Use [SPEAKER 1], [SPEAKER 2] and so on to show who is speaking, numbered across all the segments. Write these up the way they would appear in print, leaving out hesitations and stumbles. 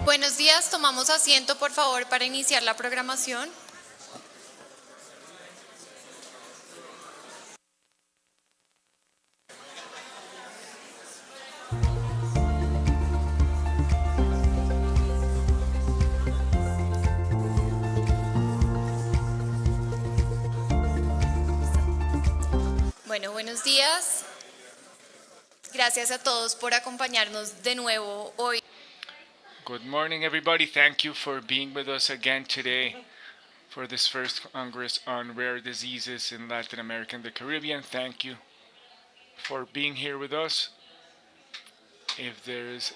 [SPEAKER 1] Buenos días, tomamos asiento por favor para iniciar la programación. Bueno, buenos días. Gracias a todos por acompañarnos de nuevo hoy.
[SPEAKER 2] Good morning, everybody. Thank you for being with us again today for this first Congress on Rare Diseases in Latin America and the Caribbean. Thank you for being here with us. If there is,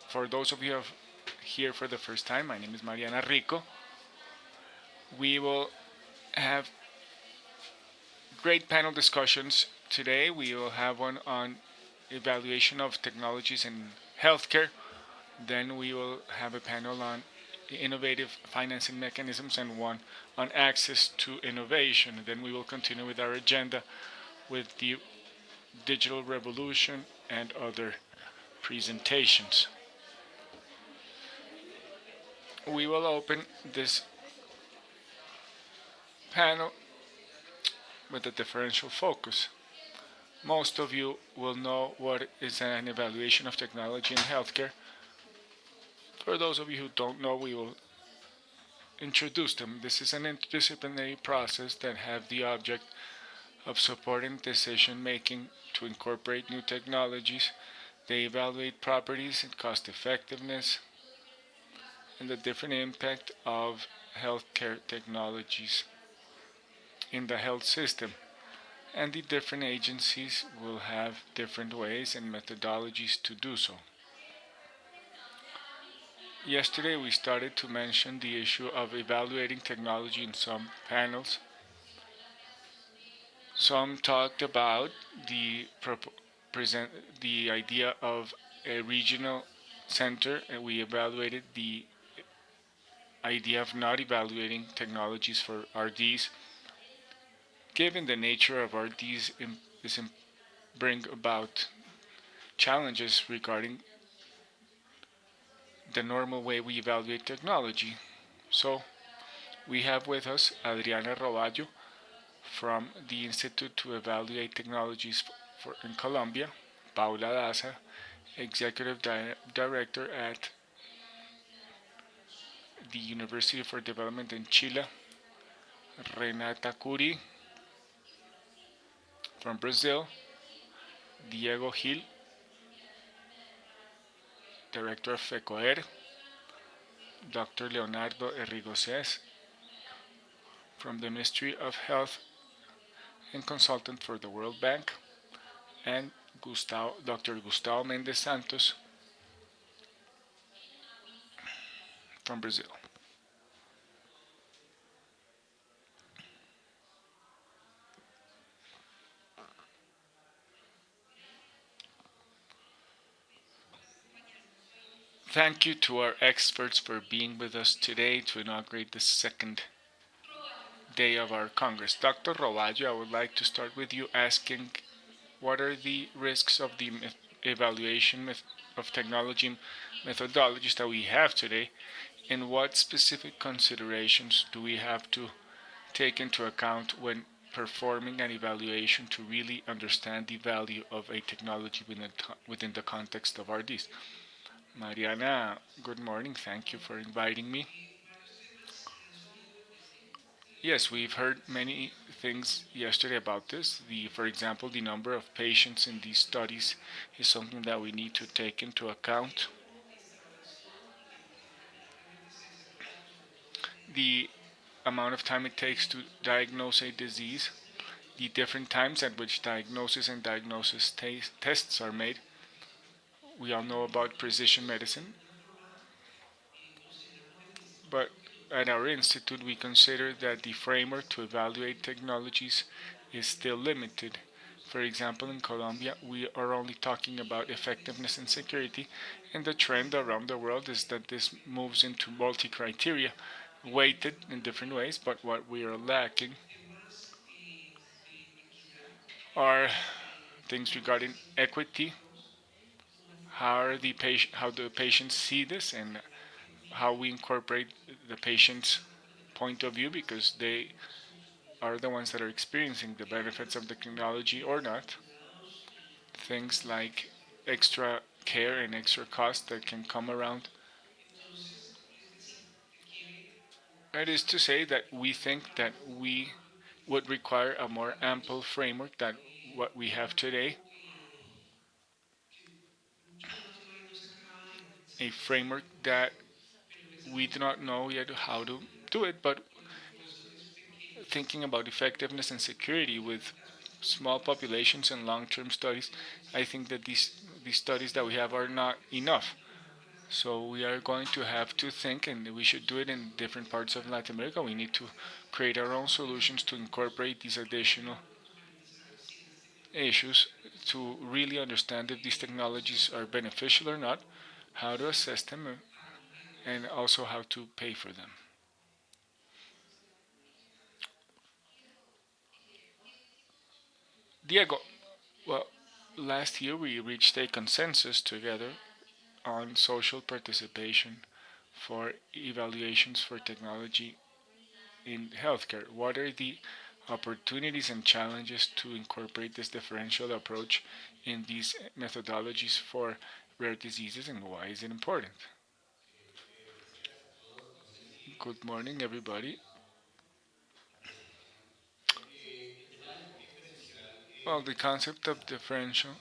[SPEAKER 2] for those of you who are here for the first time, my name is Mariana Rico. We will have great panel discussions today. We will have one on evaluation of technologies in healthcare. Then we will have a panel on innovative financing mechanisms and one on access to innovation. Then we will continue with our agenda with the digital revolution and other presentations. We will open this panel with a differential focus. Most of you will know what is an evaluation of technology in healthcare. For those of you who don't know, we will introduce them. This is an interdisciplinary process that have the object of supporting decision making to incorporate new technologies. They evaluate properties and cost effectiveness and the different impact of healthcare technologies in the health system. And the different agencies will have different ways and methodologies to do so. Yesterday we started to mention the issue of evaluating technology in some panels. Some talked about the idea of a regional center, and we evaluated the idea of not evaluating technologies for RDs. Given the nature of RDs, this bring about challenges regarding the normal way we evaluate technology. So we have with us Adriana Roballo from the Institute to Evaluate Technologies in Colombia, Paula Daza, Executive Director at the University for Development in Chile, Renata Curi from Brazil, Diego Gil, Director of FECOER, Dr. Leonardo Errigocés from the Ministry of Health and consultant for the World Bank, and Dr. Gustavo Mendes Santos from Brazil. Thank you to our experts for being with us today to inaugurate the second day of our Congress. Dr. Roballo, I would like to start with you asking what are the risks of the evaluation of technology methodologies that we have today, and what specific considerations do we have to take into account when performing an evaluation to really understand the value of a technology within the context of RDs? Mariana, good morning. Thank you for inviting me. Yes, we've heard many things yesterday about this. For example, the number of patients in these studies is something that we need to take into account. The amount of time it takes to diagnose a disease, the different times at which diagnosis and diagnosis tests are made. We all know about precision medicine, but at our institute we consider that the framework to evaluate technologies is still limited. For example, in Colombia, we are only talking about effectiveness and security, and the trend around the world is that this moves into multi-criteria, weighted in different ways, but what we are lacking are things regarding equity, how the patients see this, and how we incorporate the patient's point of view, because they are the ones that are experiencing the benefits of the technology or not. Things like extra care and extra cost that can come around. It is to say that we think that we would require a more ample framework than what we have today, a framework that we do not know yet how to do it, but thinking about effectiveness and security with small populations and long-term studies, I think that these studies that we have are not enough. So we are going to have to think, and we should do it in different parts of Latin America. We need to create our own solutions to incorporate these additional issues, to really understand if these technologies are beneficial or not, how to assess them, and also how to pay for them. Diego, well, last year we reached a consensus together on social participation for evaluations for technology in healthcare. What are the opportunities and challenges to incorporate this differential approach in these methodologies for rare diseases, and why is it important? Good morning, everybody. Well, the concept of differential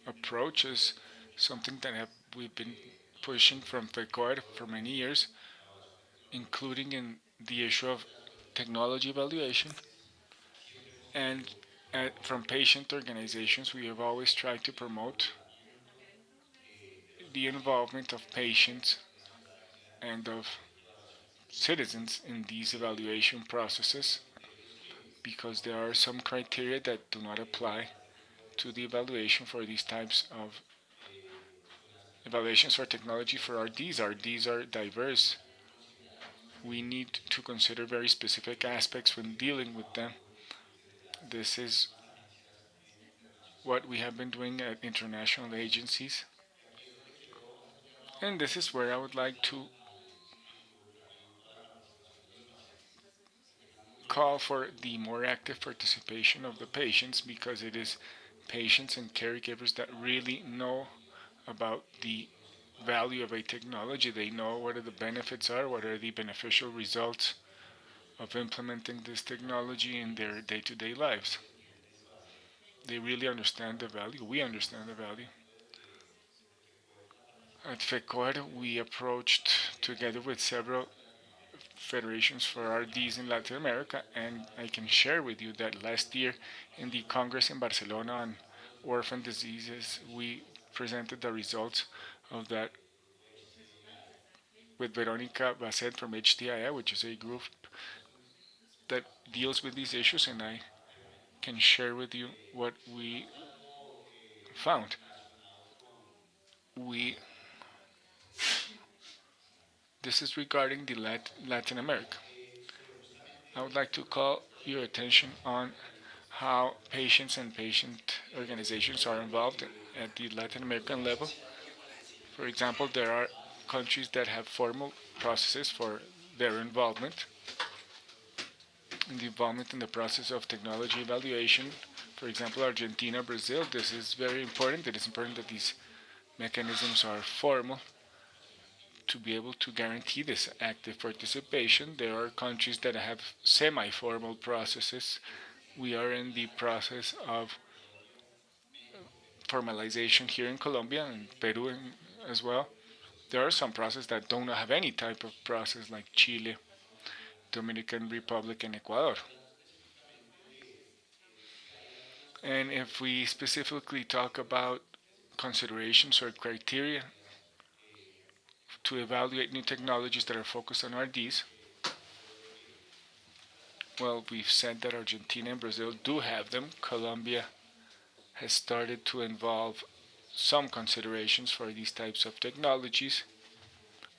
[SPEAKER 2] approach is something that we've been pushing from FECOER for many years, including in the issue of technology evaluation. And from patient organizations, we have always tried to promote the involvement of patients and of citizens in these evaluation processes, because there are some criteria that do not apply to the evaluation for these types of evaluations for technology for RDs. RDs are diverse. We need to consider very specific aspects when dealing with them. This is what we have been doing at international agencies. And this is where I would like to call for the more active participation of the patients, because it is patients and caregivers that really know about the value of a technology. They know what are the benefits are, what are the beneficial results of implementing this technology in their day-to-day lives. They really understand the value. We understand the value. At FECOER, we approached together with several federations for RDs in Latin America, and I can share with you that last year in the Congress in Barcelona on orphan diseases, we presented the results of that with Veronica Basset from HTIA, which is a group that deals with these issues, and I can share with you what we found. We This is regarding the Latin America. I would like to call your attention on how patients and patient organizations are involved at the Latin American level. For example, there are countries that have formal processes for their involvement. In the involvement in the process of technology evaluation, for example, Argentina, Brazil, this is very important. It is important that these mechanisms are formal to be able to guarantee this active participation. There are countries that have semi-formal processes. We are in the process of formalization here in Colombia and Peru as well. There are some processes that don't have any type of process, like Chile, Dominican Republic, and Ecuador. And if we specifically talk about considerations or criteria to evaluate new technologies that are focused on RDs, well, we've said that Argentina and Brazil do have them. Colombia has started to involve some considerations for these types of technologies.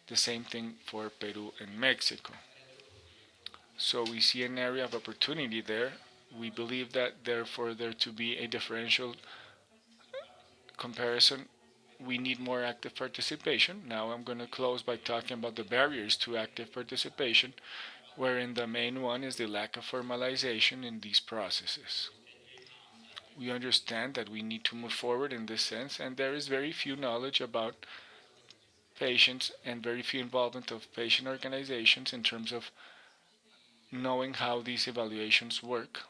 [SPEAKER 2] The same thing for Peru and Mexico. So we see an area of opportunity there. We believe that therefore there to be a differential comparison we need more active participation. Now I'm going to close by talking about the barriers to active participation, wherein the main one is the lack of formalization in these processes. We understand that we need to move forward in this sense, and there is very few knowledge about patients and very few involvement of patient organizations in terms of knowing how these evaluations work,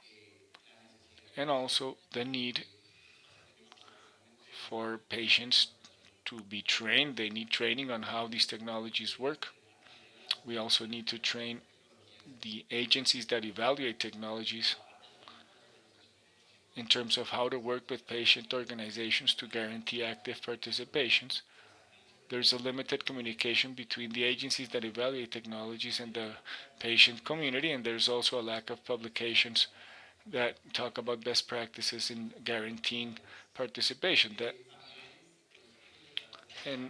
[SPEAKER 2] and also the need for patients to be trained. They need training on how these technologies work. We also need to train the agencies that evaluate technologies in terms of how to work with patient organizations to guarantee active participations. There's a limited communication between the agencies that evaluate technologies and the patient community, and there's also a lack of publications that talk about best practices in guaranteeing participation. And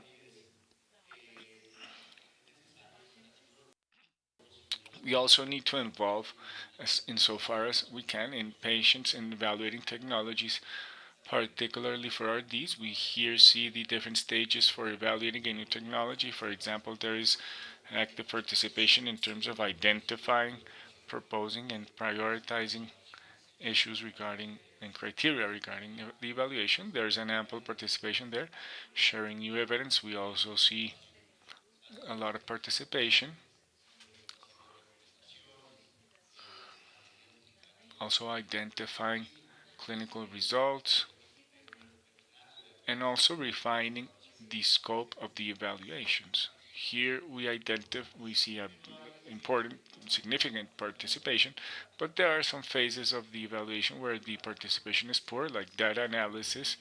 [SPEAKER 2] we also need to involve, as insofar as we can, in patients in evaluating technologies, particularly for RDs. We here see the different stages for evaluating a new technology. For example, there is active participation in terms of identifying, proposing, and prioritizing issues regarding and criteria regarding the evaluation. There's an ample participation there. Sharing new evidence, we also see a lot of participation. Also identifying clinical results, and also refining the scope of the evaluations. Here we see a important, significant participation, but there are some phases of the evaluation where the participation is poor, like data analysis.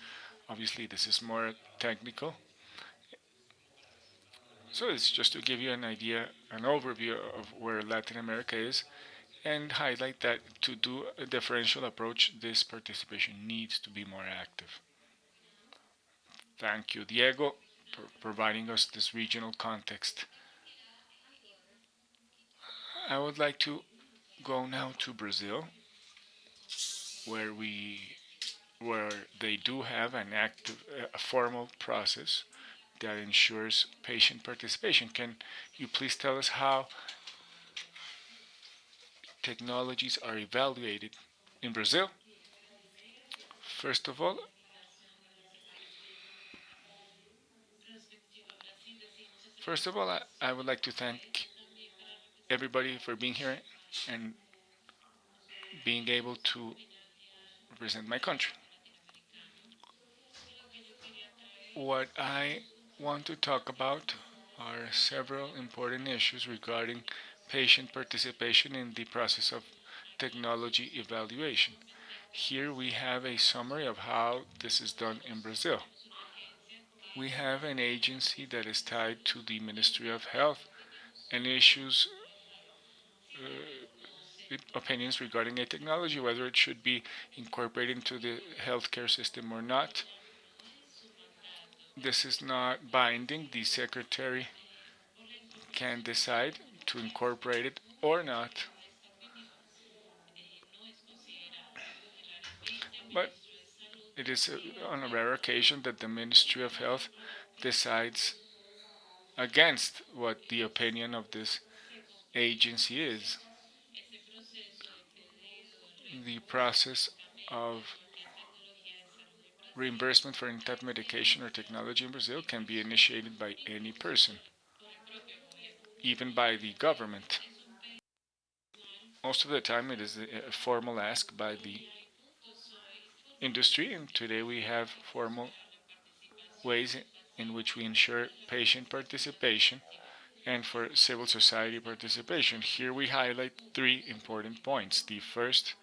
[SPEAKER 2] Obviously, this is more technical. So it's just to give you an idea, an overview of where Latin America is, and highlight that to do a differential approach, this participation needs to be more active. Thank you, Diego, for providing us this regional context. I would like to go now to Brazil, where they do have an active, a formal process that ensures patient participation. Can you please tell us how technologies are evaluated in Brazil? First of all, I would like to thank everybody for being here and being able to represent my country. What I want to talk about are several important issues regarding patient participation in the process of technology evaluation. Here we have a summary of how this is done in Brazil. We have an agency that is tied to the Ministry of Health and issues opinions regarding a technology, whether it should be incorporated into the healthcare system or not. This is not binding. The secretary can decide to incorporate it or not. But it is on a rare occasion that the Ministry of Health decides against what the opinion of this agency is. The process of reimbursement for any type of medication or technology in Brazil can be initiated by any person, even by the government. Most of the time, it is a formal ask by the industry, and today we have formal ways in which we ensure patient participation and for civil society participation. Here we highlight three important points. The first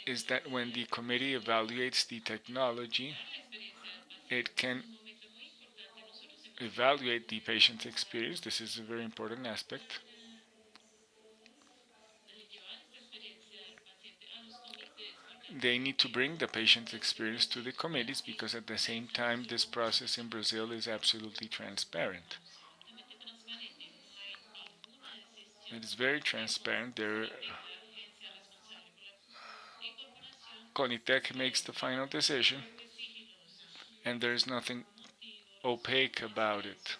[SPEAKER 2] is that when the committee evaluates the technology, it can evaluate the patient's experience. This is a very important aspect. They need to bring the patient's experience to the committees because at the same time this process in Brazil is absolutely transparent. It is very transparent. Conitec makes the final decision, and there's nothing opaque about it.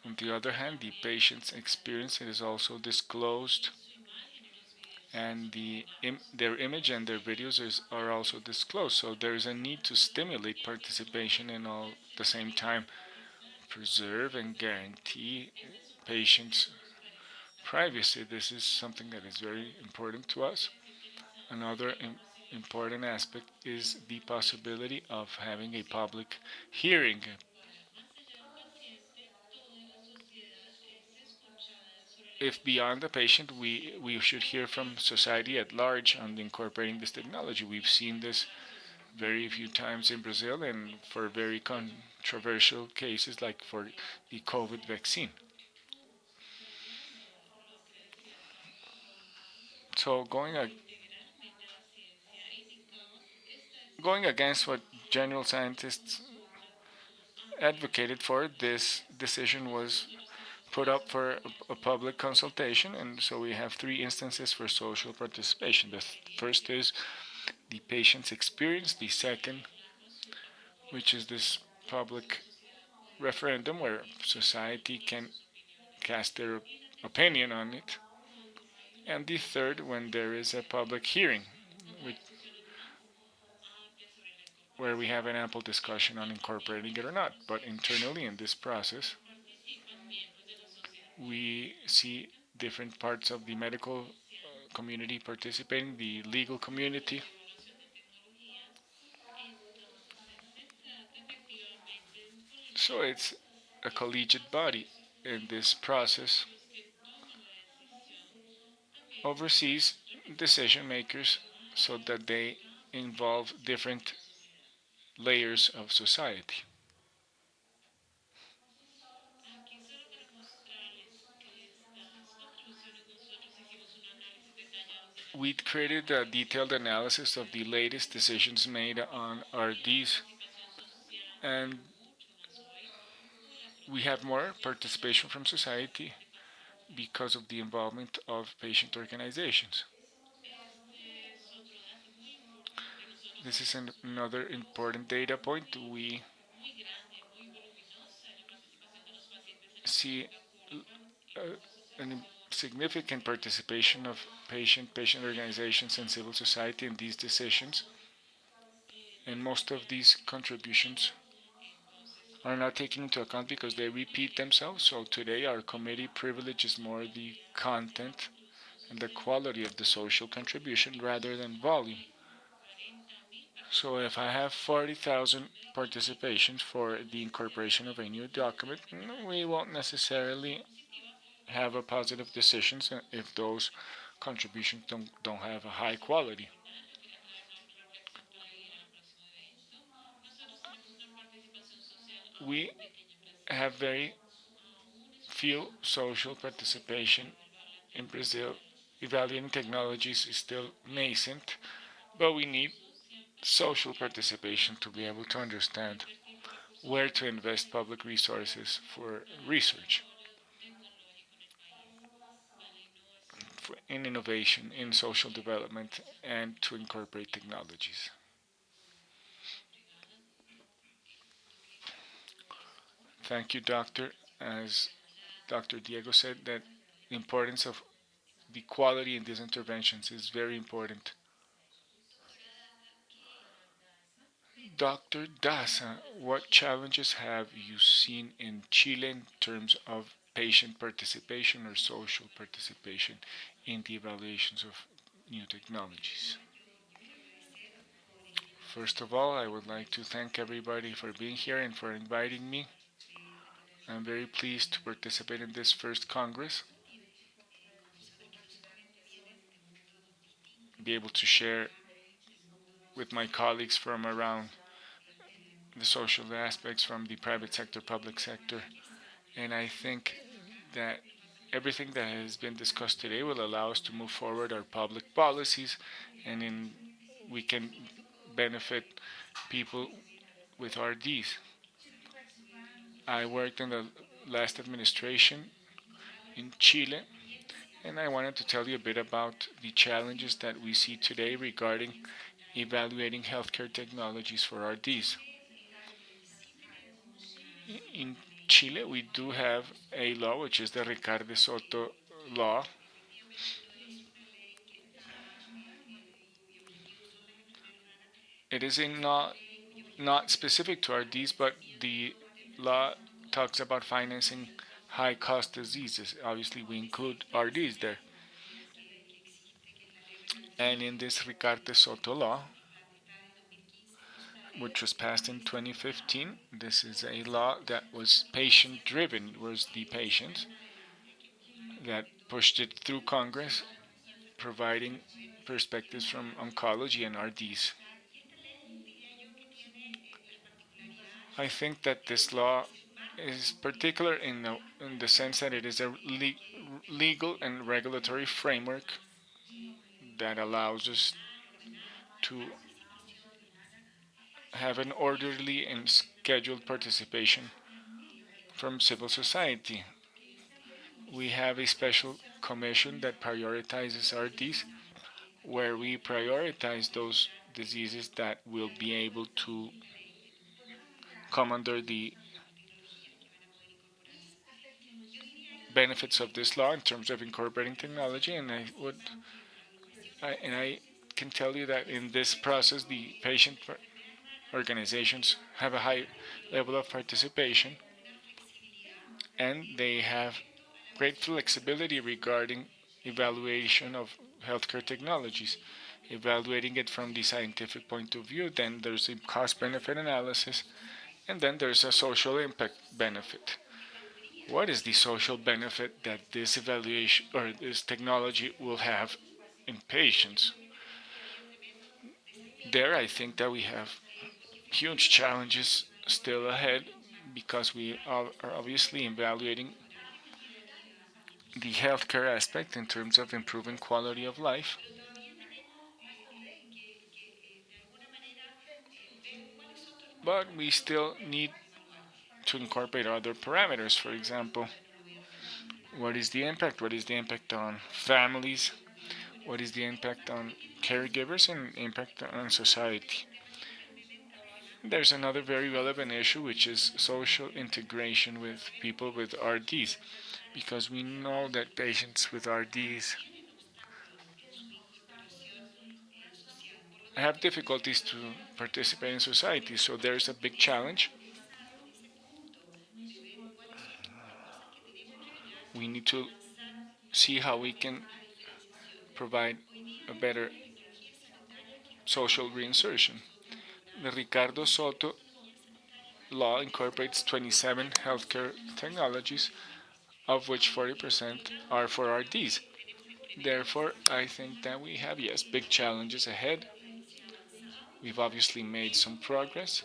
[SPEAKER 2] On the other hand, the patient's experience is also disclosed, and their image and their videos are also disclosed. So there is a need to stimulate participation and all the same time preserve and guarantee patients' privacy. This is something that is very important to us. Another important aspect is the possibility of having a public hearing. If beyond the patient, we should hear from society at large on incorporating this technology. We've seen this very few times in Brazil and for very controversial cases like for the COVID vaccine. So going against what general scientists advocated for, this decision was put up for a public consultation, and so we have three instances for social participation. The first is the patient's experience, the second, which is this public referendum where society can cast their opinion on it, and the third, when there is a public hearing, where we have an ample discussion on incorporating it or not. But internally in this process, we see different parts of the medical community participating, the legal community. So it's a collegiate body in this process oversees decision makers so that they involve different layers of society. We created a detailed analysis of the latest decisions made on RDs, and we have more participation from society because of the involvement of patient organizations. This is another important data point. We see uh, a significant participation of patient organizations, and civil society in these decisions, and most of these contributions are not taken into account because they repeat themselves. So today our committee privileges more the content and the quality of the social contribution rather than volume. So if I have 40,000 participations for the incorporation of a new document, we won't necessarily have a positive decisions if those contributions don't have a high quality. We have very few social participation in Brazil. Evaluating technologies is still nascent, but we need social participation to be able to understand where to invest public resources for research, in innovation, in social development, and to incorporate technologies. Thank you, Doctor. As Dr. Diego said, that the importance of the quality in these interventions is very important. Dr. Daza, what challenges have you seen in Chile in terms of patient participation or social participation in the evaluations of new technologies? First of all, I would like to thank everybody for being here and for inviting me. I'm very pleased to participate in this first Congress, be able to share with my colleagues from around the social aspects from the private sector, public sector, and I think that everything that has been discussed today will allow us to move forward our public policies, and we can benefit people with RDs. I worked in the last administration in Chile, And I wanted to tell you a bit about the challenges that we see today regarding evaluating healthcare technologies for RDs. In Chile, we do have a law, which is the Ricardo Soto law. It is not specific to RDs, but the law talks about financing high cost diseases. Obviously, we include RDs there. And in this Ricardo Soto law, which was passed in 2015, this is a law that was patient driven. It was the patient that pushed it through Congress, providing perspectives from oncology and RDs. I think that this law is particular in the sense that it is a legal and regulatory framework that allows us to have an orderly and scheduled participation from civil society. We have a special commission that prioritizes RDs, where we prioritize those diseases that will be able to come under the benefits of this law in terms of incorporating technology. And I can tell you that in this process, the patient organizations have a high level of participation, and they have great flexibility regarding evaluation of healthcare technologies, evaluating it from the scientific point of view. Then there's a cost benefit analysis, and then there's a social impact benefit. What is the social benefit that this evaluation or this technology will have in patients? There, I think that we have huge challenges still ahead because we are obviously evaluating the healthcare aspect in terms of improving quality of life. But we still need to incorporate other parameters. For example, what is the impact? What is the impact on families? What is the impact on caregivers and impact on society? There's another very relevant issue, which is social integration with people with RDs, because we know that patients with RDs have difficulties to participate in society. So there's a big challenge. We need to see how we can provide a better social reinsertion. The Ricardo Soto law incorporates 27 healthcare technologies, of which 40% are for RDs. Therefore, I think that we have, yes, big challenges ahead. We've obviously made some progress,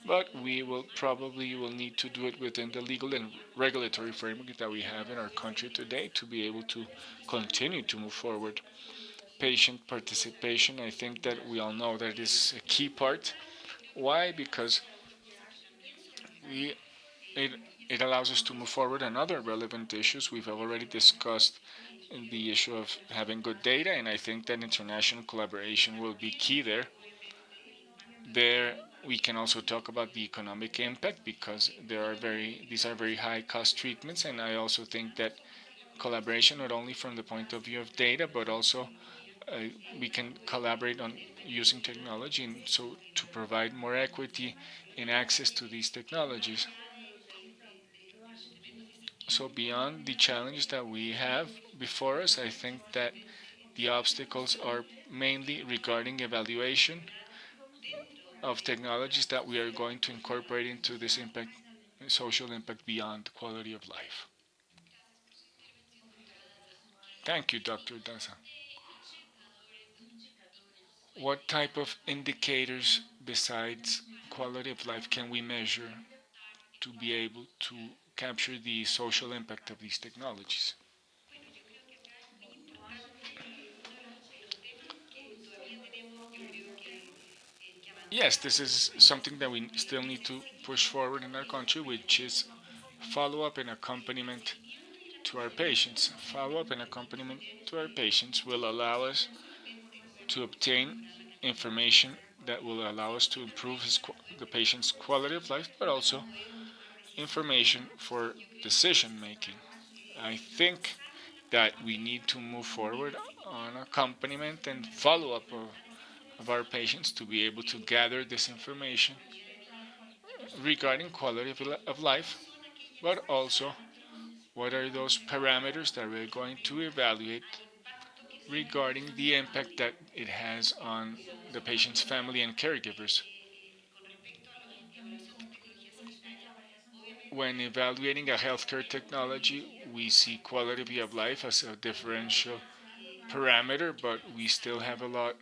[SPEAKER 2] but we will need to do it within the legal and regulatory framework that we have in our country today to be able to continue to move forward. Patient participation, I think that we all know that is a key part. Why? Because we it, it allows us to move forward on other relevant issues. We've already discussed the issue of having good data, and I think that international collaboration will be key there. There, we can also talk about the economic impact because these are very high cost treatments, and I also think that collaboration not only from the point of view of data, but also uh, we can collaborate on using technology, and so to provide more equity in access to these technologies. So beyond the challenge that we have before us, I think that the obstacles are mainly regarding evaluation of technologies that we are going to incorporate into this impact, social impact beyond quality of life. Thank you, Dr. Daza. What type of indicators besides quality of life can we measure to be able to capture the social impact of these technologies? Yes, this is something that we still need to push forward in our country, which is follow up and accompaniment to our patients. Follow up and accompaniment to our patients will allow us to obtain information that will allow us to improve the patient's quality of life, but also information for decision making. I think that we need to move forward on accompaniment and follow up of our patients to be able to gather this information regarding quality of life, but also what are those parameters that we're going to evaluate regarding the impact that it has on the patient's family and caregivers. When evaluating a healthcare technology, we see quality of life as a differential parameter, but we still have a lot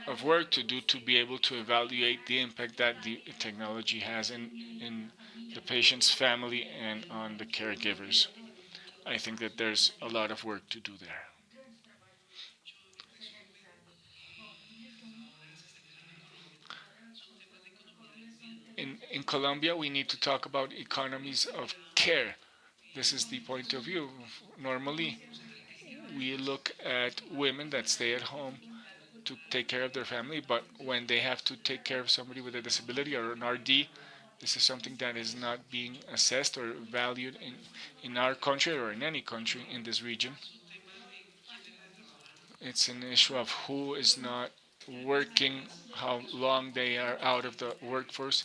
[SPEAKER 2] of work to do to be able to evaluate the impact that the technology has in the patient's family and on the caregivers. I think that there's a lot of work to do there. In Colombia, we need to talk about economies of care. This is the point of view. Normally, we look at women that stay at home to take care of their family, but when they have to take care of somebody with a disability or an RD, this is something that is not being assessed or valued in our country or in any country in this region. It's an issue of who is not working, how long they are out of the workforce,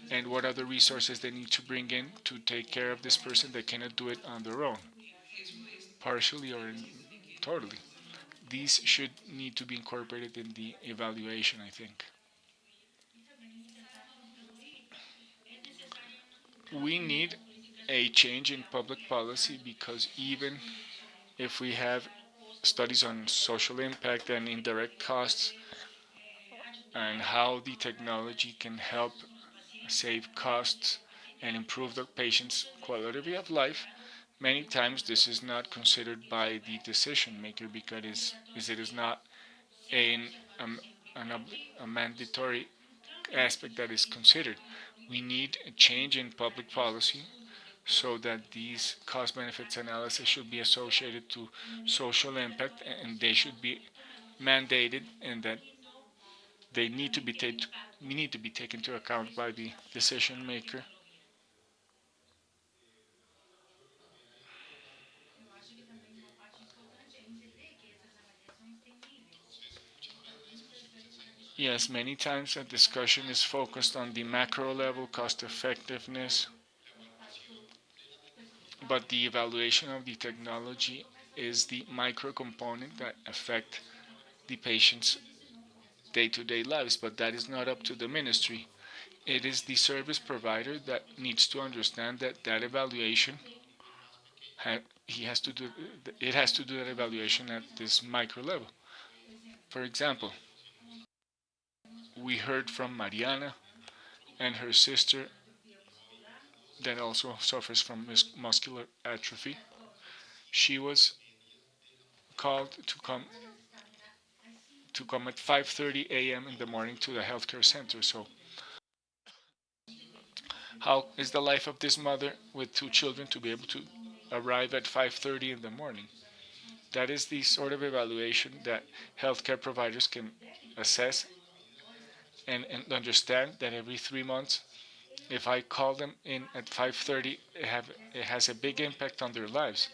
[SPEAKER 2] and what other resources they need to bring in to take care of this person that cannot do it on their own, partially or totally. These should need to be incorporated in the evaluation, I think. We need a change in public policy because even if we have studies on social impact and indirect costs and how the technology can help save costs and improve the patient's quality of life, many times this is not considered by the decision maker because it is not an, um, a mandatory aspect that is considered. We need a change in public policy so that these cost benefits analysis should be associated to social impact and they should be mandated and that they need to be taken into account by the decision maker. Yes, many times a discussion is focused on the macro level cost effectiveness, but the evaluation of the technology is the micro component that affect the patient's day-to-day lives, but that is not up to the ministry. It is the service provider that needs to understand that that evaluation he has to do it has to do that evaluation at this micro level. For example, we heard from Mariana and her sister that also suffers from muscular atrophy. She was called to come at 5:30 a.m. in the morning to the healthcare center. So, how is the life of this mother with two children to be able to arrive at 5:30 in the morning? That is the sort of evaluation that healthcare providers can assess and understand that every 3 months, if I call them in at 5:30, it has a big impact on their lives.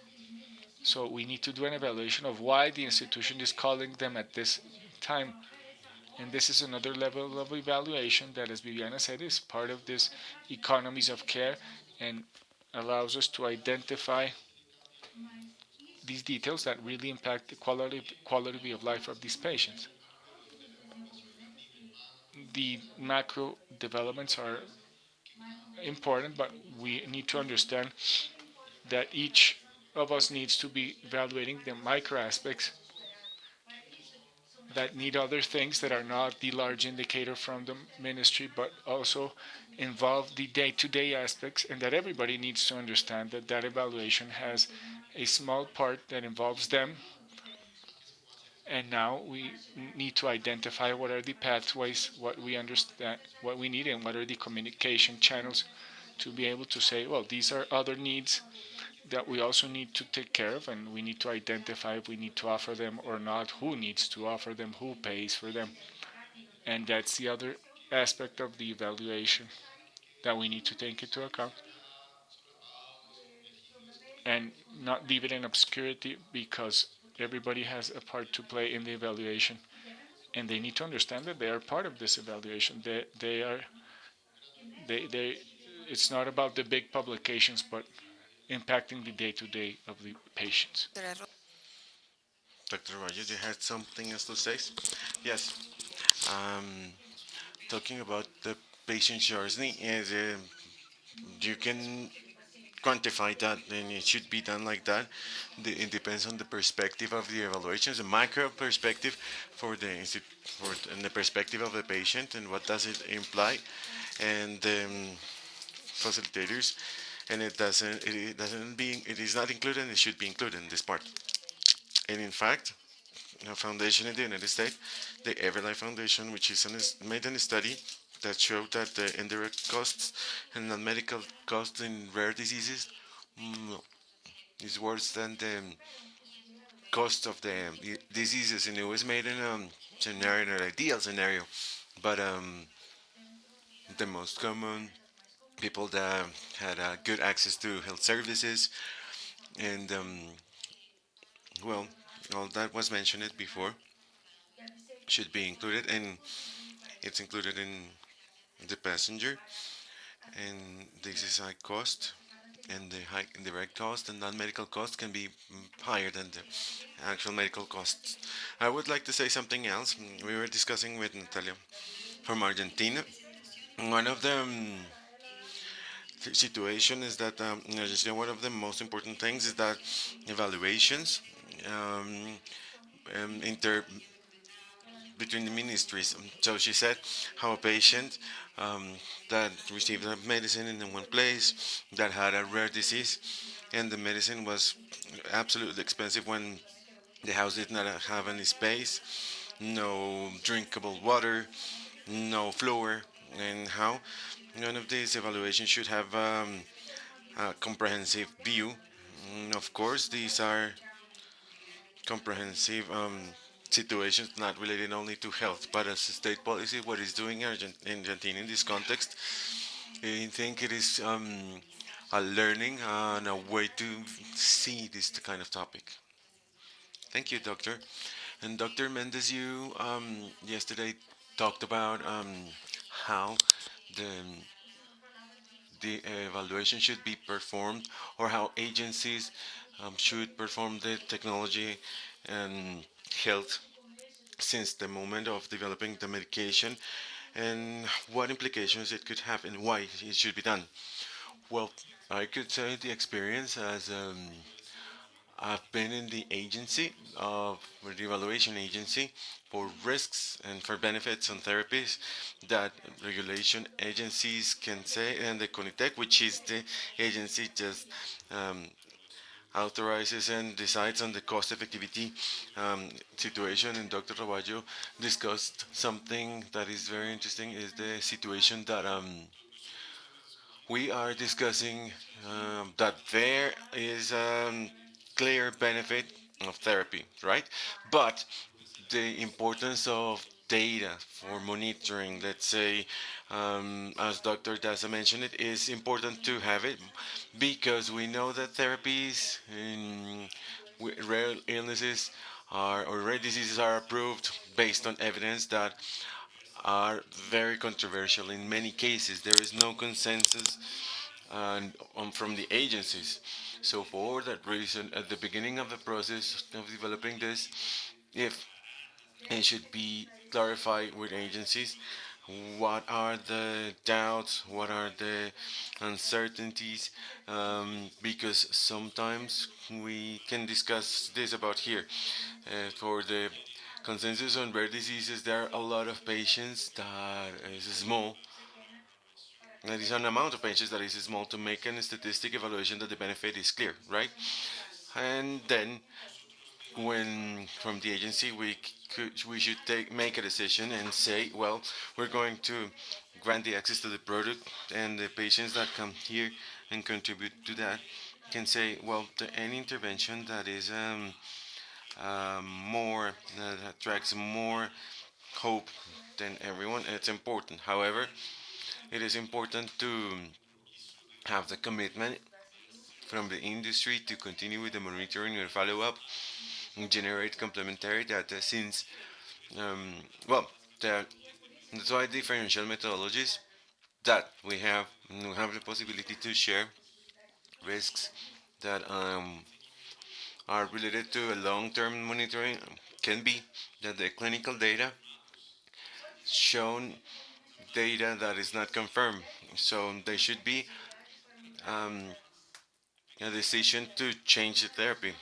[SPEAKER 2] So we need to do an evaluation of why the institution is calling them at this time. And this is another level of evaluation that, as Viviana said, is part of this economies of care and allows us to identify these details that really impact the quality of life of these patients. The macro developments are important, but we need to understand that each of us needs to be evaluating the micro aspects that need other things that are not the large indicator from the ministry, but also involve the day-to-day aspects, and that everybody needs to understand that that evaluation has a small part that involves them. And now we need to identify what are the pathways, what we understand, what we need, and what are the communication channels to be able to say, well, these are other needs that we also need to take care of, and we need to identify if we need to offer them or not, who needs to offer them, who pays for them. And that's the other aspect of the evaluation that we need to take into account and not leave it in obscurity, because everybody has a part to play in the evaluation, and they need to understand that they are part of this evaluation. They are they it's not about the big publications, but impacting the day to day of the patients.
[SPEAKER 3] Dr. Rogers, you had something else to say? Yes. Um, Talking about the patient journey, is you can quantify that, and it should be done like that. It depends on the perspective of the evaluations, the micro perspective for and the perspective of the patient, and what does it imply, and facilitators, and it is not included, and it should be included in this part. And in fact, a foundation in the United States, the Everlife Foundation, which made a study that showed that the indirect costs and non-medical costs in rare diseases mm, is worse than the cost of the diseases, and it was made in a scenario, an ideal scenario, but the most common people that had good access to health services, and well, all that was mentioned before should be included, and it's included in the passenger, and this is high cost, and the high indirect cost and non-medical cost can be higher than the actual medical costs. I would like to say something else. We were discussing with Natalia from Argentina. One of the situation is that in Argentina, one of the most important things is that evaluations um, inter between the ministries. So she said how a patient um, that received a medicine in one place that had a rare disease, and the medicine was absolutely expensive when the house did not have any space, no drinkable water, no floor, and how none of these evaluations should have a comprehensive view. Of course, these are comprehensive situations not related only to health, but as a state policy, what is doing Argentina in this context, I think it is a learning and a way to see this kind of topic. Thank you, Doctor. And Dr. Mendez, you yesterday talked about how the the evaluation should be performed, or how agencies should perform the technology and health since the moment of developing the medication, and what implications it could have and why it should be done. Well, I could say the experience as I've been in the agency of or the evaluation agency for risks and for benefits on therapies that regulation agencies can say, and the CONITEC, which is the agency just um, authorizes and decides on the cost effectivity situation. And Dr. Raballo discussed something that is very interesting, is the situation that we are discussing, that there is a clear benefit of therapy, right? But the importance of data for monitoring, let's say, as Dr. Daza mentioned, it is important to have it because we know that therapies in rare illnesses or rare diseases are approved based on evidence that are very controversial in many cases. There is no consensus from the agencies. So for that reason, at the beginning of the process of developing this, if it should be clarified with agencies, what are the doubts, what are the uncertainties, because sometimes we can discuss this about here. For the consensus on rare diseases, there are a lot of patients that is small. There is an amount of patients that is small to make a statistic evaluation that the benefit is clear, right? And then when from the agency we should make a decision and say, well, we're going to grant the access to the product, and the patients that come here and contribute to that can say, well, any intervention that is more that attracts more hope than everyone, it's important. However, it is important to have the commitment from the industry to continue with the monitoring and follow-up and generate complementary data since, um, well, that's why differential methodologies that we have the possibility to share risks that are related to a long-term monitoring can be that the clinical data shown data that is not confirmed. So there should be um, a decision to change the therapy,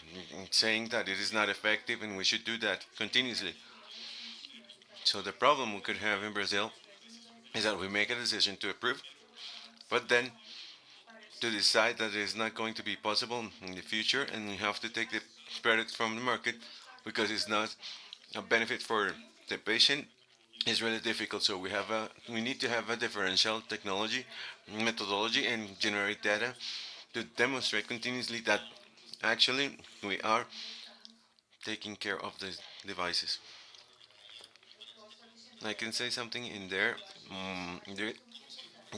[SPEAKER 3] saying that it is not effective and we should do that continuously. So the problem we could have in Brazil is that we make a decision to approve, but then to decide that it is not going to be possible in the future and we have to take the product from the market because it's not a benefit for the patient is really difficult. So we need to have a differential technology methodology and generate data to demonstrate continuously that actually we are taking care of the devices. I can say something in there.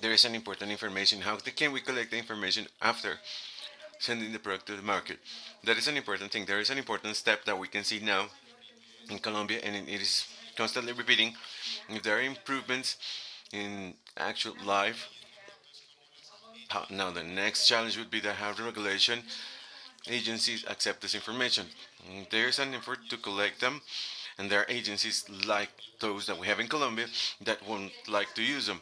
[SPEAKER 3] There is an important information. How can we collect the information after sending the product to the market? That is an important thing. There is an important step that we can see now in Colombia, and it is constantly repeating. If there are improvements in actual life, now the next challenge would be that how the regulation agencies accept this information. There's an effort to collect them, and there are agencies like those that we have in Colombia that won't like to use them.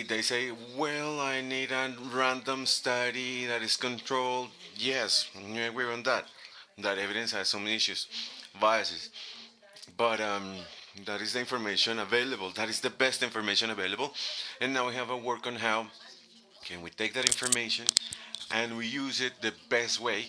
[SPEAKER 3] They say, well, I need a random study that is controlled. Yes, I agree on that. That evidence has some issues, biases, but that is the information available. That is the best information available. And now we have a work on how can we take that information and we use it the best way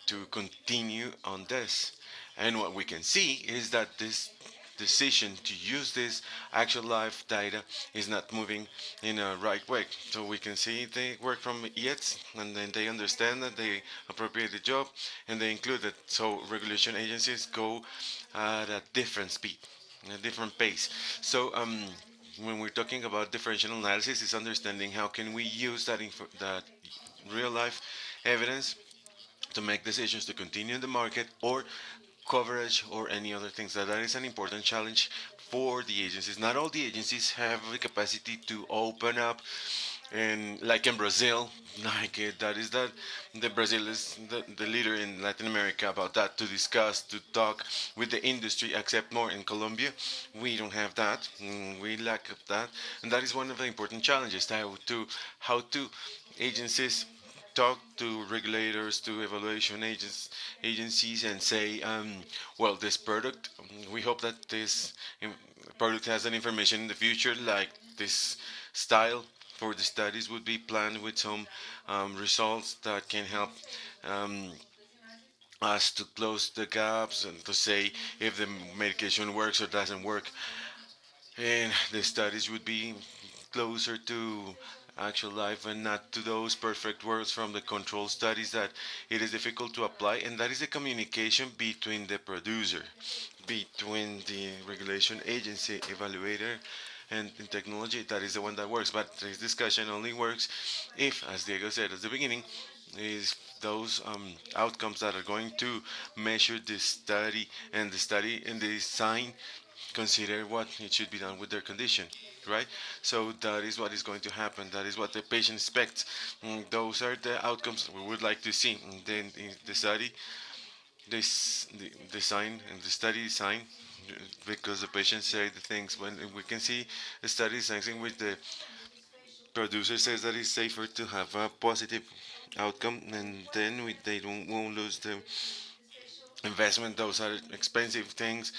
[SPEAKER 3] to continue on this. And what we can see is that this decision to use this actual live data is not moving in a right way. So we can see they work from it and then they understand that they appropriate the job and they include it. So regulation agencies go at a different speed, a different pace. So when we're talking about differential analysis, is understanding how can we use that real life evidence to make decisions to continue in the market or coverage or any other things. That is an important challenge for the agencies. Not all the agencies have the capacity to open up, and like in Brazil, that is that the Brazil is the leader in Latin America about that to discuss to talk with the industry accept more. In Colombia we don't have that. We lack of that, and that is one of the important challenges, how to agencies talk to regulators, to agencies, and say, well, this product, we hope that this product has an information in the future, like this style for the studies would be planned with some results that can help um, us to close the gaps and to say if the medication works or doesn't work. And the studies would be closer to actual life and not to those perfect words from the control studies that it is difficult to apply. And that is the communication between the producer, between the regulation agency, evaluator, and in technology. That is the one that works. But this discussion only works if, as Diego said at the beginning, is those outcomes that are going to measure the study and the design consider what it should be done with their condition, right? So that is what is going to happen. That is what the patient expects. Those are the outcomes we would like to see. And then in the study, the design and the study design, because the patient say the things when we can see the study design in which the producer says that it's safer to have a positive outcome, and then they don't won't lose the investment. Those are expensive things.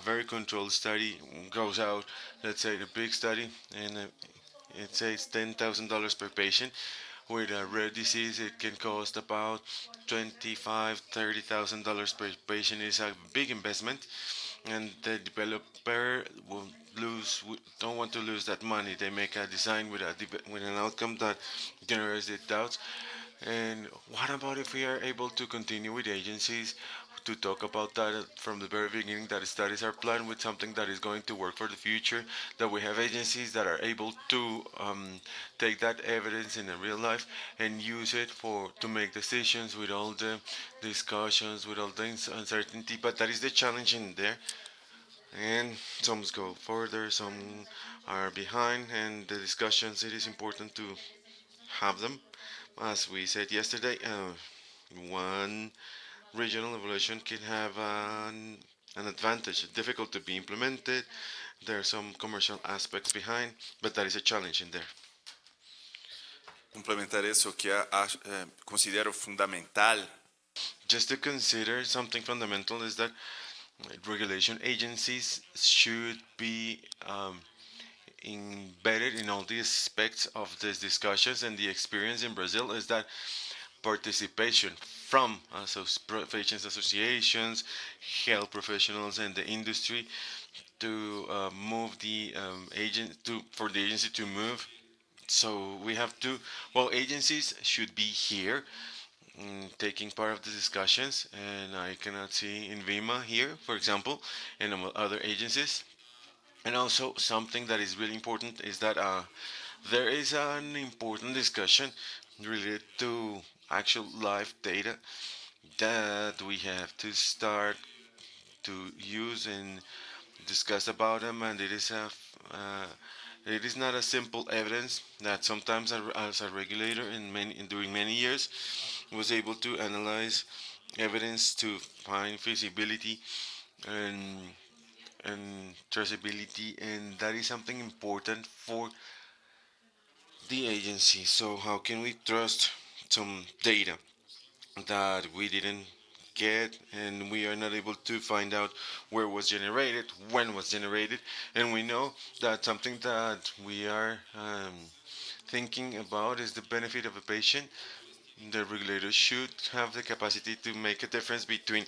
[SPEAKER 3] Very controlled study goes out. Let's say the big study, and it says $10,000 per patient. With a rare disease, it can cost about $25,000, $30,000 per patient. Is a big investment, and the developer will don't want to lose that money. They make a design with an outcome that generates the doubts. And what about if we are able to continue with agencies to talk about that from the very beginning, that studies are planned with something that is going to work for the future, that we have agencies that are able to take that evidence in the real life and use it for to make decisions with all the discussions, with all the uncertainty. But that is the challenge in there. And some go further, some are behind, and the discussions, it is important to have them. As we said yesterday, one regional evaluation can have an advantage, difficult to be implemented. There are some commercial aspects behind, but that is a challenge in there.
[SPEAKER 4] Complementar isso, o que considero fundamental
[SPEAKER 3] Just to consider something fundamental is that regulation agencies should be embedded in all the aspects of these discussions, and the experience in Brazil is that participation from patients associations, health professionals, and the industry to move the agent to for the agency to move. So we have to, well, agencies should be here taking part of the discussions, and I cannot see INVIMA here, for example, and other agencies. And also something that is really important is that there is an important discussion related to actual live data that we have to start to use and discuss about them, and it is not a simple evidence that sometimes as a regulator during many years was able to analyze evidence to find feasibility and and traceability, and that is something important for the agency. So how can we trust some data that we didn't get, and we are not able to find out where it was generated, when was generated, and we know that something that we are thinking about is the benefit of a patient. The regulator should have the capacity to make a difference between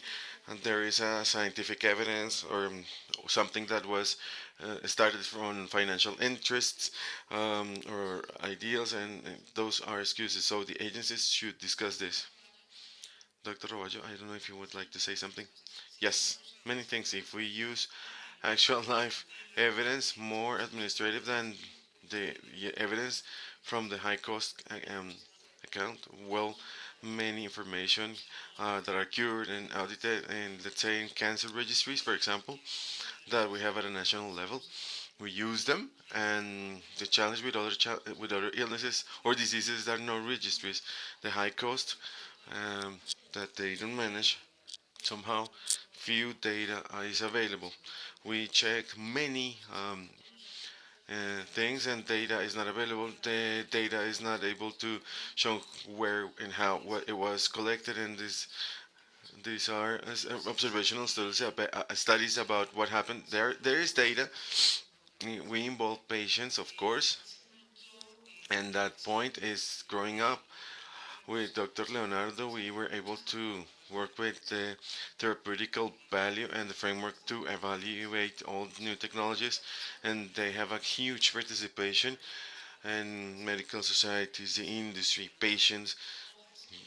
[SPEAKER 3] there is a scientific evidence or something that was started from financial interests or ideals, and those are excuses. So the agencies should discuss this. Dr. Roballo, I don't know if you would like to say something. Yes, many things. If we use actual life evidence, more administrative than the evidence from the high cost account, well, many information that are cured and audited, and let's say in cancer registries, for example, that we have at a national level, we use them. And the challenge with with other illnesses or diseases that are no registries, the high cost that they don't manage, somehow few data is available. We check many things, and data is not available. The data is not able to show where and how what it was collected, and these are observational studies about what happened. There is data. We involve patients, of course, and that point is growing up. With Dr. Leonardo, we were able to work with the therapeutical value and the framework to evaluate all new technologies, and they have a huge participation. And medical societies, the industry, patients,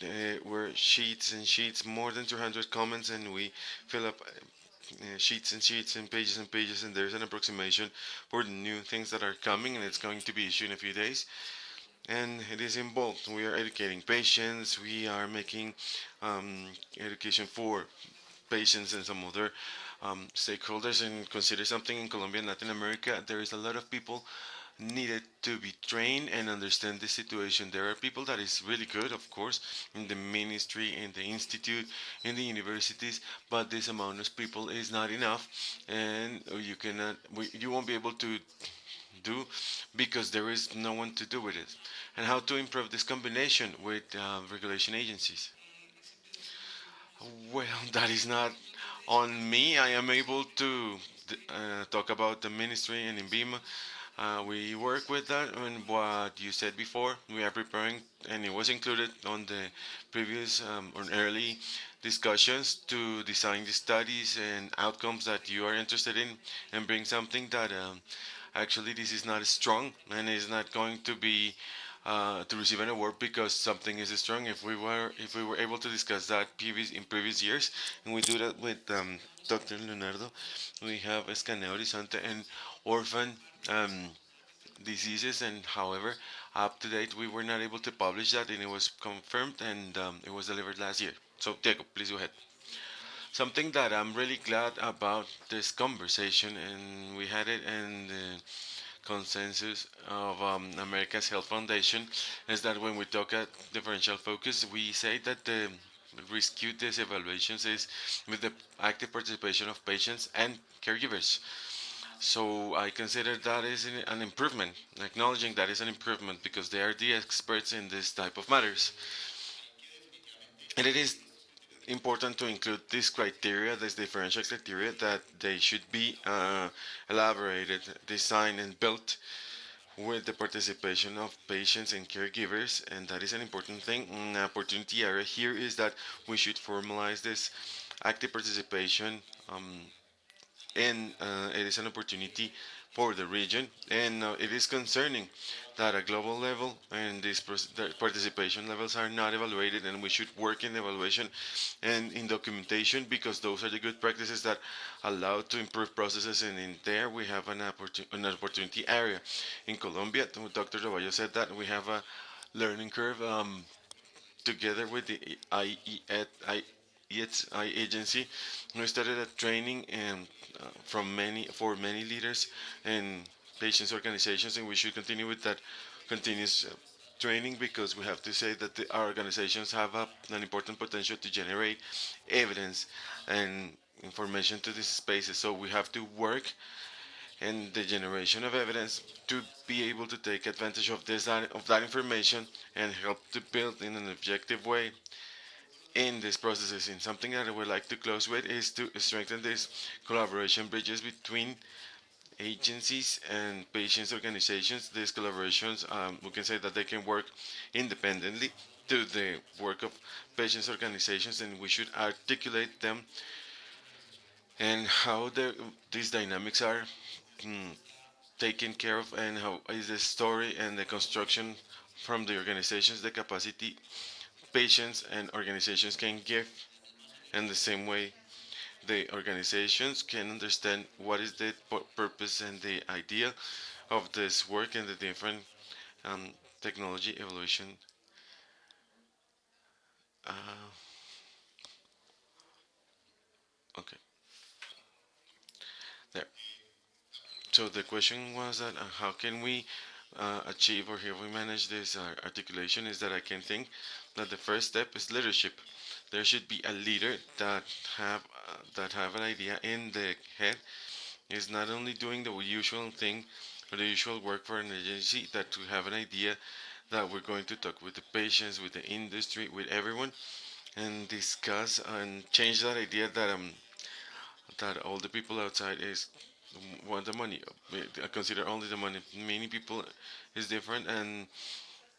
[SPEAKER 3] there were sheets and sheets, more than 200 comments, and we fill up sheets and sheets and pages, and there's an approximation for the new things that are coming, and it's going to be issued in a few days, and it is involved. We are educating patients. We are making education for patients and some other stakeholders. And consider something in Colombia and Latin America. There is a lot of people needed to be trained and understand the situation. There are people that is really good, of course, in the ministry, in the institute, in the universities, but this amount of people is not enough, and you cannot, you won't be able to do because there is no one to do with it. And how to improve this combination with regulation agencies? Well, that is not on me. I am able to talk about the ministry and in BIMA. We work with that, and what you said before, we are preparing, and it was included on the previous or early discussions to design the studies and outcomes that you are interested in, and bring something that actually this is not strong and is not going to be to receive an award because something is strong. If we were able to discuss that in previous years, and we do that with Dr. Leonardo, we have Escaneo Horizonte and orphan um, diseases, and however, up to date, we were not able to publish that, and it was confirmed, and it was delivered last year. So, Diego, please go ahead. Something that I'm really glad about this conversation, and we had it in the consensus of America's Health Foundation, is that when we talk at differential focus, we say that the rescue these evaluations is with the active participation of patients and caregivers. So I consider that is an improvement, acknowledging that is an improvement because they are the experts in this type of matters. And it is important to include this criteria, this differential criteria, that they should be elaborated, designed, and built with the participation of patients and caregivers, and that is an important thing. An opportunity area here is that we should formalize this active participation and it is an opportunity for the region. And it is concerning that at global level and these the participation levels are not evaluated, and we should work in evaluation and in documentation because those are the good practices that allow to improve processes. And in there we have an opportunity area. In Colombia, Dr. Roballo said that we have a learning curve together with the IETI agency. We started a training and for many leaders and patients organizations, and we should continue with that continuous training because we have to say that our organizations have an important potential to generate evidence and information to these spaces. So we have to work and the generation of evidence to be able to take advantage of that information and help to build in an objective way in these processes. And something that I would like to close with is to strengthen these collaboration bridges between agencies and patients organizations. These collaborations, we can say that they can work independently to the work of patients organizations, and we should articulate them and how these dynamics are mm, taken care of, and how is the story and the construction from the organizations, the capacity patients and organizations can give, and the same way the organizations can understand what is the purpose and the idea of this work and the different um, technology evolution. Uh, okay, there. So the question was that how can we achieve or how we manage this articulation is that I can think that the first step is leadership. There should be a leader that have an idea in the head, is not only doing the usual thing or the usual work for an agency, that to have an idea that we're going to talk with the patients, with the industry, with everyone, and discuss and change that idea that all the people outside is want the money. Consider only the money. Many people is different, and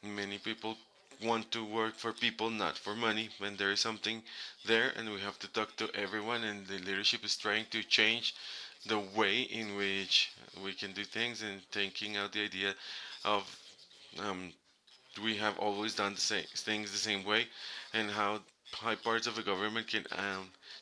[SPEAKER 3] many people want to work for people, not for money. When there is something there, and we have to talk to everyone, and the leadership is trying to change the way in which we can do things, and taking out the idea of um, we have always done the same things the same way, and how high parts of the government can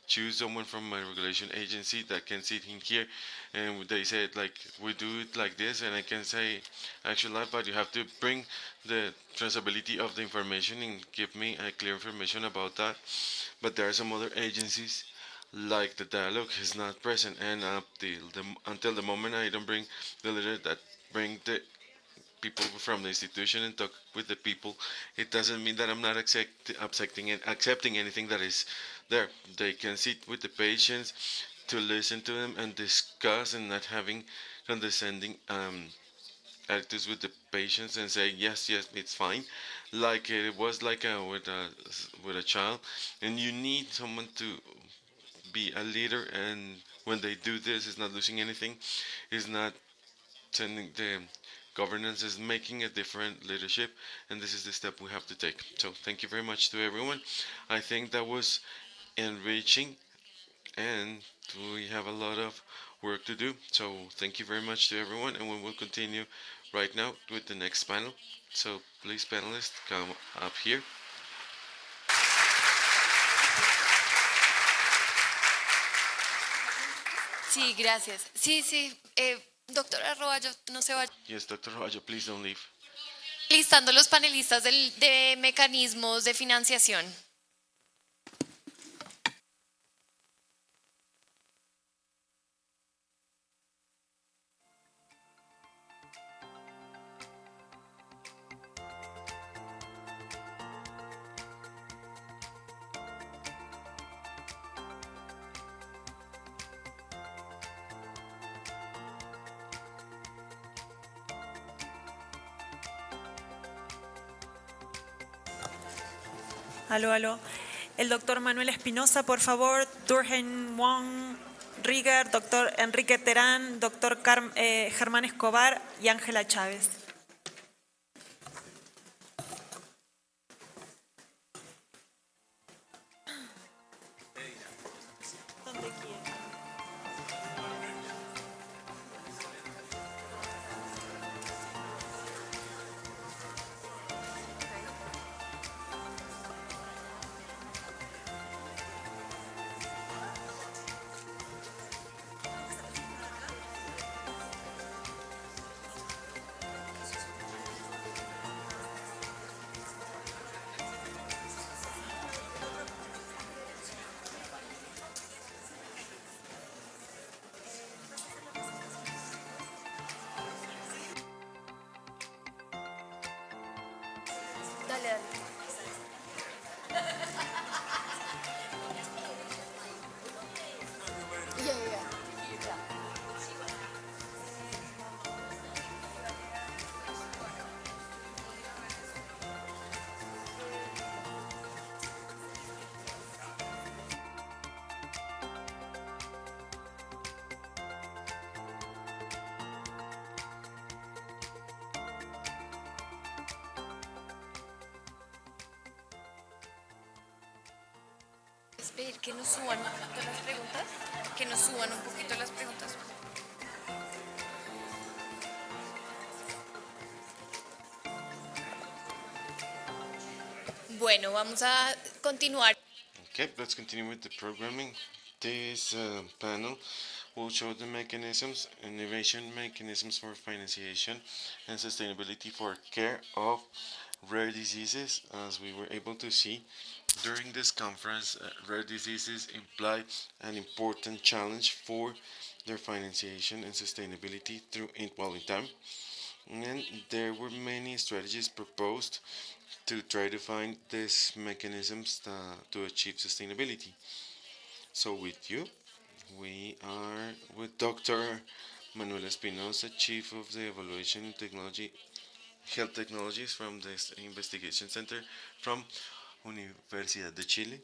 [SPEAKER 3] choose someone from a regulation agency that can sit in here, and they say like we do it like this, and I can say actual life, but you have to bring the traceability of the information and give me a clear information about that. But there are some other agencies like the dialogue is not present, and until the moment I don't bring the leader that bring the people from the institution and talk with the people, it doesn't mean that I'm not accepting anything that is there. They can sit with the patients to listen to them and discuss, and not having condescending attitudes with the patients and say yes, yes, it's fine, like it was like with a child. And you need someone to be a leader, and when they do this, it's not losing anything, it's not the governance is making a different leadership, and this is the step we have to take. So thank you very much to everyone. I think that was enriching, and we have a lot of work to do. So thank you very much to everyone, and we will continue right now with the next panel. So please, panelists, come up here.
[SPEAKER 1] Sí, gracias. Sí, sí, doctora Roballo, no se vaya.
[SPEAKER 3] Yes, Dr. Roger, please don't leave.
[SPEAKER 1] Listando los panelistas de mecanismos de financiación.
[SPEAKER 5] Aló, aló. El doctor Manuel Espinosa, por favor. Durgen Wong Rieger, doctor Enrique Terán, doctor Germán Escobar y Ángela Chávez.
[SPEAKER 1] Dale, dale. Ya, ya, ya. ¿Puedes pedir que nos suban un poquito las preguntas? Que nos suban un poquito las preguntas. Bueno, vamos a continuar.
[SPEAKER 3] Okay, let's continue with the programming. This panel will show the mechanisms, innovation mechanisms for financiation and sustainability for care of rare diseases. As we were able to see during this conference, rare diseases imply an important challenge for their financiation and sustainability through in time. And there were many strategies proposed to try to find these mechanisms to achieve sustainability. So with you, we are with Dr. Manuel Espinosa, Chief of the Evaluation and Technology, Health Technologies from the Investigation Center from Universidad de Chile.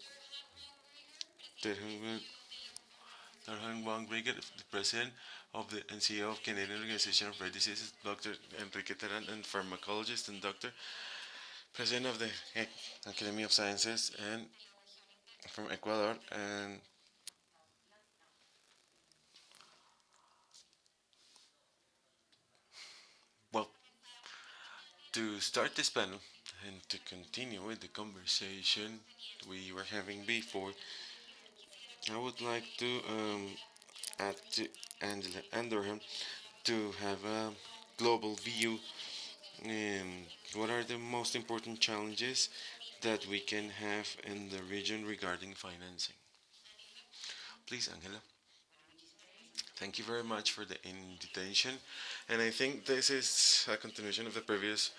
[SPEAKER 3] Terhan Wang Rieger, the President of the and CEO of Canadian Organization of Rare Diseases, Dr. Enrique Terán, and pharmacologist and Dr. President of the Academy of Sciences and from Ecuador, and well, to start this panel and to continue with the conversation we were having before, I would like to add to Angela Anderham to have a global view in what are the most important challenges that we can have in the region regarding financing. Please, Angela. Thank you very much for the invitation. And I think this is a continuation of the previous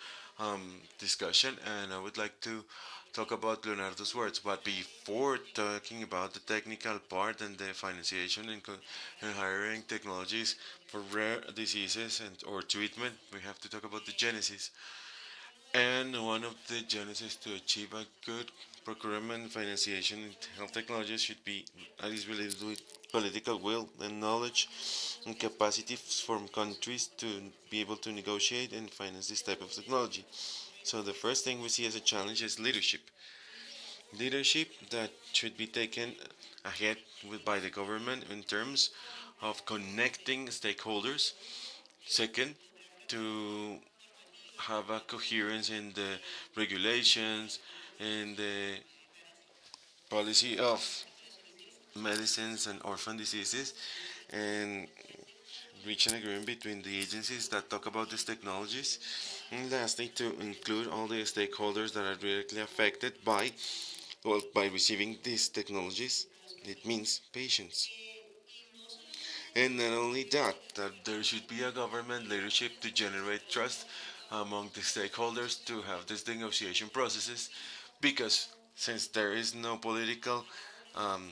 [SPEAKER 3] discussion, and I would like to talk about Leonardo's words. But before talking about the technical part and the financiation and hiring technologies for rare diseases and or treatment, we have to talk about the genesis. And one of the genesis to achieve a good procurement financiation in health technologies should be that is related with
[SPEAKER 6] political will and knowledge and capacity from countries to be able to negotiate and finance this type of technology. So the first thing we see as a challenge is leadership. Leadership that should be taken ahead by the government in terms of connecting stakeholders. Second, to have a coherence in the regulations and the policy of medicines and orphan diseases, and reach an agreement between the agencies that talk about these technologies. And lastly, to include all the stakeholders that are directly affected by receiving these technologies. It means patients. And not only that, that there should be a government leadership to generate trust among the stakeholders to have these negotiation processes, because since there is no political um,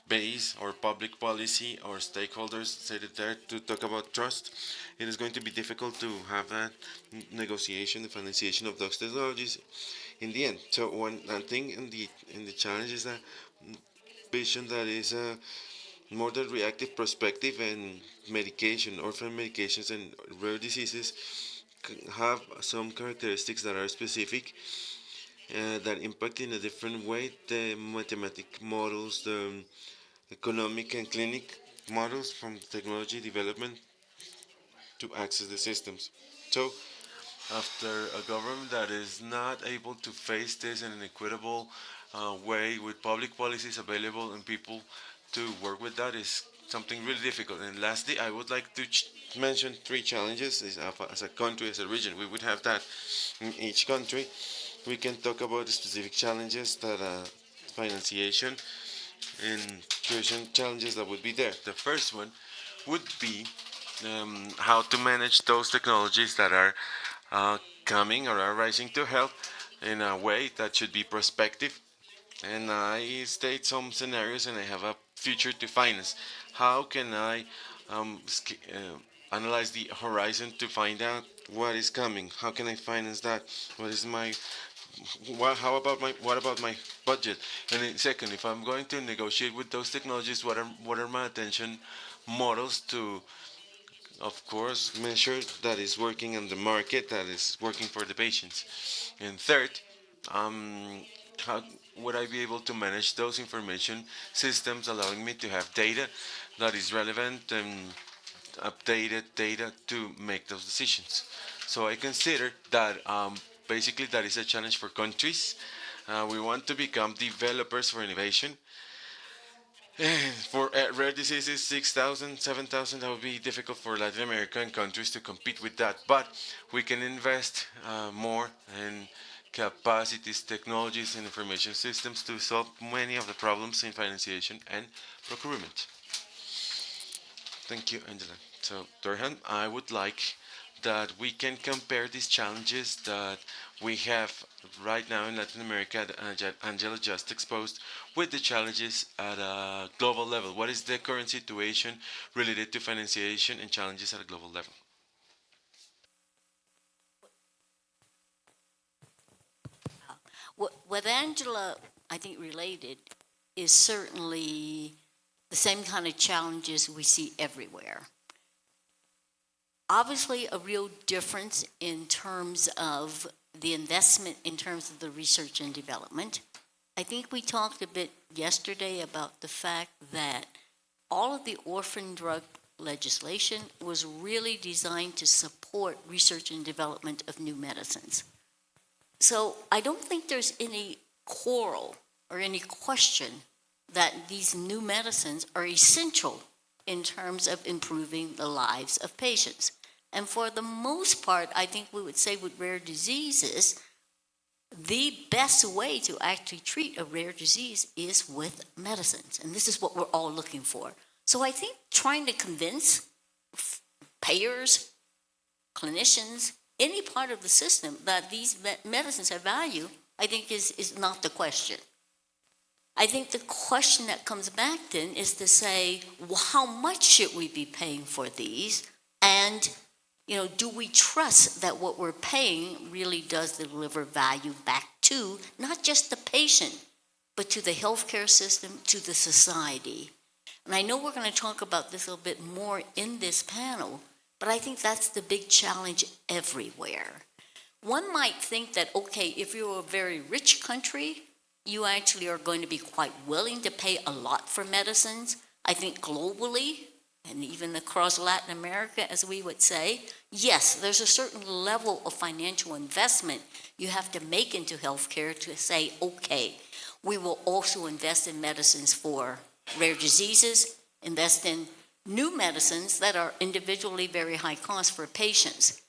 [SPEAKER 6] base or public policy or stakeholders said it there to talk about trust, it is going to be difficult to have that negotiation, the financiation of those technologies in the end. So one thing in the challenge is that patient that is a more than reactive perspective, and medication, orphan medications and rare diseases have some characteristics that are specific, that impact in a different way the mathematic models, the economic and clinic models from technology development to access the systems. So, after a government that is not able to face this in an equitable way with public policies available and people to work with that is something really difficult. And lastly, I would like to mention three challenges as a country, as a region. We would have that in each country. We can talk about the specific challenges that financiation and tuition challenges that would be there. The first one would be how to manage those technologies that are coming or are rising to help in a way that should be prospective. And I state some scenarios and I have a future to finance. How can I analyze the horizon to find out what is coming? How can I finance that? What is my what about my budget? And then second, if I'm going to negotiate with those technologies, what are my attention models to, of course, measure that is working on the market, that is working for the patients? And third, how would I be able to manage those information systems, allowing me to have data that is relevant and updated data to make those decisions? So I consider that basically that is a challenge for countries. We want to become developers for innovation. For rare diseases, 6,000, 7,000, that would be difficult for Latin American countries to compete with that. But we can invest more in capacities, technologies, and information systems to solve many of the problems in financiation and procurement. Thank you, Angela. So, Dorhan, I would like that we can compare these challenges that we have right now in Latin America that Angela just exposed with the challenges at a global level. What is the current situation related to financiation and challenges at a global level?
[SPEAKER 7] What Angela, I think, related is certainly the same kind of challenges we see everywhere. Obviously, a real difference in terms of the investment in terms of the research and development. I think we talked a bit yesterday about the fact that all of the orphan drug legislation was really designed to support research and development of new medicines. So I don't think there's any quarrel or any question that these new medicines are essential in terms of improving the lives of patients. And for the most part, I think we would say with rare diseases, the best way to actually treat a rare disease is with medicines. And this is what we're all looking for. So I think trying to convince payers, clinicians, any part of the system that these medicines have value, I think is not the question. I think the question that comes back then is to say, well, how much should we be paying for these? And do we trust that what we're paying really does deliver value back to not just the patient, but to the healthcare system, to the society? And I know we're going to talk about this a little bit more in this panel, but I think that's the big challenge everywhere. One might think that, okay, if you're a very rich country, you actually are going to be quite willing to pay a lot for medicines. I think globally, and even across Latin America, as we would say, yes, there's a certain level of financial investment you have to make into healthcare to say, okay, we will also invest in medicines for rare diseases, invest in new medicines that are individually very high cost for patients.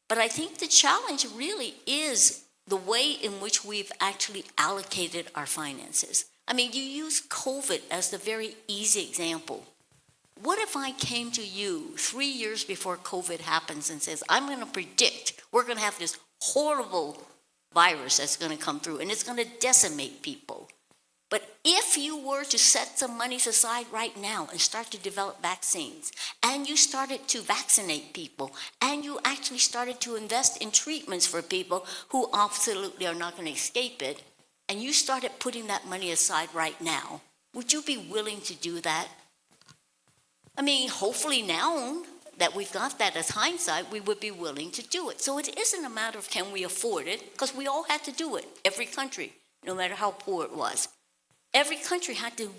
[SPEAKER 7] But I think the challenge really is the way in which we've actually allocated our finances. I mean, you use COVID as the very easy example. What if I came to you 3 years before COVID happens and says, I'm going to predict we're going to have this horrible virus that's going to come through and it's going to decimate people. But if you were to set some monies aside right now and start to develop vaccines, and you started to vaccinate people, and you actually started to invest in treatments for people who absolutely are not going to escape it, and you started putting that money aside right now, would you be willing to do that? I mean, hopefully now that we've got that as hindsight, we would be willing to do it. So it isn't a matter of can we afford it, because we all had to do it, every country, no matter how poor it was. Every country had to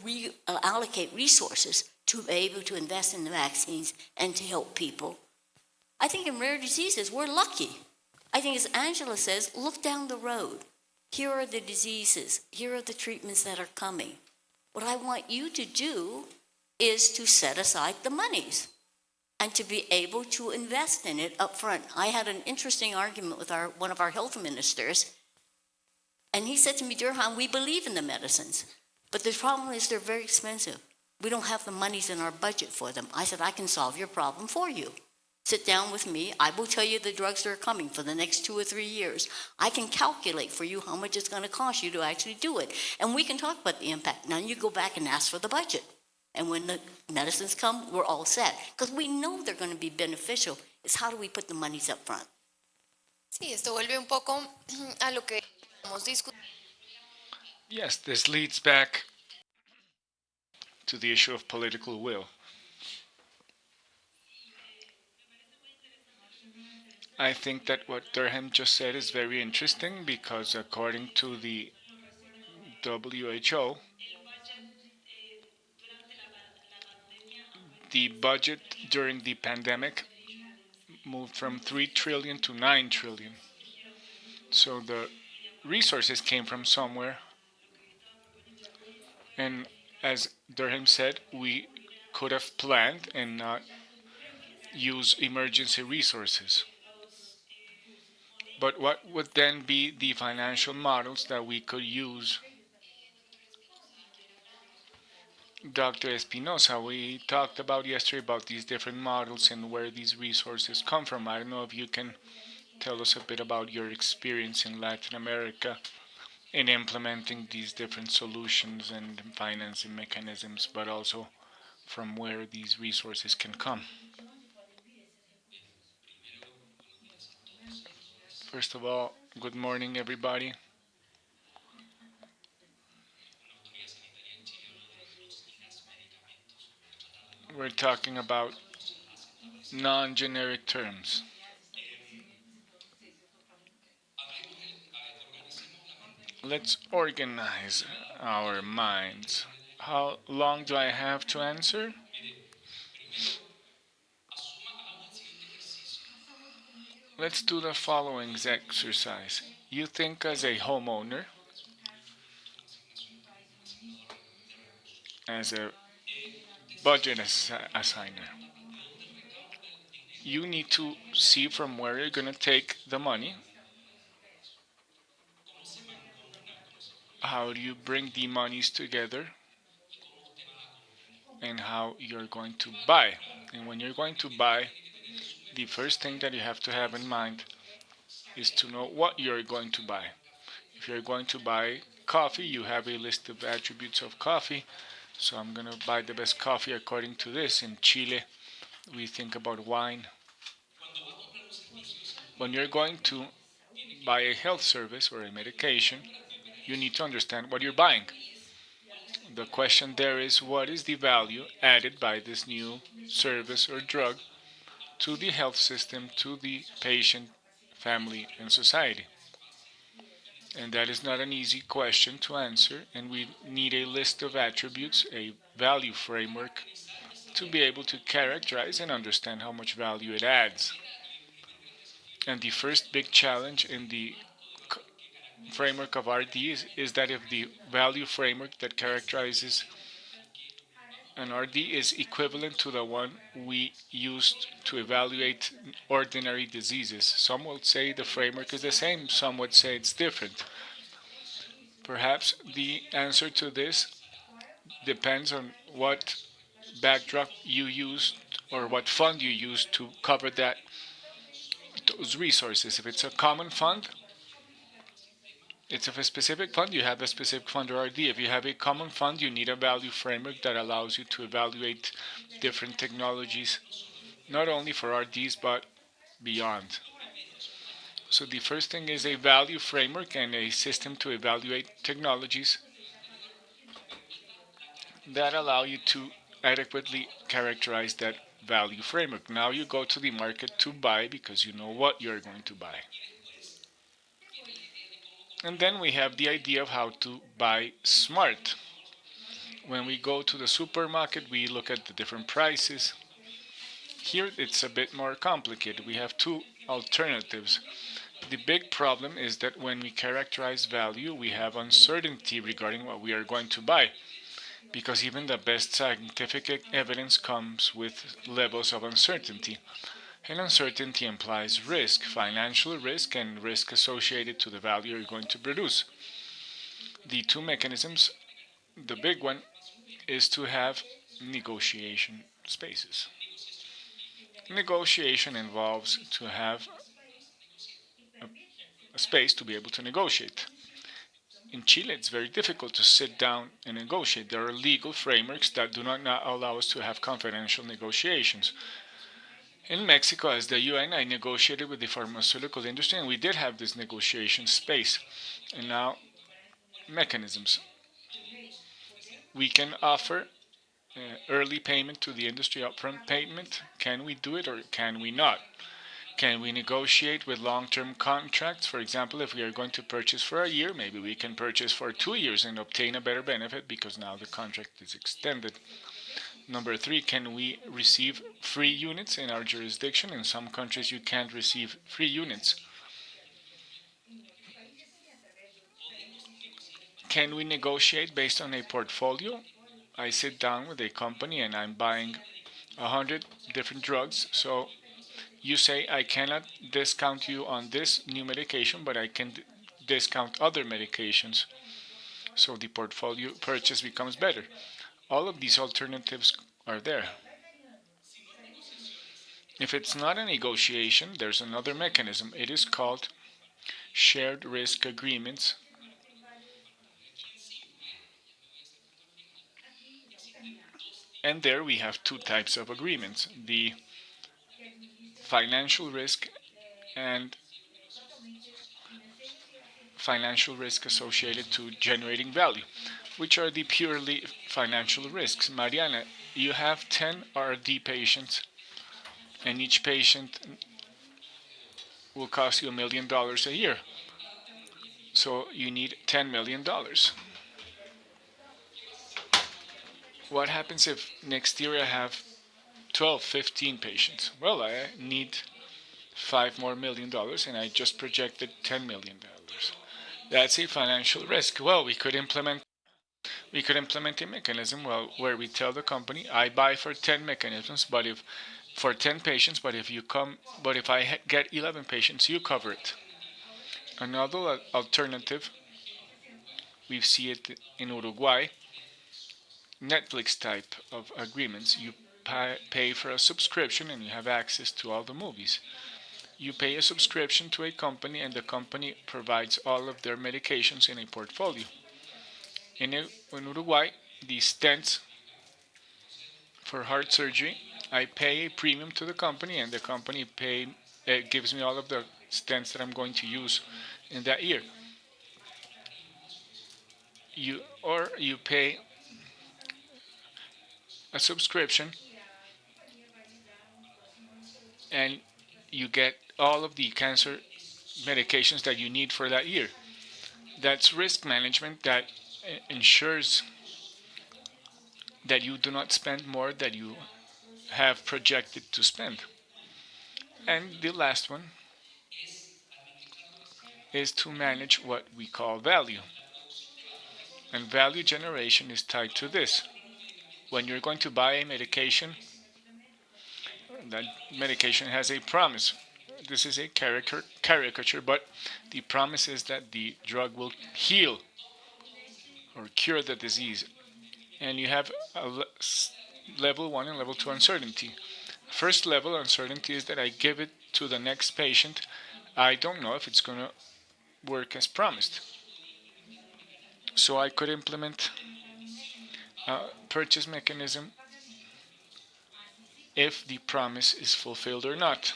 [SPEAKER 7] allocate resources to be able to invest in the vaccines and to help people. I think in rare diseases, we're lucky. I think as Angela says, look down the road. Here are the diseases. Here are the treatments that are coming. What I want you to do is to set aside the monies and to be able to invest in it up front. I had an interesting argument with one of our health ministers, and he said to me, Durhan, we believe in the medicines, but the problem is they're very expensive. We don't have the monies in our budget for them. I said, I can solve your problem for you. Sit down with me. I will tell you the drugs that are coming for the next 2 or 3 years. I can calculate for you how much it's going to cost you to actually do it. And we can talk about the impact. Now you go back and ask for the budget. And when the medicines come, we're all set. Because we know they're going to be beneficial. It's how do we put the monies up front?
[SPEAKER 1] Sí, esto vuelve un poco a lo que hemos discutido.
[SPEAKER 2] Yes, this leads back to the issue of political will. I think that what Durham just said is very interesting because according to the WHO, the budget during the pandemic moved from 3 trillion to 9 trillion. So the resources came from somewhere. And as Durham said, we could have planned and not use emergency resources. But what would then be the financial models that we could use? Dr. Espinosa, we talked about yesterday about these different models and where these resources come from. I don't know if you can tell us a bit about your experience in Latin America in implementing these different solutions and financing mechanisms, but also from where these resources can come. First of all, good morning, everybody. We're talking about non-generic terms. Let's organize our minds. How long do I have to answer? Let's do the following exercise. You think as a homeowner, as a budget assigner. You need to see from where you're going to take the money. How do you bring the monies together? And how you're going to buy. And when you're going to buy, the first thing that you have to have in mind is to know what you're going to buy. If you're going to buy coffee, you have a list of attributes of coffee. So I'm going to buy the best coffee according to this. In Chile, we think about wine. When you're going to buy a health service or a medication, you need to understand what you're buying. The question there is, what is the value added by this new service or drug to the health system, to the patient, family, and society? And that is not an easy question to answer, and we need a list of attributes, a value framework, to be able to characterize and understand how much value it adds. And the first big challenge in the framework of RD is that if the value framework that characterizes an RD is equivalent to the one we used to evaluate ordinary diseases. Some would say the framework is the same, some would say it's different. Perhaps the answer to this depends on what backdrop you used or what fund you used to cover those resources. If it's a common fund, it's of a specific fund, you have a specific fund or RD. If you have a common fund, you need a value framework that allows you to evaluate different technologies, not only for RDs, but beyond. So the first thing is a value framework and a system to evaluate technologies that allow you to adequately characterize that value framework. Now you go to the market to buy because you know what you're going to buy. And then we have the idea of how to buy smart. When we go to the supermarket, we look at the different prices. Here it's a bit more complicated. We have two alternatives. The big problem is that when we characterize value, we have uncertainty regarding what we are going to buy, because even the best scientific evidence comes with levels of uncertainty. And uncertainty implies risk, financial risk, and risk associated to the value you're going to produce. The two mechanisms, the big one is to have negotiation spaces. Negotiation involves to have a space to be able to negotiate. In Chile, it's very difficult to sit down and negotiate. There are legal frameworks that do not allow us to have confidential negotiations. In Mexico, as the UN, I negotiated with the pharmaceutical industry, and we did have this negotiation space. And now, mechanisms. We can offer early payment to the industry, upfront payment. Can we do it or can we not? Can we negotiate with long-term contracts? For example, if we are going to purchase for a year, maybe we can purchase for 2 years and obtain a better benefit because now the contract is extended. Number 3, can we receive free units in our jurisdiction? In some countries, you can't receive free units. Can we negotiate based on a portfolio? I sit down with a company and I'm buying 100 different drugs. So you say, I cannot discount you on this new medication, but I can discount other medications. So the portfolio purchase becomes better. All of these alternatives are there. If it's not a negotiation, there's another mechanism. It is called shared risk agreements. And there we have two types of agreements. The financial risk and financial risk associated to generating value, which are the purely financial risks. Mariana, you have 10 RD patients, and each patient will cost you $1 million a year. So you need $10 million. What happens if next year I have 12, 15 patients? Well, I need $5 more million, and I just projected $10 million. That's a financial risk. Well, we could implement a mechanism where we tell the company, I buy for 10 mechanisms, but if for 10 patients, but if I get 11 patients, you cover it. Another alternative, we see it in Uruguay, Netflix type of agreements. You pay for a subscription and you have access to all the movies. You pay a subscription to a company and the company provides all of their medications in a portfolio. In Uruguay, the stents for heart surgery, I pay a premium to the company and the company gives me all of the stents that I'm going to use in that year. You pay a subscription and you get all of the cancer medications that you need for that year. That's risk management that ensures that you do not spend more than you have projected to spend. And the last one is to manage what we call value. And value generation is tied to this. When you're going to buy a medication, that medication has a promise. This is a caricature, but the promise is that the drug will heal or cure the disease. And you have level 1 and level 2 uncertainty. First level uncertainty is that I give it to the next patient. I don't know if it's going to work as promised. So I could implement a purchase mechanism if the promise is fulfilled or not.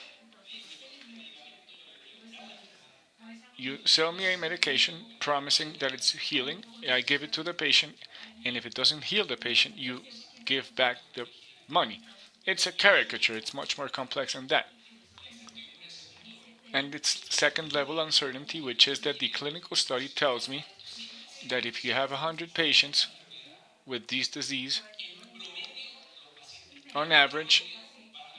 [SPEAKER 2] You sell me a medication promising that it's healing, I give it to the patient, and if it doesn't heal the patient, you give back the money. It's a caricature, it's much more complex than that. And it's second level uncertainty, which is that the clinical study tells me that if you have 100 patients with this disease, on average,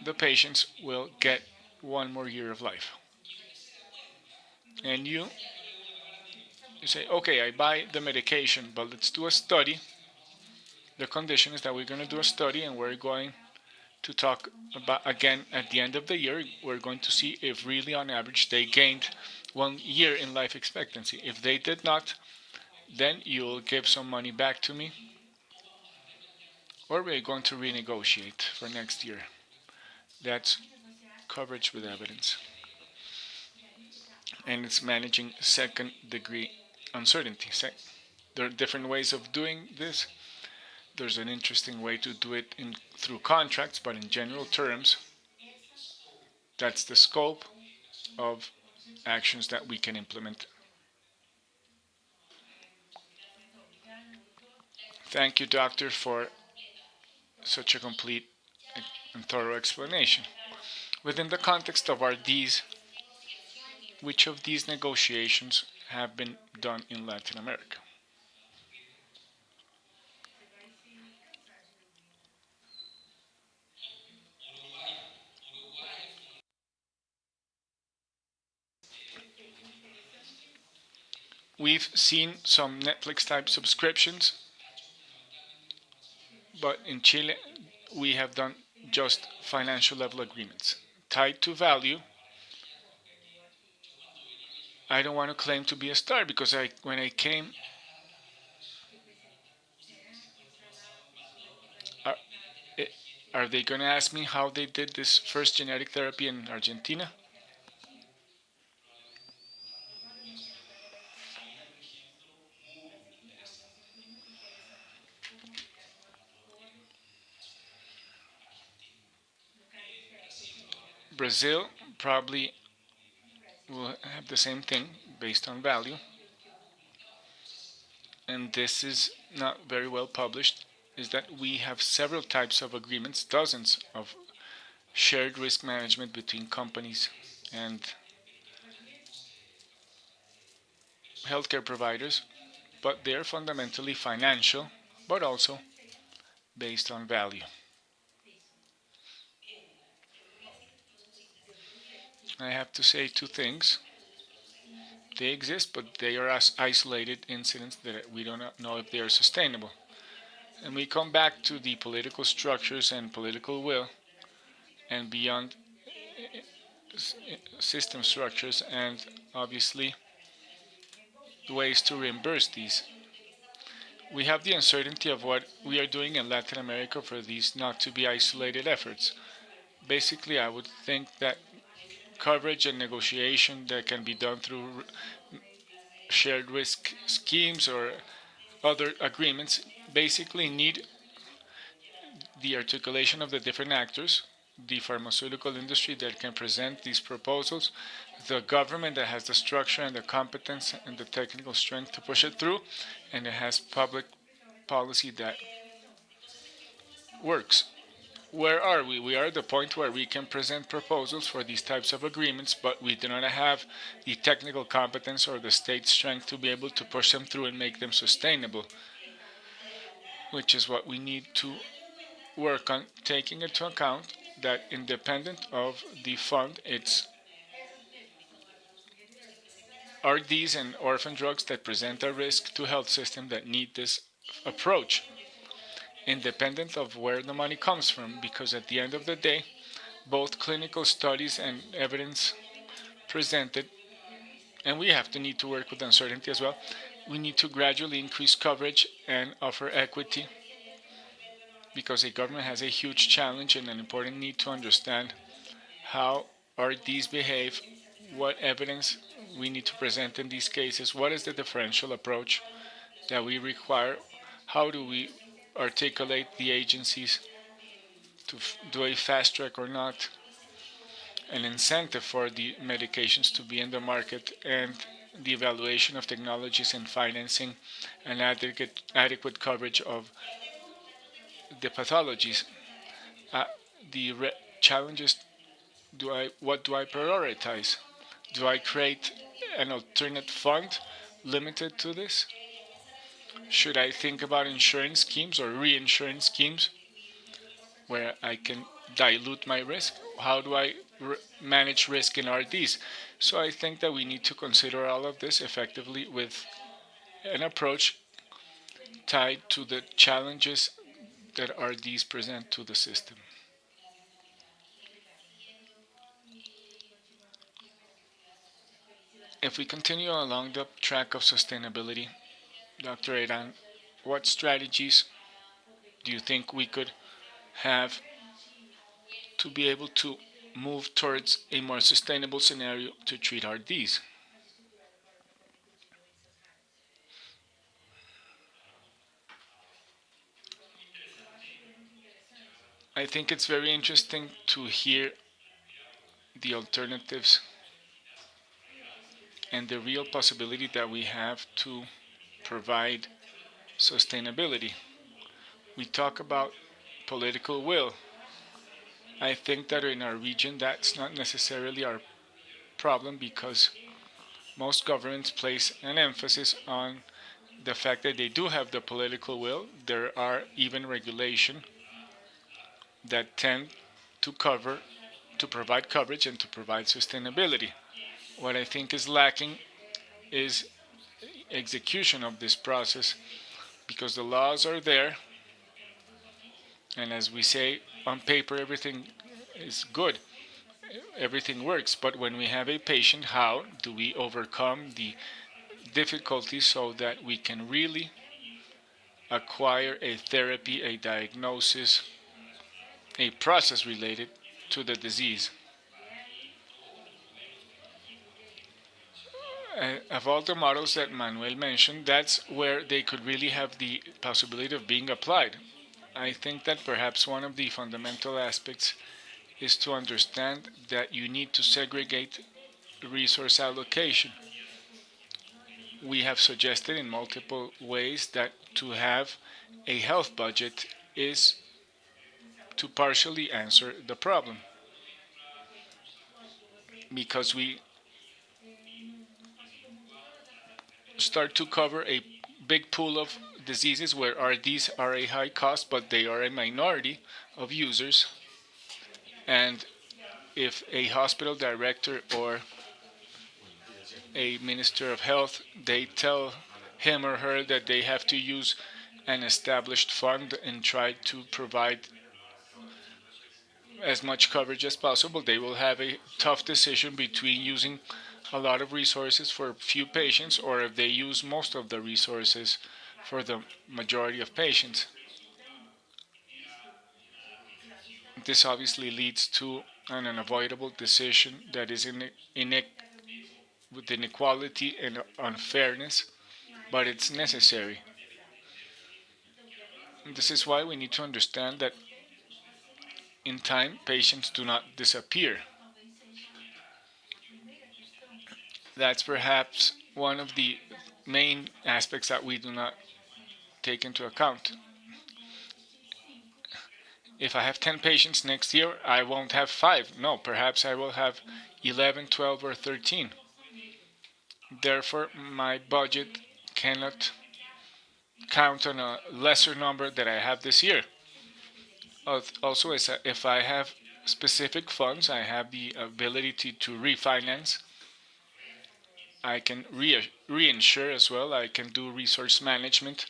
[SPEAKER 2] the patients will get 1 more year of life. And you say, okay, I buy the medication, but let's do a study. The condition is that we're going to do a study and we're going to talk about, again, at the end of the year, we're going to see if really on average they gained 1 year in life expectancy. If they did not, then you'll give some money back to me, or we're going to renegotiate for next year. That's coverage with evidence. And it's managing second degree uncertainty. There are different ways of doing this. There's an interesting way to do it through contracts, but in general terms, that's the scope of actions that we can implement. Thank you, doctor, for such a complete and thorough explanation. Within the context of our Ds, which of these negotiations have been done in Latin America? We've seen some Netflix type subscriptions, but in Chile we have done just financial level agreements tied to value. I don't want to claim to be a star because when I came, are they going to ask me how they did this first genetic therapy in Argentina? Brazil probably will have the same thing based on value. And this is not very well published, is that we have several types of agreements, dozens of shared risk management between companies and healthcare providers, but they're fundamentally financial, but also based on value. I have to say two things. They exist, but they are isolated incidents that we don't know if they are sustainable. And we come back to the political structures and political will, and beyond system structures, and obviously ways to reimburse these. We have the uncertainty of what we are doing in Latin America for these not to be isolated efforts. Basically, I would think that coverage and negotiation that can be done through shared risk schemes or other agreements basically need the articulation of the different actors, the pharmaceutical industry that can present these proposals, the government that has the structure and the competence and the technical strength to push it through, and it has public policy that works. Where are we? We are at the point where we can present proposals for these types of agreements, but we do not have the technical competence or the state strength to be able to push them through and make them sustainable, which is what we need to work on, taking into account that independent of the fund, it's RDs and orphan drugs that present a risk to health system that need this approach, independent of where the money comes from, because at the end of the day, both clinical studies and evidence presented, and we have to need to work with uncertainty as well. We need to gradually increase coverage and offer equity, because a government has a huge challenge and an important need to understand how RDs behave, what evidence we need to present in these cases, what is the differential approach that we require, how do we articulate the agencies to do a fast track or not, an incentive for the medications to be in the market, and the evaluation of technologies and financing and adequate coverage of the pathologies. Uh, the challenge is, what do I prioritize? Do I create an alternate fund limited to this? Should I think about insurance schemes or reinsurance schemes where I can dilute my risk? How do I manage risk in RDs? So I think that we need to consider all of this effectively with an approach tied to the challenges that RDs present to the system. If we continue along the track of sustainability, Dr. Aidan, what strategies do you think we could have to be able to move towards a more sustainable scenario to treat RDs? I think it's very interesting to hear the alternatives and the real possibility that we have to provide sustainability. We talk about political will. I think that in our region that's not necessarily our problem, because most governments place an emphasis on the fact that they do have the political will. There are even regulation that tend to provide coverage and to provide sustainability. What I think is lacking is execution of this process, because the laws are there, and as we say, on paper everything is good, everything works, but when we have a patient, how do we overcome the difficulties so that we can really acquire a therapy, a diagnosis, a process related to the disease? Of all the models that Manuel mentioned, that's where they could really have the possibility of being applied. I think that perhaps one of the fundamental aspects is to understand that you need to segregate resource allocation. We have suggested in multiple ways that to have a health budget is to partially answer the problem, because we start to cover a big pool of diseases where RDs are a high cost, but they are a minority of users. And if a hospital director or a minister of health, they tell him or her that they have to use an established fund and try to provide as much coverage as possible, they will have a tough decision between using a lot of resources for few patients, or if they use most of the resources for the majority of patients. This obviously leads to an unavoidable decision that is with inequality and unfairness, but it's necessary. And this is why we need to understand that in time, patients do not disappear. That's perhaps one of the main aspects that we do not take into account. If I have 10 patients next year, I won't have 5. No, perhaps I will have 11, 12, or 13. Therefore, my budget cannot count on a lesser number that I have this year. Also, if I have specific funds, I have the ability to refinance. I can reinsure as well. I can do resource management.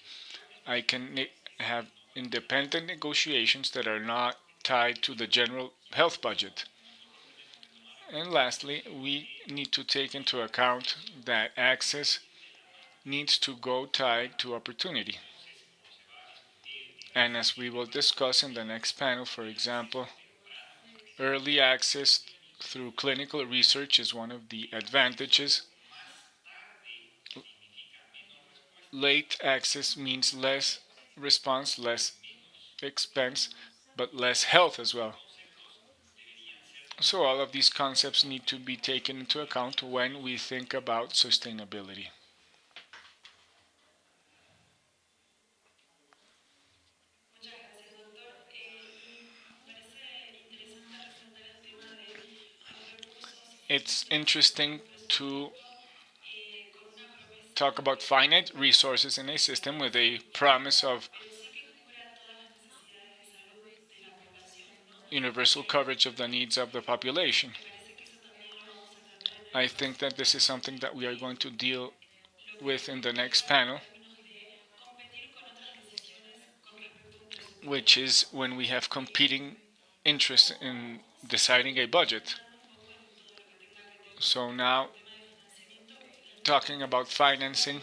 [SPEAKER 2] I can have independent negotiations that are not tied to the general health budget. And lastly, we need to take into account that access needs to go tied to opportunity. And as we will discuss in the next panel, for example, early access through clinical research is one of the advantages. Late access means less response, less expense, but less health as well. So all of these concepts need to be taken into account when we think about sustainability. It's interesting to talk about finite resources in a system with a promise of universal coverage of the needs of the population. I think that this is something that we are going to deal with in the next panel, which is when we have competing interests in deciding a budget. So now, talking about financing,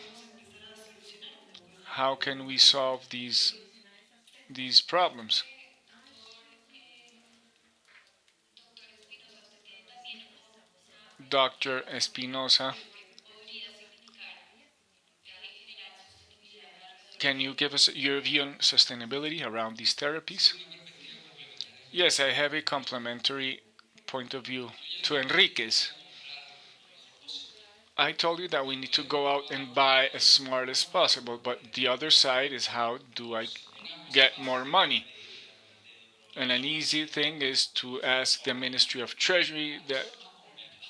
[SPEAKER 2] how can we solve these problems? Dr. Espinosa, can you give us your view on sustainability around these therapies? Yes, I have a complementary point of view to Enrique's. I told you that we need to go out and buy as smart as possible, but the other side is how do I get more money? And an easy thing is to ask the Ministry of Treasury that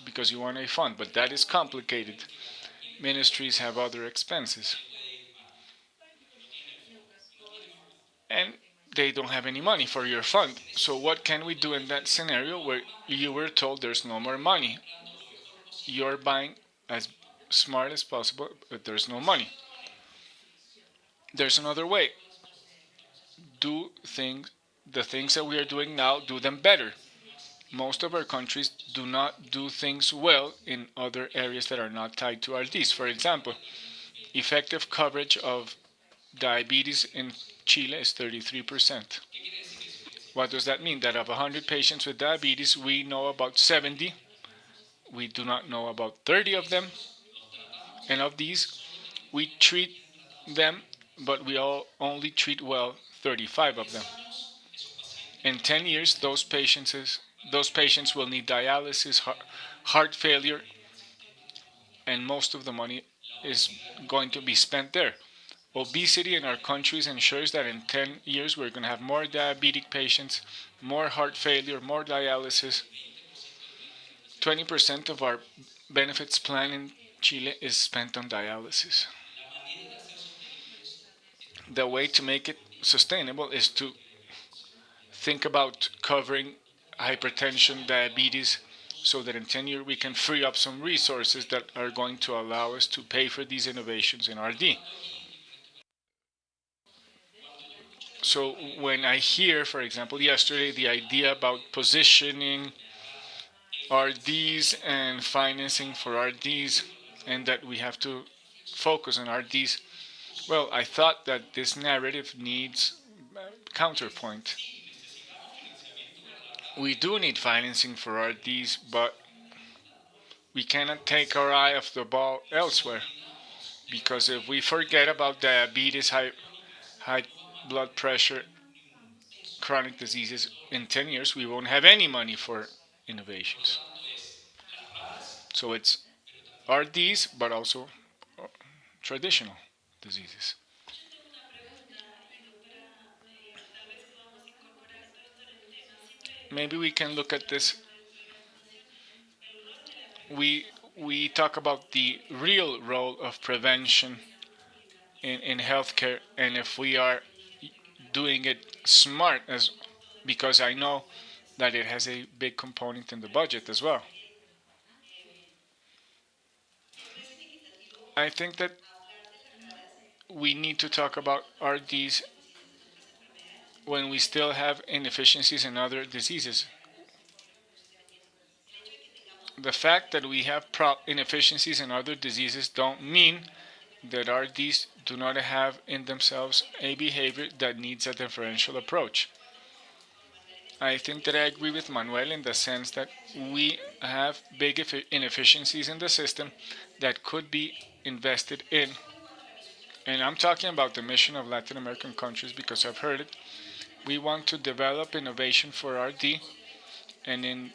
[SPEAKER 2] because you want a fund, but that is complicated. Ministries have other expenses. And they don't have any money for your fund. So what can we do in that scenario where you were told there's no more money? You're buying as smart as possible, but there's no money. There's another way. Do the things that we are doing now, do them better. Most of our countries do not do things well in other areas that are not tied to RDs. For example, effective coverage of diabetes in Chile is 33%. What does that mean? That of 100 patients with diabetes, we know about 70. We do not know about 30 of them. And of these, we treat them, but we only treat well 35 of them. In 10 years, those patients will need dialysis, heart failure, and most of the money is going to be spent there. Obesity in our countries ensures that in 10 years we're going to have more diabetic patients, more heart failure, more dialysis. 20% of our benefits plan in Chile is spent on dialysis. The way to make it sustainable is to think about covering hypertension, diabetes, so that in 10 years we can free up some resources that are going to allow us to pay for these innovations in RD. So when I hear, for example, yesterday, the idea about positioning RDs and financing for RDs, and that we have to focus on RDs, well, I thought that this narrative needs counterpoint. We do need financing for RDs, but we cannot take our eye off the ball elsewhere. Because if we forget about diabetes, high blood pressure, chronic diseases, in 10 years we won't have any money for innovations. So it's RDs, but also traditional diseases. maybe we can look at this. We talk about the real role of prevention in healthcare, and if we are doing it smart, as because I know that it has a big component in the budget as well. I think that we need to talk about RDs when we still have inefficiencies in other diseases. The fact that we have inefficiencies in other diseases don't mean that RDs do not have in themselves a behavior that needs a differential approach. I think that I agree with Manuel in the sense that we have big inefficiencies in the system that could be invested in. And I'm talking about the mission of Latin American countries because I've heard it. We want to develop innovation for RD, and in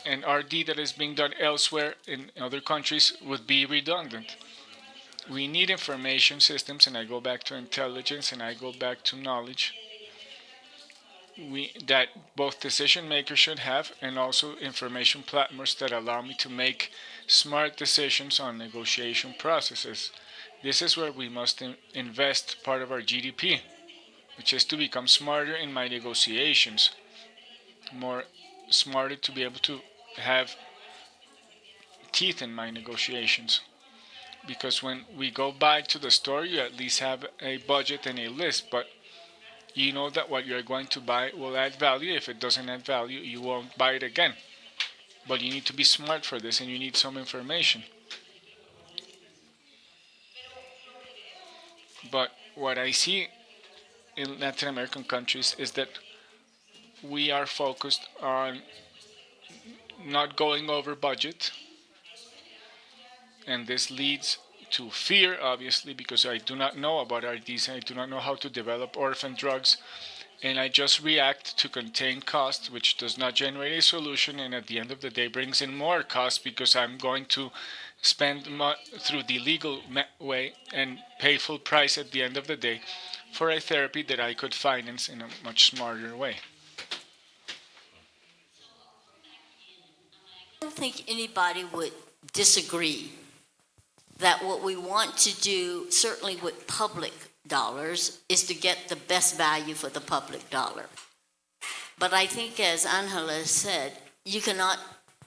[SPEAKER 2] and RD that is being done elsewhere in other countries would be redundant. We need information systems, and I go back to intelligence and I go back to knowledge that both decision makers should have, and also information platforms that allow me to make smart decisions on negotiation processes. This is where we must invest part of our GDP, which is to become smarter in my negotiations, more smarter to be able to have teeth in my negotiations. Because when we go back to the store, you at least have a budget and a list, but you know that what you're going to buy will add value. If it doesn't add value, you won't buy it again. But you need to be smart for this, and you need some information. But what I see in Latin American countries is that we are focused on not going over budget, and this leads to fear, obviously, because I do not know about RDs, and I do not know how to develop orphan drugs, and I just react to contain cost, which does not generate a solution, and at the end of the day brings in more cost because I'm going to spend through the legal way and pay full price at the end of the day for a therapy that I could finance in a much smarter way.
[SPEAKER 7] I don't think anybody would disagree that what we want to do, certainly with public dollars, is to get the best value for the public dollar. But I think, as Angela said, you cannot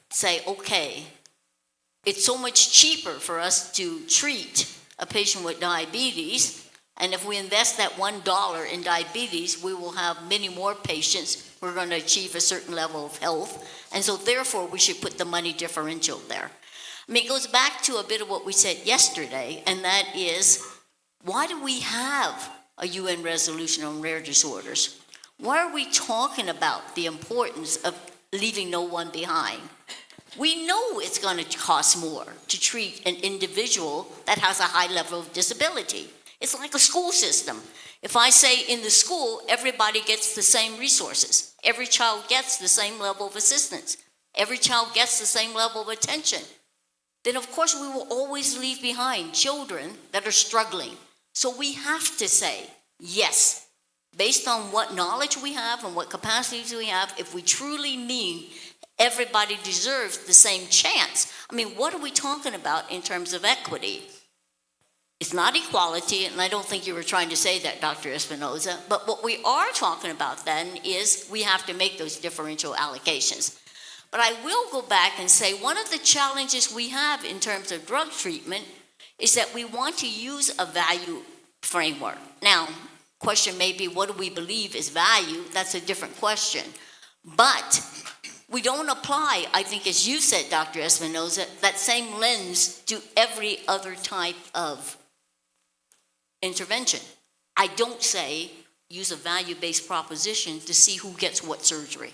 [SPEAKER 7] say, okay, it's so much cheaper for us to treat a patient with diabetes, and if we invest that $1 in diabetes, we will have many more patients who are going to achieve a certain level of health, and so therefore we should put the money differential there. I mean, it goes back to a bit of what we said yesterday, and that is, why do we have a UN resolution on rare disorders? Why are we talking about the importance of leaving no one behind? We know it's going to cost more to treat an individual that has a high level of disability. It's like a school system. If I say in the school, everybody gets the same resources, every child gets the same level of assistance, every child gets the same level of attention, then of course we will always leave behind children that are struggling. So we have to say, yes, based on what knowledge we have and what capacities we have, if we truly mean everybody deserves the same chance. I mean, what are we talking about in terms of equity? It's not equality, and I don't think you were trying to say that, Dr. Espinoza, but what we are talking about then is we have to make those differential allocations. But I will go back and say one of the challenges we have in terms of drug treatment is that we want to use a value framework. Now, question may be, what do we believe is value? That's a different question. But we don't apply, I think, as you said, Dr. Espinoza, that same lens to every other type of intervention. I don't say use a value-based proposition to see who gets what surgery.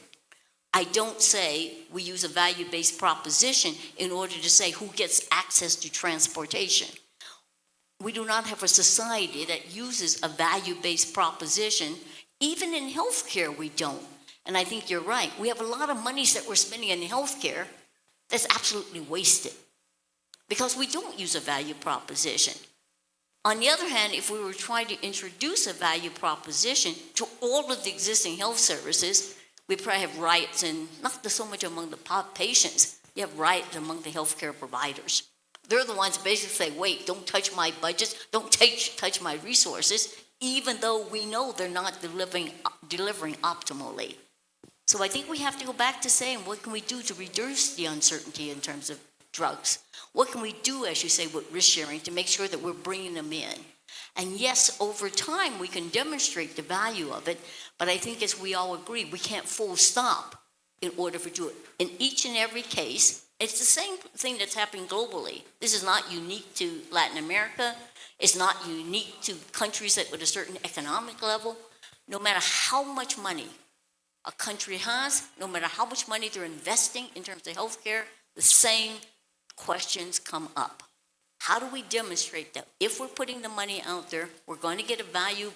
[SPEAKER 7] I don't say we use a value-based proposition in order to say who gets access to transportation. We do not have a society that uses a value-based proposition. Even in healthcare, we don't. And I think you're right. We have a lot of monies that we're spending in healthcare that's absolutely wasted because we don't use a value proposition. On the other hand, if we were trying to introduce a value proposition to all of the existing health services, we probably have riots, and not so much among the patients, you have riots among the healthcare providers. They're the ones basically say, wait, don't touch my budgets, don't touch my resources, even though we know they're not delivering optimally. So I think we have to go back to saying, what can we do to reduce the uncertainty in terms of drugs? What can we do, as you say, with risk sharing to make sure that we're bringing them in? And yes, over time, we can demonstrate the value of it, but I think as we all agree, we can't full stop in order to do it. In each and every case, it's the same thing that's happening globally. This is not unique to Latin America. It's not unique to countries that with a certain economic level. No matter how much money a country has, no matter how much money they're investing in terms of healthcare, the same questions come up. How do we demonstrate that if we're putting the money out there, we're going to get a value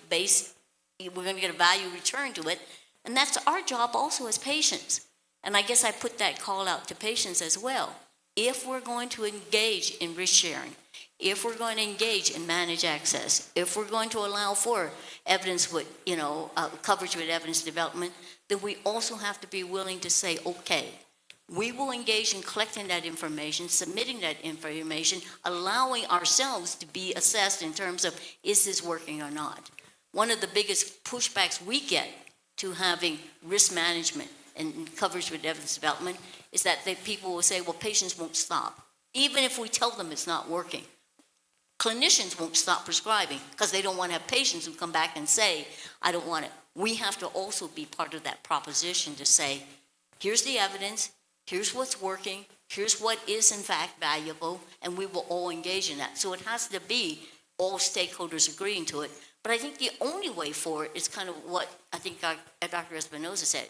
[SPEAKER 7] return to it, and that's our job also as patients. And I guess I put that call out to patients as well. If we're going to engage in risk sharing, if we're going to engage in managed access, if we're going to allow for evidence with, coverage with evidence development, then we also have to be willing to say, okay, we will engage in collecting that information, submitting that information, allowing ourselves to be assessed in terms of, is this working or not? One of the biggest pushbacks we get to having risk management and coverage with evidence development is that people will say, well, patients won't stop. Even if we tell them it's not working. Clinicians won't stop prescribing because they don't want to have patients who come back and say, I don't want it. We have to also be part of that proposition to say, here's the evidence, here's what's working, here's what is in fact valuable, and we will all engage in that. So it has to be all stakeholders agreeing to it. But I think the only way for it is kind of what I think Dr. Espinosa said.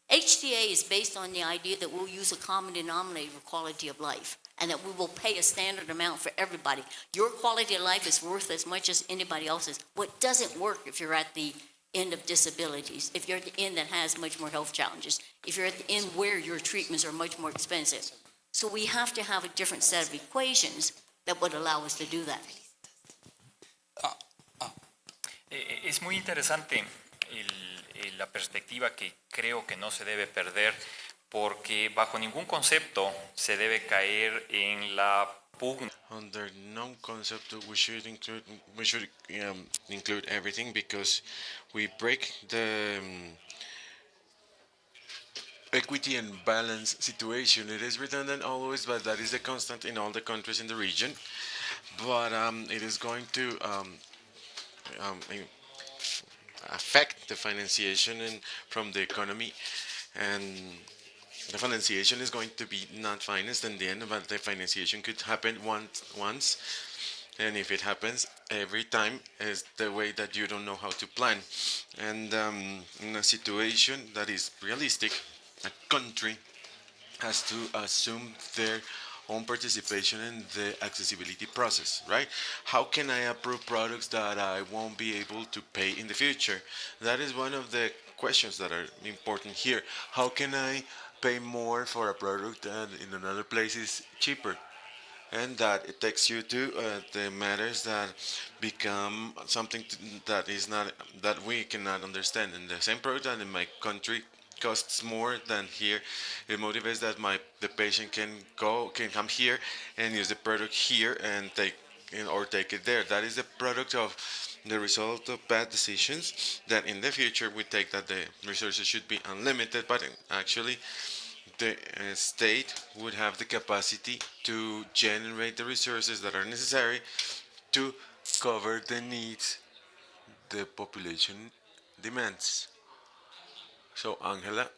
[SPEAKER 7] HTA is based on the idea that we'll use a common denominator for quality of life and that we will pay a standard amount for everybody. Your quality of life is worth as much as anybody else's. What doesn't work if you're at the end of disabilities, if you're at the end that has much more health challenges, if you're at the end where your treatments are much more expensive. So we have to have a different set of equations that would allow us to do that.
[SPEAKER 8] Es muy interesante la perspectiva que creo que no se debe perder, porque bajo ningún concepto se debe caer en la pugna.
[SPEAKER 6] Under no concept, we should include everything, because we break the equity and balance situation. It is redundant always, but that is the constant in all the countries in the region. But it is going to affect the financiation from the economy, and the financiation is going to be not financed in the end, but the financiation could happen once, and if it happens every time, is the way that you don't know how to plan. And in a situation that is realistic, a country has to assume their own participation in the accessibility process, right? How can I approve products that I won't be able to pay in the future? That is one of the questions that are important here. How can I pay more for a product that in another place is cheaper? And that it takes you to the matters that become something that is not, that we cannot understand. And the same product that in my country costs more than here, it motivates that the patient can come here and use the product here and take it there. That is the product of the result of bad decisions, that in the future we take that the resources should be unlimited, but actually the state would have the capacity to generate the resources that are necessary to cover the needs the population demands. So, Angela,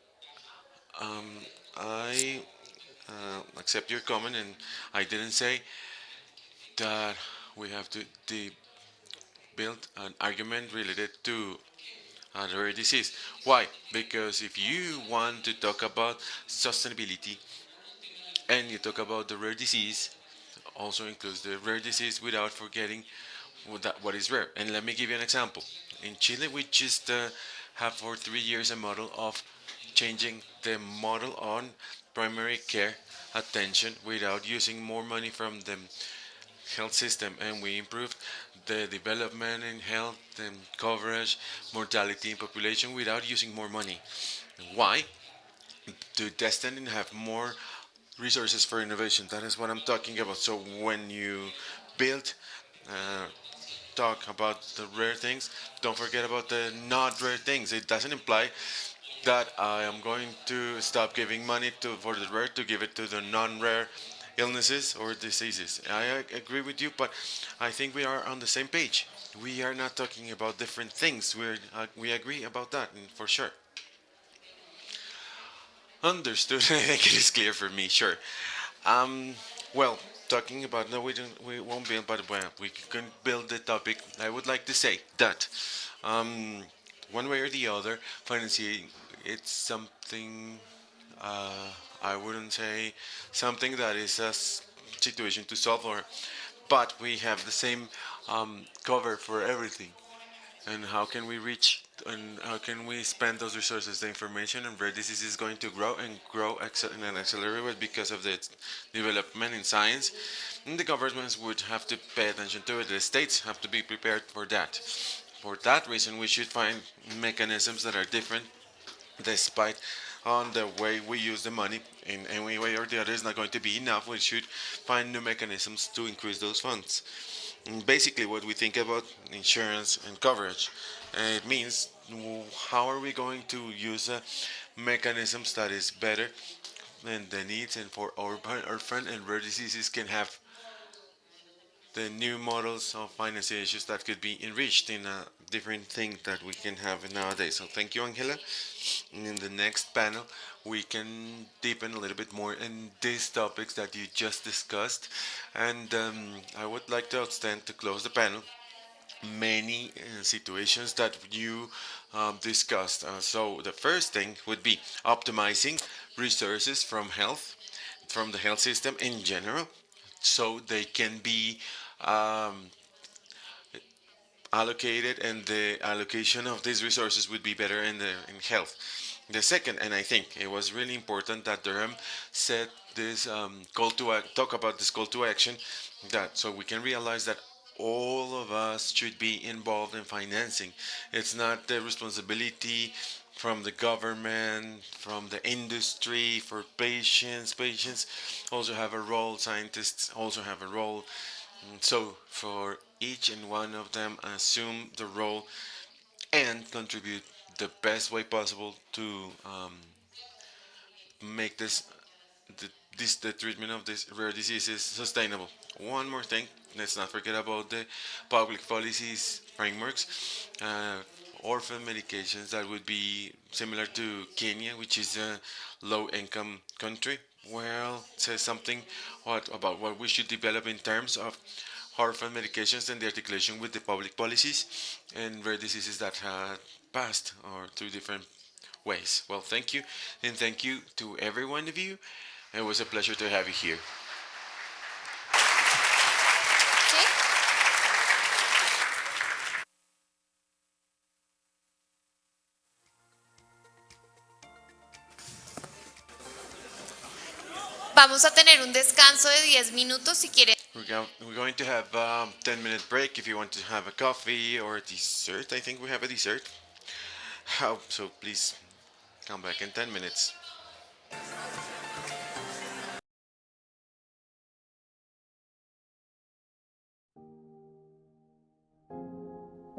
[SPEAKER 6] I accept your comment, and I didn't say that we have to build an argument related to a rare disease. Why? Because if you want to talk about sustainability and you talk about the rare disease, also includes the rare disease without forgetting what is rare. And let me give you an example. In Chile, we just have for 3 years a model of changing the model on primary care attention without using more money from the health system, and we improved
[SPEAKER 3] the development in health and coverage, mortality in population without using more money. Why? To destine and have more resources for innovation. That is what I'm talking about. So when you build, talk about the rare things, don't forget about the not rare things. It doesn't imply that I am going to stop giving money for the rare to give it to the non-rare illnesses or diseases. I agree with you, but I think we are on the same page. We are not talking about different things. We agree about that, for sure. Understood. I think it is clear for me. Sure. Um, well, talking about no, we won't build, but well, we can build the topic. I would like to say that um, one way or the other, financing it's something. I wouldn't say something that is a situation to solve, or but we have the same cover for everything. And how can we reach and how can we spend those resources? The information and rare disease is going to grow and grow in an accelerated way because of the development in science. And the governments would have to pay attention to it. The states have to be prepared for that. For that reason, we should find mechanisms that are different despite on the way we use the money in any way or the other is not going to be enough. We should find new mechanisms to increase those funds. And basically, what we think about insurance and coverage, it means how are we going to use mechanisms that is better than the needs and for orphan and rare diseases can have the new models of financing issues that could be enriched in a different thing that we can have nowadays. So thank you, Angela. And in the next panel, we can deepen a little bit more in these topics that you just discussed. And I would like to extend to close the panel many situations that you discussed. So the first thing would be optimizing resources from the health system in general, so they can be um, allocated and the allocation of these resources would be better in health. The second, and I think it was really important that Durham said this talk about this call to action, that so we can realize that all of us should be involved in financing. It's not the responsibility from the government, from the industry, for patients. Patients also have a role, scientists also have a role. So for each and one of them assume the role and contribute the best way possible to make the treatment of these rare diseases sustainable. One more thing, let's not forget about the public policies frameworks. Orphan medications that would be similar to Kenya, which is a low-income country. Well, it says something about what we should develop in terms of orphan medications and the articulation with the public policies and rare diseases that had passed or through different ways. Well, thank you, and thank you to every one of you. It was a pleasure to have you here.
[SPEAKER 1] ¿Sí? Vamos a tener un descanso de 10 minutos si quieren.
[SPEAKER 3] We're going to have a 10-minute break if you want to have a coffee or a dessert. I think we have a dessert. So please come back in 10 minutes.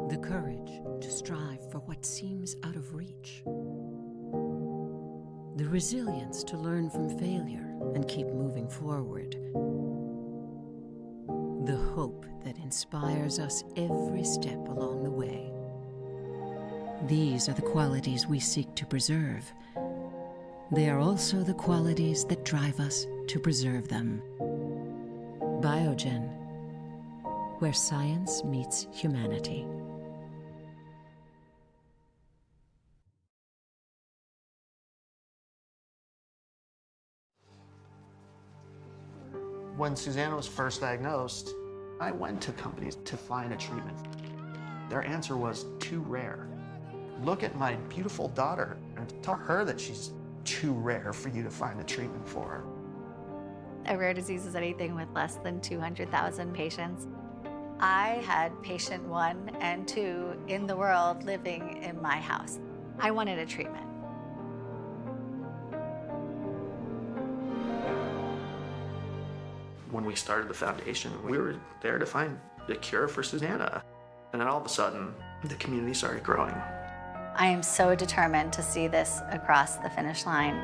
[SPEAKER 9] The courage to strive for what seems out of reach. The resilience to learn from failure and keep moving forward. The hope that inspires us every step along the way. These are the qualities we seek to preserve. They are also the qualities that drive us to preserve them. Biogen, where science meets humanity.
[SPEAKER 10] When Susanna was first diagnosed, I went to companies to find a treatment. Their answer was too rare. Look at my beautiful daughter and tell her that she's too rare for you to find a treatment for her.
[SPEAKER 11] A rare disease is anything with less than 200,000 patients. I had patient 1 and 2 in the world living in my house. I wanted a treatment.
[SPEAKER 10] When we started the foundation, we were there to find the cure for Susanna. And then all of a sudden, the community started growing.
[SPEAKER 11] I am so determined to see this across the finish line.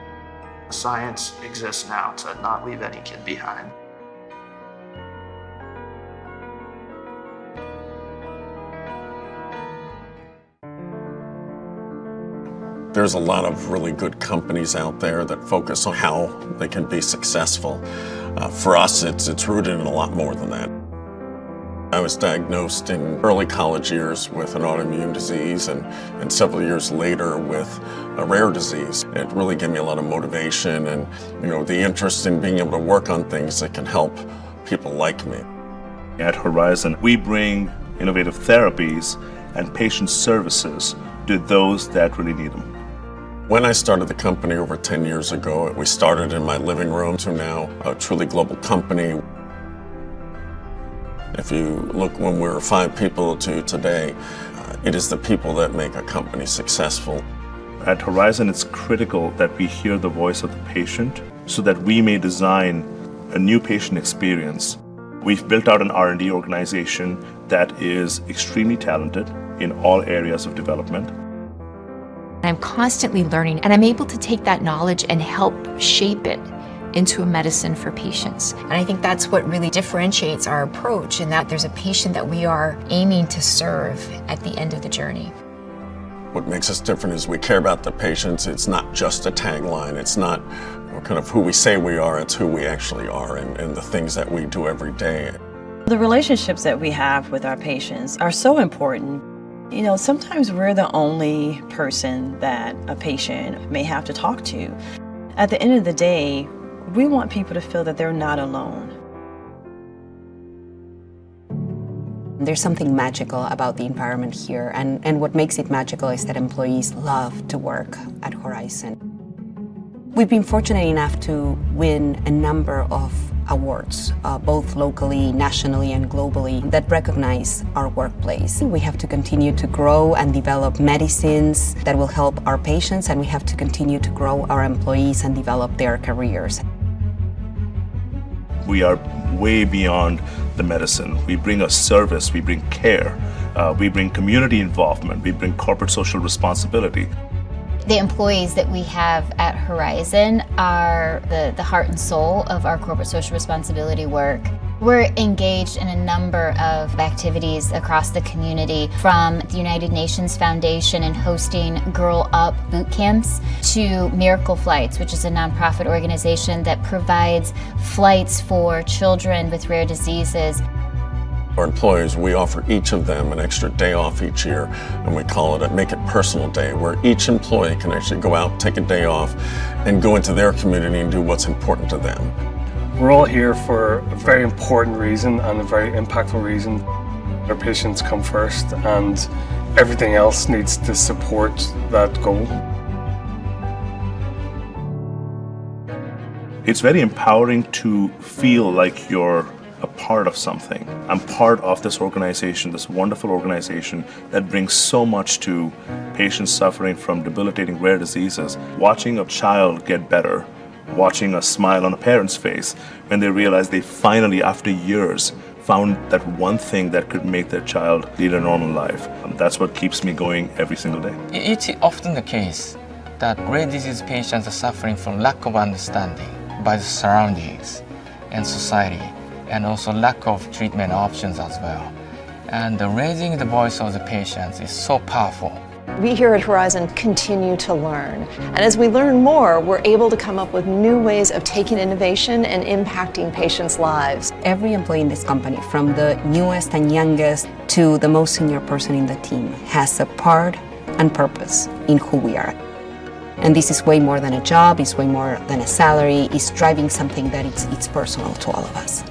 [SPEAKER 10] Science exists now to not leave any kid behind.
[SPEAKER 12] There's a lot of really good companies out there that focus on how they can be successful. For us, it's rooted in a lot more than that. I was diagnosed in early college years with an autoimmune disease and several years later with a rare disease. It really gave me a lot of motivation and the interest in being able to work on things that can help people like me.
[SPEAKER 13] At Horizon, we bring innovative therapies and patient services to those that really need them.
[SPEAKER 12] When I started the company over 10 years ago, we started in my living room to now a truly global company. If you look when we were 5 people to today, it is the people that make a company successful.
[SPEAKER 13] At Horizon, it's critical that we hear the voice of the patient so that we may design a new patient experience. We've built out an R&D organization that is extremely talented in all areas of development.
[SPEAKER 14] I'm constantly learning, and I'm able to take that knowledge and help shape it into a medicine for patients. And I think that's what really differentiates our approach, in that there's a patient that we are aiming to serve at the end of the journey.
[SPEAKER 12] What makes us different is we care about the patients. It's not just a tagline. It's not kind of who we say we are. It's who we actually are and the things that we do every day.
[SPEAKER 15] The relationships that we have with our patients are so important. Sometimes we're the only person that a patient may have to talk to. At the end of the day, we want people to feel that they're not alone.
[SPEAKER 16] There's something magical about the environment here, and what makes it magical is that employees love to work at Horizon. We've been fortunate enough to win a number of awards, both locally, nationally, and globally, that recognize our workplace. We have to continue to grow and develop medicines that will help our patients, and we have to continue to grow our employees and develop their careers.
[SPEAKER 13] We are way beyond the medicine. We bring a service, we bring care, we bring community involvement, we bring corporate social responsibility.
[SPEAKER 17] The employees that we have at Horizon are the heart and soul of our corporate social responsibility work. We're engaged in a number of activities across the community, from the United Nations Foundation and hosting Girl Up boot camps to Miracle Flights, which is a nonprofit organization that provides flights for children with rare diseases.
[SPEAKER 12] Our employees, we offer each of them an extra day off each year, and we call it a Make It Personal Day, where each employee can actually go out, take a day off, and go into their community and do what's important to them.
[SPEAKER 18] We're all here for a very important reason and a very impactful reason. Our patients come first, and everything else needs to support that goal.
[SPEAKER 13] It's very empowering to feel like you're a part of something. I'm part of this organization, this wonderful organization that brings so much to patients suffering from debilitating rare diseases. Watching a child get better, watching a smile on a parent's face when they realize they finally, after years, found that one thing that could make their child lead a normal life. That's what keeps me going every single day.
[SPEAKER 19] It's often the case that rare disease patients are suffering from lack of understanding by the surroundings and society, and also lack of treatment options as well. And raising the voice of the patients is so powerful.
[SPEAKER 20] We here at Horizon continue to learn. And as we learn more, we're able to come up with new ways of taking innovation and impacting patients' lives.
[SPEAKER 16] Every employee in this company, from the newest and youngest to the most senior person in the team, has a part and purpose in who we are. And this is way more than a job, it's way more than a salary, it's driving something that it's personal to all of us.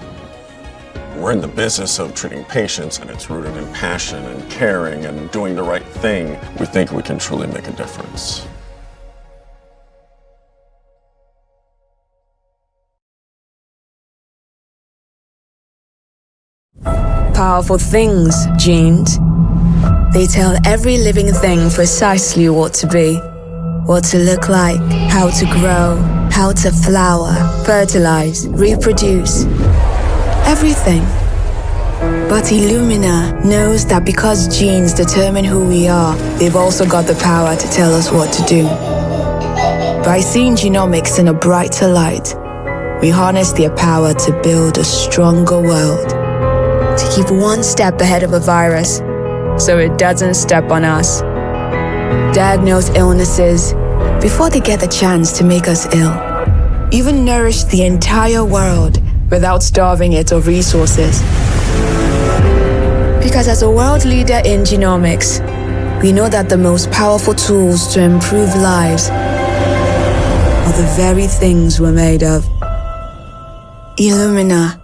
[SPEAKER 12] We're in the business of treating patients, and it's rooted in passion and caring and doing the right thing. We think we can truly make a difference.
[SPEAKER 21] powerful things, genes. They tell every living thing precisely what to be, what to look like, how to grow, how to flower, fertilize, reproduce. Everything. But Illumina knows that because genes determine who we are, they've also got the power to tell us what to do. By seeing genomics in a brighter light, we harness their power to build a stronger world, to keep one step ahead of a virus so it doesn't step on us. Diagnose illnesses before they get the chance to make us ill. Even nourish the entire world without starving it of resources. Because as a world leader in genomics, we know that the most powerful tools to improve lives are the very things we're made of. Illumina.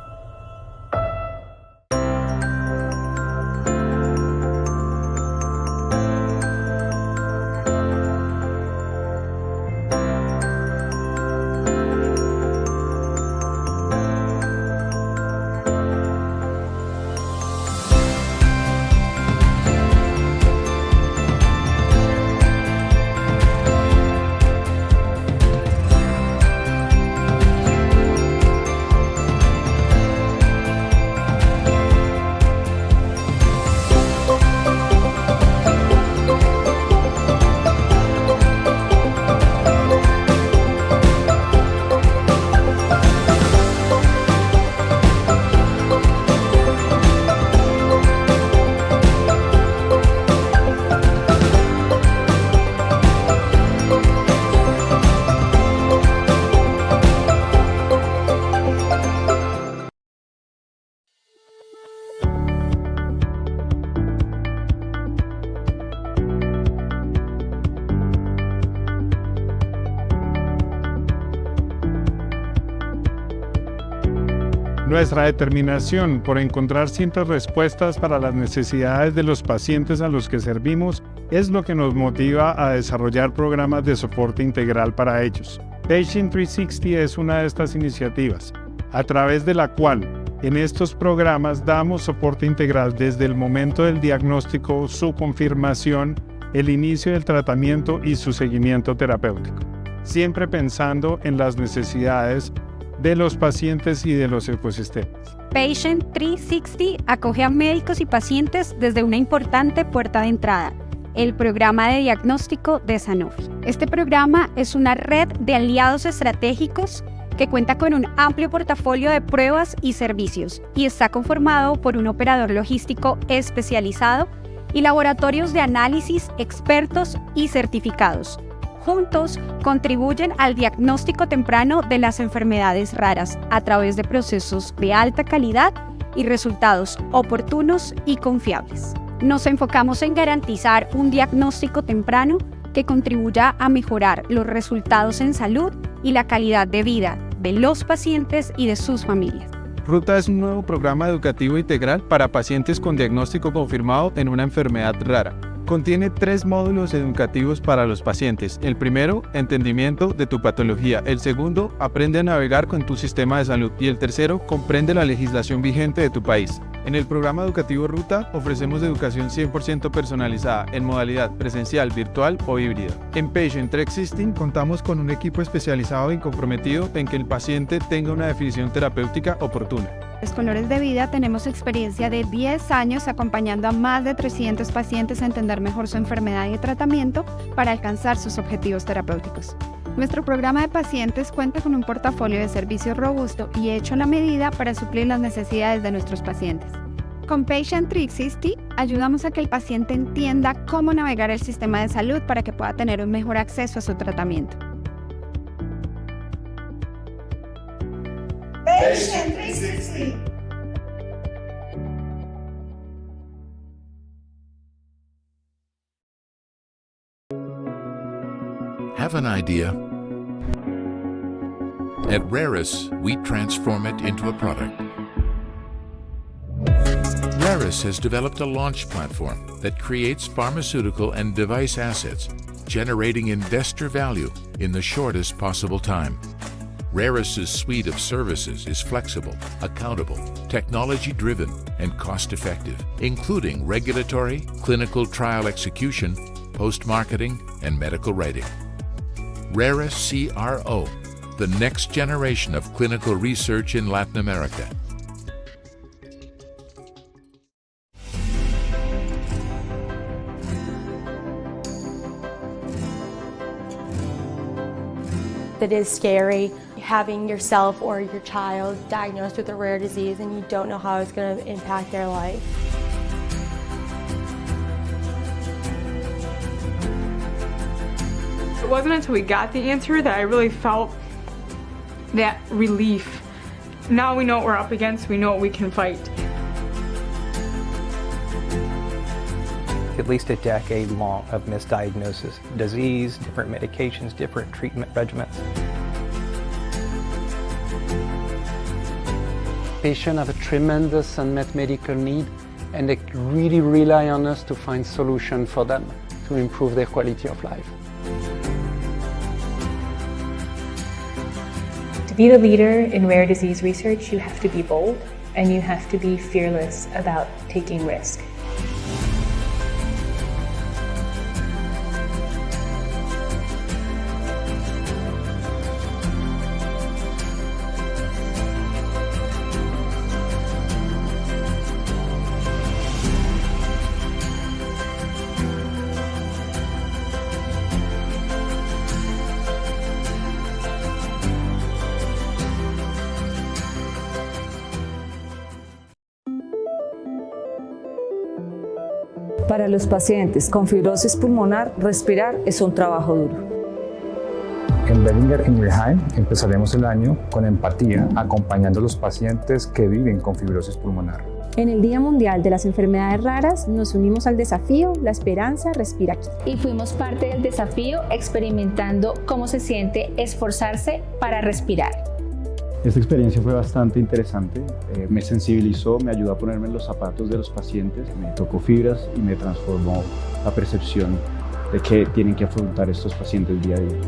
[SPEAKER 22] Nuestra determinación por encontrar siempre respuestas para las necesidades de los pacientes a los que servimos es lo que nos motiva a desarrollar programas de soporte integral para ellos. Patient 360 es una de estas iniciativas, a través de la cual en estos programas damos soporte integral desde el momento del diagnóstico, su confirmación, el inicio del tratamiento y su seguimiento terapéutico, siempre pensando en las necesidades de los pacientes y de los ecosistemas.
[SPEAKER 23] Patient 360 acoge a médicos y pacientes desde una importante puerta de entrada, el programa de diagnóstico de Sanofi. Este programa es una red de aliados estratégicos que cuenta con un amplio portafolio de pruebas y servicios y está conformado por un operador logístico especializado y laboratorios de análisis expertos y certificados. Juntos contribuyen al diagnóstico temprano de las enfermedades raras a través de procesos de alta calidad y resultados oportunos y confiables. Nos enfocamos en garantizar un diagnóstico temprano que contribuya a mejorar los resultados en salud y la calidad de vida de los pacientes y de sus familias.
[SPEAKER 24] Ruta es un nuevo programa educativo integral para pacientes con diagnóstico confirmado en una enfermedad rara. Contiene 3 módulos educativos para los pacientes. El primero, entendimiento de tu patología. El segundo, aprende a navegar con tu sistema de salud. Y el tercero, comprende la legislación vigente de tu país. En el programa educativo Ruta ofrecemos educación 100% personalizada en modalidad presencial, virtual o híbrida. En Patient 360 contamos con un equipo especializado y comprometido en que el paciente tenga una definición terapéutica oportuna.
[SPEAKER 23] Los Colores de Vida tenemos experiencia de 10 años acompañando a más de 300 pacientes a entender mejor su enfermedad y tratamiento para alcanzar sus objetivos terapéuticos. Nuestro programa de pacientes cuenta con un portafolio de servicios robusto y hecho a la medida para suplir las necesidades de nuestros pacientes. Con Patient 360 ayudamos a que el paciente entienda cómo navegar el sistema de salud para que pueda tener un mejor acceso a su tratamiento.
[SPEAKER 25] Patient 360.
[SPEAKER 26] Have an idea? At Raras, we transform it into a product. Raras has developed a launch platform that creates pharmaceutical and device assets, generating investor value in the shortest possible time. Raras' suite of services is flexible, accountable, technology-driven, and cost-effective, including regulatory, clinical trial execution, post-marketing, and medical writing. Raras CRO, the next generation of clinical research in Latin America.
[SPEAKER 2] It is scary having yourself or your child diagnosed with a rare disease and you don't know how it's going to impact their life.
[SPEAKER 4] It wasn't until we got the answer that I really felt that relief. Now we know what we're up against, we know what we can fight.
[SPEAKER 5] At least a decade long of misdiagnosis, disease, different medications, different treatment regimens.
[SPEAKER 6] Patients have a tremendous unmet medical need, and they really rely on us to find solutions for them to improve their quality of life.
[SPEAKER 7] To be the leader in rare disease research, you have to be bold and you have to be fearless about taking risk.
[SPEAKER 8] Para los pacientes con fibrosis pulmonar, respirar es un trabajo duro.
[SPEAKER 27] En Bellinger y Mülheim empezaremos el año con empatía, acompañando a los pacientes que viven con fibrosis pulmonar.
[SPEAKER 7] En el Día Mundial de las Enfermedades Raras nos unimos al desafío La Esperanza Respira Aquí.
[SPEAKER 28] Y fuimos parte del desafío experimentando cómo se siente esforzarse para respirar.
[SPEAKER 29] Esta experiencia fue bastante interesante, me sensibilizó, me ayudó a ponerme en los zapatos de los pacientes, me tocó fibras y me transformó la percepción de que tienen que afrontar estos pacientes día a día.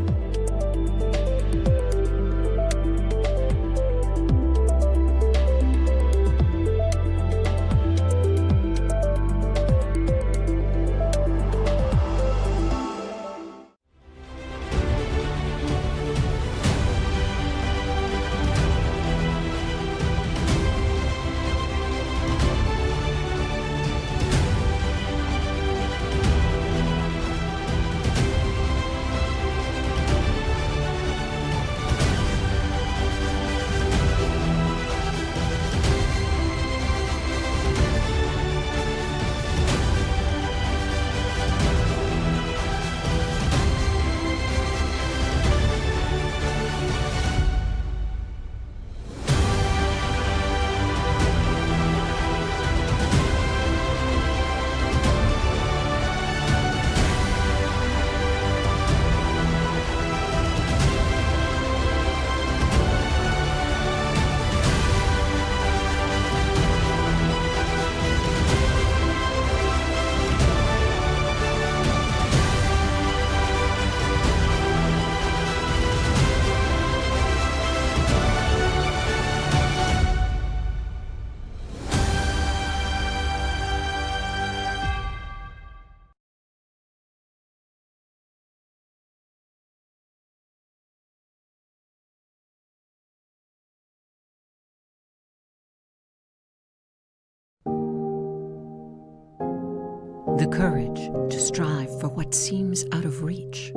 [SPEAKER 9] The courage to strive for what seems out of reach.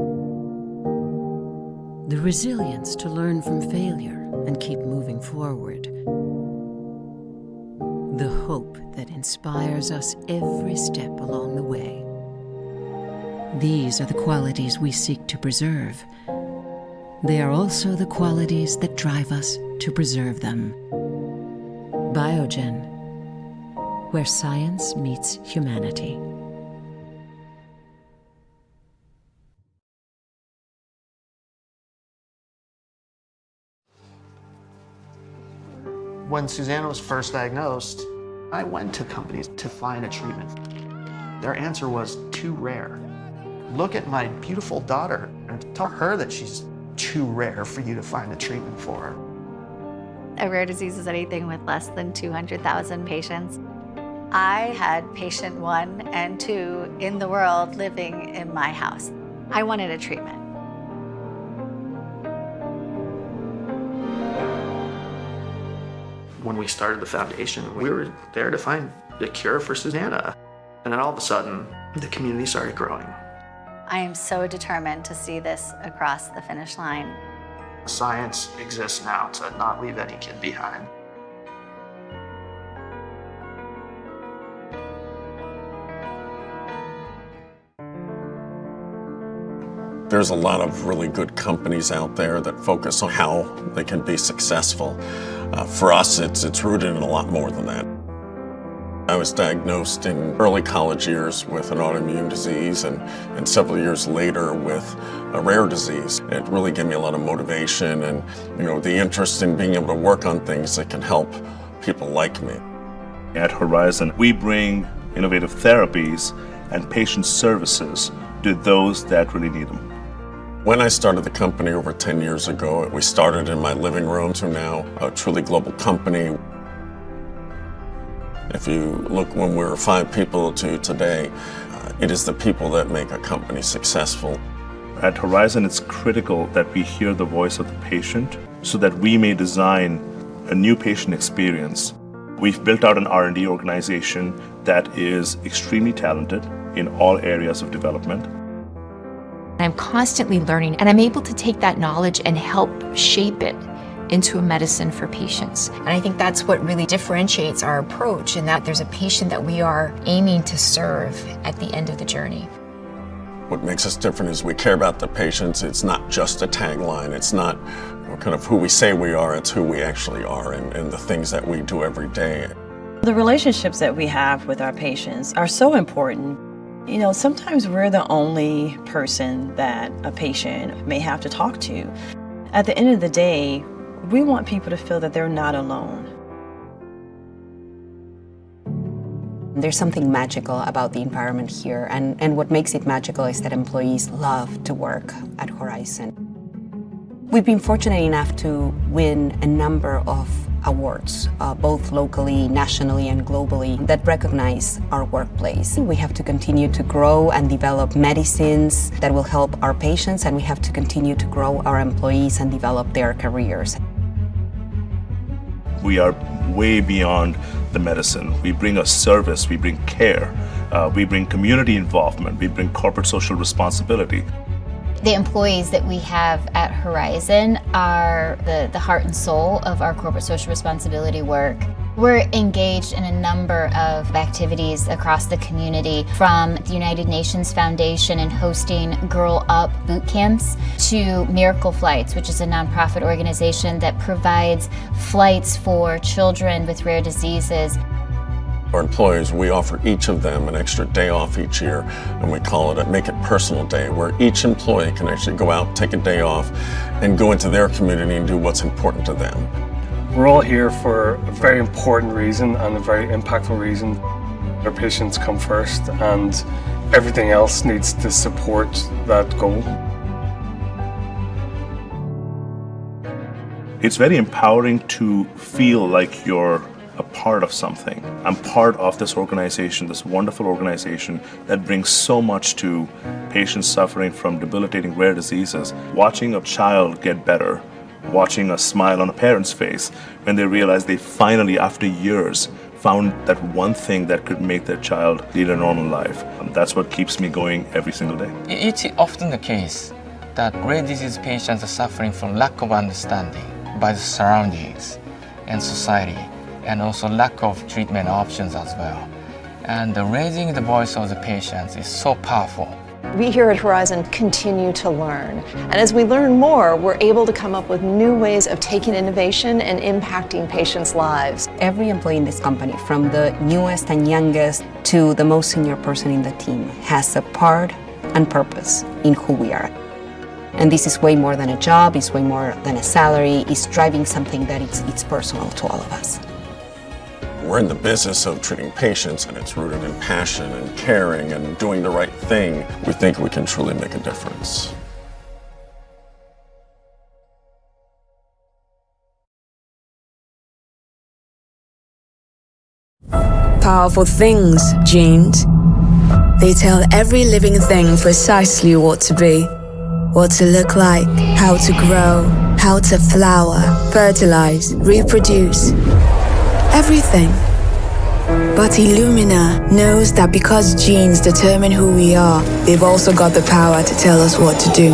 [SPEAKER 9] The resilience to learn from failure and keep moving forward. The hope that inspires us every step along the way. These are the qualities we seek to preserve. They are also the qualities that drive us to preserve them. Biogen, where science meets humanity.
[SPEAKER 10] When Susanna was first diagnosed, I went to companies to find a treatment. Their answer was too rare. Look at my beautiful daughter and tell her that she's too rare for you to find a treatment for.
[SPEAKER 1] A rare disease is anything with less than 200,000 patients. I had patient 1 and 2 in the world living in my house. I wanted a treatment.
[SPEAKER 10] When we started the foundation, we were there to find a cure for Susanna. And then all of a sudden, the community started growing.
[SPEAKER 1] I am so determined to see this across the finish line.
[SPEAKER 10] Science exists now to not leave any kid behind.
[SPEAKER 12] There's a lot of really good companies out there that focus on how they can be successful. For us, it's rooted in a lot more than that. I was diagnosed in early college years with an autoimmune disease and several years later with a rare disease. It really gave me a lot of motivation and the interest in being able to work on things that can help people like me.
[SPEAKER 3] At Horizon, we bring innovative therapies and patient services to those that really need them.
[SPEAKER 12] When I started the company over 10 years ago, we started in my living room to now a truly global company. If you look when we were 5 people to today, it is the people that make a company successful.
[SPEAKER 3] At Horizon, it's critical that we hear the voice of the patient so that we may design a new patient experience. We've built out an R&D organization that is extremely talented in all areas of development.
[SPEAKER 11] I'm constantly learning, and I'm able to take that knowledge and help shape it into a medicine for patients.
[SPEAKER 16] And I think that's what really differentiates our approach, in that there's a patient that we are aiming to serve at the end of the journey.
[SPEAKER 12] What makes us different is we care about the patients. It's not just a tagline. It's not kind of who we say we are, it's who we actually are and the things that we do every day.
[SPEAKER 13] The relationships that we have with our patients are so important. Sometimes we're the only person that a patient may have to talk to. At the end of the day, we want people to feel that they're not alone.
[SPEAKER 16] There's something magical about the environment here, and what makes it magical is that employees love to work at Horizon. We've been fortunate enough to win a number of awards, both locally, nationally, and globally, that recognize our workplace. We have to continue to grow and develop medicines that will help our patients, and we have to continue to grow our employees and develop their careers.
[SPEAKER 3] We are way beyond the medicine. We bring a service, we bring care, we bring community involvement, we bring corporate social responsibility.
[SPEAKER 14] The employees that we have at Horizon are the heart and soul of our corporate social responsibility work. We're engaged in a number of activities across the community, from the United Nations Foundation and hosting Girl Up boot camps to Miracle Flights, which is a nonprofit organization that provides flights for children with rare diseases.
[SPEAKER 12] Our employees, we offer each of them an extra day off each year, and we call it a Make It Personal Day, where each employee can actually go out, take a day off, and go into their community and do what's important to them.
[SPEAKER 15] We're all here for a very important reason and a very impactful reason. Our patients come first, and everything else needs to support that goal.
[SPEAKER 3] It's very empowering to feel like you're a part of something. I'm part of this organization, this wonderful organization that brings so much to patients suffering from debilitating rare diseases. Watching a child get better, watching a smile on a parent's face when they realize they finally, after years, found that one thing that could make their child lead a normal life. That's what keeps me going every single day.
[SPEAKER 17] It's often the case that rare disease patients are suffering from lack of understanding by the surroundings and society, and also lack of treatment options as well. And raising the voice of the patients is so powerful.
[SPEAKER 20] We here at Horizon continue to learn. And as we learn more, we're able to come up with new ways of taking innovation and impacting patients' lives.
[SPEAKER 16] Every employee in this company, from the newest and youngest to the most senior person in the team, has a part and purpose in who we are. And this is way more than a job, it's way more than a salary, it's driving something that it's personal to all of us.
[SPEAKER 12] We're in the business of treating patients, and it's rooted in passion and caring and doing the right thing. We think we can truly make a difference.
[SPEAKER 2] powerful things, genes. They tell every living thing precisely what to be, what to look like, how to grow, how to flower, fertilize, reproduce. Everything. But Illumina knows that because genes determine who we are, they've also got the power to tell us what to do.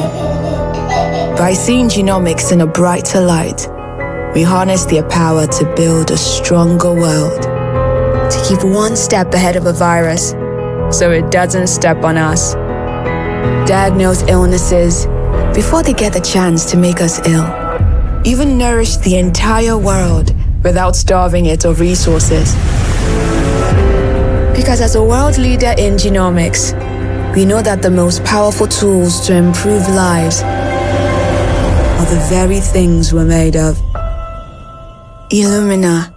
[SPEAKER 2] By seeing genomics in a brighter light, we harness their power to build a stronger world, to keep one step ahead of a virus so it doesn't step on us. Diagnose illnesses before they get the chance to make us ill. Even nourish the entire world without starving it of resources. Because as a world leader in genomics, we know that the most powerful tools to improve lives are the very things we're made of. Illumina.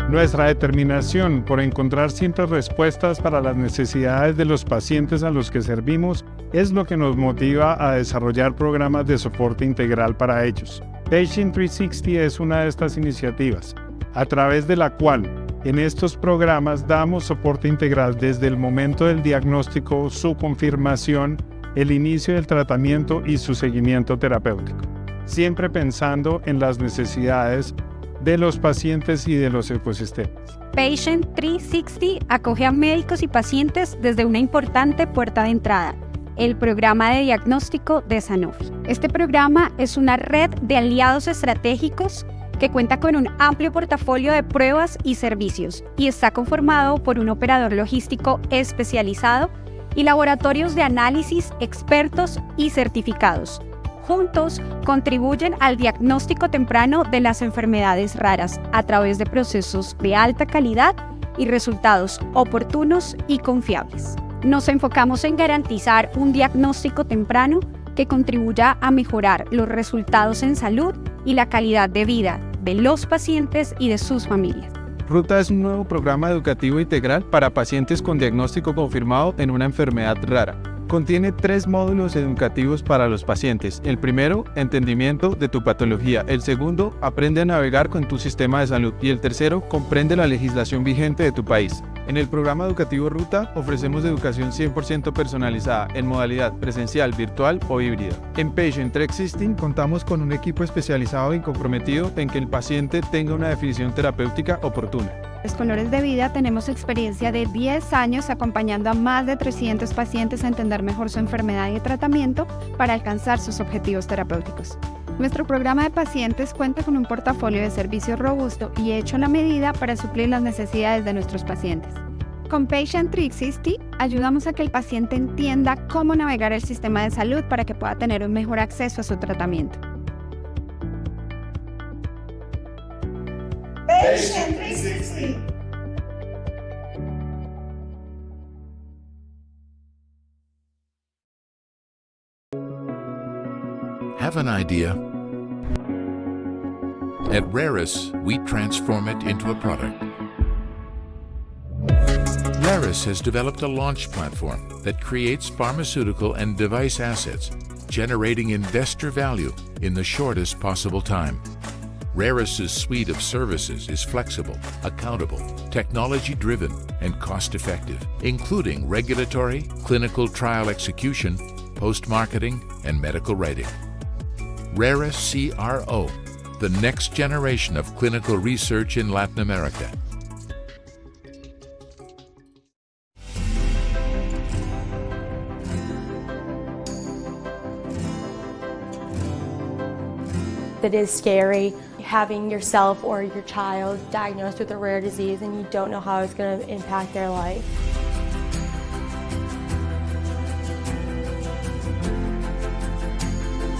[SPEAKER 18] Nuestra determinación por encontrar siempre respuestas para las necesidades de los pacientes a los que servimos es lo que nos motiva a desarrollar programas de soporte integral para ellos. Patient 360 es una de estas iniciativas, a través de la cual en estos programas damos soporte integral desde el momento del diagnóstico, su confirmación, el inicio del tratamiento y su seguimiento terapéutico, siempre pensando en las necesidades de los pacientes y de los ecosistemas.
[SPEAKER 19] Patient 360 acoge a médicos y pacientes desde una importante puerta de entrada, el programa de diagnóstico de Sanofi. Este programa es una red de aliados estratégicos que cuenta con un amplio portafolio de pruebas y servicios y está conformado por un operador logístico especializado y laboratorios de análisis expertos y certificados. Juntos contribuyen al diagnóstico temprano de las enfermedades raras a través de procesos de alta calidad y resultados oportunos y confiables. Nos enfocamos en garantizar un diagnóstico temprano que contribuya a mejorar los resultados en salud y la calidad de vida de los pacientes y de sus familias.
[SPEAKER 21] Ruta es un nuevo programa educativo integral para pacientes con diagnóstico confirmado en una enfermedad rara. Contiene 3 módulos educativos para los pacientes. El primero, entendimiento de tu patología. El segundo, aprende a navegar con tu sistema de salud. Y el tercero, comprende la legislación vigente de tu país. En el programa educativo Ruta ofrecemos educación 100% personalizada en modalidad presencial, virtual o híbrida. En Patient 360 contamos con un equipo especializado y comprometido en que el paciente tenga una definición terapéutica oportuna.
[SPEAKER 19] En Colores de Vida tenemos experiencia de 10 años acompañando a más de 300 pacientes a entender mejor su enfermedad y tratamiento para alcanzar sus objetivos terapéuticos. Nuestro programa de pacientes cuenta con un portafolio de servicios robusto y hecho a la medida para suplir las necesidades de nuestros pacientes. Con Patient 360 ayudamos a que el paciente entienda cómo navegar el sistema de salud para que pueda tener un mejor acceso a su tratamiento.
[SPEAKER 22] Patient 360.
[SPEAKER 23] Have an idea? At Raras, we transform it into a product. Raras has developed a launch platform that creates pharmaceutical and device assets, generating investor value in the shortest possible time. Raras' suite of services is flexible, accountable, technology-driven, and cost-effective, including regulatory, clinical trial execution, post-marketing, and medical writing. Raras CRO, the next generation of clinical research in Latin America.
[SPEAKER 4] It is scary having yourself or your child diagnosed with a rare disease and you don't know how it's going to impact their life.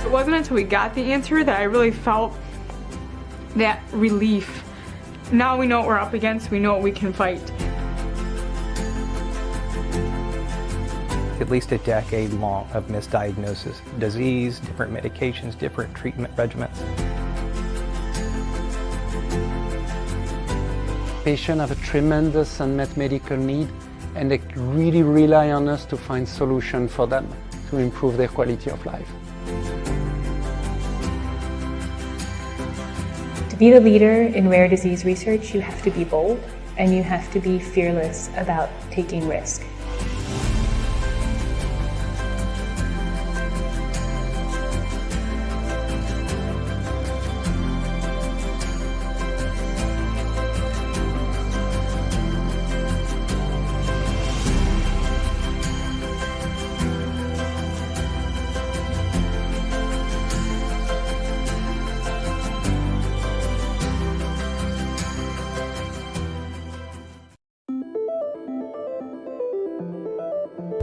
[SPEAKER 5] It wasn't until we got the answer that I really felt that relief. Now we know what we're up against, we know what we can fight.
[SPEAKER 6] At least a decade long of misdiagnosis, disease, different medications, different treatment regimens.
[SPEAKER 7] Patients have a tremendous unmet medical need and they really rely on us to find solutions for them to improve their quality of life.
[SPEAKER 28] To be the leader in rare disease research, you have to be bold and you have to be fearless about taking risk.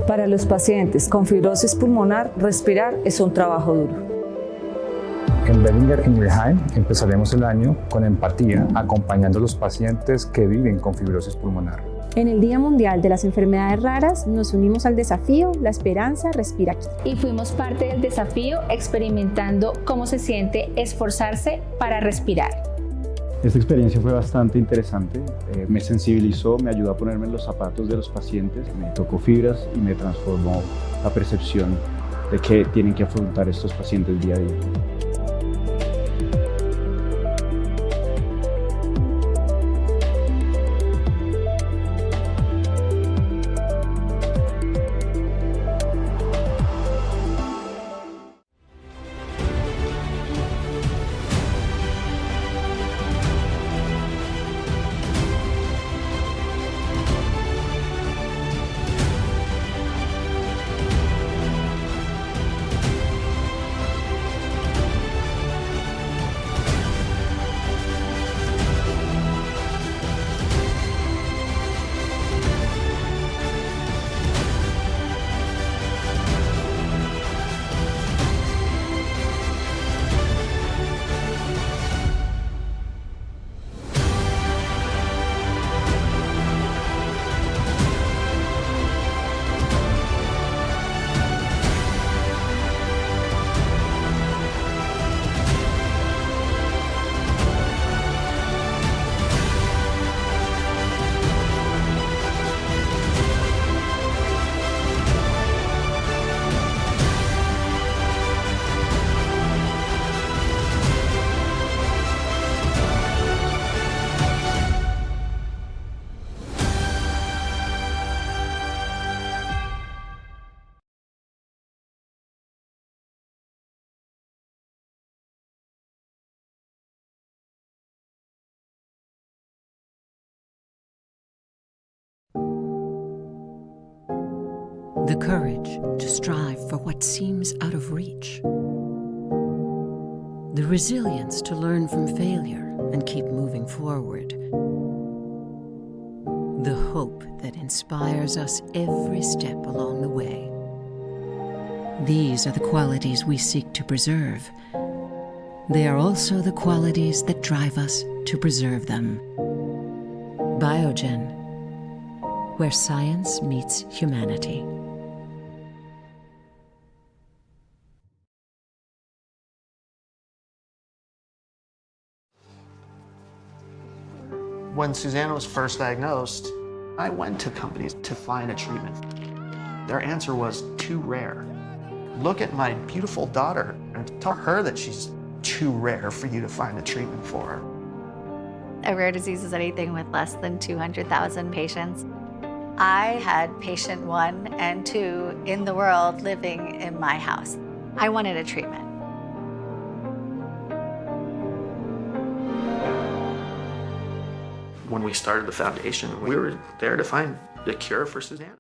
[SPEAKER 8] Para los pacientes con fibrosis pulmonar, respirar es un trabajo duro.
[SPEAKER 24] En Bellinger Ingelheim empezaremos el año con empatía, acompañando a los pacientes que viven con fibrosis pulmonar.
[SPEAKER 28] En el Día Mundial de las Enfermedades Raras nos unimos al desafío La Esperanza Respira Aquí. Y fuimos parte del desafío experimentando cómo se siente esforzarse para respirar.
[SPEAKER 29] Esta experiencia fue bastante interesante, me sensibilizó, me ayudó a ponerme en los zapatos de los pacientes, me tocó fibras y me transformó la percepción de que tienen que afrontar estos pacientes día a día.
[SPEAKER 9] The courage to strive for what seems out of reach. The resilience to learn from failure and keep moving forward. The hope that inspires us every step along the way. These are the qualities we seek to preserve. They are also the qualities that drive us to preserve them. Biogen, where science meets humanity.
[SPEAKER 10] When Susanna was first diagnosed, I went to companies to find a treatment. Their answer was too rare. Look at my beautiful daughter and tell her that she's too rare for you to find a treatment for.
[SPEAKER 1] A rare disease is anything with less than 200,000 patients. I had patient 1 and 2 in the world living in my house. I wanted a treatment.
[SPEAKER 10] When we started the foundation, we were there to find the cure for Susanna.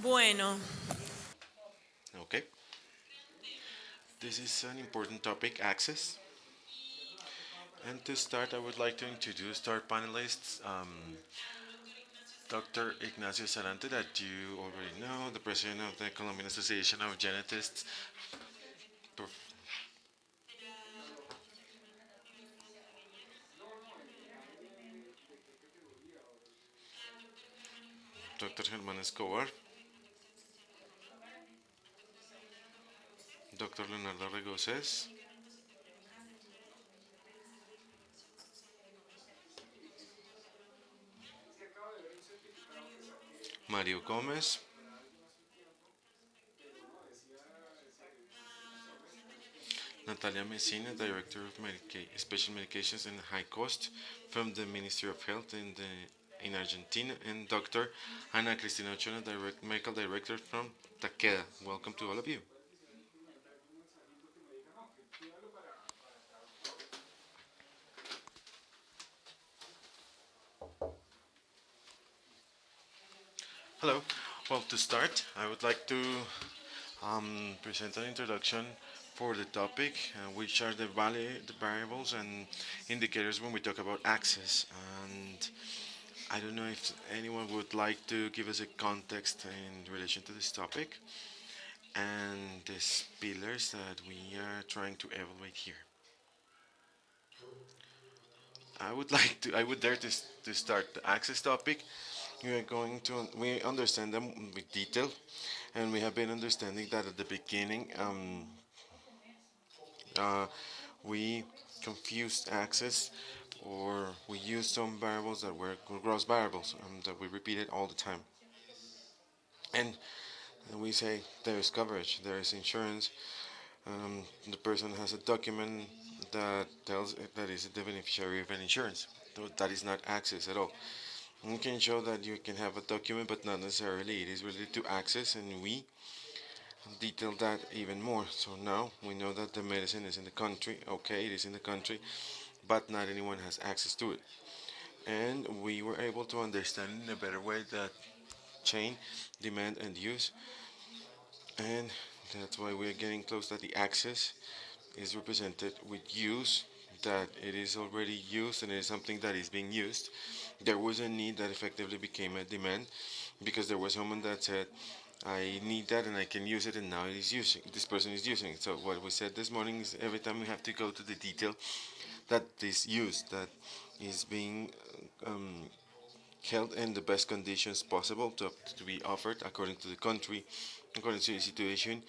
[SPEAKER 3] Bueno.
[SPEAKER 11] Okay. This is an important topic, access. And to start, I would like to introduce our panelists. Dr. Ignacio Sarante, that you already know, the president of the Colombian Association of Genetists. Dr. Germán Escobar, Dr. Leonardo Regoses, Mario Gómez, Natalia Messina, Director of Special Medications and High Cost from the Ministry of Health in Argentina, and Dr. Ana Cristina Ochona, Medical Director from Takeda. Welcome to all of you. Hello. Well, to start, I would like to present an introduction for the topic, which are the variables and indicators when we talk about access. And I don't know if anyone would like to give us a context in relation to this topic and these pillars that we are trying to evaluate here. I would dare to start the access topic. We understand them with detail, and we have been understanding that at the beginning, we confused access, or we used some variables that were gross variables that we repeated all the time. And we say there is coverage, there is insurance, the person has a document that tells that is the beneficiary of an insurance. So that is not access at all. You can show that you can have a document, but not necessarily it is related to access, and we detail that even more. So now we know that the medicine is in the country. Okay, it is in the country, but not anyone has access to it. And we were able to understand in a better way that chain, demand, and use. And that's why we're getting close that the access is represented with use, that it is already used and it is something that is being used. There was a need that effectively became a demand because there was someone that said, I need that and I can use it, and now this person is using it. So what we said this morning is every time we have to go to the detail that this use that is being held in the best conditions possible to be offered according to the country, according to the situation.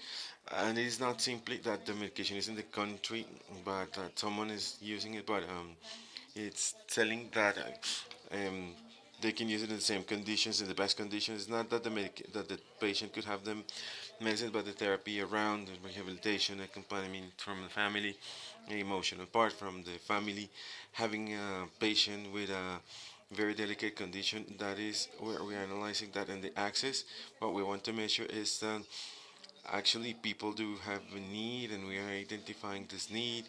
[SPEAKER 11] And it is not simply that the medication is in the country, but that someone is using it, but it's telling that they can use it in the same conditions, in the best conditions. It's not that that the patient could have the medicine, but the therapy around, the rehabilitation, accompaniment from the family, the emotional part from the family, having a patient with a very delicate condition. That is where we are analyzing that, and the access. What we want to measure is actually people do have a need, and we are identifying this need.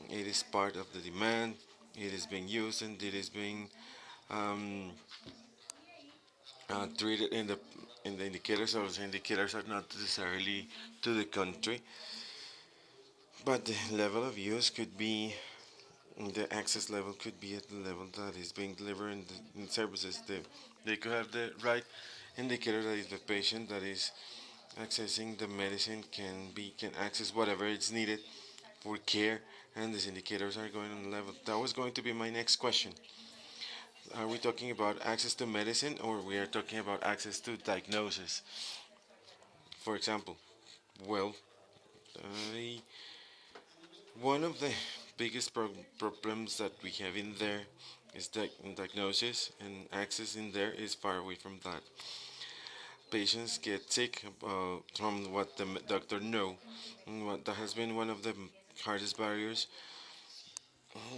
[SPEAKER 11] It is part of the demand. It is being used, and it is being treated in the indicators. Those indicators are not necessarily to the country, but the level of use could be, the access level could be at the level that is being delivered in services. They could have the right indicator, that is the patient that is accessing the medicine can access whatever is needed for care, and these indicators are going on the level. That was going to be my next question. Are we talking about access to medicine, or we are talking about access to diagnosis? For example, well, one of the biggest problems that we have in there is diagnosis, and access in there is far away from that. Patients get sick from what the doctor know, and what that has been one of the hardest barriers,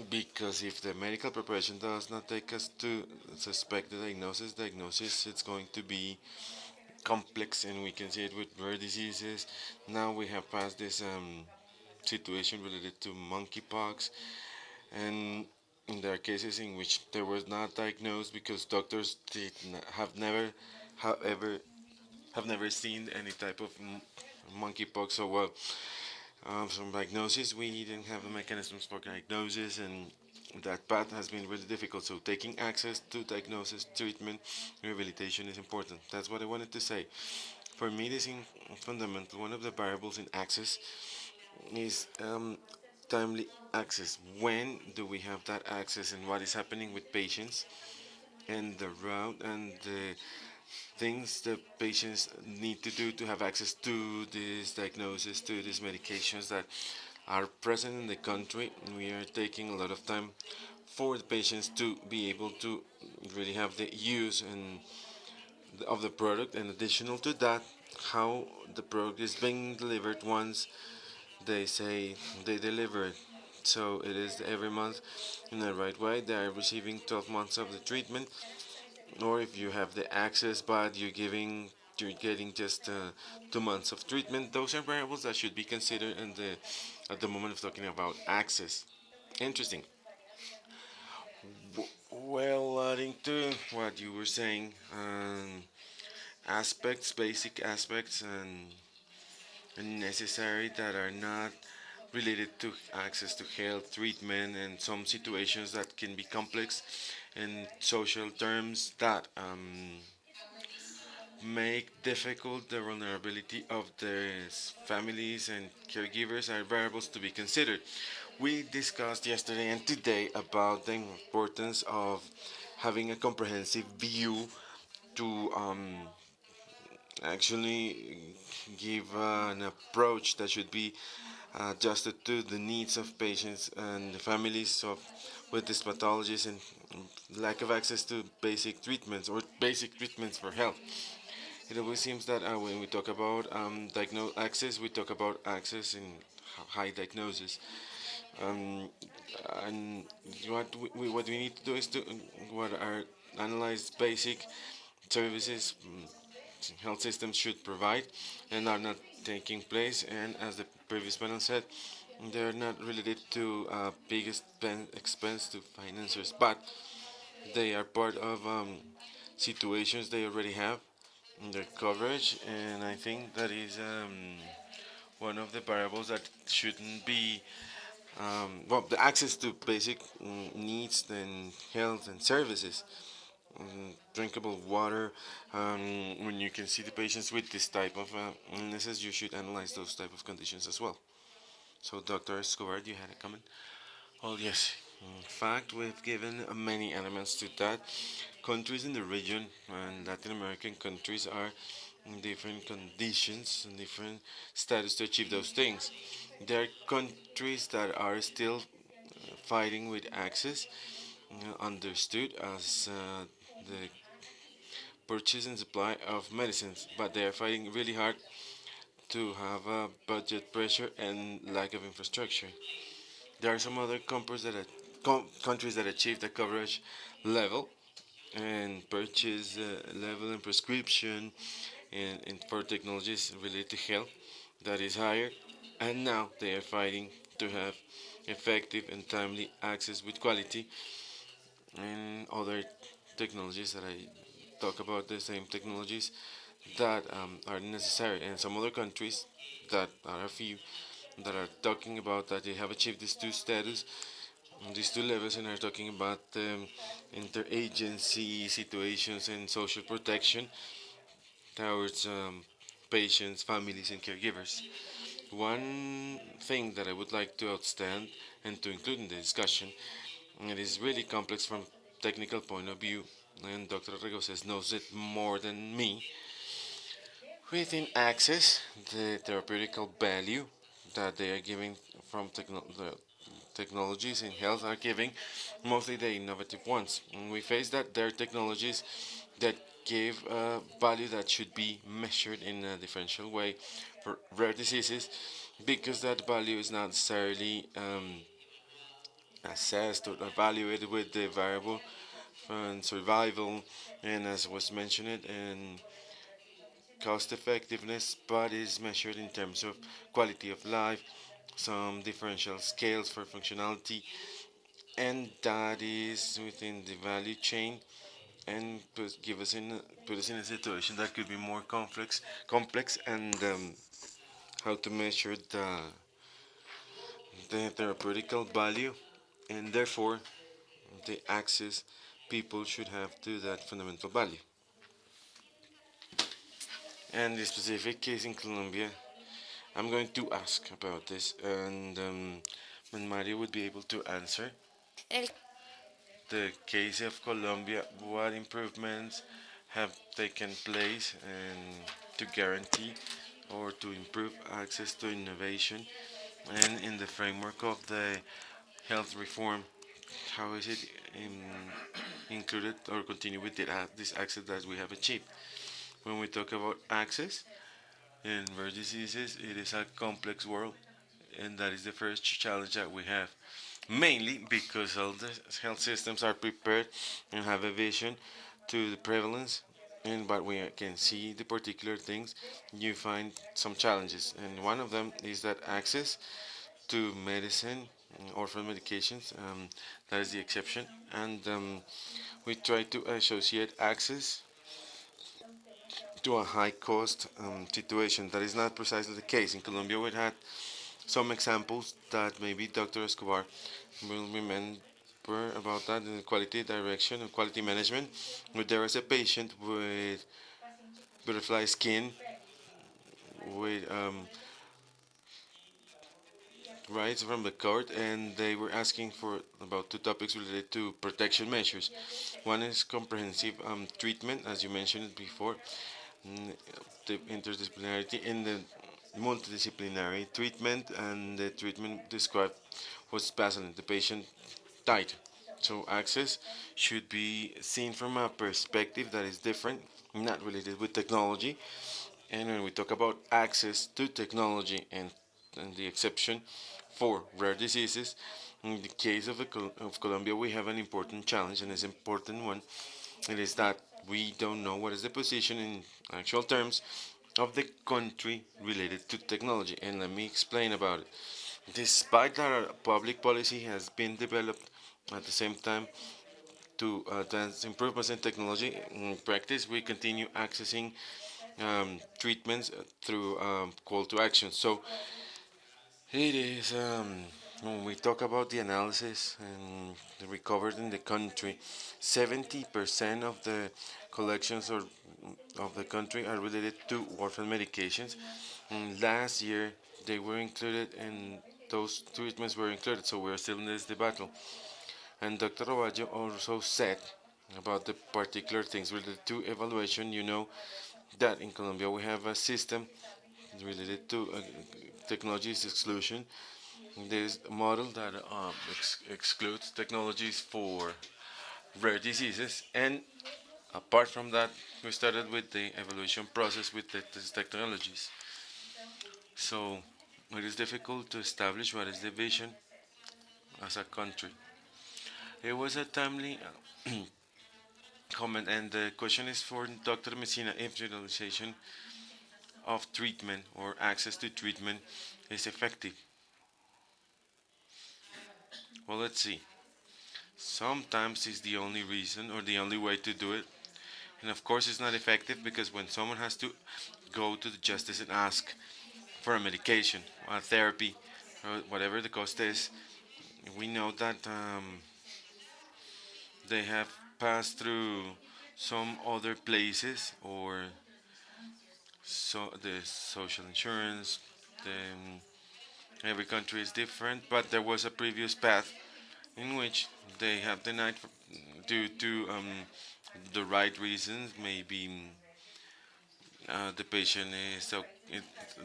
[SPEAKER 11] because if the medical preparation does not take us to suspect the diagnosis, it's going to be complex, and we can see it with rare diseases. Now we have passed this situation related to monkeypox, and there are cases in which there was not diagnosed because doctors have never seen any type of monkeypox. So well, from diagnosis, we didn't have the mechanisms for diagnosis, and that path has been really difficult. So taking access to diagnosis, treatment, rehabilitation is important. That's what I wanted to say. For me, this is fundamental. One of the variables in access is timely access. When do we have that access, and what is happening with patients, and the route and the things the patients need to do to have access to this diagnosis, to these medications that are present in the country. We are taking a lot of time for the patients to be able to really have the use of the product, and additional to that, how the product is being delivered once they say they deliver it. So it is every month in the right way. They are receiving 12 months of the treatment, or if you have the access but you're getting just 2 months of treatment. Those are variables that should be considered at the moment of talking about access. Interesting. Well, adding to what you were saying, basic aspects and necessary that are not related to access to health, treatment, and some situations that can be complex in social terms that make difficult the vulnerability of the families and caregivers are variables to be considered. We discussed yesterday and today about the importance of having a comprehensive view to actually give an approach that should be adjusted to the needs of patients and the families with these pathologies, and lack of access to basic treatments or basic treatments for health. It always seems that when we talk about access, we talk about access in high diagnosis. And what we need to do is to analyze basic services health systems should provide and are not taking place. And as the previous panel said, they're not related to big expense to financiers, but they are part of situations they already have in their coverage. And I think that is one of the variables that shouldn't be well, the access to basic needs and health and services drinkable water. When you can see the patients with this type of illnesses, you should analyze those type of conditions as well. So, Dr. Escobar, you had a comment? Well, yes. In fact, we've given many elements to that. Countries in the region and Latin American countries are in different conditions and different status to achieve those things. There are countries that are still fighting with access, understood as the purchase and supply of medicines, but they are fighting really hard to have a budget pressure and lack of infrastructure. There are some other countries that achieve the coverage level and purchase level and prescription and for technologies related to health that is higher, and now they are fighting to have effective and timely access with quality and other technologies that I talk about the same technologies that are necessary, and some other countries that are a few that are talking about that they have achieved these two status, these two levels, and are talking about interagency situations and social protection towards patients, families, and caregivers. One thing that I would like to outstand and to include in the discussion, and it is really complex from technical point of view, and Dr. Regoses knows it more than me. Within access, the therapeutical value that they are giving from the technologies in health are giving, mostly the innovative ones. And we face that there are technologies that give value that should be measured in a differential way for rare diseases, because that value is not necessarily assessed or evaluated with the variable and survival, and as was mentioned, and cost effectiveness, but is measured in terms of quality of life, some differential scales for functionality, and that is within the value chain, and put us in a situation that could be more complex, and how to measure the therapeutical value, and therefore the access people should have to that fundamental value. And the specific case in Colombia, I'm going to ask about this, and Mario would be able to answer. The case of Colombia, what improvements have taken place and to guarantee or to improve access to innovation, and in the framework of the health reform, how is it included or continue with this access that we have achieved? When we talk about access in rare diseases, it is a complex world, and that is the first challenge that we have. Mainly because all the health systems are prepared and have a vision to the prevalence, and but we can see the particular things, you find some challenges, and one of them is that access to medicine, orphan medications, that is the exception, and we try to associate access to a high cost situation. That is not precisely the case. In Colombia, we had some examples that maybe Dr. Escobar will remember about that in the quality direction and quality management, where there was a patient with butterfly skin with rights from the court, and they were asking for about two topics related to protection measures. One is comprehensive treatment, as you mentioned it before, the interdisciplinarity in the multidisciplinary treatment, and the treatment described was basal. The patient died. So access should be seen from a perspective that is different, not related with technology. And when we talk about access to technology and the exception for rare diseases, in the case of Colombia, we have an important challenge, and it's an important one. It is that we don't know what is the position in actual terms of the country related to technology. And let me explain about it. Despite that our public policy has been developed at the same time to advance improvements in technology, in practice we continue accessing treatments through call to action. So it is when we talk about the analysis and the recovered in the country, 70% of the collections of the country are related to orphan medications. And last year, they were included, and those treatments were included, so we're still in this debate. And Dr. Roballo also said about the particular things related to evaluation. You know that in Colombia we have a system related to technologies exclusion. This model that excludes technologies for rare diseases, and apart from that, we started with the evaluation process with these technologies. So it is difficult to establish what is the vision as a country. It was a timely comment, and the question is for Dr. Messina if utilization of treatment or access to treatment is effective. Well, let's see. Sometimes it's the only reason or the only way to do it. And of course, it's not effective because when someone has to go to the justice and ask for a medication, or a therapy, or whatever the cost is, we know that they have passed through some other places, or so the social insurance. Every country is different, but there was a previous path in which they have denied due to the right reasons. Maybe the patient is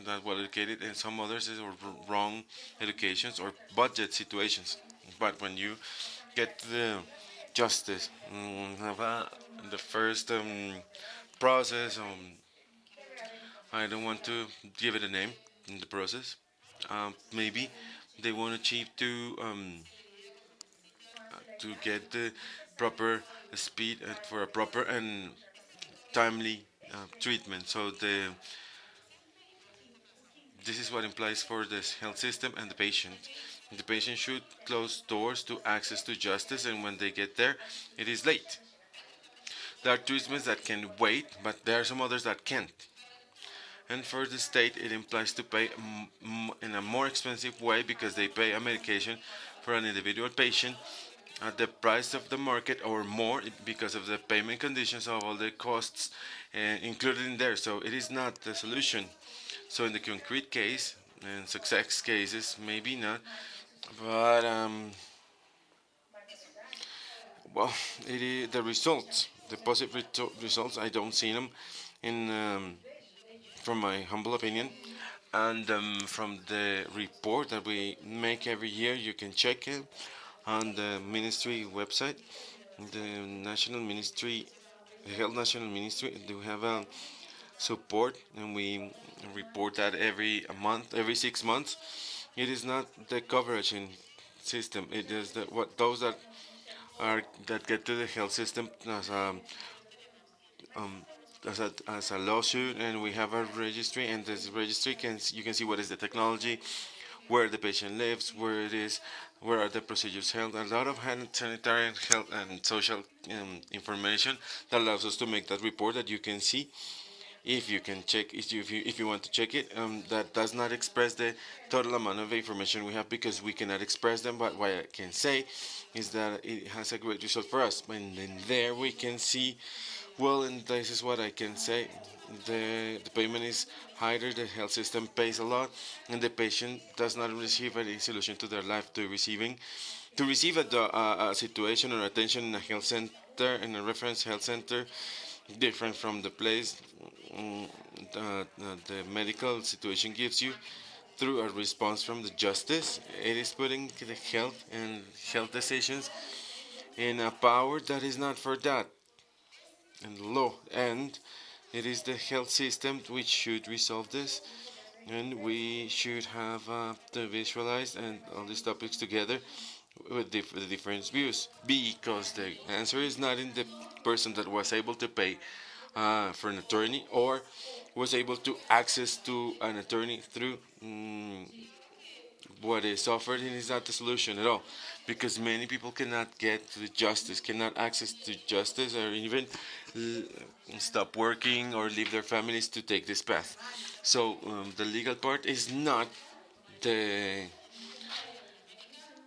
[SPEAKER 11] not well educated, and some others is wrong educations or budget situations. But when you get to the justice, have the first process, I don't want to give it a name in the process. Maybe they won't achieve to get the proper speed for a proper and timely treatment. So this is what implies for this health system and the patient. The patient should close doors to access to justice, and when they get there, it is late. There are treatments that can wait, but there are some others that can't. And for the state, it implies to pay in a more expensive way because they pay a medication for an individual patient at the price of the market or more because of the payment conditions of all the costs included in there. So it is not the solution. So in the concrete case, and success cases, maybe not, but well, the results, the positive results, I don't see them in from my humble opinion, and from the report that we make every year. You can check it on the ministry website, the national ministry, the health national ministry. Do have a support, and we report that every month, every 6 months. It is not the coverage in system. It is what those that get to the health system um, as a lawsuit, and we have a registry, and this registry you can see what is the technology, where the patient lives, where it is, where are the procedures held, a lot of sanitary and health and social information that allows us to make that report that you can see. If you can check, if you want to check it, that does not express the total amount of information we have because we cannot express them. But what I can say is that it has a great result for us. And then there we can see, well, and this is what I can say. The payment is higher, the health system pays a lot, and the patient does not receive any solution to their life to receive a situation or attention in a health center, in a reference health center, different from the place the medical situation gives you through a response from the justice. It is putting the health and health decisions in a power that is not for that and law, and it is the health system which should resolve this, and we should have to visualize and all these topics together with the different views, because the answer is not in the person that was able to pay for an attorney or was able to access to an attorney through what is offered, and is not the solution at all, because many people cannot get to the justice, cannot access to justice, or even stop working or leave their families to take this path. So the legal part is not the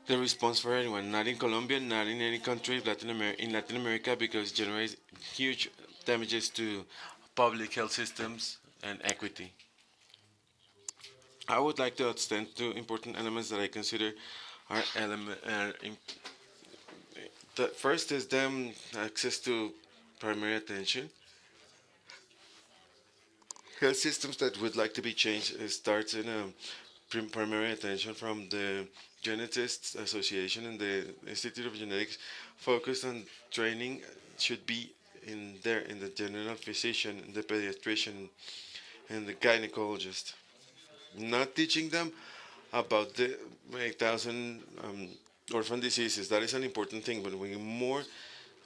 [SPEAKER 11] the response for anyone, not in Colombia, not in any country in Latin America, because it generates huge damages to public health systems and equity. I would like to extend two important elements that I consider are the first is them access to primary attention. Health systems that would like to be changed starts in primary attention from the Genetists Association and the Institute of Genetics. Focused on training should be in there in the general physician, the pediatrician, and the gynecologist. Not teaching them about the 8,000 orphan diseases. That is an important thing, but we more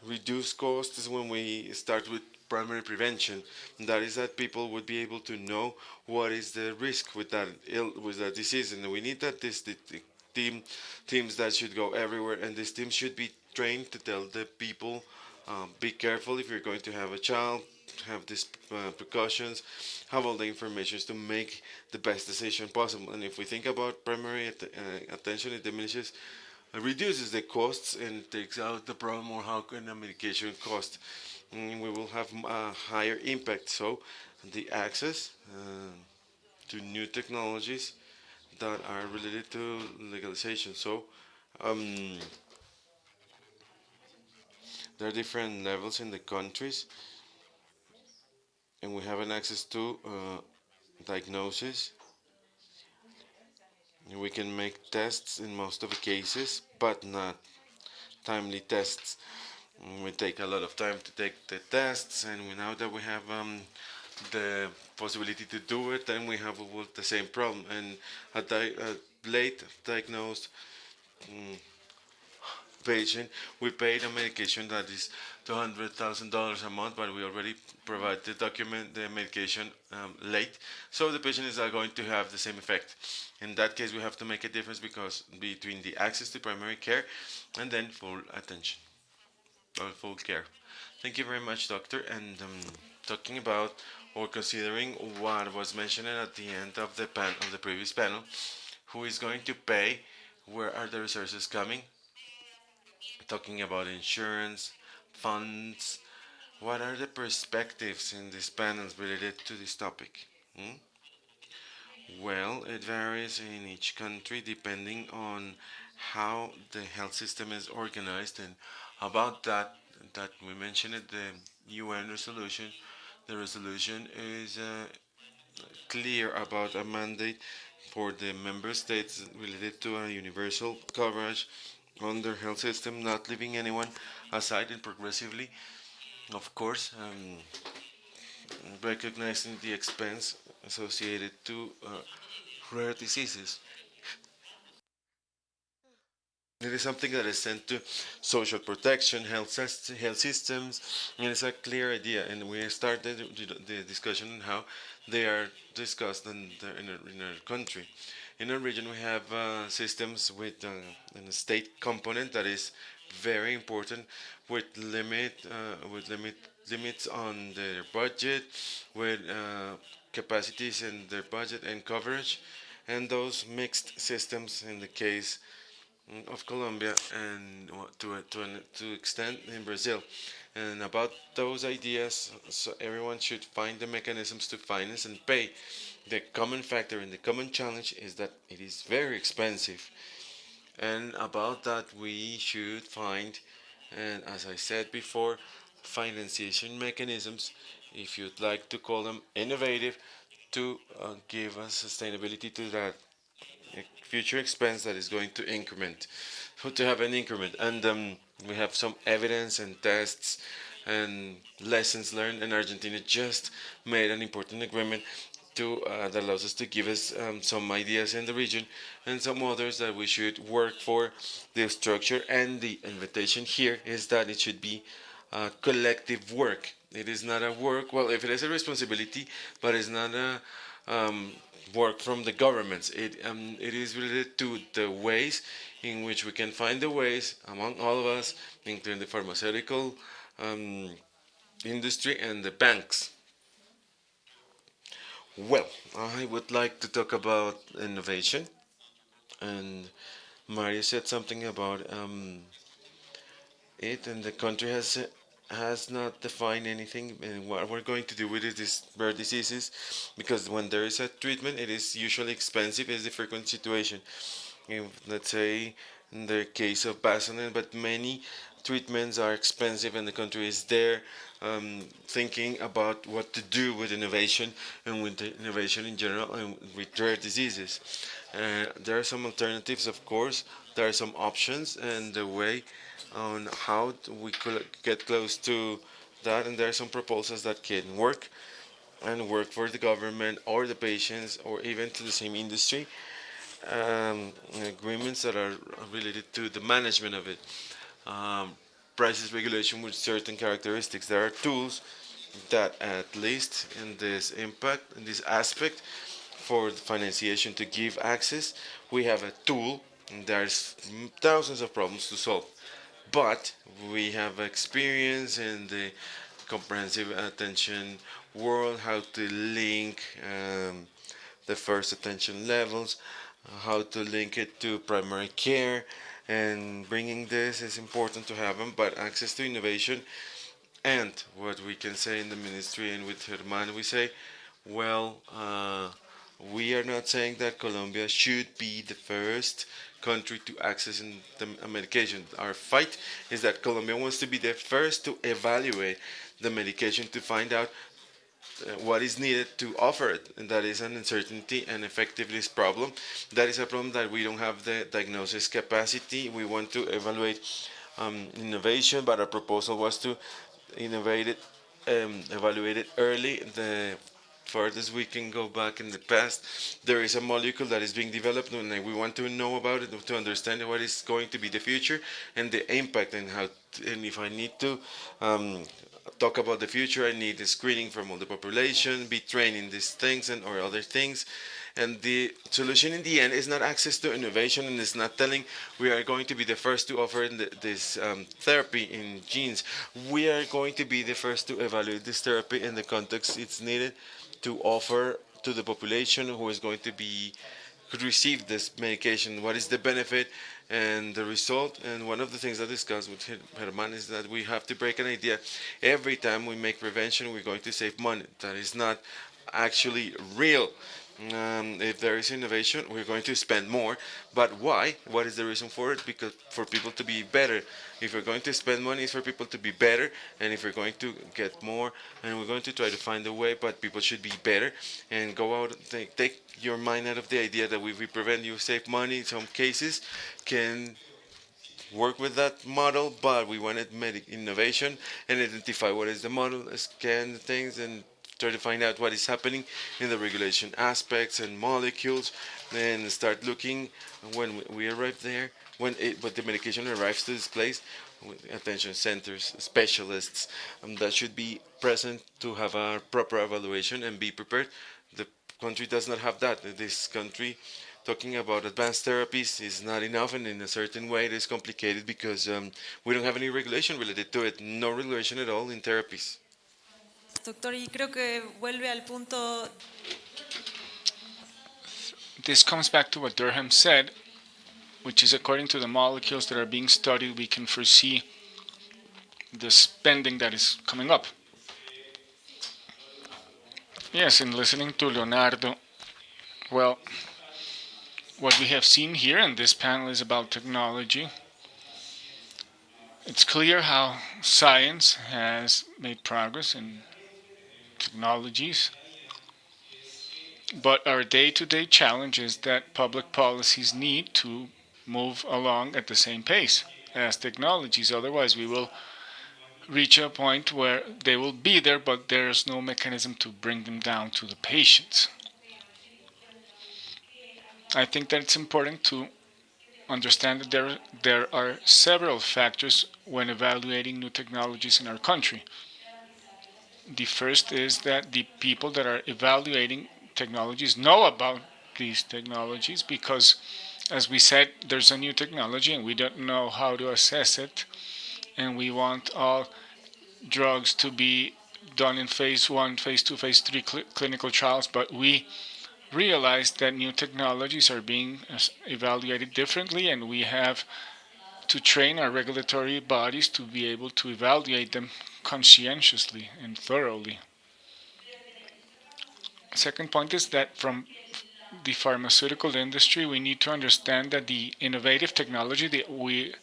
[SPEAKER 11] reduce costs when we start with primary prevention. That is that people would be able to know what is the risk with that disease, and we need that this teams that should go everywhere, and this team should be trained to tell the people, be careful if you're going to have a child, have these precautions, have all the information to make the best decision possible. And if we think about primary attention, it diminishes, reduces the costs and takes out the problem or how can a medication cost. We will have a higher impact. So the access to new technologies that are related to legalization. So there are different levels in the countries, and we have an access to diagnosis. We can make tests in most of the cases, but not timely tests. We take a lot of time to take the tests, and now that we have the possibility to do it, then we have the same problem. And a late diagnosed patient, we paid a medication that is $200,000 a month, but we already provide the medication late, so the patient is not going to have the same effect. In that case, we have to make a difference between the access to primary care and then full attention or full care. Thank you very much, doctor. And talking about or considering what was mentioned at the end of the previous panel, who is going to pay? Where are the resources coming? Talking about insurance, funds. What are the perspectives in these panels related to this topic? Well, it varies in each country depending on how the health system is organized, and about that we mentioned it, the UN resolution. The resolution is clear about a mandate for the member states related to a universal coverage on their health system, not leaving anyone aside, and progressively, of course, recognizing the expense associated to rare diseases. It is something that is sent to social protection, health systems, and it's a clear idea. And we started the discussion on how they are discussed in our country. In our region, we have systems with a state component that is very important, with limits on their budget, with capacities in their budget and coverage, and those mixed systems in the case of Colombia, and to extent in Brazil. And about those ideas, so everyone should find the mechanisms to finance and pay. The common factor and the common challenge is that it is very expensive. And about that, we should find, and as I said before, financiation mechanisms, if you'd like to call them innovative, to give us sustainability to that future expense that is going to increment, to have an increment. And we have some evidence and tests and lessons learned, and Argentina just made an important agreement that allows us to give us some ideas in the region and some others that we should work for. The structure and the invitation here is that it should be collective work. It is not a work, well, if it is a responsibility, but it's not a work from the governments. It is related to the ways in which we can find the ways among all of us, including the pharmaceutical industry and the banks. Well, I would like to talk about innovation, and Mario said something about it, and the country has not defined anything, and what we're going to do with it is rare diseases, because when there is a treatment, it is usually expensive. It's the frequent situation. If, let's say, in the case of Basonet, but many treatments are expensive, and the country is there thinking about what to do with innovation and with the innovation in general and with rare diseases. There are some alternatives, of course. There are some options, and the way on how we could get close to that, and there are some proposals that can work and work for the government or the patients or even to the same industry, agreements that are related to the management of it, prices regulation with certain characteristics. There are tools that, at least in this impact, in this aspect, for the financiation to give access, we have a tool. And there's thousands of problems to solve, but we have experience in the comprehensive attention world, how to link the first attention levels, how to link it to primary care, and bringing this is important to have them, but access to innovation. And what we can say in the ministry and with Germán, we say, well, we are not saying that Colombia should be the first country to access the medication. Our fight is that Colombia wants to be the first to evaluate the medication to find out what is needed to offer it, and that is an uncertainty and effectiveness problem. That is a problem that we don't have the diagnosis capacity. We want to evaluate innovation, but our proposal was to innovate it, evaluate it early. The furthest we can go back in the past, there is a molecule that is being developed, and we want to know about it to understand what is going to be the future and the impact, and how. And if I need to talk about the future, I need a screening from all the population, be trained in these things and or other things. And the solution in the end is not access to innovation, and it's not telling we are going to be the first to offer this therapy in genes. We are going to be the first to evaluate this therapy in the context it's needed to offer to the population who is going to be could receive this medication. What is the benefit and the result? And one of the things I discussed with Germán is that we have to break an idea. Every time we make prevention, we're going to save money. That is not actually real. If there is innovation, we're going to spend more. But why? What is the reason for it? Because for people to be better. If we're going to spend money, it's for people to be better. And if we're going to get more, and we're going to try to find a way, but people should be better and go out. Take your mind out of the idea that if we prevent, you save money. In some cases, can work with that model, but we wanted innovation and identify what is the model, scan the things, and try to find out what is happening in the regulation aspects and molecules, and start looking when we arrive there, when the medication arrives to this place, attention centers, specialists that should be present to have a proper evaluation and be prepared. The country does not have that. This country, talking about advanced therapies is not enough, and in a certain way it is complicated because we don't have any regulation related to it. No regulation at all in therapies.
[SPEAKER 3] Doctor, y creo que vuelve al punto.
[SPEAKER 13] This comes back to what Durham said, which is according to the molecules that are being studied, we can foresee the spending that is coming up. Yes, in listening to Leonardo, well, what we have seen here in this panel is about technology. It's clear how science has made progress in technologies, but our day-to-day challenge is that public policies need to move along at the same pace as technologies. Otherwise, we will reach a point where they will be there, but there's no mechanism to bring them down to the patients. I think that it's important to understand that there are several factors when evaluating new technologies in our country. The first is that the people that are evaluating technologies know about these technologies, because, as we said, there's a new technology and we don't know how to assess it, and we want all drugs to be done in phase 1, phase 2, phase 3 clinical trials, but we realized that new technologies are being evaluated differently, and we have to train our regulatory bodies to be able to evaluate them conscientiously and thoroughly. Second point is that from the pharmaceutical industry, we need to understand that the innovative technology that we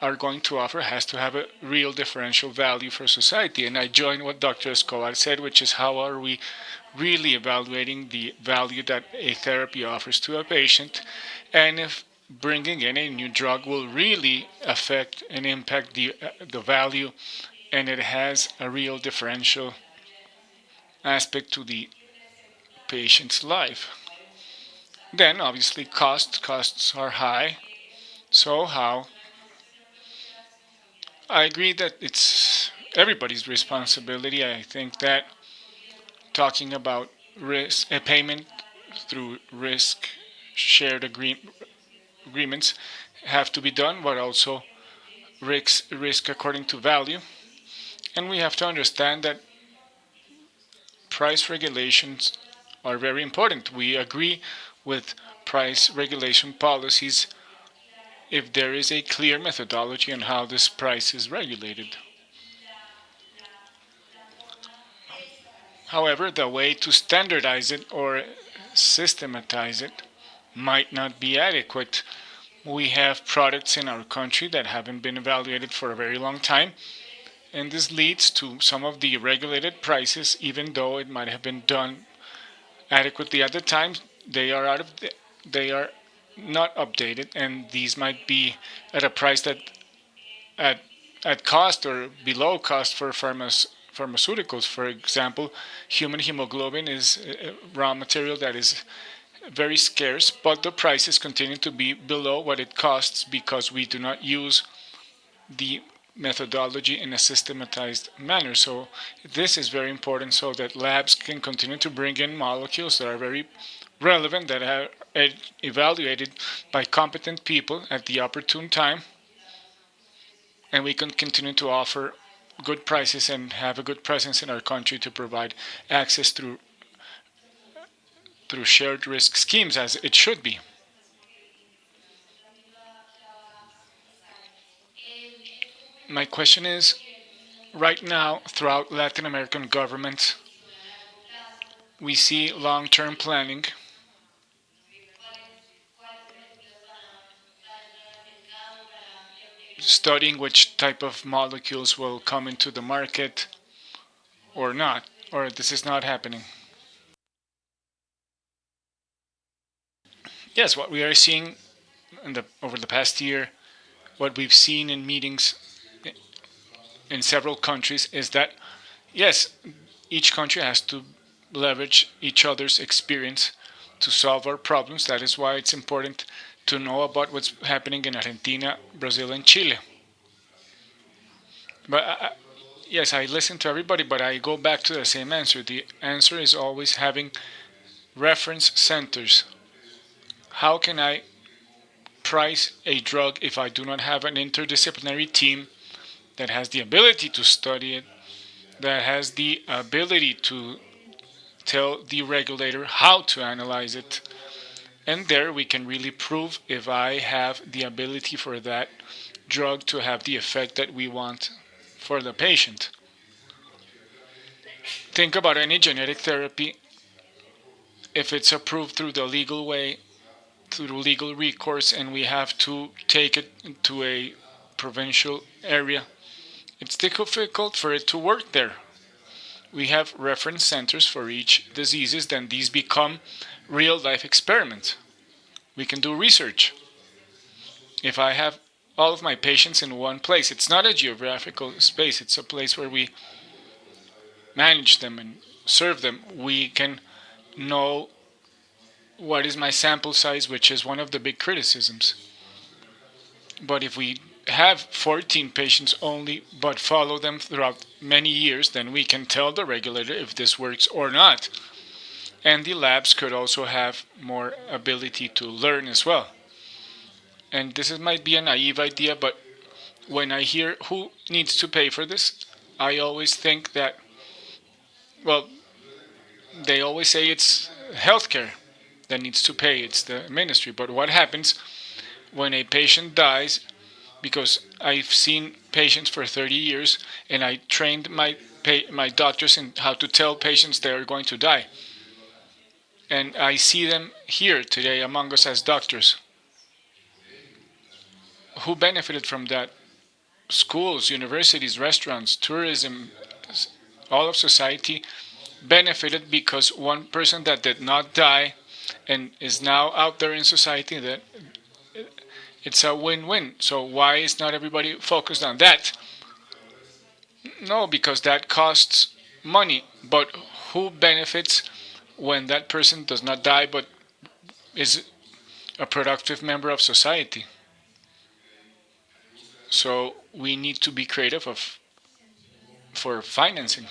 [SPEAKER 13] are going to offer has to have a real differential value for society. And I join what Dr. Escobar said, which is how are we really evaluating the value that a therapy offers to a patient, and if bringing in a new drug will really affect and impact the value, and it has a real differential aspect to the patient's life. Then obviously costs are high. So how? I agree that it's everybody's responsibility. I think that talking about risk, a payment through risk shared agreements have to be done, but also risk according to value. And we have to understand that price regulations are very important. We agree with price regulation policies if there is a clear methodology on how this price is regulated. However, the way to standardize it or systematize it might not be adequate. We have products in our country that haven't been evaluated for a very long time, and this leads to some of the regulated prices, even though it might have been done adequately at the time. They are not updated, and these might be at a price that at cost or below cost for pharmaceuticals. For example, human hemoglobin is a raw material that is very scarce, but the prices continue to be below what it costs because we do not use the methodology in a systematized manner. So this is very important so that labs can continue to bring in molecules that are very relevant, that are evaluated by competent people at the opportune time, and we can continue to offer good prices and have a good presence in our country to provide access through shared risk schemes, as it should be. My question is, right now, throughout Latin American governments, we see long-term planning studying which type of molecules will come into the market or not, or this is not happening. Yes, what we are seeing over the past year, what we've seen in meetings in several countries is that, yes, each country has to leverage each other's experience to solve our problems. That is why it's important to know about what's happening in Argentina, Brazil, and Chile. But yes, I listen to everybody, but I go back to the same answer. The answer is always having reference centers. How can I price a drug if I do not have an interdisciplinary team that has the ability to study it, that has the ability to tell the regulator how to analyze it? And there we can really prove if I have the ability for that drug to have the effect that we want for the patient. Think about any genetic therapy. If it's approved through the legal way, through legal recourse, and we have to take it to a provincial area, it's difficult for it to work there. We have reference centers for each diseases, then these become real-life experiments. We can do research. If I have all of my patients in one place, it's not a geographical space, it's a place where we manage them and serve them. We can know what is my sample size, which is one of the big criticisms. But if we have 14 patients only, but follow them throughout many years, then we can tell the regulator if this works or not. And the labs could also have more ability to learn as well. And this might be a naive idea, but when I hear who needs to pay for this, I always think that, well, they always say it's healthcare that needs to pay, it's the ministry. But what happens when a patient dies? Because I've seen patients for 30 years, and I trained my doctors in how to tell patients they are going to die. And I see them here today among us as doctors. Who benefited from that? Schools, universities, restaurants, tourism, all of society benefited because one person that did not die and is now out there in society, that it's a win-win. So why is not everybody focused on that? No, because that costs money. But who benefits when that person does not die but is a productive member of society? So we need to be creative for financing.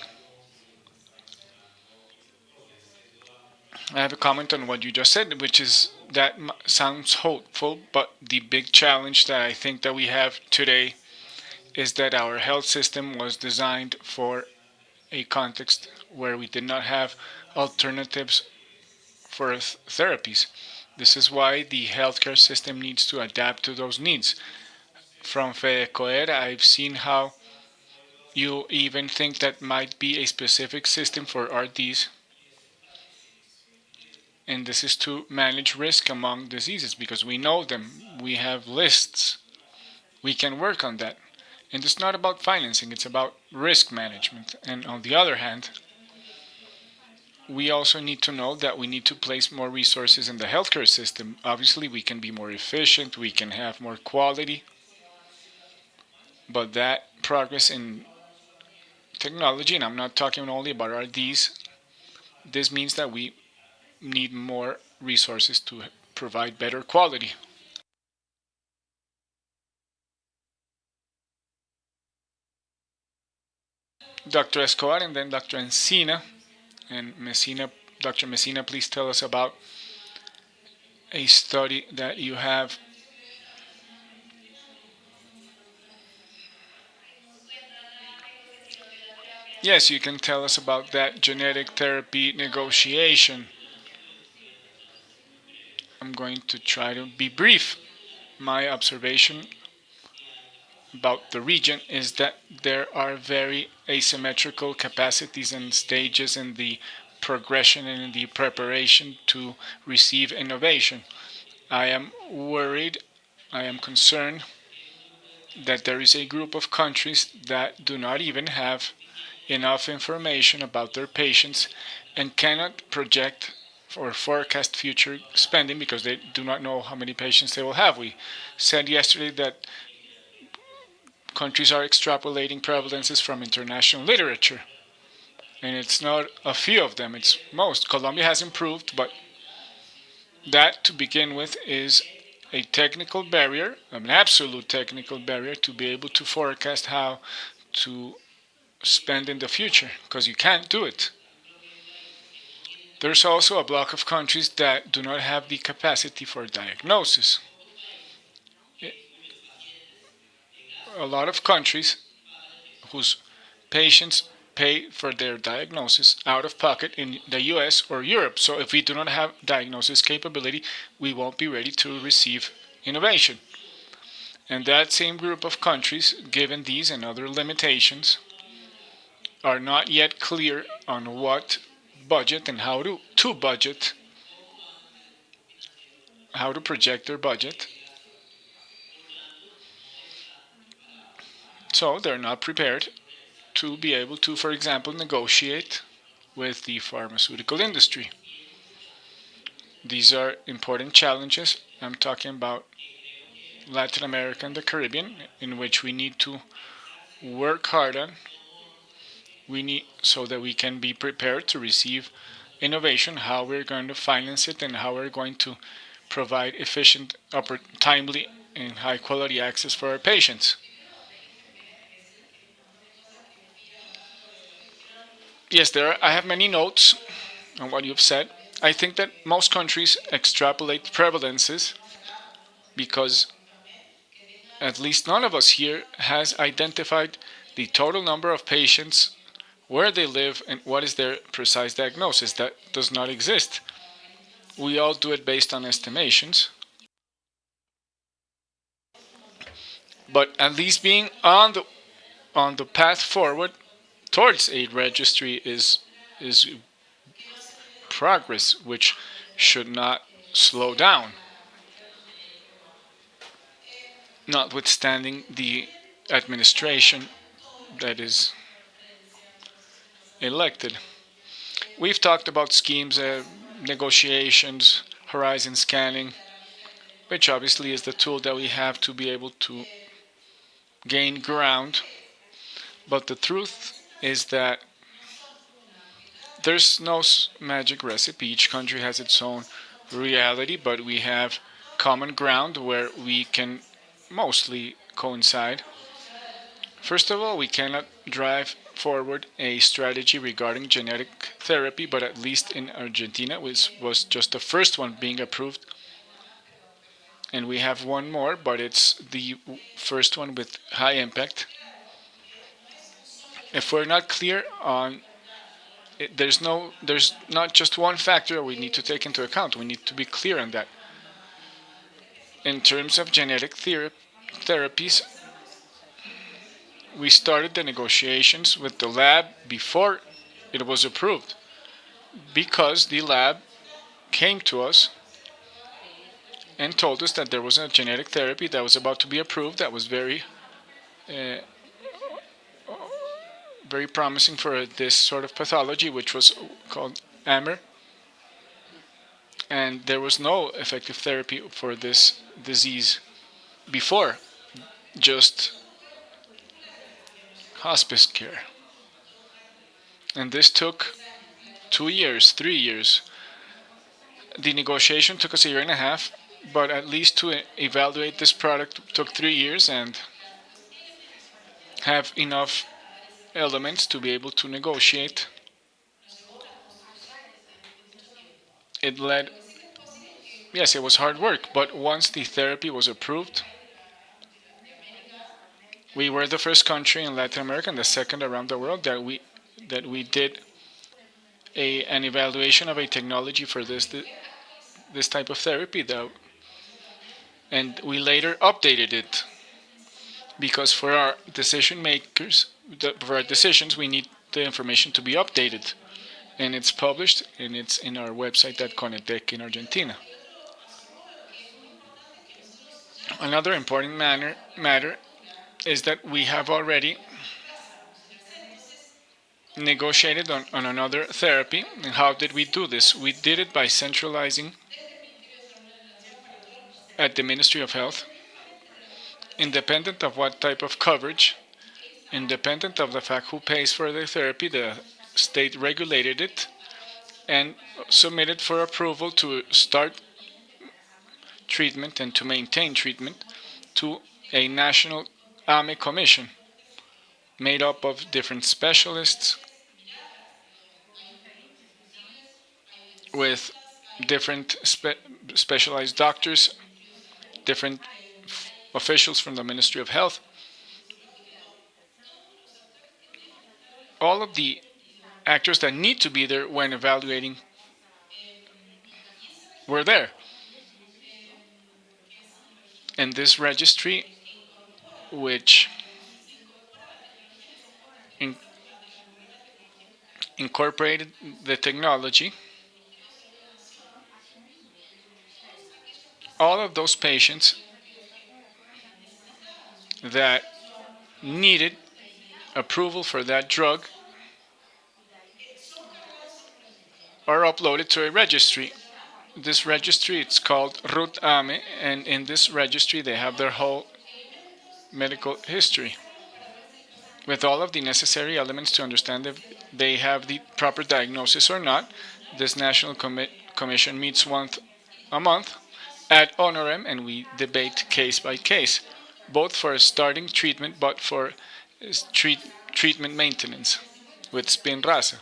[SPEAKER 13] I have a comment on what you just said, which is that sounds hopeful, but the big challenge that I think that we have today is that our health system was designed for a context where we did not have alternatives for therapies. This is why the healthcare system needs to adapt to those needs. From FECOER, I've seen how you even think that might be a specific system for RDs, and this is to manage risk among diseases because we know them, we have lists, we can work on that. And it's not about financing, it's about risk management. And on the other hand, we also need to know that we need to place more resources in the healthcare system. Obviously, we can be more efficient, we can have more quality, but that progress in technology, and I'm not talking only about RDs, this means that we need more resources to provide better quality. Dr. Escobar and then Dr. Encina. And Messina, Dr. Messina, please tell us about a study that you have. Yes, you can tell us about that genetic therapy negotiation. I'm going to try to be brief. My observation about the region is that there are very asymmetrical capacities and stages in the progression and in the preparation to receive innovation. I am worried, I am concerned that there is a group of countries that do not even have enough information about their patients and cannot project or forecast future spending because they do not know how many patients they will have. We said yesterday that countries are extrapolating prevalences from international literature, and it's not a few of them, it's most. Colombia has improved, but that to begin with is a technical barrier, an absolute technical barrier to be able to forecast how to spend in the future, because you can't do it. There's also a block of countries that do not have the capacity for diagnosis. A lot of countries whose patients pay for their diagnosis out of pocket in the US or Europe. So if we do not have diagnosis capability, we won't be ready to receive innovation. And that same group of countries, given these and other limitations, are not yet clear on what budget and how to budget, how to project their budget. So they're not prepared to be able to, for example, negotiate with the pharmaceutical industry. These are important challenges. I'm talking about Latin America and the Caribbean, in which we need to work hard on. We need so that we can be prepared to receive innovation, how we're going to finance it, and how we're going to provide efficient, timely, and high quality access for our patients. Yes, I have many notes on what you've said. I think that most countries extrapolate prevalences because at least none of us here has identified the total number of patients, where they live, and what is their precise diagnosis. That does not exist. We all do it based on estimations. But at least being on the path forward towards a registry is progress, which should not slow down, notwithstanding the administration that is elected. We've talked about schemes, negotiations, horizon scanning, which obviously is the tool that we have to be able to gain ground. But the truth is that there's no magic recipe. Each country has its own reality, but we have common ground where we can mostly coincide. First of all, we cannot drive forward a strategy regarding genetic therapy, but at least in Argentina, which was just the first one being approved. And we have one more, but it's the first one with high impact. If we're not clear on it, there's not just one factor we need to take into account. We need to be clear on that. In terms of genetic therapies, we started the negotiations with the lab before it was approved, because the lab came to us and told us that there was a genetic therapy that was about to be approved that was very promising for this sort of pathology, which was called AMR. And there was no effective therapy for this disease before, just hospice care. And this took 2 years, 3 years. The negotiation took us a year and a half, but at least to evaluate this product took 3 years and have enough elements to be able to negotiate. It led, yes, it was hard work, but once the therapy was approved, we were the first country in Latin America and the second around the world that we did an evaluation of a technology for this type of therapy, and we later updated it, because for our decision makers, for our decisions, we need the information to be updated, and it's published and it's in our website at Conetec in Argentina. Another important matter is that we have already negotiated on another therapy. And how did we do this? We did it by centralizing at the Ministry of Health, independent of what type of coverage, independent of the fact who pays for the therapy. The state regulated it and submitted for approval to start treatment and to maintain treatment to a national AME commission made up of different specialists with different specialized doctors, different officials from the Ministry of Health. All of the actors that need to be there when evaluating were there. And this registry, which incorporated the technology, all of those patients that needed approval for that drug are uploaded to a registry. This registry, it's called RUT AME, and in this registry they have their whole medical history with all of the necessary elements to understand if they have the proper diagnosis or not. This national commission meets once a month ad honorem, and we debate case by case, both for starting treatment but for treatment maintenance with Spinraza.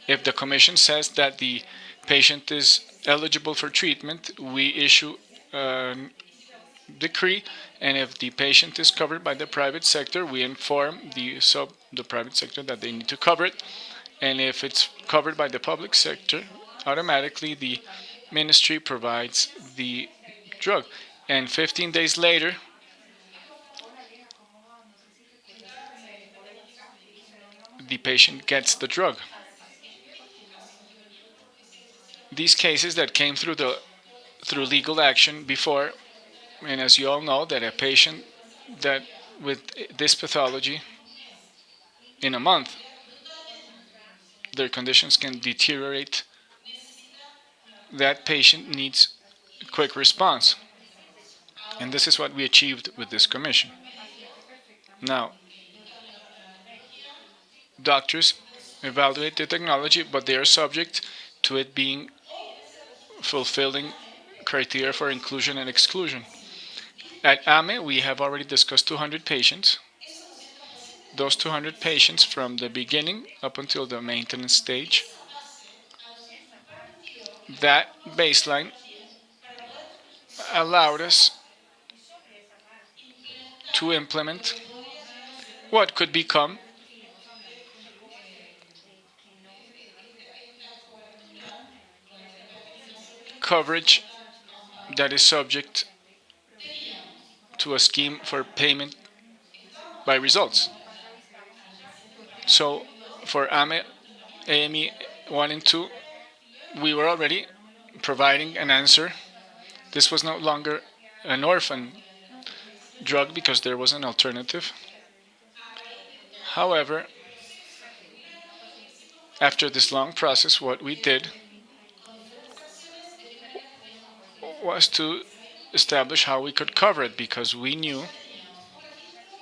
[SPEAKER 13] If the commission says that the patient is eligible for treatment, we issue a decree, and if the patient is covered by the private sector, we inform the private sector that they need to cover it, and if it's covered by the public sector, automatically the ministry provides the drug. And 15 days later, the patient gets the drug. These cases that came through legal action before, and as you all know, that a patient that with this pathology, in a month, their conditions can deteriorate. That patient needs a quick response. And this is what we achieved with this commission. Now, doctors evaluate the technology, but they are subject to it being fulfilling criteria for inclusion and exclusion. At AME, we have already discussed 200 patients. Those 200 patients from the beginning up until the maintenance stage, that baseline allowed us to implement what could become coverage that is subject to a scheme for payment by results. So for AME 1 and 2, we were already providing an answer. This was no longer an orphan drug because there was an alternative. However, after this long process, what we did was to establish how we could cover it, because we knew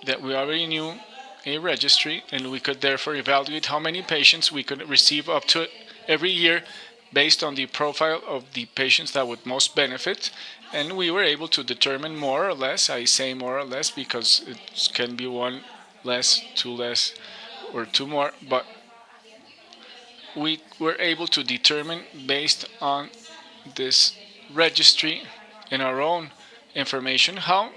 [SPEAKER 13] that we already knew a registry, and we could therefore evaluate how many patients we could receive up to every year based on the profile of the patients that would most benefit. And we were able to determine more or less, I say more or less because it can be one less, two less, or two more, but we were able to determine based on this registry and our own information how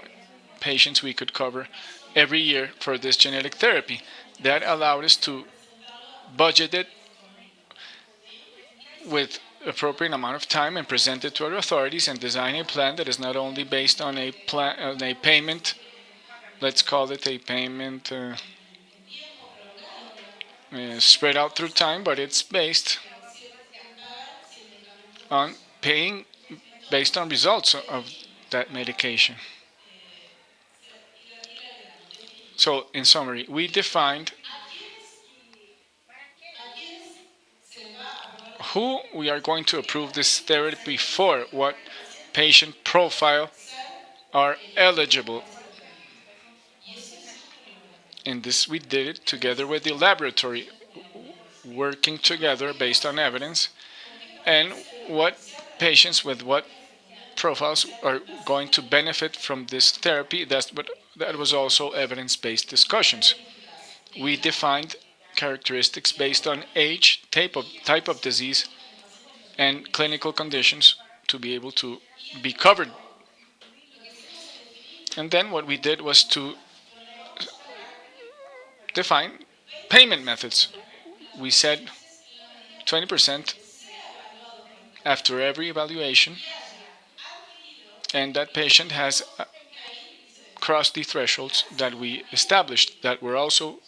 [SPEAKER 13] patients we could cover every year for this genetic therapy. That allowed us to budget it with appropriate amount of time and present it to our authorities and design a plan that is not only based on a payment, let's call it a payment spread out through time, but it's based on paying based on results of that medication. So, in summary, we defined who we are going to approve this therapy for, what patient profile are eligible. And this we did it together with the laboratory, working together based on evidence, and what patients with what profiles are going to benefit from this therapy. That was also evidence-based discussions. We defined characteristics based on age, type of disease, and clinical conditions to be able to be covered. And then what we did was to define payment methods. We said 20% after every evaluation, and that patient has crossed the thresholds that we established that were also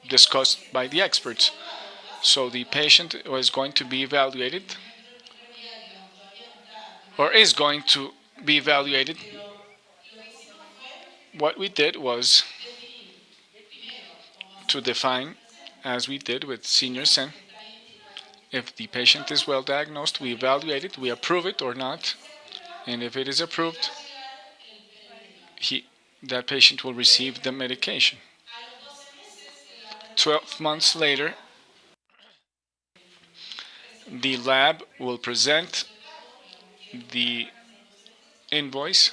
[SPEAKER 13] discussed by the experts. So the patient was going to be evaluated, or is going to be evaluated. What we did was to define, as we did with Senior Sen, if the patient is well diagnosed, we evaluate it, we approve it or not, and if it is approved, that patient will receive the medication. 12 months later, the lab will present the invoice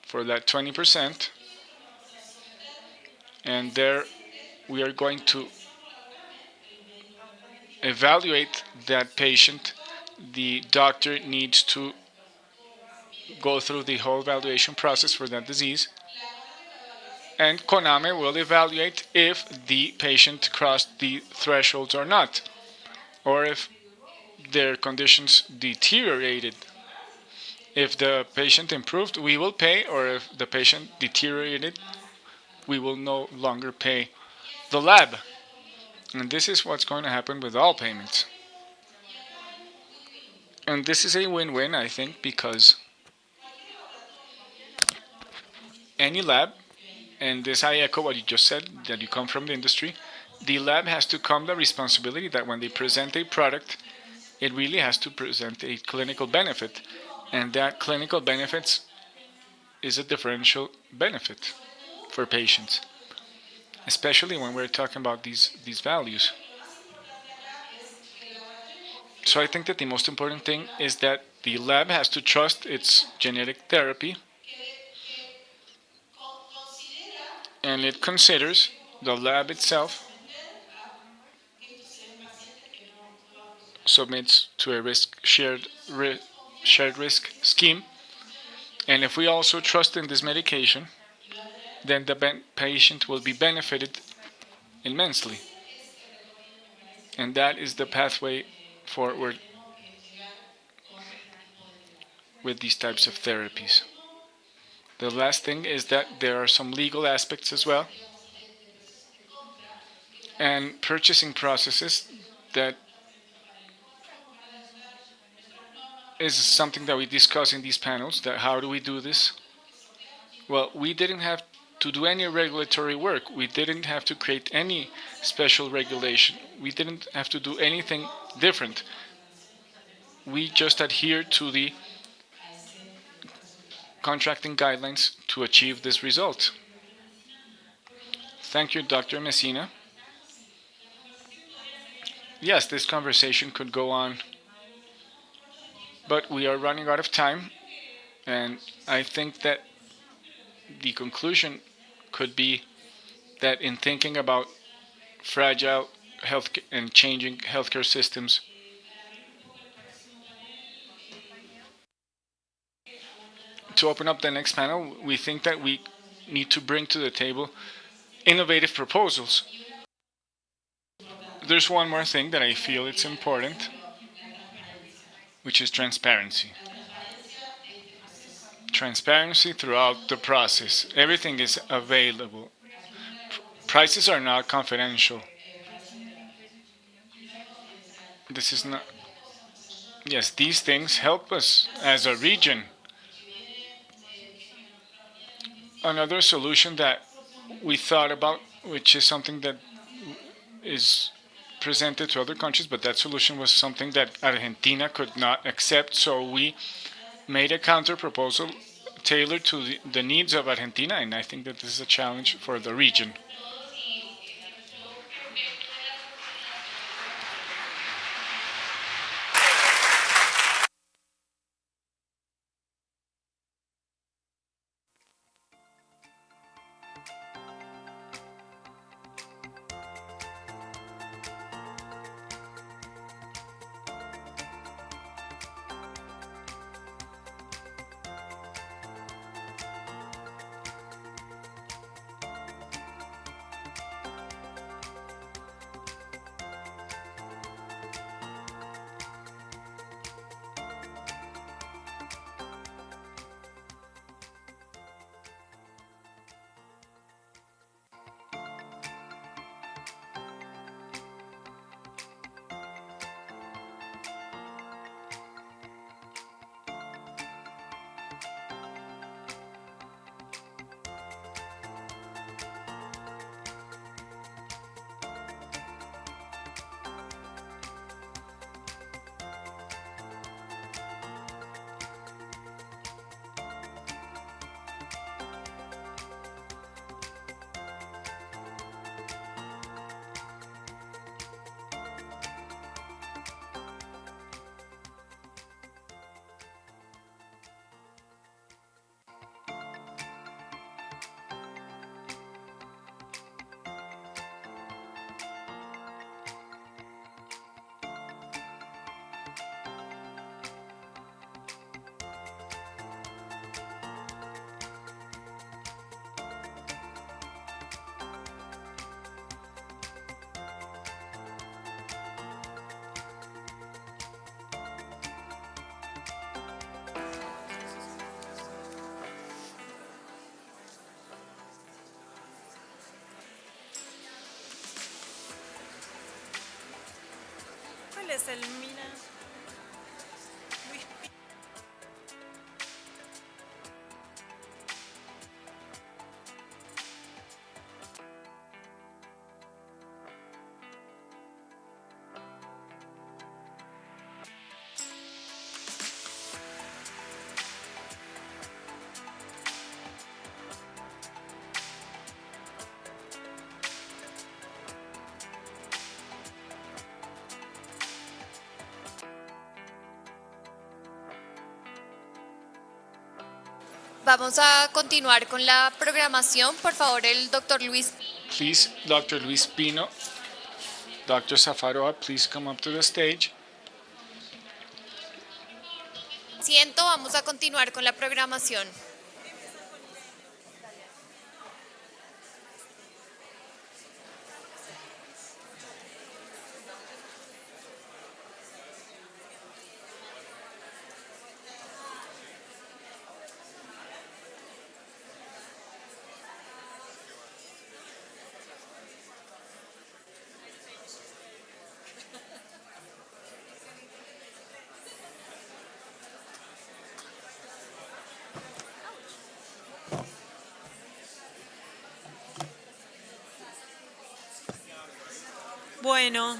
[SPEAKER 13] for that 20%, and there we are going to evaluate that patient. The doctor needs to go through the whole evaluation process for that disease, and CONAME will evaluate if the patient crossed the thresholds or not, or if their conditions deteriorated. If the patient improved, we will pay, or if the patient deteriorated, we will no longer pay the lab. And this is what's going to happen with all payments. And this is a win-win, I think, because any lab, and this I echo what you just said, that you come from the industry, the lab has to come the responsibility that when they present a product, it really has to present a clinical benefit. And that clinical benefits is a differential benefit for patients, especially when we're talking about these values. So I think that the most important thing is that the lab has to trust its genetic therapy, and it considers the lab itself submits to a shared risk scheme. And if we also trust in this medication, then the patient will be benefited immensely. And that is the pathway forward with these types of therapies. The last thing is that there are some legal aspects as well, and purchasing processes that is something that we discuss in these panels, that how do we do this? Well, we didn't have to do any regulatory work. We didn't have to create any special regulation. We didn't have to do anything different. We just adhere to the contracting guidelines to achieve this result. Thank you, Dr. Messina. Yes, this conversation could go on, but we are running out of time, and I think that the conclusion could be that in thinking about fragile health and changing healthcare systems, to open up the next panel, we think that we need to bring to the table innovative proposals. There's one more thing that I feel it's important, which is transparency. Transparency throughout the process. Everything is available. Prices are not confidential. This is not. Yes, these things help us as a region. Another solution that we thought about, which is something that is presented to other countries, but that solution was something that Argentina could not accept, so we made a counter proposal tailored to the needs of Argentina, and I think that this is a challenge for the region.
[SPEAKER 3] Entonces, Elmira.
[SPEAKER 12] Vamos a continuar con la programación. Por favor, el doctor Luis.
[SPEAKER 13] Please, Dr. Luis Pino, Dr. Zafaroa, please come up to the stage.
[SPEAKER 12] Siento, vamos a continuar con la programación.
[SPEAKER 3] Bueno,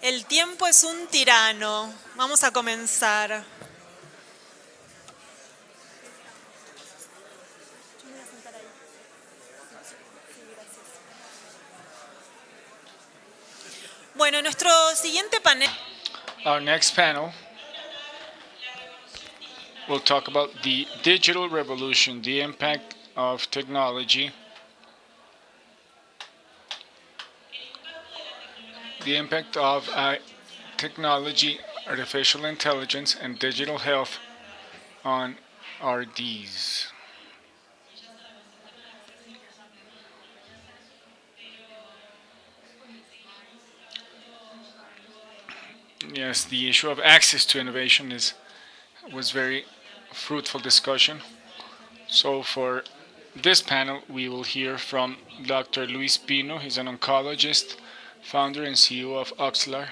[SPEAKER 3] el tiempo es un tirano. Vamos a comenzar. Bueno, nuestro siguiente panel.
[SPEAKER 13] Our next panel will talk about the digital revolution, the impact of technology, the impact of technology, artificial intelligence, and digital health on RDs. Yes, the issue of access to innovation was very fruitful discussion. So for this panel, we will hear from Dr. Luis Pino. He's an oncologist, founder and CEO of Oxlar.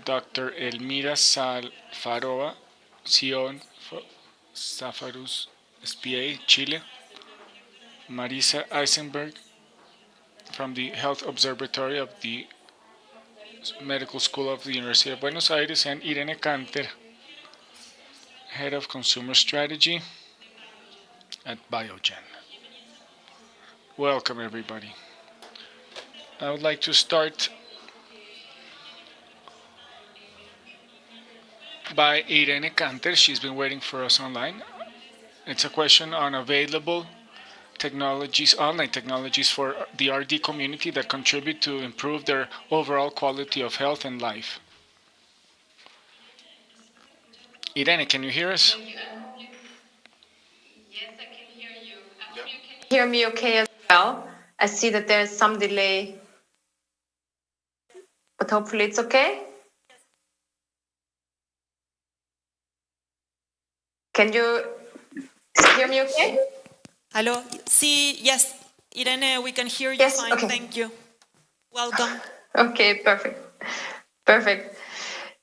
[SPEAKER 13] Dr. Elmira Zafaroa, CEO of Zafarus SPA, Chile. Marisa Eisenberg from the Health Observatory of the Medical School of the University of Buenos Aires, and Irene Kanter, Head of Consumer Strategy at Biogen. Welcome, everybody. I would like to start by Irene Kanter. She's been waiting for us online. It's a question on available technologies, online technologies for the RD community that contribute to improve their overall quality of health and life. Irene, can you hear us?
[SPEAKER 14] Yes, I can hear you. I hope you can hear me okay as well. I see that there's some delay, but hopefully it's okay. Can you hear me okay?
[SPEAKER 3] Hello. Sí, yes. Irene, we can hear you fine.
[SPEAKER 14] Okay.
[SPEAKER 3] Thank you. Welcome.
[SPEAKER 14] Okay, perfect. Perfect.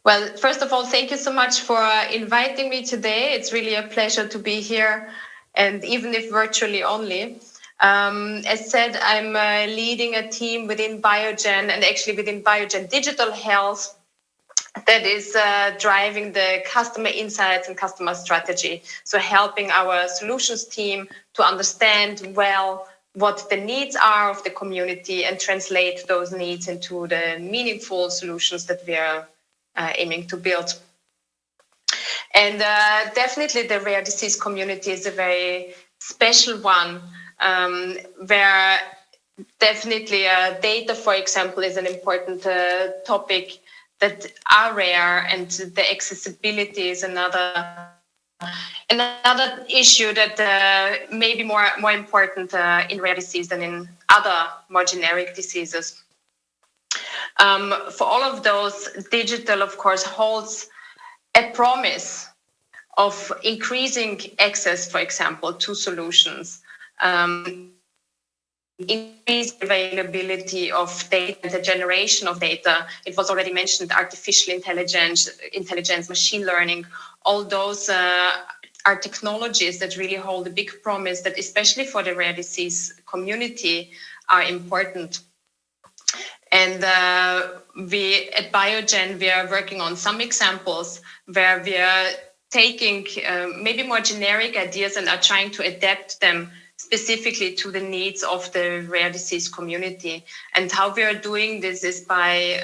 [SPEAKER 14] Well, first of all, thank you so much for inviting me today. It's really a pleasure to be here, and even if virtually only. As said, I'm leading a team within Biogen, and actually within Biogen Digital Health, that is driving the customer insights and customer strategy. So helping our solutions team to understand well what the needs are of the community and translate those needs into the meaningful solutions that we are aiming to build. And definitely the rare disease community is a very special one, where definitely data, for example, is an important topic that are rare, and the accessibility is another issue that may be more important in rare disease than in other more generic diseases. For all of those, digital, of course, holds a promise of increasing access, for example, to solutions. increased availability of data and the generation of data. It was already mentioned, artificial intelligence, machine learning, all those are technologies that really hold a big promise that especially for the rare disease community are important. And we at Biogen, we are working on some examples where we are taking maybe more generic ideas and are trying to adapt them specifically to the needs of the rare disease community. And how we are doing this is by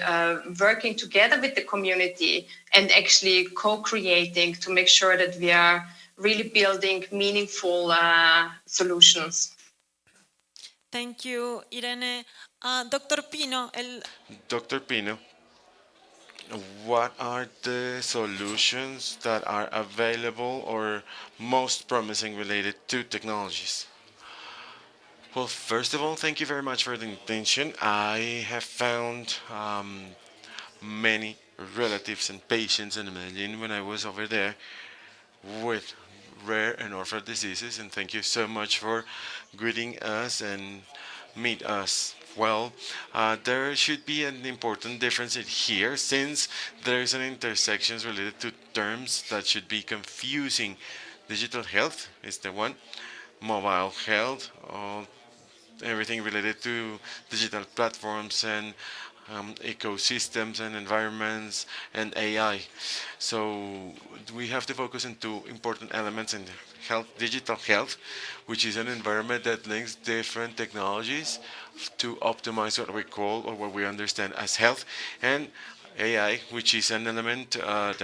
[SPEAKER 14] working together with the community and actually co-creating to make sure that we are really building meaningful solutions.
[SPEAKER 3] Thank you, Irene. Dr. Pino.
[SPEAKER 11] Dr. Pino, what are the solutions that are available or most promising related to technologies? Well, first of all, thank you very much for the attention. I have found many relatives and patients in Medellin when I was over there with rare and orphan diseases, and thank you so much for greeting us and meet us. Well, there should be an important difference in here since there is an intersection related to terms that should be confusing. Digital health is the one, mobile health, everything related to digital platforms and ecosystems and environments and AI. So we have to focus on two important elements in health, digital health, which is an environment that links different technologies to optimize what we call or what we understand as health, and AI, which is an element that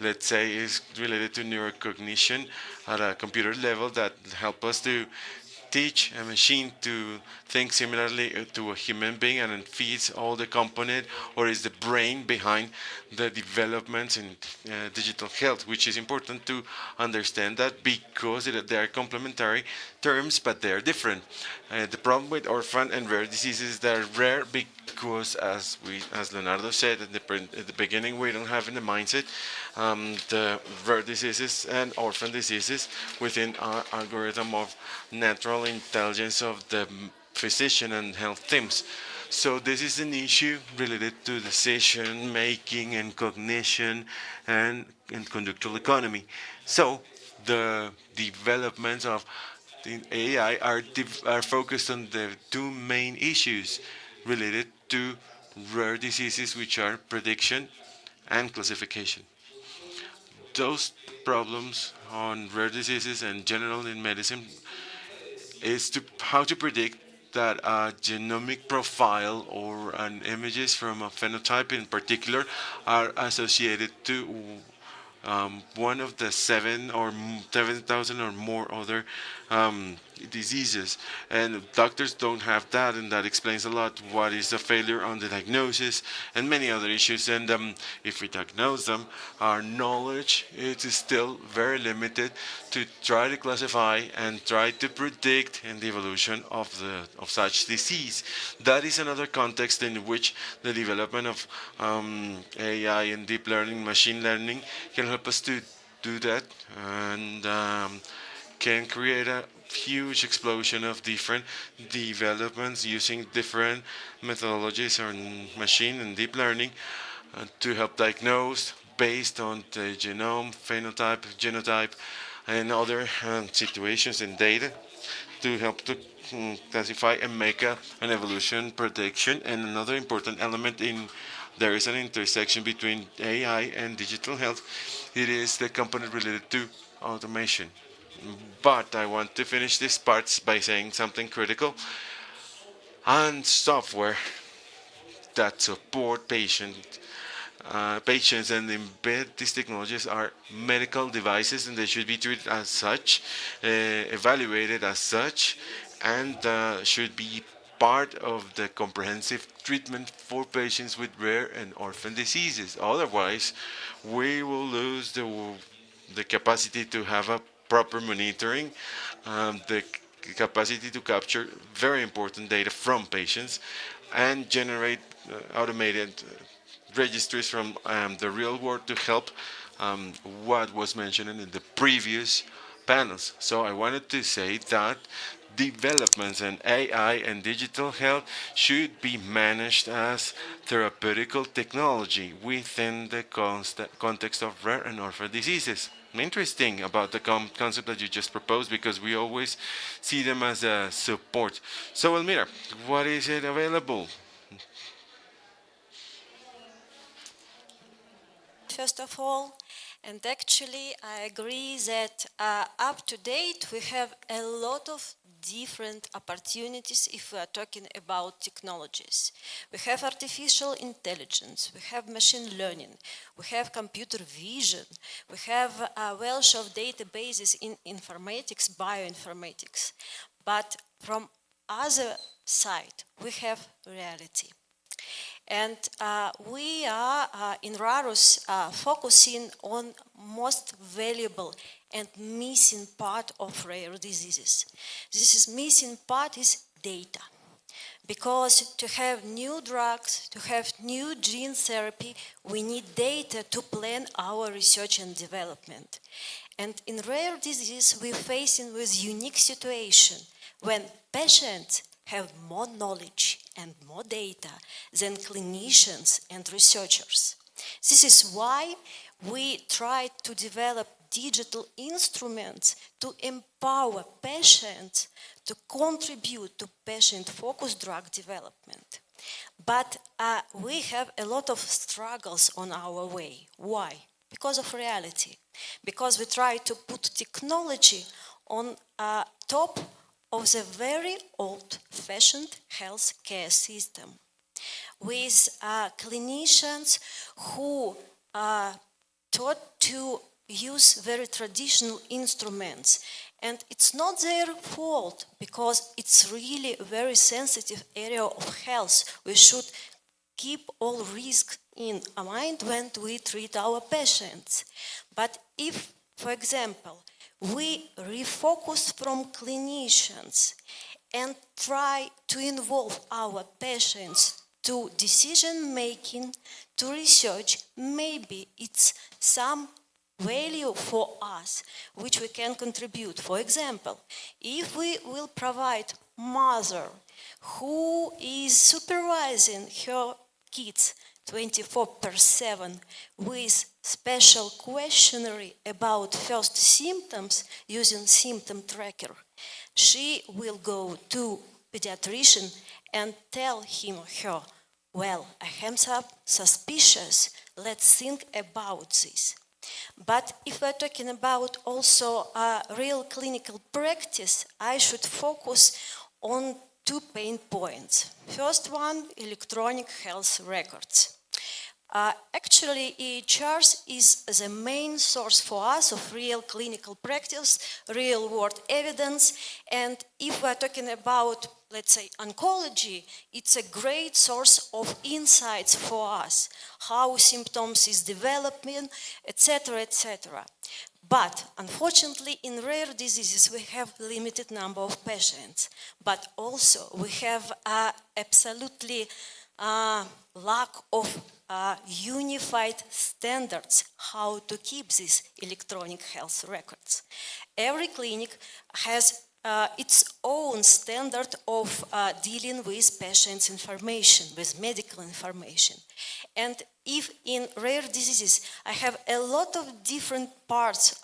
[SPEAKER 11] let's say is related to neurocognition at a computer level that help us to teach a machine to think similarly to a human being, and it feeds all the component or is the brain behind the developments in digital health, which is important to understand that because they are complementary terms, but they are different. The problem with orphan and rare diseases is they're rare because, as Leonardo said at the beginning, we don't have in the mindset the rare diseases and orphan diseases within our algorithm of natural intelligence of the physician and health teams. So this is an issue related to decision making and cognition and conductual economy. So the developments of the AI are focused on the two main issues related to rare diseases, which are prediction and classification. Those problems on rare diseases and general in medicine is to how to predict that a genomic profile or an images from a phenotype in particular are associated to one of the 7,000 or more other diseases, and doctors don't have that, and that explains a lot what is the failure on the diagnosis and many other issues. And if we diagnose them, our knowledge is still very limited to try to classify and try to predict in the evolution of such disease. That is another context in which the development of AI and deep learning, machine learning can help us to do that, and can create a huge explosion of different developments using different methodologies on machine and deep learning to help diagnose based on the genome, phenotype, genotype, and other situations and data to help to classify and make an evolution prediction. And another important element in there is an intersection between AI and digital health. It is the component related to automation. But I want to finish this part by saying something critical. And software that support patients and embed these technologies are medical devices, and they should be treated as such, evaluated as such, and should be part of the comprehensive treatment for patients with rare and orphan diseases. Otherwise, we will lose the capacity to have a proper monitoring, the capacity to capture very important data from patients and generate automated registries from the real world to help what was mentioned in the previous panels. So I wanted to say that developments in AI and digital health should be managed as therapeutical technology within the context of rare and orphan diseases. Interesting about the concept that you just proposed, because we always see them as a support. So, Elmira, what is it available?
[SPEAKER 2] First of all, and actually I agree that up to date we have a lot of different opportunities if we are talking about technologies. We have artificial intelligence, we have machine learning, we have computer vision, we have a wealth of databases in informatics, bioinformatics. But from other side, we have reality. And we are in Raras focusing on most valuable and missing part of rare diseases. This is missing part is data. Because to have new drugs, to have new gene therapy, we need data to plan our research and development. And in rare disease, we're facing with unique situation when patients have more knowledge and more data than clinicians and researchers. This is why we try to develop digital instruments to empower patients to contribute to patient-focused drug development. But we have a lot of struggles on our way. Why? Because of reality. Because we try to put technology on top of the very old-fashioned healthcare system with clinicians who are taught to use very traditional instruments. And it's not their fault, because it's really a very sensitive area of health. We should keep all risks in mind when we treat our patients. But if, for example, we refocus from clinicians and try to involve our patients to decision making, to research, maybe it's some value for us which we can contribute. For example, if we will provide mother who is supervising her kids 24/7 with special questionnaire about first symptoms using symptom tracker, she will go to pediatrician and tell him or her, well, I have some suspicious, let's think about this. But if we're talking about also real clinical practice, I should focus on two pain points. First one, electronic health records. Actually, EHRs is the main source for us of real clinical practice, real world evidence, and if we're talking about, let's say, oncology, it's a great source of insights for us, how symptoms is developing, etc., etc. But unfortunately, in rare diseases, we have limited number of patients, but also we have absolutely lack of unified standards how to keep these electronic health records. Every clinic has its own standard of dealing with patients' information, with medical information. And if in rare diseases I have a lot of different parts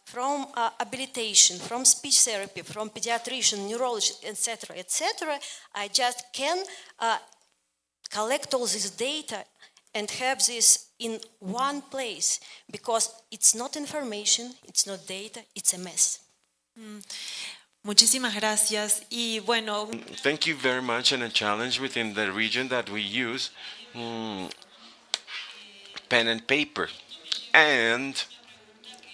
[SPEAKER 2] from habilitation, from speech therapy, from pediatrician, neurologist, etc., etc., I just can collect all this data and have this in one place, because it's not information, it's not data, it's a mess.
[SPEAKER 3] Muchísimas gracias. Y bueno,
[SPEAKER 11] thank you very much. And a challenge within the region that we use pen and paper. And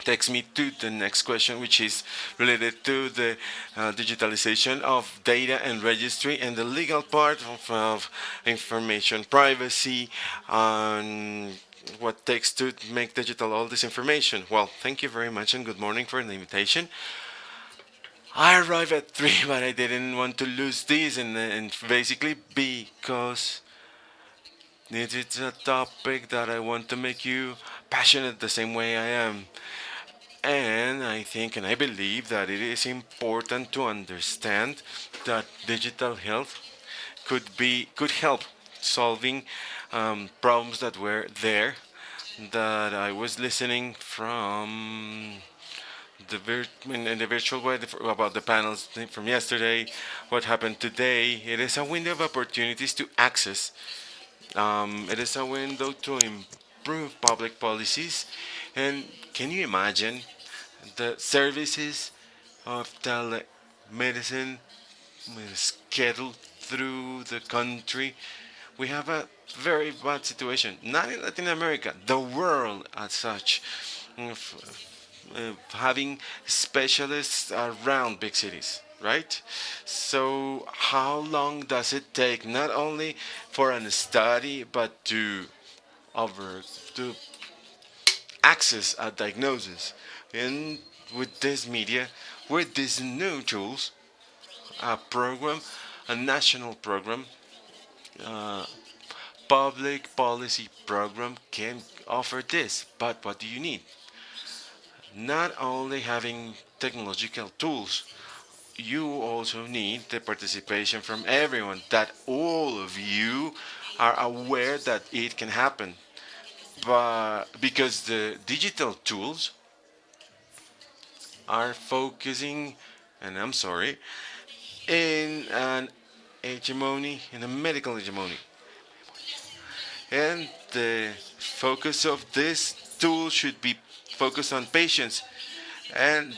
[SPEAKER 11] takes me to the next question, which is related to the digitalization of data and registry and the legal part of information privacy and what takes to make digital all this information. Well, thank you very much and good morning for the invitation. I arrived at 3, but I didn't want to lose this, and basically because it's a topic that I want to make you passionate the same way I am. And I think and I believe that it is important to understand that digital health could help solving problems that were there, that I was listening from in the virtual way about the panels from yesterday, what happened today. It is a window of opportunities to access. It is a window to improve public policies. And can you imagine the services of telemedicine scheduled through the country? We have a very bad situation, not in Latin America, the world as such, having specialists around big cities, right? So how long does it take not only for a study but to to access a diagnosis? And with this media, with these new tools, a program, a national program, uh, public policy program can offer this. But what do you need? Not only having technological tools, you also need the participation from everyone, that all of you are aware that it can happen. But because the digital tools are focusing, and I'm sorry, in an hegemony, in a medical hegemony. And the focus of this tool should be focused on patients, and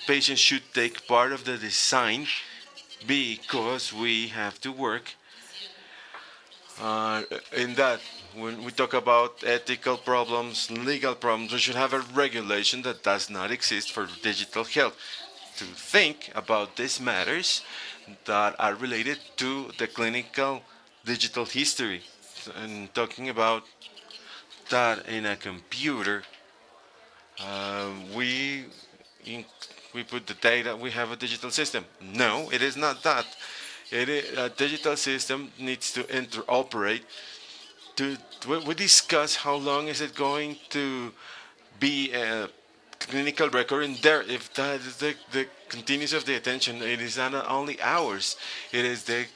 [SPEAKER 11] patients should take part of the design, because we have to work in that. When we talk about ethical problems, legal problems, we should have a regulation that does not exist for digital health, to think about these matters that are related to the clinical digital history. And talking about that in a computer, we we put the data, we have a digital system. No, it is not that. A digital system needs to interoperate. We discuss how long is it going to be a clinical record in there. If that is the continuous of the attention, it is not only hours, it is the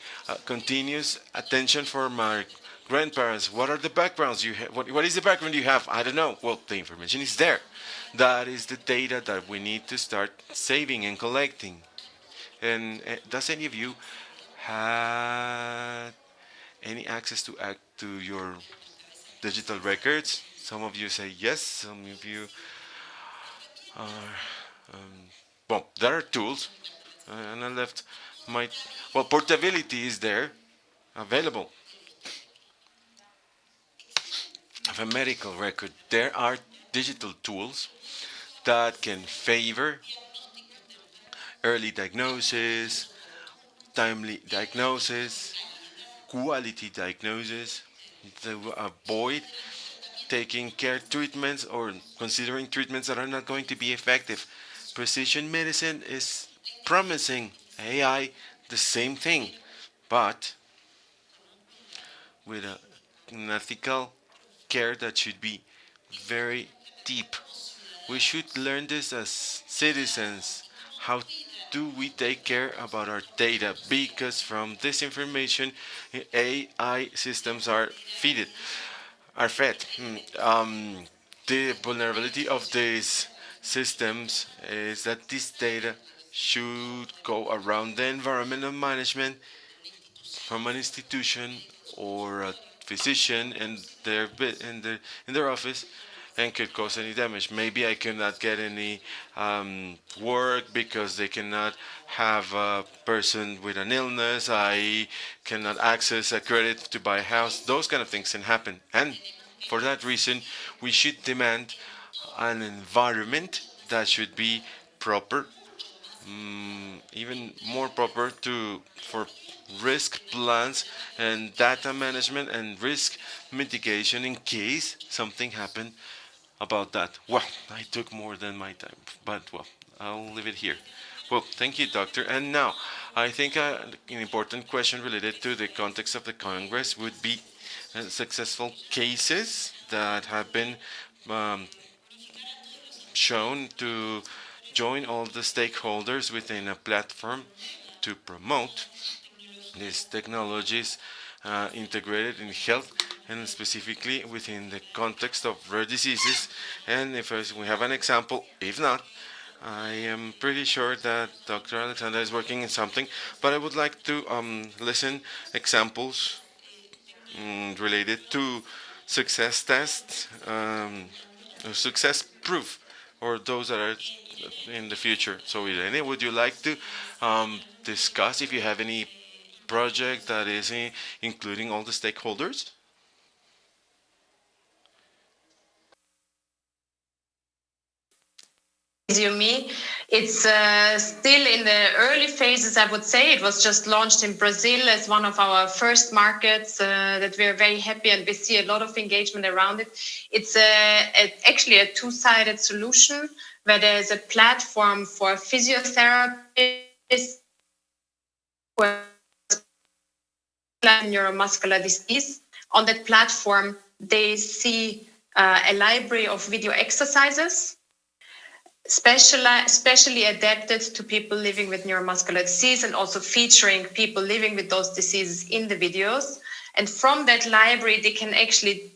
[SPEAKER 11] continuous attention for my grandparents. What are the backgrounds you have? What is the background you have? I don't know. Well, the information is there. That is the data that we need to start saving and collecting. And does any of you have any access to your digital records? Some of you say yes, some of you are. Well, there are tools, and I left my. Well, portability is there, available. Of a medical record, there are digital tools that can favor early diagnosis, timely diagnosis, quality diagnosis, to avoid taking care treatments or considering treatments that are not going to be effective. Precision medicine is promising. AI, the same thing, but with an ethical care that should be very deep. We should learn this as citizens. How do we take care about our data? Because from this information, AI systems are fed. The vulnerability of these systems is that this data should go around the environmental management from an institution or a physician in their office, and could cause any damage. Maybe I cannot get any work because they cannot have a person with an illness. I cannot access a credit to buy a house. Those kind of things can happen. And for that reason, we should demand an environment that should be proper, even more proper for risk plans and data management and risk mitigation in case something happened about that. Well, I took more than my time, but well, I'll leave it here. Well, thank you, Doctor. And now, I think an important question related to the context of the Congress would be successful cases that have been shown to join all the stakeholders within a platform to promote these technologies integrated in health and specifically within the context of rare diseases. And if we have an example, if not, I am pretty sure that Dr. Alexandra is working in something, but I would like to listen examples related to success tests, success proof, or those that are in the future. So, Irene, would you like to discuss if you have any project that is including all the stakeholders?
[SPEAKER 14] Me. It's still in the early phases, I would say. It was just launched in Brazil as one of our first markets that we're very happy, and we see a lot of engagement around it. It's actually a two-sided solution where there's a platform for physiotherapists for neuromuscular disease. On that platform, they see a library of video exercises specially adapted to people living with neuromuscular disease, and also featuring people living with those diseases in the videos. And from that library, they can actually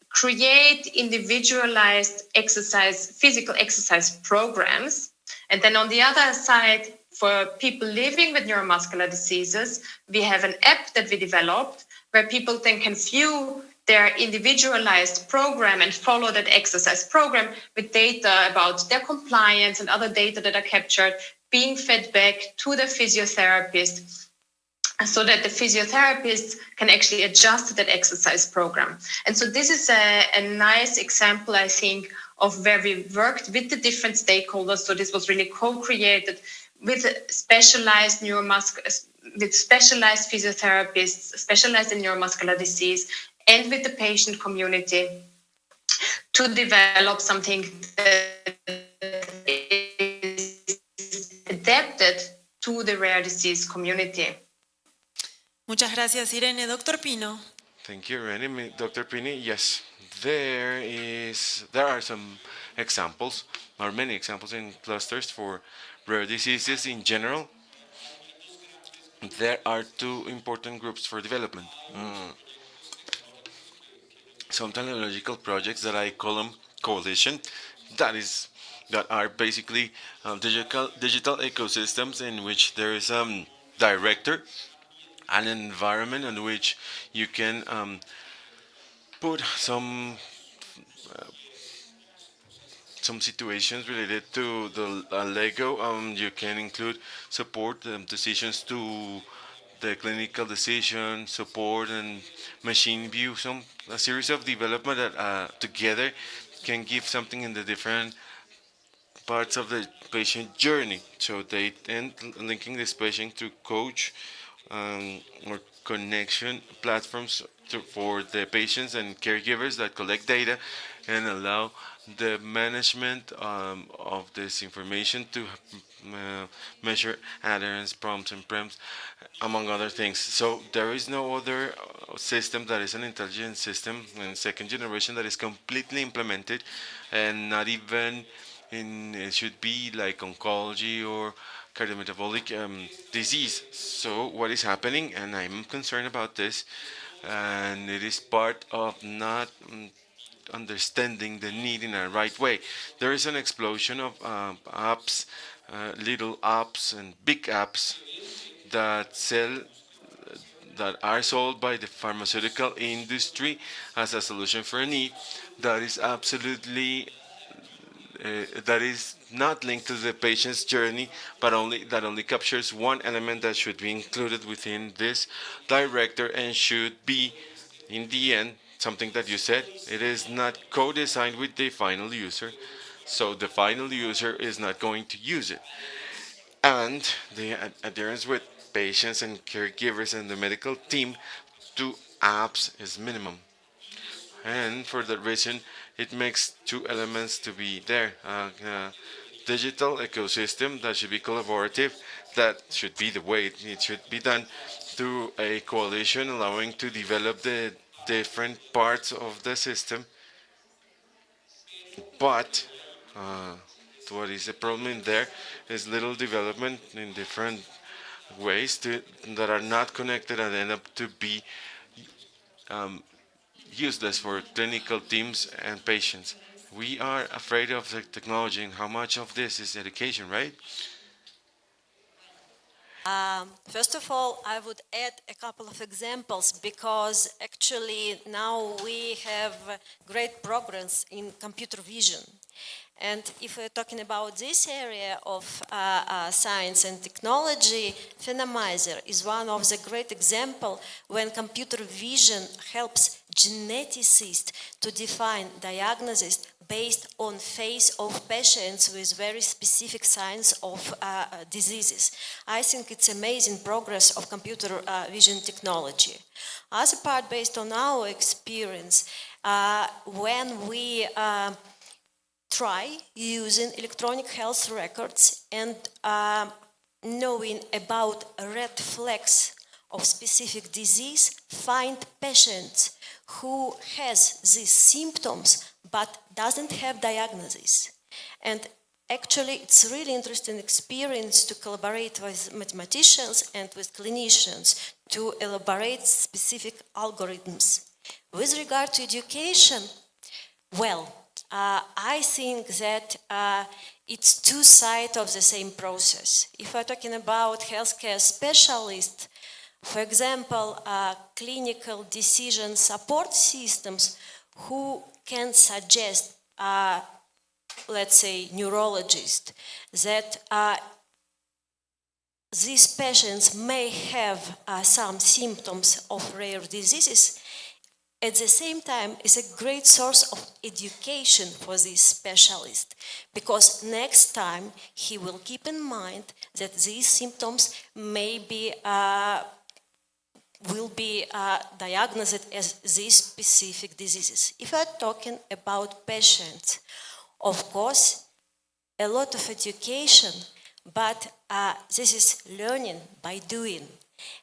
[SPEAKER 14] create individualized physical exercise programs. And then on the other side, for people living with neuromuscular diseases, we have an app that we developed where people then can view their individualized program and follow that exercise program with data about their compliance and other data that are captured, being fed back to the physiotherapist so that the physiotherapist can actually adjust that exercise program. And so this is a nice example, I think, of where we worked with the different stakeholders. So this was really co-created with specialized physiotherapists, specialized in neuromuscular disease, and with the patient community to develop something that is adapted to the rare disease community.
[SPEAKER 3] Muchas gracias, Irene. Dr. Pino.
[SPEAKER 11] Thank you, Irene. Dr. Pini, yes, there are some examples, or many examples in clusters for rare diseases in general. There are two important groups for development. Some technological projects that I call them coalition, that are basically digital ecosystems in which there is a director, an environment in which you can put some situations related to the Lego. You can include support decisions to the clinical decision support and machine view, a series of development that together can give something in the different parts of the patient journey. So they end linking this patient to coach or connection platforms for the patients and caregivers that collect data and allow the management of this information to measure adherence, prompts, and prems, among other things. So there is no other system that is an intelligent system in second generation that is completely implemented, and not even it should be like oncology or cardiometabolic disease. So what is happening, and I'm concerned about this, and it is part of not understanding the need in a right way. There is an explosion of apps, little apps and big apps that are sold by the pharmaceutical industry as a solution for a need that is absolutely that is not linked to the patient's journey, but only captures one element that should be included within this director and should be, in the end, something that you said. It is not co-designed with the final user, so the final user is not going to use it. And the adherence with patients and caregivers and the medical team to apps is minimum. And for that reason, it makes two elements to be there. Digital ecosystem that should be collaborative, that should be the way it should be done, through a coalition allowing to develop the different parts of the system, but what is the problem in there is little development in different ways that are not connected and end up to be um, useless for clinical teams and patients. We are afraid of the technology, and how much of this is education, right?
[SPEAKER 2] First of all, I would add a couple of examples because actually now we have great progress in computer vision. And if we're talking about this area of science and technology, Phenomizer is one of the great examples when computer vision helps geneticists to define diagnosis based on face of patients with very specific signs of diseases. I think it's amazing progress of computer vision technology. Other part, based on our experience, when we try using electronic health records and knowing about red flags of specific disease, find patients who has these symptoms but doesn't have diagnosis. And actually, it's really interesting experience to collaborate with mathematicians and with clinicians to elaborate specific algorithms. With regard to education, well, I think that it's two sides of the same process. If we're talking about healthcare specialists, for example, clinical decision support systems who can suggest, let's say, neurologists that these patients may have some symptoms of rare diseases, at the same time is a great source of education for this specialist, because next time he will keep in mind that these symptoms may be will be diagnosed as these specific diseases. If we are talking about patients, of course, a lot of education, but this is learning by doing.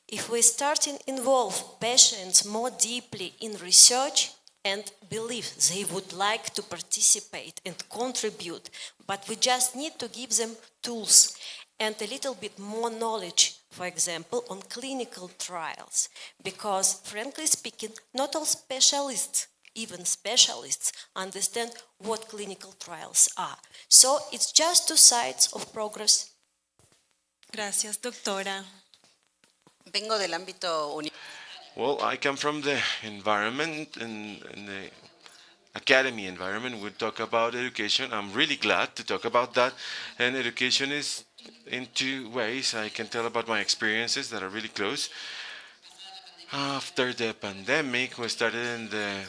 [SPEAKER 2] If we start to involve patients more deeply in research and believe they would like to participate and contribute, but we just need to give them tools and a little bit more knowledge, for example, on clinical trials. Because, frankly speaking, not all specialists, even specialists, understand what clinical trials are. So it's just two sides of progress.
[SPEAKER 3] Gracias, doctora.
[SPEAKER 15] Vengo del ámbito
[SPEAKER 11] Well, I come from the environment and the academy environment. We talk about education. I'm really glad to talk about that. And education is in two ways. I can tell about my experiences that are really close. After the pandemic, we started in the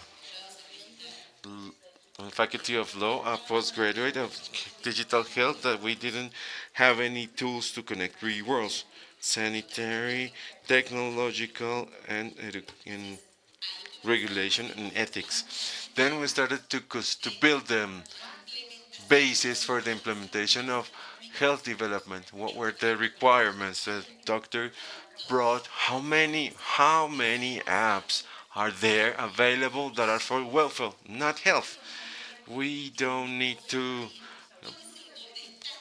[SPEAKER 11] Faculty of Law, a postgraduate of digital health, that we didn't have any tools to connect three worlds: sanitary, technological, and regulation and ethics. Then we started to build the basis for the implementation of health development. What were the requirements? The doctor brought how many apps are there available that are for welfare, not health. We don't need to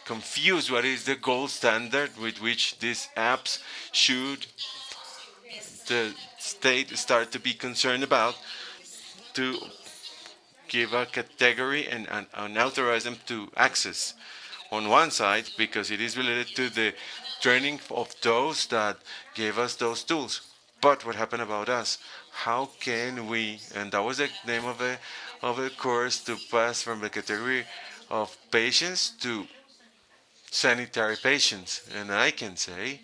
[SPEAKER 11] confuse what is the gold standard with which these apps should the state start to be concerned about, to give a category and authorize them to access on one side, because it is related to the training of those that gave us those tools. But what happened about us? How can we, and that was the name of a course, to pass from the category of patients to sanitary patients. And I can say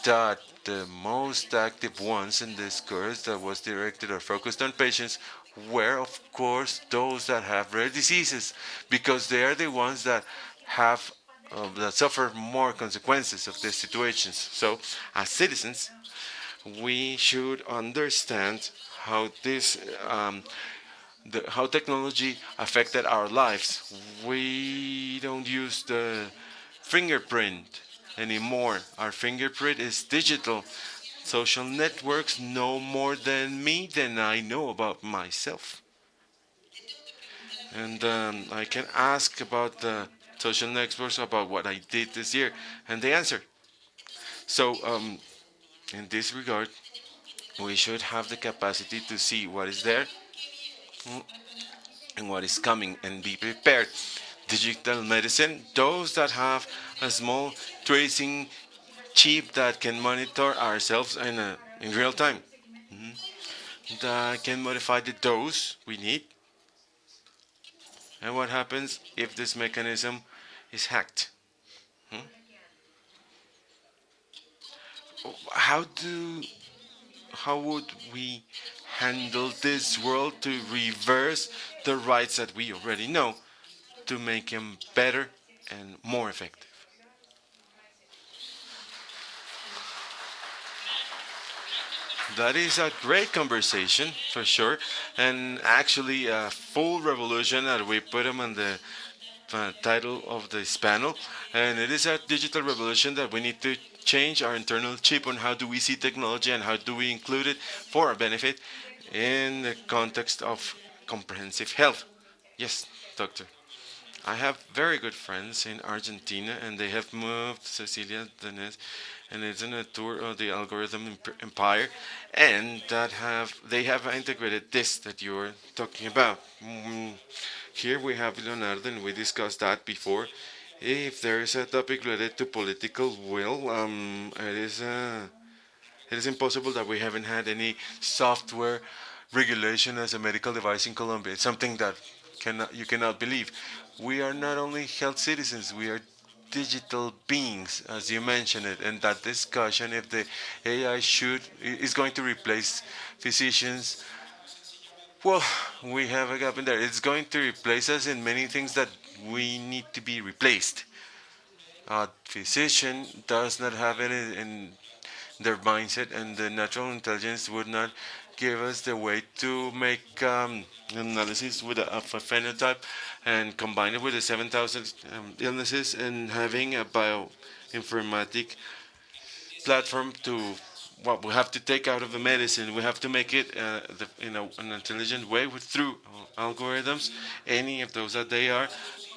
[SPEAKER 11] that the most active ones in this course that was directed or focused on patients were, of course, those that have rare diseases, because they are the ones that have that suffer more consequences of these situations. So, as citizens, we should understand how this how technology affected our lives. We don't use the fingerprint anymore. Our fingerprint is digital. Social networks know more than me than I know about myself. And I can ask about the social networks about what I did this year, and they answer. So, in this regard, we should have the capacity to see what is there and what is coming and be prepared. Digital medicine, those that have a small tracing chip that can monitor ourselves in real time, that can modify the dose we need. And what happens if this mechanism is hacked? How do how would we handle this world to reverse the rights that we already know to make them better and more effective? That is a great conversation for sure, and actually a full revolution that we put them on the title of this panel. And it is a digital revolution that we need to change our internal chip on how do we see technology and how do we include it for our benefit in the context of comprehensive health. Yes, doctor. I have very good friends in Argentina, and they have moved Cecilia Denez, and it's in a tour of the algorithm empire, and that have they have integrated this that you're talking about. Here we have Leonardo, and we discussed that before. If there is a topic related to political will, it is impossible that we haven't had any software regulation as a medical device in Colombia. It's something that you cannot believe. We are not only health citizens, we are digital beings, as you mentioned it, and that discussion if the AI is going to replace physicians. Well, we have a gap in there. It's going to replace us in many things that we need to be replaced. A physician does not have it in their mindset, and the natural intelligence would not give us the way to make analysis with of a phenotype and combine it with the 7,000 illnesses and having a bioinformatic platform to what we have to take out of the medicine. We have to make it in an intelligent way through algorithms, any of those that they are,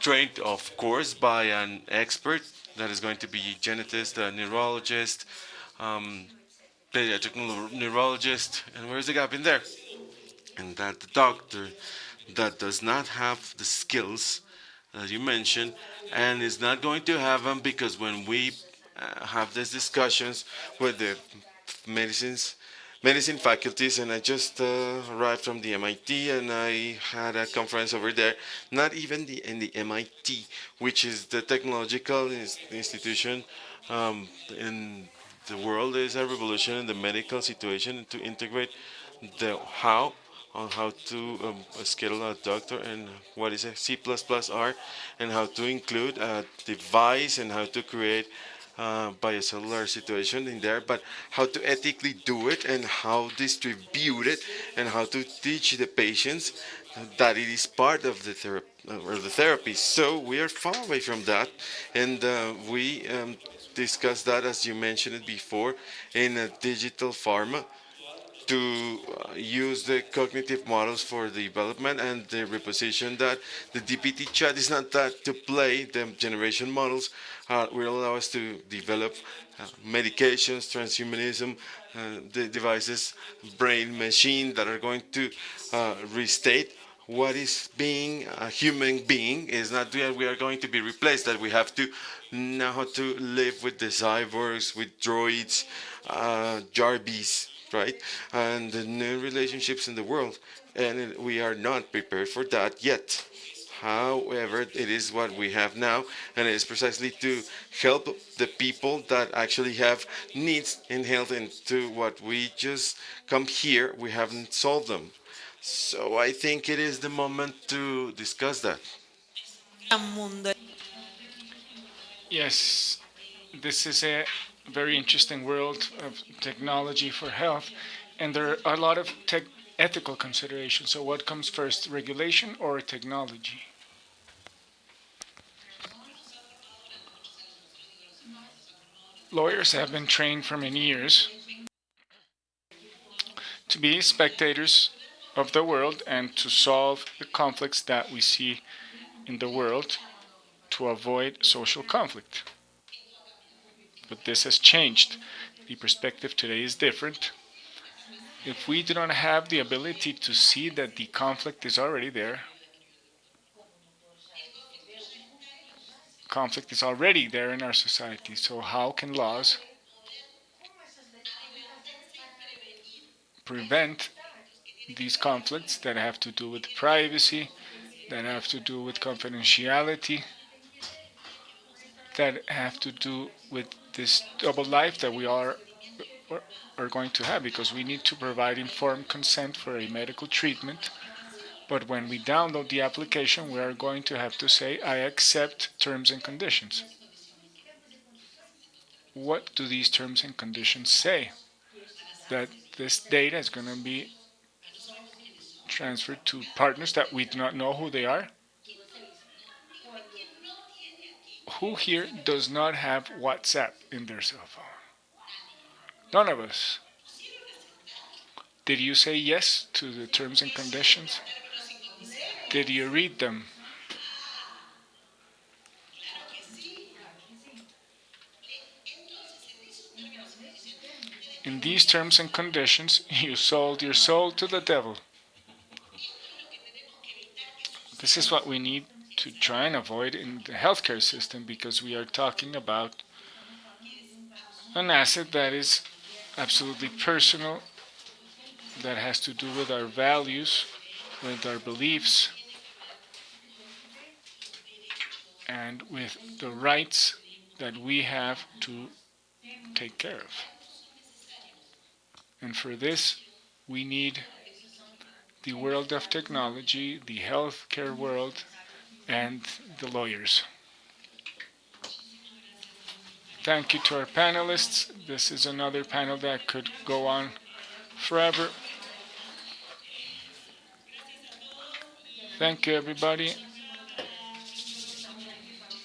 [SPEAKER 11] trained, of course, by an expert that is going to be genetist, a neurologist, pediatric neurologist, and where's the gap in there? And that the doctor that does not have the skills that you mentioned and is not going to have them because when we have these discussions with the medicine faculties, and I just arrived from the MIT, and I had a conference over there. Not even in the MIT, which is the technological institution in the world. Is a revolution in the medical situation to integrate the how on how to schedule a doctor and what is a C++R and how to include a device and how to create biocellular situation in there, but how to ethically do it and how distribute it and how to teach the patients that it is part of the therapy. So we are far away from that, and we discussed that as you mentioned it before in a digital pharma to use the cognitive models for the development and the reposition that the DPT chat is not that to play the generation models will allow us to develop medications, transhumanism, the devices, brain machine that are going to restate what is being a human being. Is not that we are going to be replaced, that we have to know how to live with the cyborgs, with droids, Jarbies, right? And the new relationships in the world. And we are not prepared for that yet. However, it is what we have now, and it is precisely to help the people that actually have needs in health, and to what we just come here, we haven't solved them. So I think it is the moment to discuss that.
[SPEAKER 13] Yes, this is a very interesting world of technology for health, and there are a lot of ethical considerations. So, what comes first, regulation or technology? Lawyers have been trained for many years to be spectators of the world and to solve the conflicts that we see in the world to avoid social conflict. But this has changed. The perspective today is different. If we do not have the ability to see that the conflict is already there, conflict is already there in our society, so how can laws prevent these conflicts that have to do with privacy, that have to do with confidentiality, that have to do with this double life that we are going to have, because we need to provide informed consent for a medical treatment. But when we download the application, we are going to have to say, I accept terms and conditions. What do these terms and conditions say? That this data is going to be transferred to partners that we do not know who they are? Who here does not have WhatsApp in their cell phone? None of us. Did you say yes to the terms and conditions? Did you read them? In these terms and conditions, you sold your soul to the devil. This is what we need to try and avoid in the healthcare system, because we are talking about an asset that is absolutely personal, that has to do with our values, with our beliefs, and with the rights that we have to take care of. And for this, we need the world of technology, the healthcare world, and the lawyers. Thank you to our panelists. This is another panel that could go on forever. Thank you, everybody.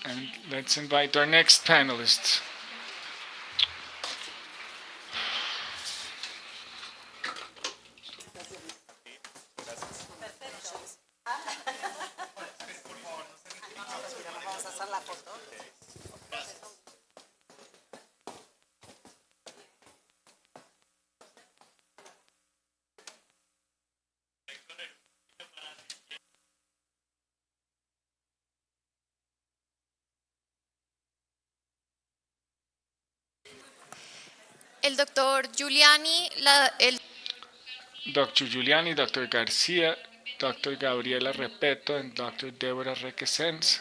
[SPEAKER 13] And let's invite our next panelists.
[SPEAKER 12] El doctor Giuliani,
[SPEAKER 13] Dr. Giuliani, Dr. Garcia, Dr. Gabriela Repeto, and Dr. Deborah Requesens.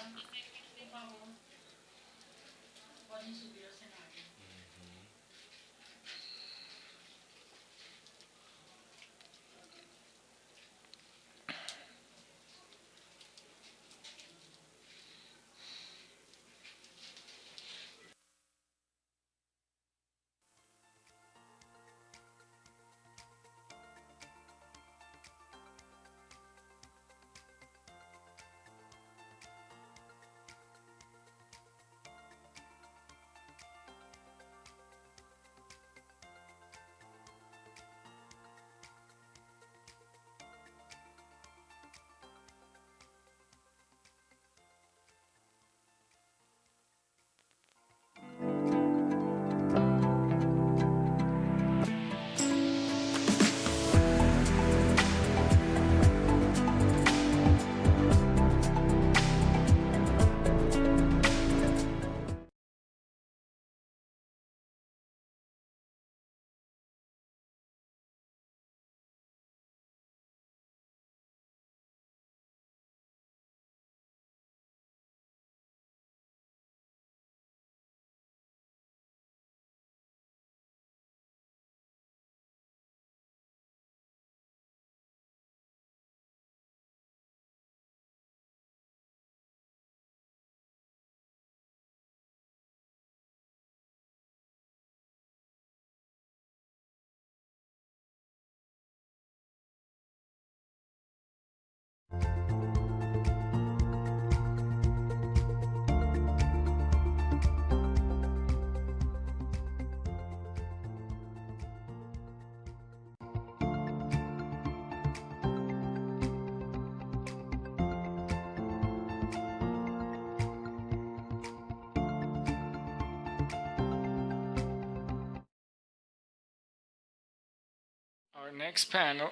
[SPEAKER 13] Our next panel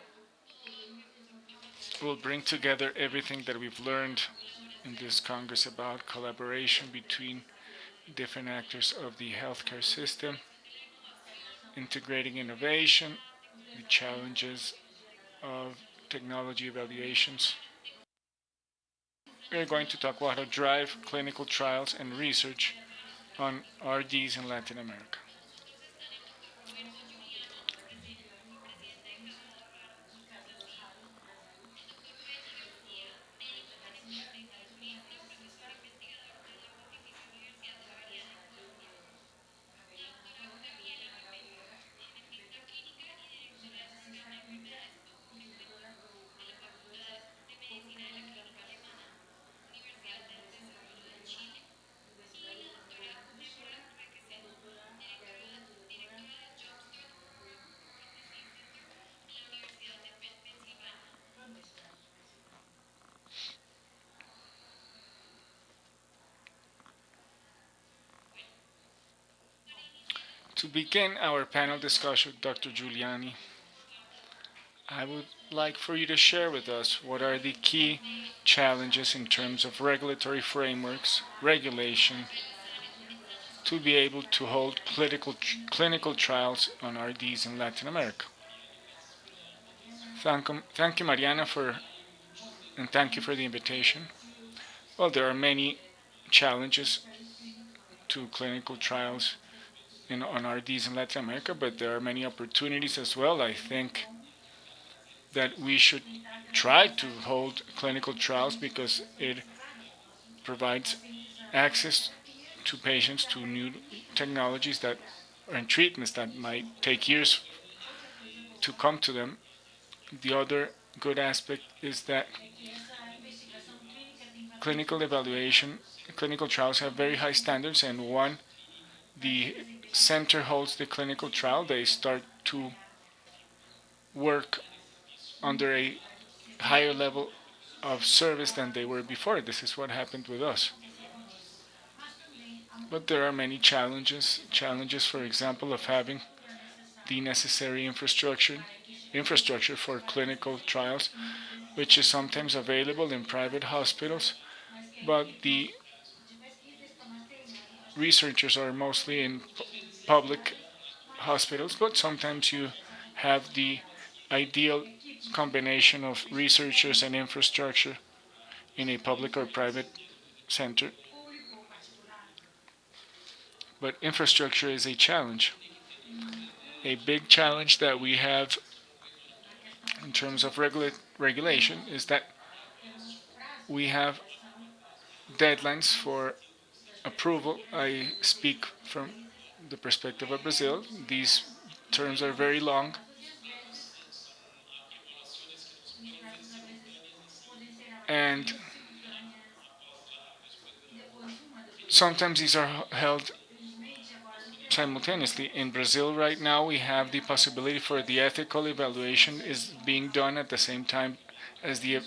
[SPEAKER 13] will bring together everything that we've learned in this Congress about collaboration between different actors of the healthcare system, integrating innovation, the challenges of technology evaluations. We're going to talk about how to drive clinical trials and research on RDs in Latin America. To begin our panel discussion with Dr. Giuliani, I would like for you to share with us what are the key challenges in terms of regulatory frameworks, regulation, to be able to hold clinical trials on RDs in Latin America. Thank you, Mariana, and thank you for the invitation. Well, there are many challenges to clinical trials on RDs in Latin America, but there are many opportunities as well. I think that we should try to hold clinical trials because it provides access to patients to new technologies and treatments that might take years to come to them. The other good aspect is that clinical trials have very high standards, and once the center holds the clinical trial, they start to work under a higher level of service than they were before. This is what happened with us. But there are many challenges. Challenges, for example, of having the necessary infrastructure for clinical trials, which is sometimes available in private hospitals, but the researchers are mostly in public hospitals, but sometimes you have the ideal combination of researchers and infrastructure in a public or private center. But infrastructure is a challenge. A big challenge that we have in terms of regulation is that we have deadlines for approval. I speak from the perspective of Brazil. These terms are very long. And sometimes these are held simultaneously. In Brazil right now, we have the possibility for the ethical evaluation is being done at the same time as the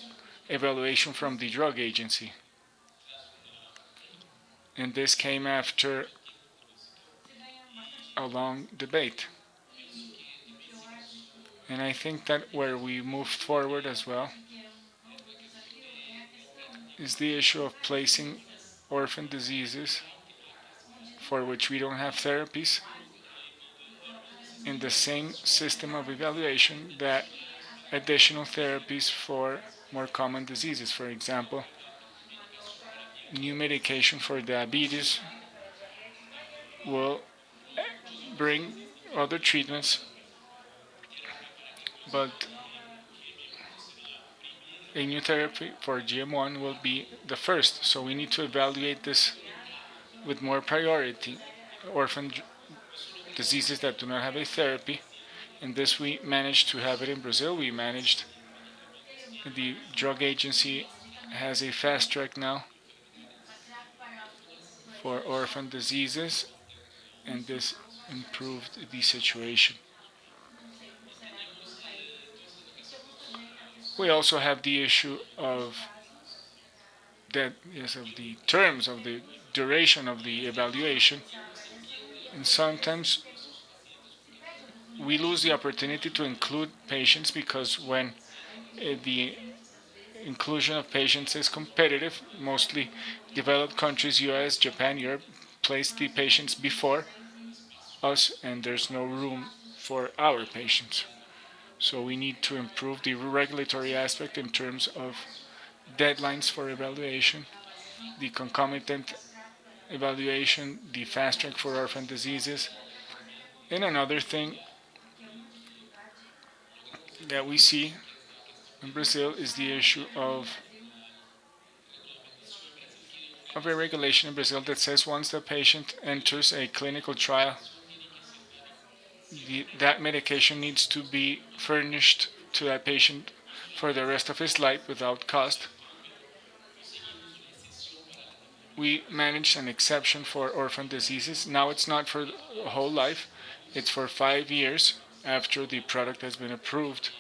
[SPEAKER 13] evaluation from the drug agency. And this came after a long debate. And I think that where we moved forward as well is the issue of placing orphan diseases for which we don't have therapies in the same system of evaluation that additional therapies for more common diseases. For example, new medication for diabetes will bring other treatments, but a new therapy for GM1 will be the first. So we need to evaluate this with more priority. Orphan diseases that do not have a therapy. And this we managed to have it in Brazil. We managed, the drug agency has a fast track now for orphan diseases, and this improved the situation. We also have the issue of the terms of the duration of the evaluation, and sometimes we lose the opportunity to include patients because when the inclusion of patients is competitive, mostly developed countries, US, Japan, Europe, place the patients before us, and there's no room for our patients. So we need to improve the regulatory aspect in terms of deadlines for evaluation, the concomitant evaluation, the fast track for orphan diseases. And another thing that we see in Brazil is the issue of a regulation in Brazil that says once the patient enters a clinical trial, that medication needs to be furnished to that patient for the rest of his life without cost. We managed an exception for orphan diseases. Now it's not for the whole life, it's for 5 years after the product has been approved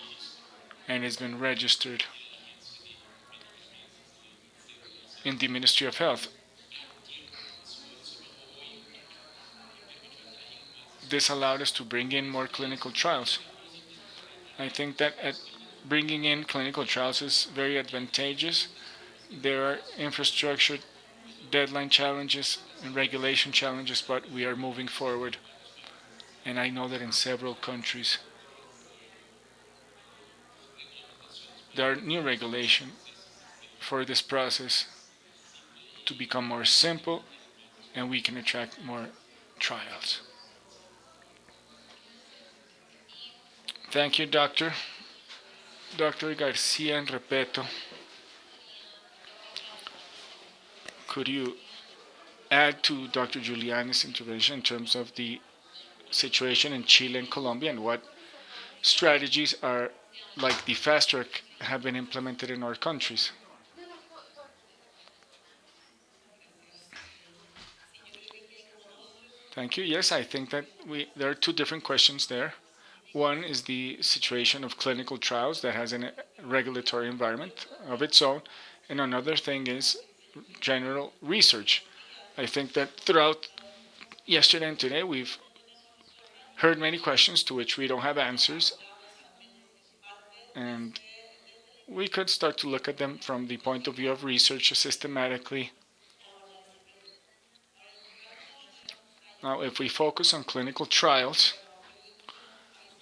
[SPEAKER 13] and has been registered in the Ministry of Health. This allowed us to bring in more clinical trials. I think that bringing in clinical trials is very advantageous. There are infrastructure deadline challenges and regulation challenges, but we are moving forward. And I know that in several countries there are new regulation for this process to become more simple and we can attract more trials. Thank you, Dr. Garcia and Repeto. Could you add to Dr. Giuliani's intervention in terms of the situation in Chile and Colombia and what strategies are like the fast track have been implemented in our countries? Thank you. Yes, I think that there are two different questions there. One is the situation of clinical trials that has a regulatory environment of its own, and another thing is general research. I think that throughout yesterday and today we've heard many questions to which we don't have answers, and we could start to look at them from the point of view of research systematically. Now, if we focus on clinical trials,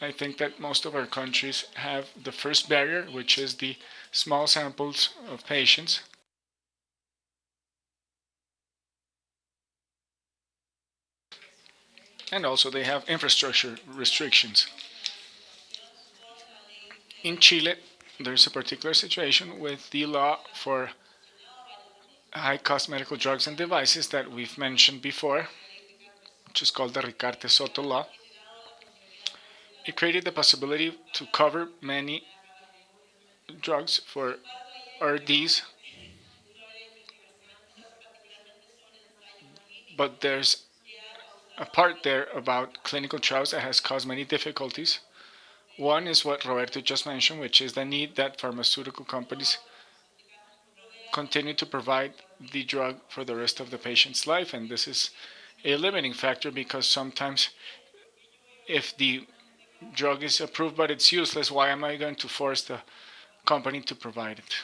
[SPEAKER 13] I think that most of our countries have the first barrier, which is the small samples of patients. And also they have infrastructure restrictions. In Chile, there's a particular situation with the law for high-cost medical drugs and devices that we've mentioned before, which is called the Ricarte Soto law. It created the possibility to cover many drugs for RDs, but there's a part there about clinical trials that has caused many difficulties. One is what Roberto just mentioned, which is the need that pharmaceutical companies continue to provide the drug for the rest of the patient's life, and this is a limiting factor because sometimes if the drug is approved but it's useless, why am I going to force the company to provide it?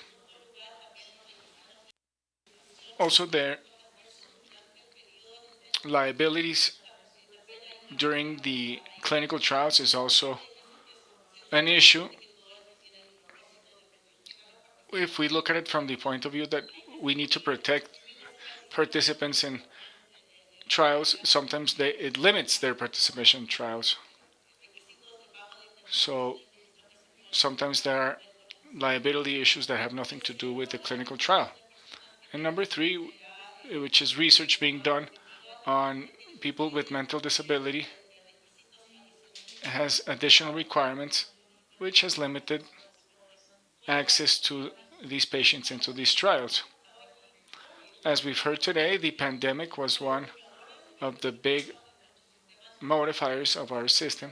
[SPEAKER 13] Also, their liabilities during the clinical trials is also an issue. If we look at it from the point of view that we need to protect participants in trials, sometimes it limits their participation in trials. So sometimes there are liability issues that have nothing to do with the clinical trial. And number three, which is research being done on people with mental disability, has additional requirements, which has limited access to these patients into these trials. As we've heard today, the pandemic was one of the big modifiers of our system.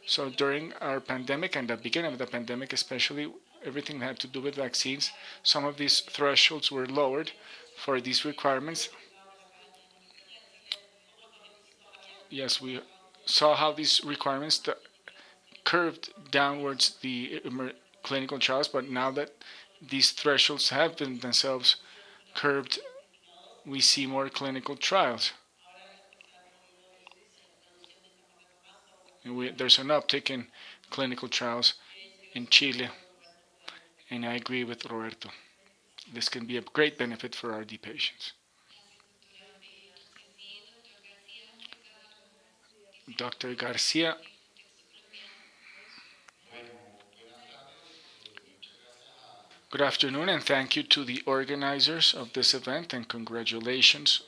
[SPEAKER 13] So during our pandemic and the beginning of the pandemic especially, everything that had to do with vaccines, some of these thresholds were lowered for these requirements. Yes, we saw how these requirements curved downwards the clinical trials, but now that these thresholds have been themselves curbed, we see more clinical trials. And there's an uptick in clinical trials in Chile, and I agree with Roberto. This can be a great benefit for RD patients. Dr. Garcia. Good afternoon, and thank you to the organizers of this event, and congratulations.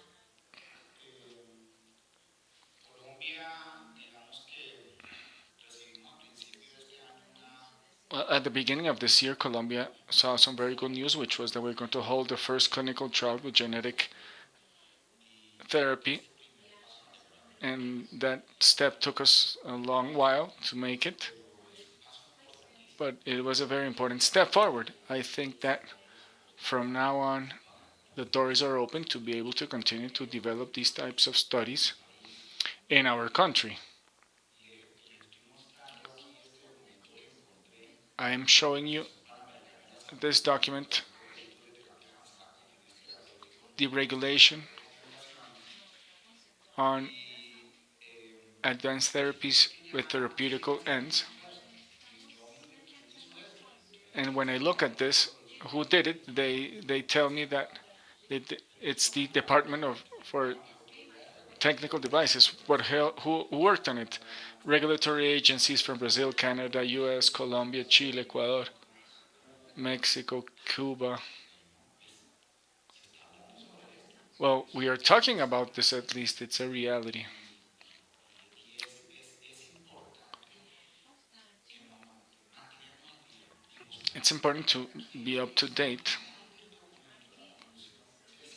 [SPEAKER 13] Well, at the beginning of this year, Colombia saw some very good news, which was that we're going to hold the first clinical trial with genetic therapy. And that step took us a long while to make it, but it was a very important step forward. I think that from now on, the doors are open to be able to continue to develop these types of studies in our country. I am showing you this document, the regulation on advanced therapies with therapeutical ends. And when I look at this, who did it? They tell me that it's the Department for Technical Devices, who worked on it. Regulatory agencies from Brazil, Canada, US, Colombia, Chile, Ecuador, Mexico, Cuba. Well, we are talking about this, at least it's a reality. It's important to be up to date,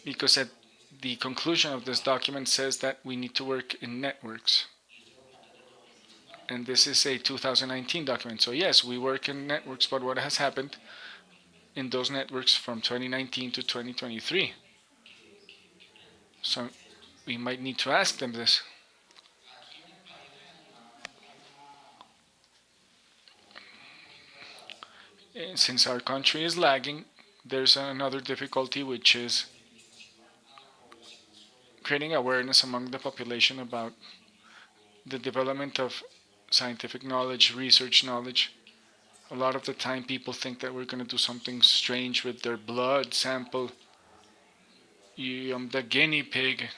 [SPEAKER 13] because at the conclusion of this document says that we need to work in networks. And this is a 2019 document. So yes, we work in networks, but what has happened in those networks from 2019 to 2023? So we might need to ask them this. And since our country is lagging, there's another difficulty, which is creating awareness among the population about the development of scientific knowledge, research knowledge. A lot of the time people think that we're going to do something strange with their blood sample. I'm the guinea pig.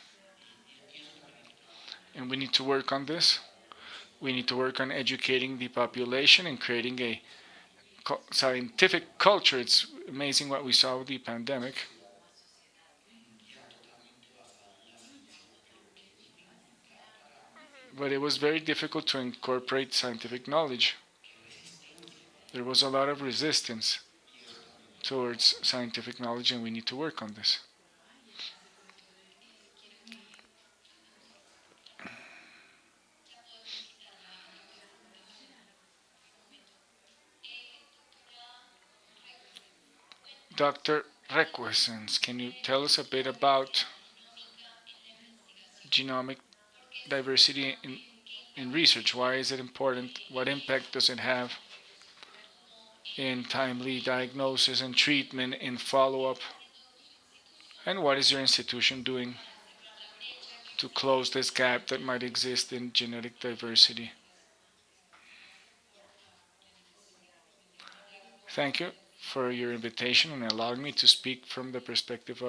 [SPEAKER 13] And we need to work on this. We need to work on educating the population and creating a scientific culture. It's amazing what we saw with the pandemic. But it was very difficult to incorporate scientific knowledge. There was a lot of resistance towards scientific knowledge, and we need to work on this. Dr. Requesens, can you tell us a bit about genomic diversity in research? Why is it important? What impact does it have in timely diagnosis and treatment, in follow-up? And what is your institution doing to close this gap that might exist in genetic diversity? Thank you for your invitation and allowing me to speak from the perspective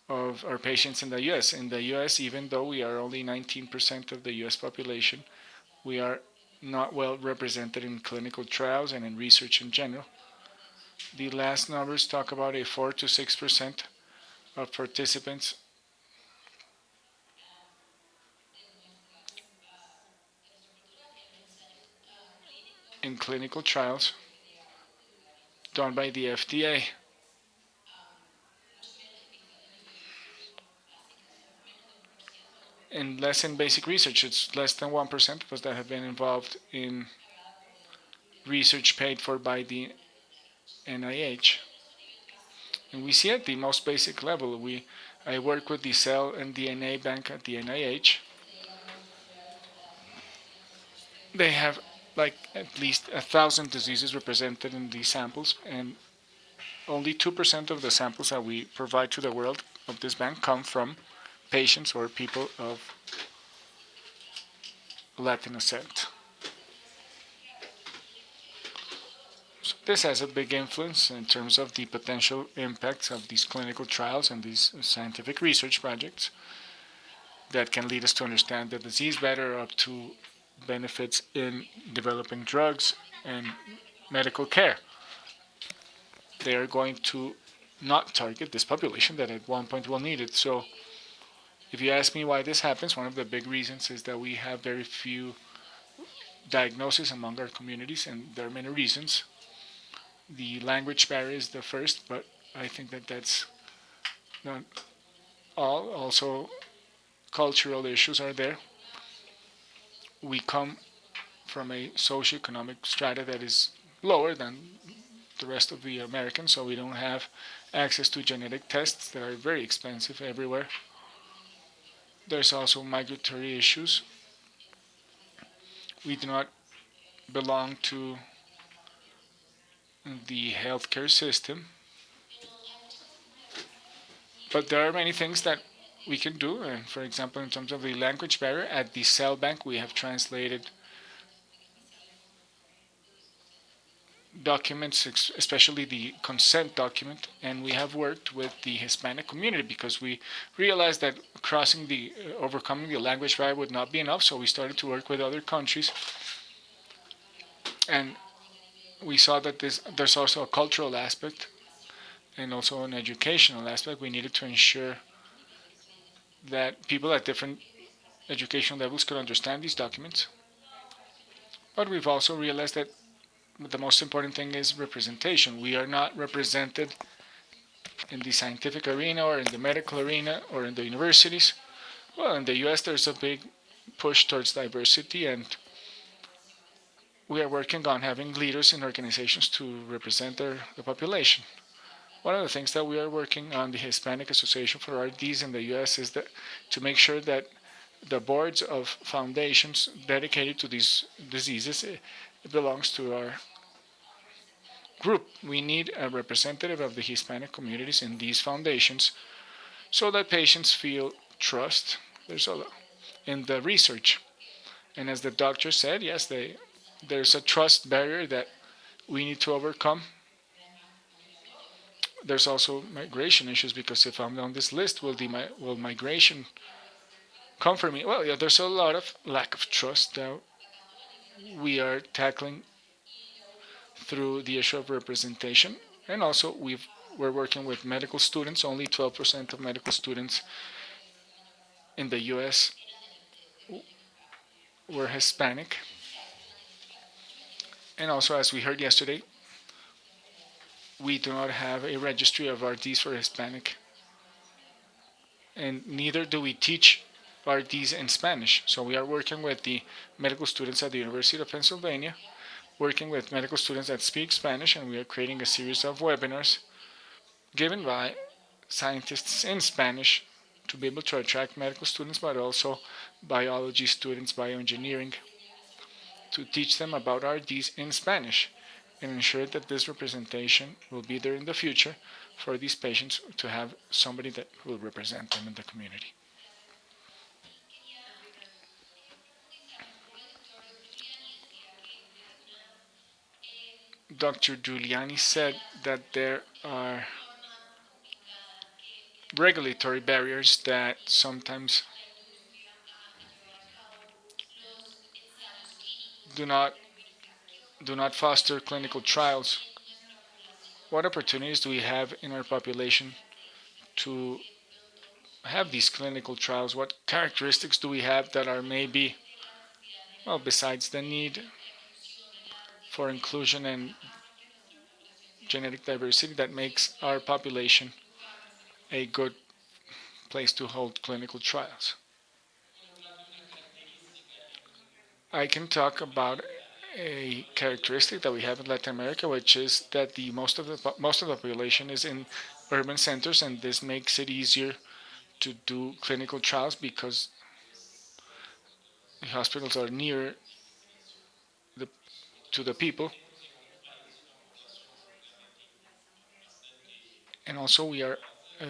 [SPEAKER 13] of our patients in the US. In the US, even though we are only 19% of the US population, we are not well represented in clinical trials and in research in general. The last numbers talk about a 4 to 6% of participants in clinical trials done by the FDA. And less in basic research, it's less than 1% of us that have been involved in research paid for by the NIH. And we see at the most basic level, I work with the Cell and DNA Bank at the NIH, they have like at least 1,000 diseases represented in these samples, and only 2% of the samples that we provide to the world of this bank come from patients or people of Latin ascent. So this has a big influence in terms of the potential impacts of these clinical trials and these scientific research projects that can lead us to understand the disease better, up to benefits in developing drugs and medical care. They are going to not target this population that at one point will need it. So if you ask me why this happens, one of the big reasons is that we have very few diagnoses among our communities, and there are many reasons. The language barrier is the first, but I think that that's not all. Also, cultural issues are there. We come from a socioeconomic strata that is lower than the rest of the Americans, so we don't have access to genetic tests that are very expensive everywhere. There's also migratory issues. We do not belong to the healthcare system, but there are many things that we can do. And for example, in terms of the language barrier, at the cell bank we have translated documents, especially the consent document, and we have worked with the Hispanic community because we realized that overcoming the language barrier would not be enough, so we started to work with other countries, and we saw that there's also a cultural aspect and also an educational aspect. We needed to ensure that people at different educational levels could understand these documents, but we've also realized that the most important thing is representation. We are not represented in the scientific arena or in the medical arena or in the universities. Well, in the US there's a big push towards diversity, and we are working on having leaders in organizations to represent the population. One of the things that we are working on the Hispanic Association for RDs in the US is that to make sure that the boards of foundations dedicated to these diseases, it belongs to our group. We need a representative of the Hispanic communities in these foundations so that patients feel trust in the research. And as the doctor said, yes, there's a trust barrier that we need to overcome. There's also migration issues, because if I'm on this list, will migration come for me? Well, yeah, there's a lot of lack of trust that we are tackling through the issue of representation. And also we're working with medical students. Only 12% of medical students in the US were Hispanic. And also, as we heard yesterday, we do not have a registry of RDs for Hispanic, and neither do we teach RDs in Spanish. So we are working with the medical students at the University of Pennsylvania, working with medical students that speak Spanish, and we are creating a series of webinars given by scientists in Spanish to be able to attract medical students, but also biology students, bioengineering, to teach them about RDs in Spanish and ensure that this representation will be there in the future for these patients to have somebody that will represent them in the community. Dr. Giuliani said that there are regulatory barriers that sometimes do not foster clinical trials. What opportunities do we have in our population to have these clinical trials? What characteristics do we have that are maybe, well, besides the need for inclusion and genetic diversity, that makes our population a good place to hold clinical trials? I can talk about a characteristic that we have in Latin America, which is that most of the population is in urban centers, and this makes it easier to do clinical trials because the hospitals are near to the people. And also we are a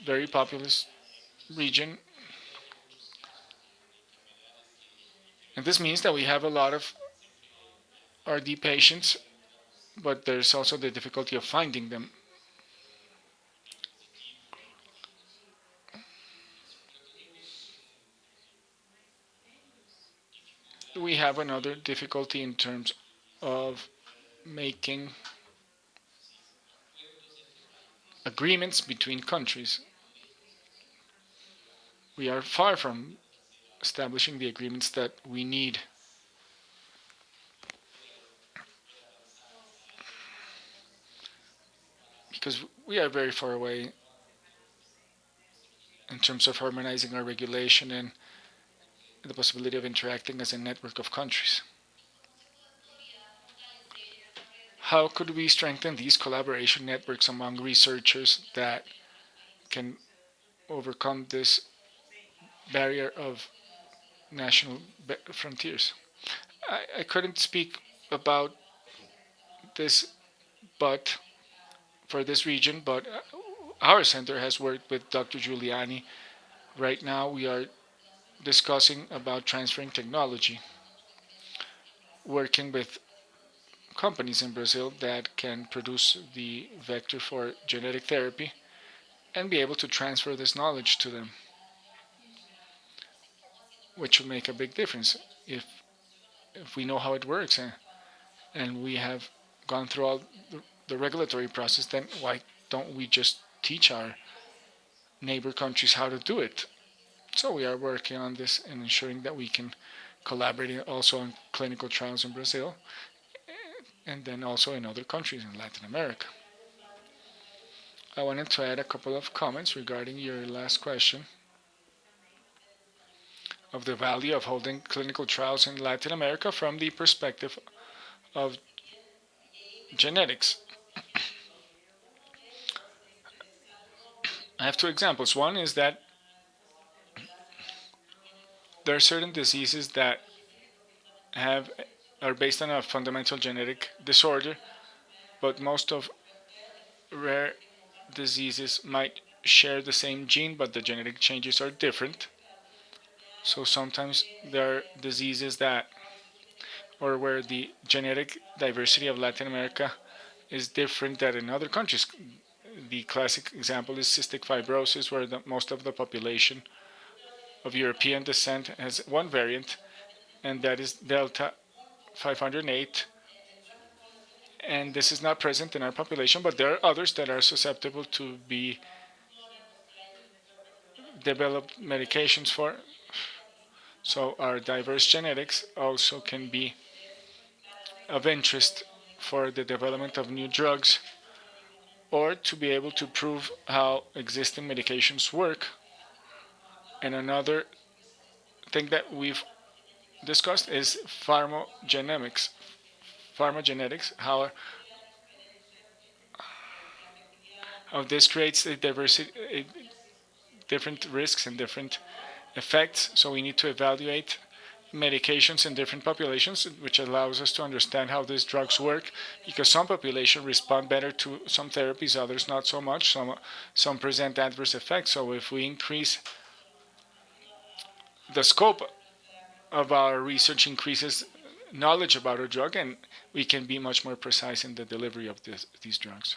[SPEAKER 13] very populous region. And this means that we have a lot of RD patients, but there's also the difficulty of finding them. We have another difficulty in terms of making agreements between countries. We are far from establishing the agreements that we need. Because we are very far away in terms of harmonizing our regulation and the possibility of interacting as a network of countries. How could we strengthen these collaboration networks among researchers that can overcome this barrier of national frontiers? I couldn't speak about this but for this region, but our center has worked with Dr. Giuliani. Right now we are discussing about transferring technology, working with companies in Brazil that can produce the vector for genetic therapy and be able to transfer this knowledge to them, which will make a big difference if we know how it works and we have gone through all the regulatory process. Then why don't we just teach our neighbor countries how to do it? So we are working on this and ensuring that we can collaborate also on clinical trials in Brazil and then also in other countries in Latin America. I wanted to add a couple of comments regarding your last question of the value of holding clinical trials in Latin America from the perspective of genetics. I have two examples. One is that there are certain diseases that are based on a fundamental genetic disorder, but most of rare diseases might share the same gene, but the genetic changes are different. So sometimes there are diseases or where the genetic diversity of Latin America is different than in other countries. The classic example is cystic fibrosis, where most of the population of European descent has one variant, and that is Delta 508. And this is not present in our population, but there are others that are susceptible to be developed medications for. So our diverse genetics also can be of interest for the development of new drugs or to be able to prove how existing medications work. And another thing that we've discussed is pharmacogenetics. How this creates a diversity, different risks and different effects. So we need to evaluate medications in different populations, which allows us to understand how these drugs work, because some populations respond better to some therapies, others not so much. Some present adverse effects. So if we increase the scope of our research, increases knowledge about a drug, and we can be much more precise in the delivery of these drugs.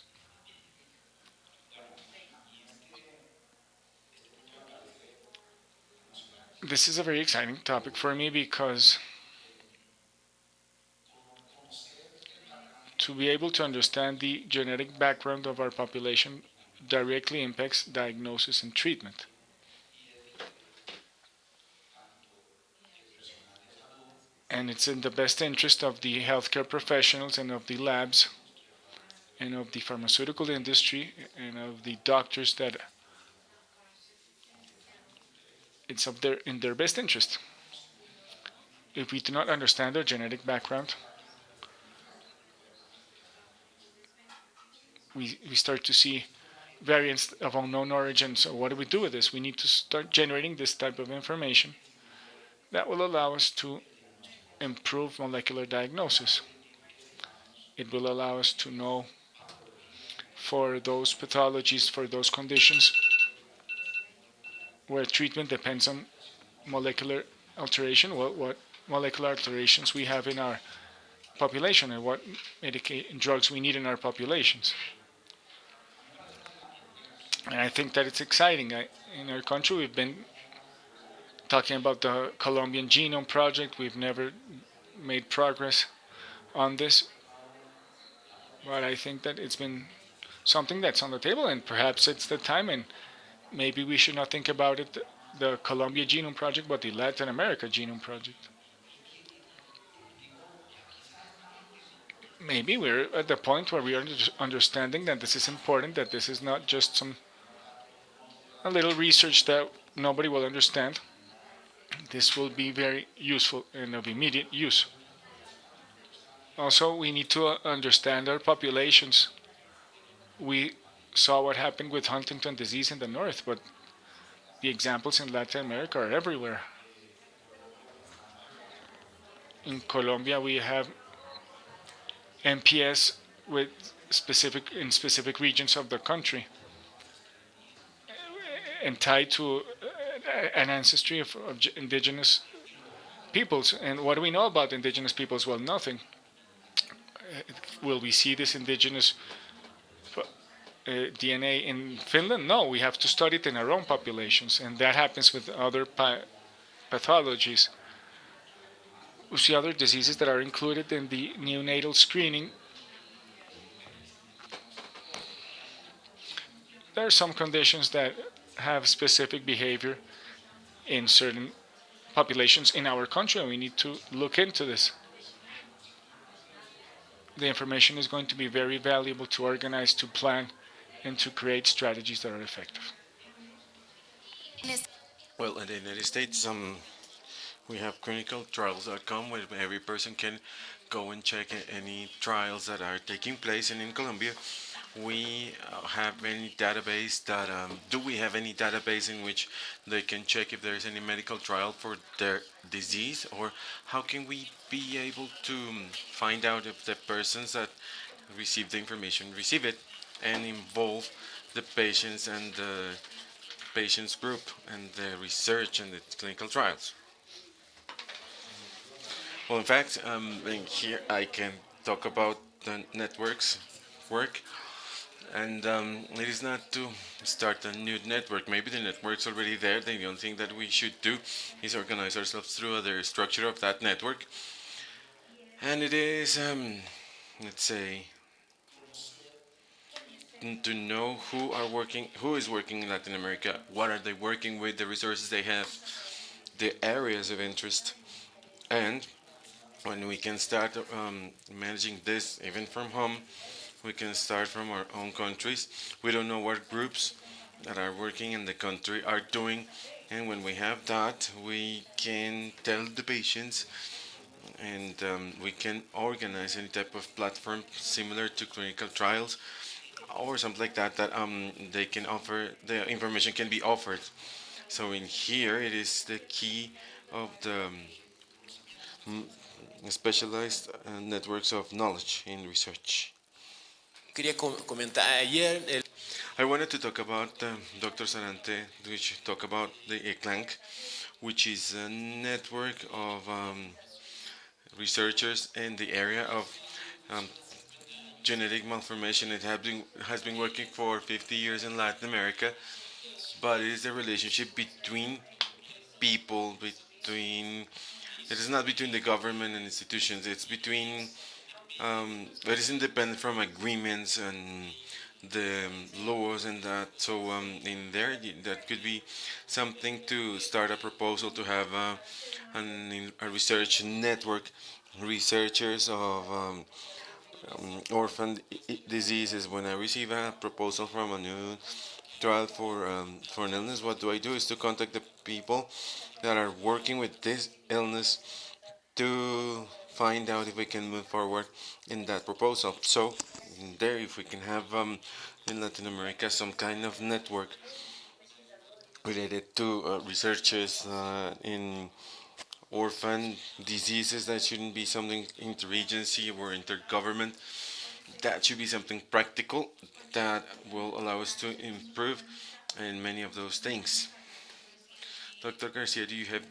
[SPEAKER 13] This is a very exciting topic for me because to be able to understand the genetic background of our population directly impacts diagnosis and treatment. And it's in the best interest of the healthcare professionals and of the labs and of the pharmaceutical industry and of the doctors that it's in their best interest. If we do not understand their genetic background, we start to see variants of unknown origin. So what do we do with this? We need to start generating this type of information that will allow us to improve molecular diagnosis. It will allow us to know for those pathologies, for those conditions where treatment depends on molecular alteration, what molecular alterations we have in our population and what drugs we need in our populations. And I think that it's exciting. In our country, we've been talking about the Colombian Genome Project. We've never made progress on this. But I think that it's been something that's on the table, and perhaps it's the time, and maybe we should not think about it, the Colombia Genome Project, but the Latin America Genome Project. Maybe we're at the point where we are understanding that this is important, that this is not just a little research that nobody will understand. This will be very useful and of immediate use. Also, we need to understand our populations. We saw what happened with Huntington disease in the north, but the examples in Latin America are everywhere. In Colombia, we have MPS in specific regions of the country, and tied to an ancestry of indigenous peoples. And what do we know about indigenous peoples? Well, nothing. Will we see this indigenous DNA in Finland? No, we have to study it in our own populations, and that happens with other pathologies. We see other diseases that are included in the neonatal screening. There are some conditions that have specific behavior in certain populations in our country, and we need to look into this. The information is going to be very valuable to organize, to plan, and to create strategies that are effective.
[SPEAKER 11] Well, in the United States, we have clinicaltrials.com where every person can go and check any trials that are taking place. And in Colombia, we have any database that do we have any database in which they can check if there is any medical trial for their disease, or how can we be able to find out if the persons that receive the information receive it and involve the patients and the patients group and the research and the clinical trials? Well, in fact, here I can talk about the networks work. And it is not to start a new network. Maybe the network's already there. The only thing that we should do is organize ourselves through the structure of that network. And it is, let's say, to know who is working in Latin America, what are they working with, the resources they have, the areas of interest, and when we can start managing this even from home. We can start from our own countries. We don't know what groups that are working in the country are doing, and when we have that, we can tell the patients, and we can organize any type of platform similar to clinical trials or something like that, that they can offer, the information can be offered. So in here, it is the key of the specialized networks of knowledge in research. I wanted to talk about Dr. Sarante, which talk about the ERCAL, which is a network of researchers in the area of genetic malformation. It has been working for 50 years in Latin America, but it is a relationship between people, it is not between the government and institutions, it's between it is independent from agreements and the laws and that. So in there, that could be something to start a proposal to have a research network, researchers of orphan diseases. When I receive a proposal from a new trial for an illness, what do? Is to contact the people that are working with this illness to find out if we can move forward in that proposal. So there, if we can have in Latin America some kind of network related to researchers in orphan diseases. That shouldn't be something interagency or intergovernment. That should be something practical that will allow us to improve in many of those things. Dr. Garcia, do you have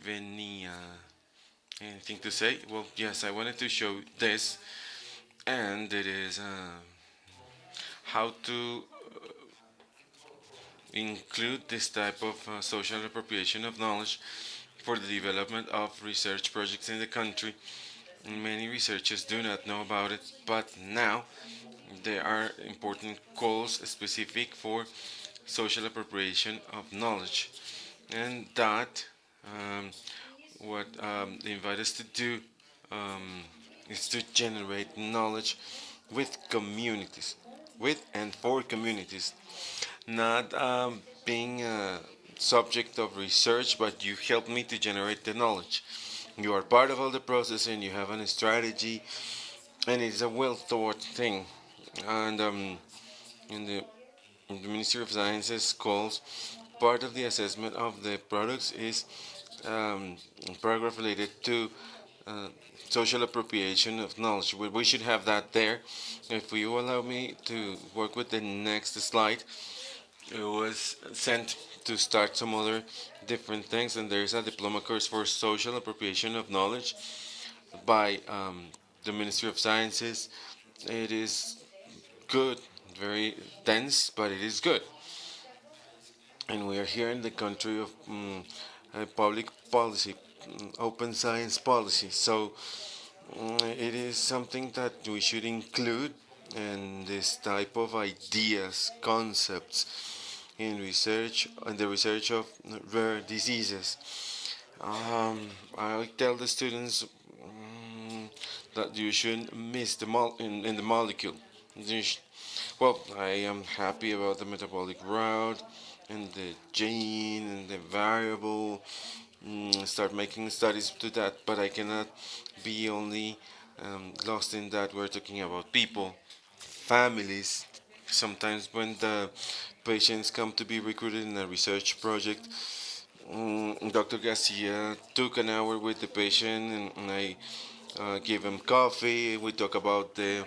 [SPEAKER 11] anything to say? Well, yes, I wanted to show this, and it is how to include this type of social appropriation of knowledge for the development of research projects in the country. Many researchers do not know about it, but now there are important goals specific for social appropriation of knowledge. And that, what they invite us to do is to generate knowledge with communities, with and for communities, not being a subject of research, but you help me to generate the knowledge. You are part of all the process and you have a strategy, and it's a well thought thing. And the Ministry of Sciences calls part of the assessment of the products is paragraph related to social appropriation of knowledge. We should have that there. If you allow me to work with the next slide, it was sent to start some other different things, and there's a diploma course for social appropriation of knowledge by the Ministry of Sciences. It is good, very dense, but it is good. And we are here in the country of public policy, open science policy. So it is something that we should include in this type of ideas, concepts in research, in the research of rare diseases. I tell the students that you shouldn't miss the in the molecule. Well, I am happy about the metabolic route and the gene and the variable. Start making studies to that, but I cannot be only lost in that. We're talking about people, families. Sometimes when the patients come to be recruited in a research project, Dr. Garcia took an hour with the patient, and I give him coffee. We talk about the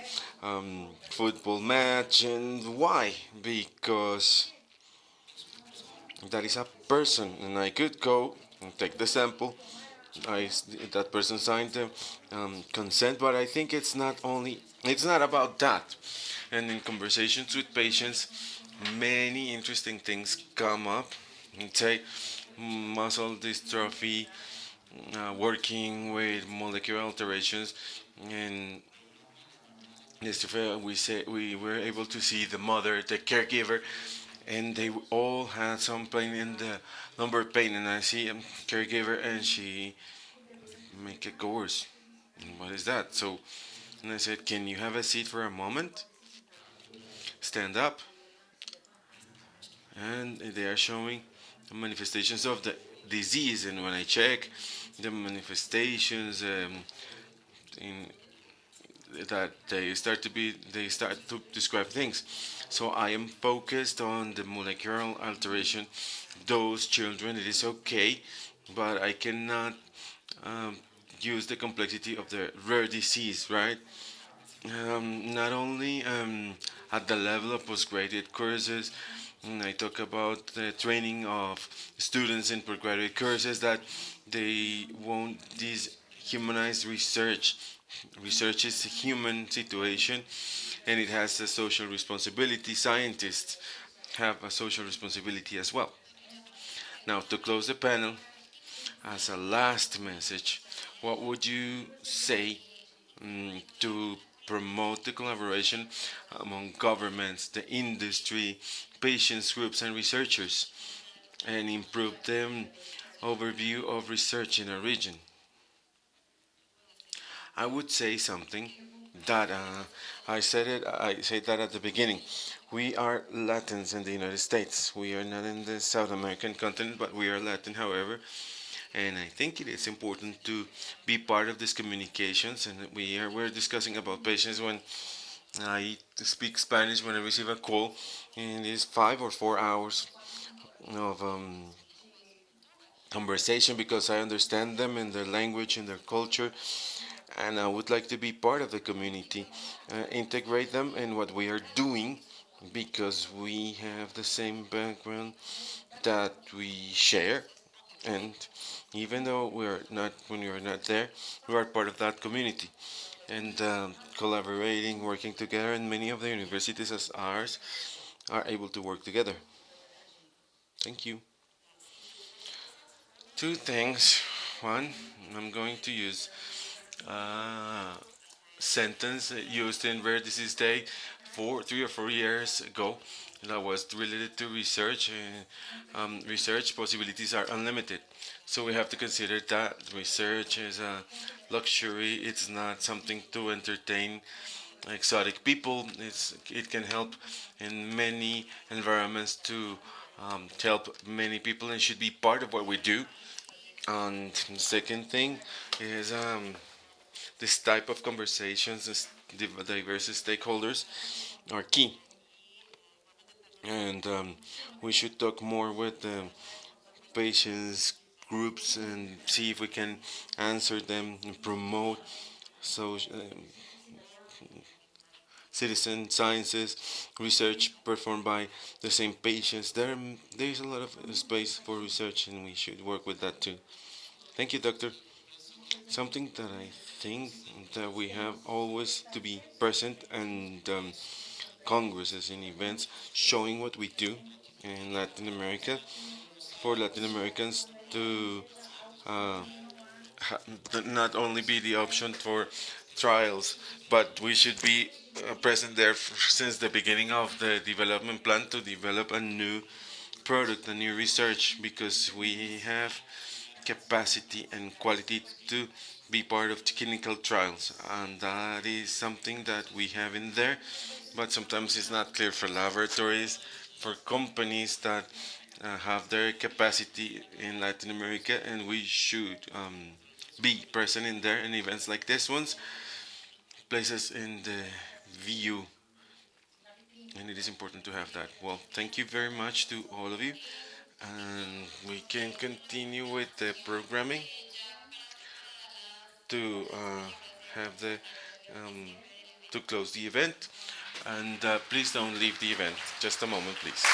[SPEAKER 11] football match. And why? Because that is a person, and I could go and take the sample. That person signed the consent, but I think it's not about that. And in conversations with patients, many interesting things come up. And say muscle dystrophy, working with molecular alterations, and we were able to see the mother, the caregiver, and they all had some pain in the lumbar pain, and I see a caregiver and she make a course. And what is that? So, and I said, can you have a seat for a moment? Stand up. And they are showing manifestations of the disease, and when I check the manifestations that they start to describe things. So I am focused on the molecular alteration. Those children, it is okay, but I cannot use the complexity of the rare disease, right? Not only at the level of postgraduate courses, I talk about the training of students in postgraduate courses that they won't dehumanize research. Research is a human situation, and it has a social responsibility. Scientists have a social responsibility as well. Now, to close the panel, as a last message, what would you say to promote the collaboration among governments, the industry, patients groups, and researchers, and improve the overview of research in a region? I would say something that I said that at the beginning. We are Latins in the United States. We are not in the South American continent, but we are Latin, however. And I think it is important to be part of these communications. And we're discussing about patients when I speak Spanish, when I receive a call, and it is 5 or 4 hours of conversation because I understand them and their language and their culture, and I would like to be part of the community, integrate them in what we are doing because we have the same background that we share, and even though we're not, when we are not there, we are part of that community, and collaborating, working together, and many of the universities as ours are able to work together. Thank you. Two things. One, I'm going to use a sentence used in Rare Disease Day 3 or 4 years ago that was related to research. Research possibilities are unlimited. So we have to consider that research is a luxury. It's not something to entertain exotic people. It can help in many environments to help many people and should be part of what we do. And the second thing is this type of conversations, diverse stakeholders are key. And we should talk more with the patients groups and see if we can answer them and promote citizen sciences research performed by the same patients. There's a lot of space for research, and we should work with that too. Thank you, doctor. Something that I think that we have always to be present, and congresses and events showing what we do in Latin America for Latin Americans to uh, not only be the option for trials, but we should be present there since the beginning of the development plan to develop a new product, a new research, because we have capacity and quality to be part of clinical trials, and that is something that we have in there, but sometimes it's not clear for laboratories, for companies that have their capacity in Latin America, and we should be present in there in events like this ones, places in the view, and it is important to have that. Well, thank you very much to all of you, and we can continue with the programming to have the to close the event, and please don't leave the event. Just a moment, please.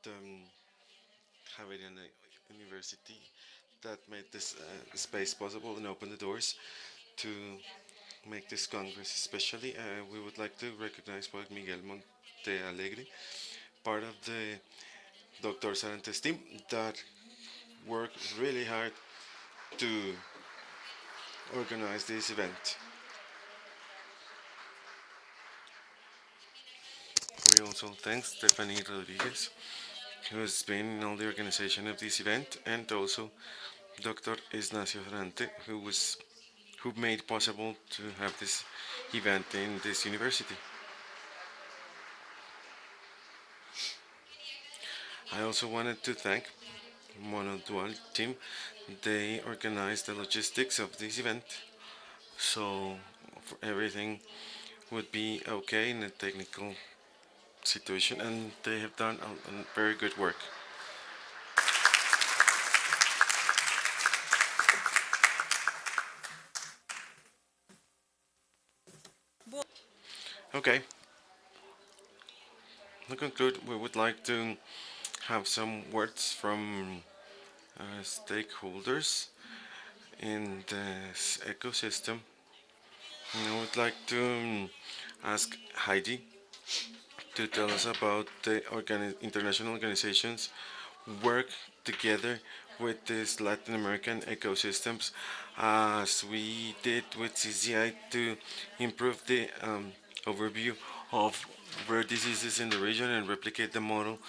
[SPEAKER 11] the Javeriana University that made this space possible and opened the doors to make this Congress. Especially, we would like to recognize Miguel Monte Alegre, part of the Dr. Sarantes team that worked really hard to organize this event. We also thank Stephanie Rodriguez, who has been in all the organization of this event, and also Dr. Ignacio Ferrante, who made possible to have this event in this university. I also wanted to thank Monodual team. They organized the logistics of this event, so everything would be okay in a technical situation, and they have done a very good work. Okay. To conclude, we would like to have some words from stakeholders in this ecosystem. And I would like to ask Heidi to tell us about the international organizations work together with these Latin American ecosystems, as we did with CCI, to improve the overview of rare diseases in the region and replicate the model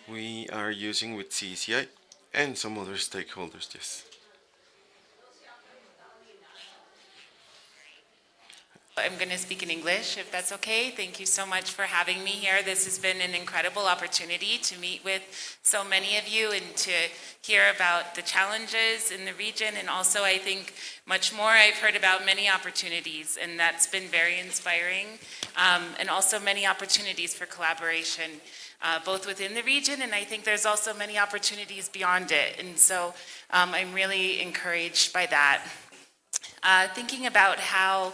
[SPEAKER 11] we are using with CCI and some other stakeholders. Yes.
[SPEAKER 16] I'm going to speak in English, if that's okay. Thank you so much for having me here. This has been an incredible opportunity to meet with so many of you and to hear about the challenges in the region, and also I think much more. I've heard about many opportunities, and that's been very inspiring, and also many opportunities for collaboration, both within the region, and I think there's also many opportunities beyond it, and so I'm really encouraged by that. Thinking about how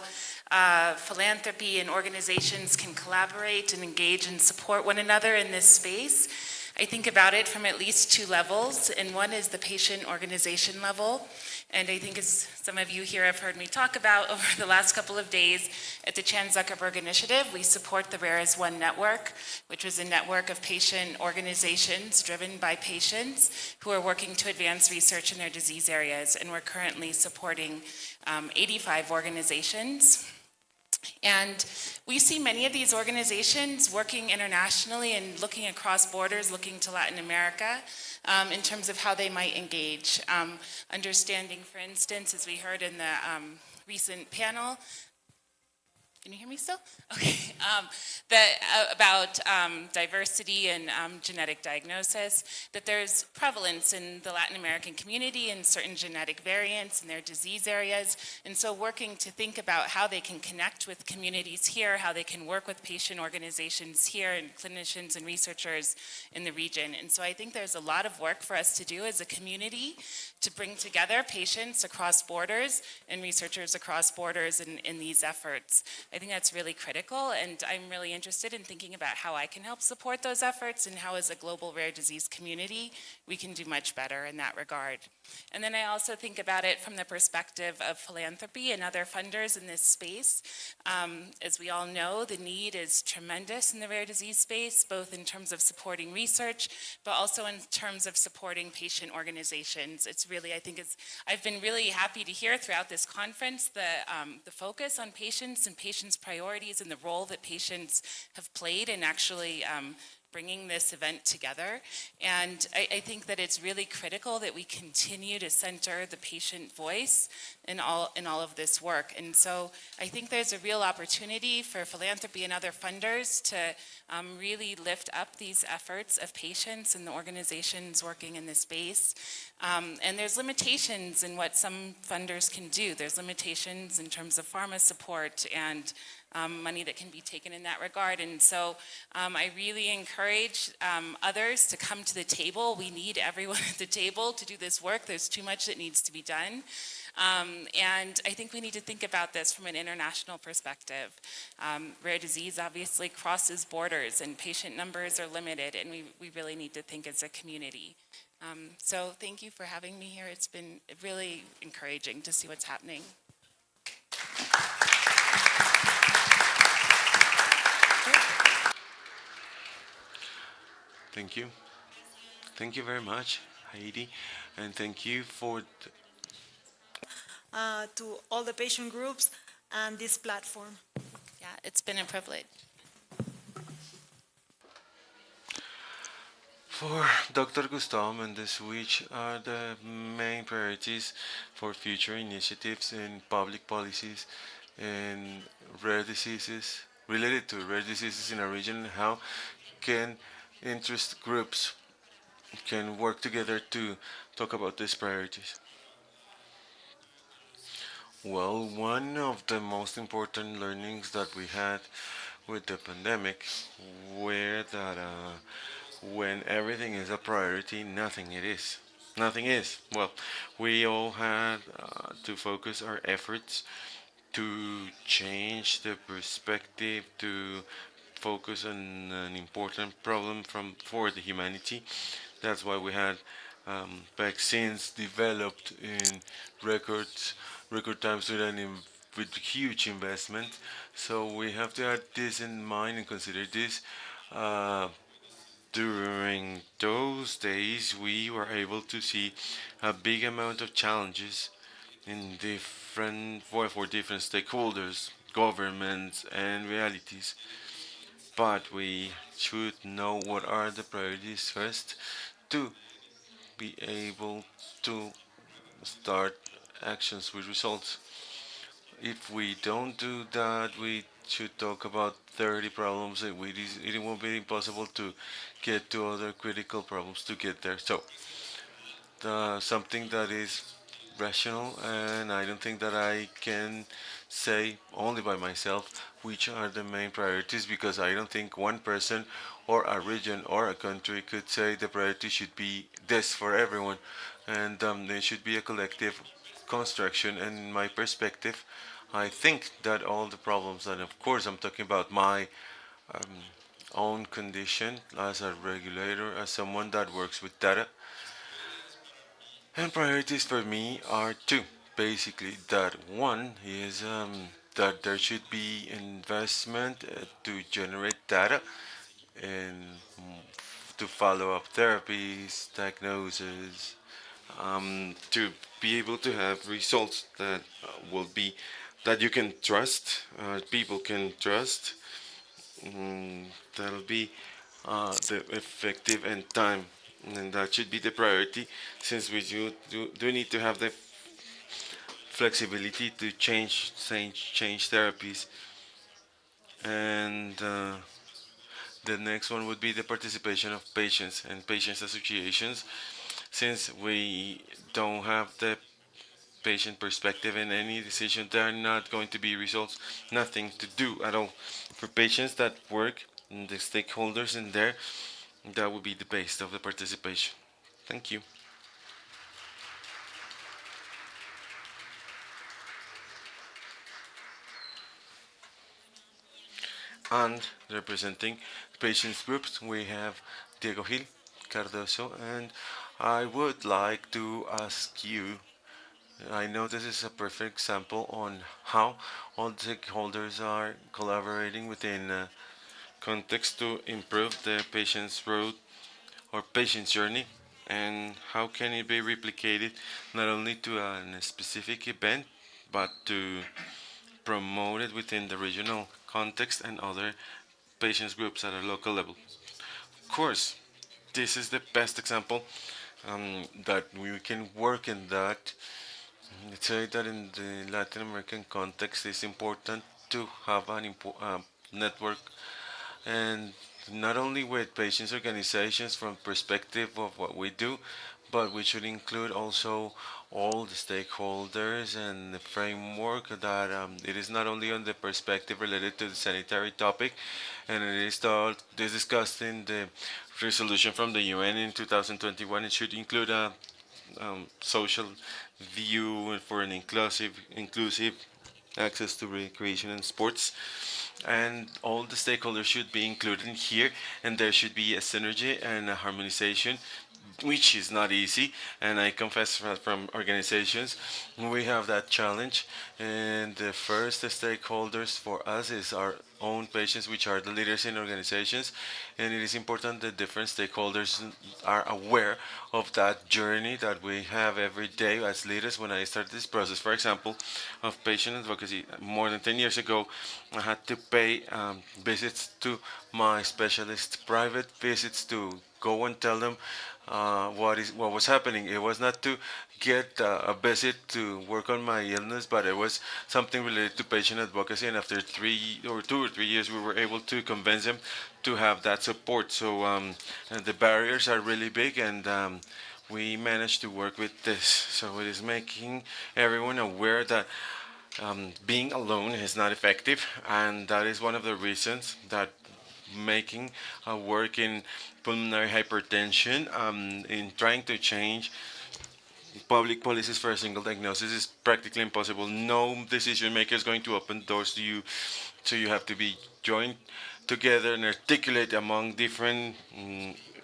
[SPEAKER 16] philanthropy and organizations can collaborate and engage and support one another in this space, I think about it from at least two levels, and one is the patient organization level. And I think, as some of you here have heard me talk about over the last couple of days, at the Chan Zuckerberg Initiative, we support the Rare as One network, which is a network of patient organizations driven by patients who are working to advance research in their disease areas. And we're currently supporting 85 organizations. And we see many of these organizations working internationally and looking across borders, looking to Latin America in terms of how they might engage. Understanding, for instance, as we heard in the recent panel, can you hear me still? Okay. About diversity and genetic diagnosis, that there's prevalence in the Latin American community in certain genetic variants in their disease areas. And so working to think about how they can connect with communities here, how they can work with patient organizations here and clinicians and researchers in the region. And so I think there's a lot of work for us to do as a community to bring together patients across borders and researchers across borders in these efforts. I think that's really critical, and I'm really interested in thinking about how I can help support those efforts and how, as a global rare disease community, we can do much better in that regard. And then I also think about it from the perspective of philanthropy and other funders in this space. As we all know, the need is tremendous in the rare disease space, both in terms of supporting research, but also in terms of supporting patient organizations. It's really, I think I've been really happy to hear throughout this conference the focus on patients and patients' priorities and the role that patients have played in actually bringing this event together. And I think that it's really critical that we continue to center the patient voice in all of this work. And so I think there's a real opportunity for philanthropy and other funders to really lift up these efforts of patients and the organizations working in this space. And there's limitations in what some funders can do. There's limitations in terms of pharma support and money that can be taken in that regard. And so I really encourage others to come to the table. We need everyone at the table to do this work. There's too much that needs to be done. And I think we need to think about this from an international perspective. Rare disease obviously crosses borders and patient numbers are limited, and we really need to think as a community. So thank you for having me here. It's been really encouraging to see what's happening.
[SPEAKER 11] Thank you. Thank you very much, Heidi, and thank you for
[SPEAKER 3] to all the patient groups and this platform.
[SPEAKER 16] Yeah, it's been a privilege.
[SPEAKER 11] For Dr. Gustavo Mendez, which are the main priorities for future initiatives in public policies and rare diseases, related to rare diseases in a region, and how can interest groups can work together to talk about these priorities? Well, one of the most important learnings that we had with the pandemic were that when everything is a priority, nothing it is. Nothing is. Well, we all had to focus our efforts to change the perspective, to focus on an important problem for the humanity. That's why we had vaccines developed in record times with huge investment. So we have to have this in mind and consider this. During those days, we were able to see a big amount of challenges in for different stakeholders, governments, and realities. But we should know what are the priorities first to be able to start actions with results. If we don't do that, we should talk about 30 problems. It won't be impossible to get to other critical problems to get there. So, something that is rational, and I don't think that I can say only by myself which are the main priorities, because I don't think one person or a region or a country could say the priority should be this for everyone, and it should be a collective construction. And in my perspective, I think that all the problems, and of course I'm talking about my own condition as a regulator, as someone that works with data, and priorities for me are two. Basically, that one is that there should be investment to generate data and to follow up therapies, diagnosis, to be able to have results that will be that you can trust, people can trust. That'll be the effective and time, and that should be the priority, since we do need to have the flexibility to change therapies. And the next one would be the participation of patients and patients associations, since we don't have the patient perspective in any decision, there are not going to be results, nothing to do at all. For patients that work and the stakeholders in there, that would be the base of the participation. Thank you. And representing patients groups, we have Diego Gil Cardoso, and I would like to ask you, I know this is a perfect example on how all stakeholders are collaborating within context to improve the patient's road or patient's journey, and how can it be replicated not only to a specific event, but to promote it within the regional context and other patients groups at a local level. Of course, this is the best example that we can work in that. Let's say that in the Latin American context, it's important to have an network, and not only with patients organizations from perspective of what we do, but we should include also all the stakeholders and the framework that it is not only on the perspective related to the sanitary topic, and it is discussed in the resolution from the UN in 2021. It should include social view for an inclusive access to recreation and sports. And all the stakeholders should be included here, and there should be a synergy and a harmonization, which is not easy. And I confess that from organizations, we have that challenge. And the first stakeholders for us is our own patients, which are the leaders in organizations. And it is important that different stakeholders are aware of that journey that we have every day as leaders. When I started this process, for example, of patient advocacy, more than 10 years ago, I had to pay visits to my specialist, private visits, to go and tell them what was happening. It was not to get a visit to work on my illness, but it was something related to patient advocacy. And after 2 or 3 years, we were able to convince them to have that support. So and the barriers are really big, and we managed to work with this. So it is making everyone aware that being alone is not effective, and that is one of the reasons that making work in pulmonary hypertension, in trying to change public policies for a single diagnosis is practically impossible. No decision maker is going to open doors to you, so you have to be joined together and articulate among different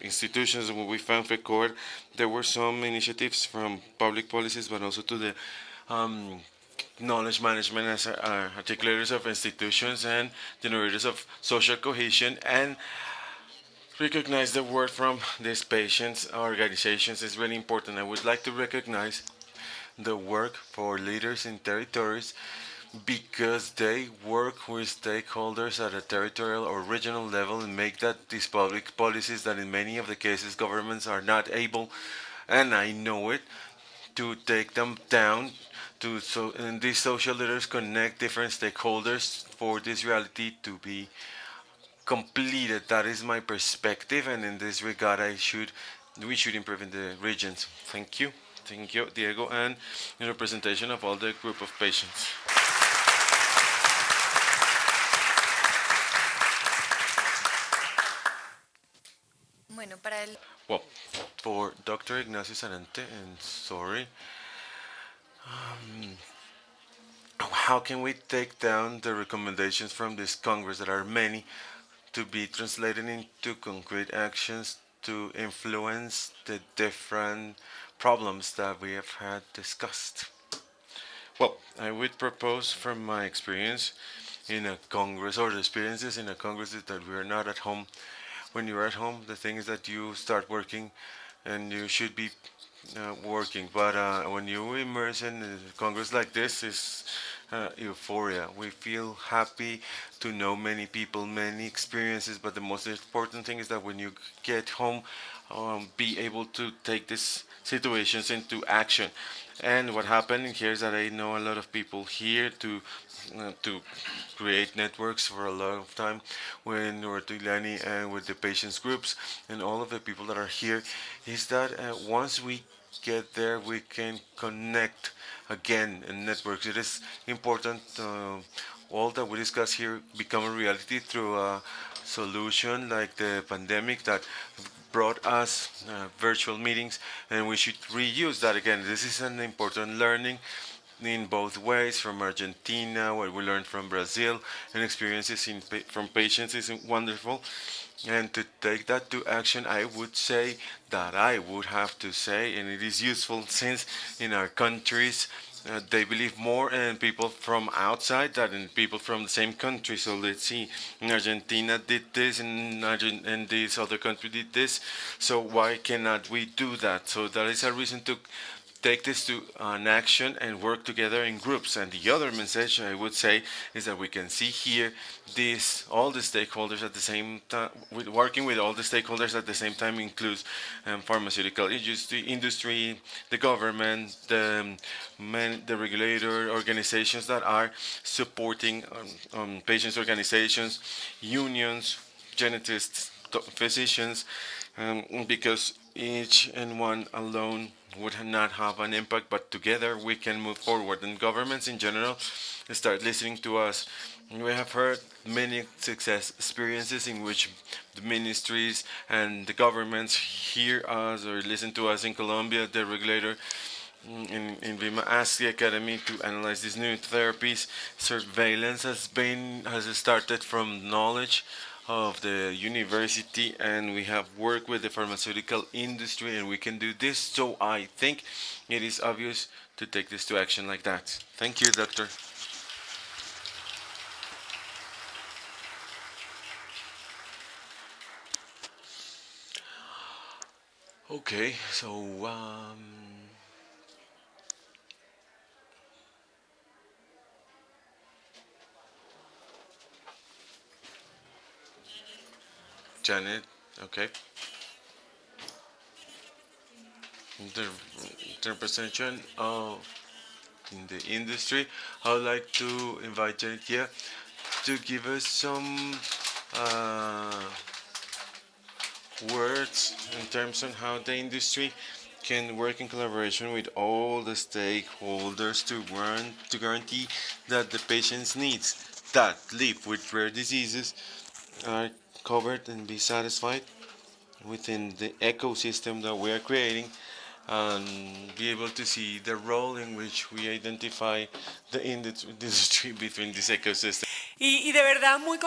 [SPEAKER 11] institutions. When we found FECOER, there were some initiatives from public policies, but also to the knowledge management as articulators of institutions and generators of social cohesion, and recognize the work from these patients organizations is really important. I would like to recognize the work for leaders in territories, because they work with stakeholders at a territorial or regional level and make that these public policies that in many of the cases governments are not able, and I know it, to take them down to. So and these social leaders connect different stakeholders for this reality to be completed. That is my perspective, and in this regard we should improve in the regions. Thank you, Diego, and in representation of all the group of patients. Well, for Dr. Ignacio Sarante, and sorry, how can we take down the recommendations from this Congress, that are many, to be translated into concrete actions to influence the different problems that we have had discussed? Well, I would propose, from my experience in a Congress, or the experiences in a Congress, is that we are not at home. When you're at home, the thing is that you start working, and you should be working. But when you immerse in a Congress like this, is euphoria. We feel happy to know many people, many experiences, but the most important thing is that when you get home, be able to take these situations into action. And what happened here is that I know a lot of people here to create networks for a lot of time when Ortolani and with the patients groups and all of the people that are here, is that once we get there, we can connect again in networks. It is important all that we discuss here become a reality through a solution like the pandemic that brought us virtual meetings, and we should reuse that again. This is an important learning in both ways, from Argentina, what we learned from Brazil, and experiences from patients is wonderful. And to take that to action, I would say that I would have to say, and it is useful since in our countries, they believe more in people from outside than in people from the same country. So let's see, in Argentina did this, and this other country did this. So why cannot we do that? So that is a reason to take this to an action and work together in groups. And the other message I would say is that we can see here all the stakeholders at the same time. Working with all the stakeholders at the same time includes pharmaceutical industry, the government, the regulator organizations that are supporting patients' organizations, unions, geneticists, physicians, because each and one alone would not have an impact, but together we can move forward. And governments in general start listening to us. We have heard many success experiences in which the ministries and the governments hear us or listen to us. In Colombia, the regulator in Vima asked the academy to analyze these new therapies. Surveillance has started from knowledge of the university, and we have worked with the pharmaceutical industry, and we can do this. So I think it is obvious to take this to action like that. Thank you, Doctor. Okay, so Janet, okay. The representation of in the industry. I would like to invite Janet here to give us some words in terms of how the industry can work in collaboration with all the stakeholders to guarantee that the patient's needs that live with rare diseases are covered and be satisfied within the ecosystem that we are creating, and be able to see the role in which we identify the industry between this ecosystem.
[SPEAKER 3] Y de verdad muy...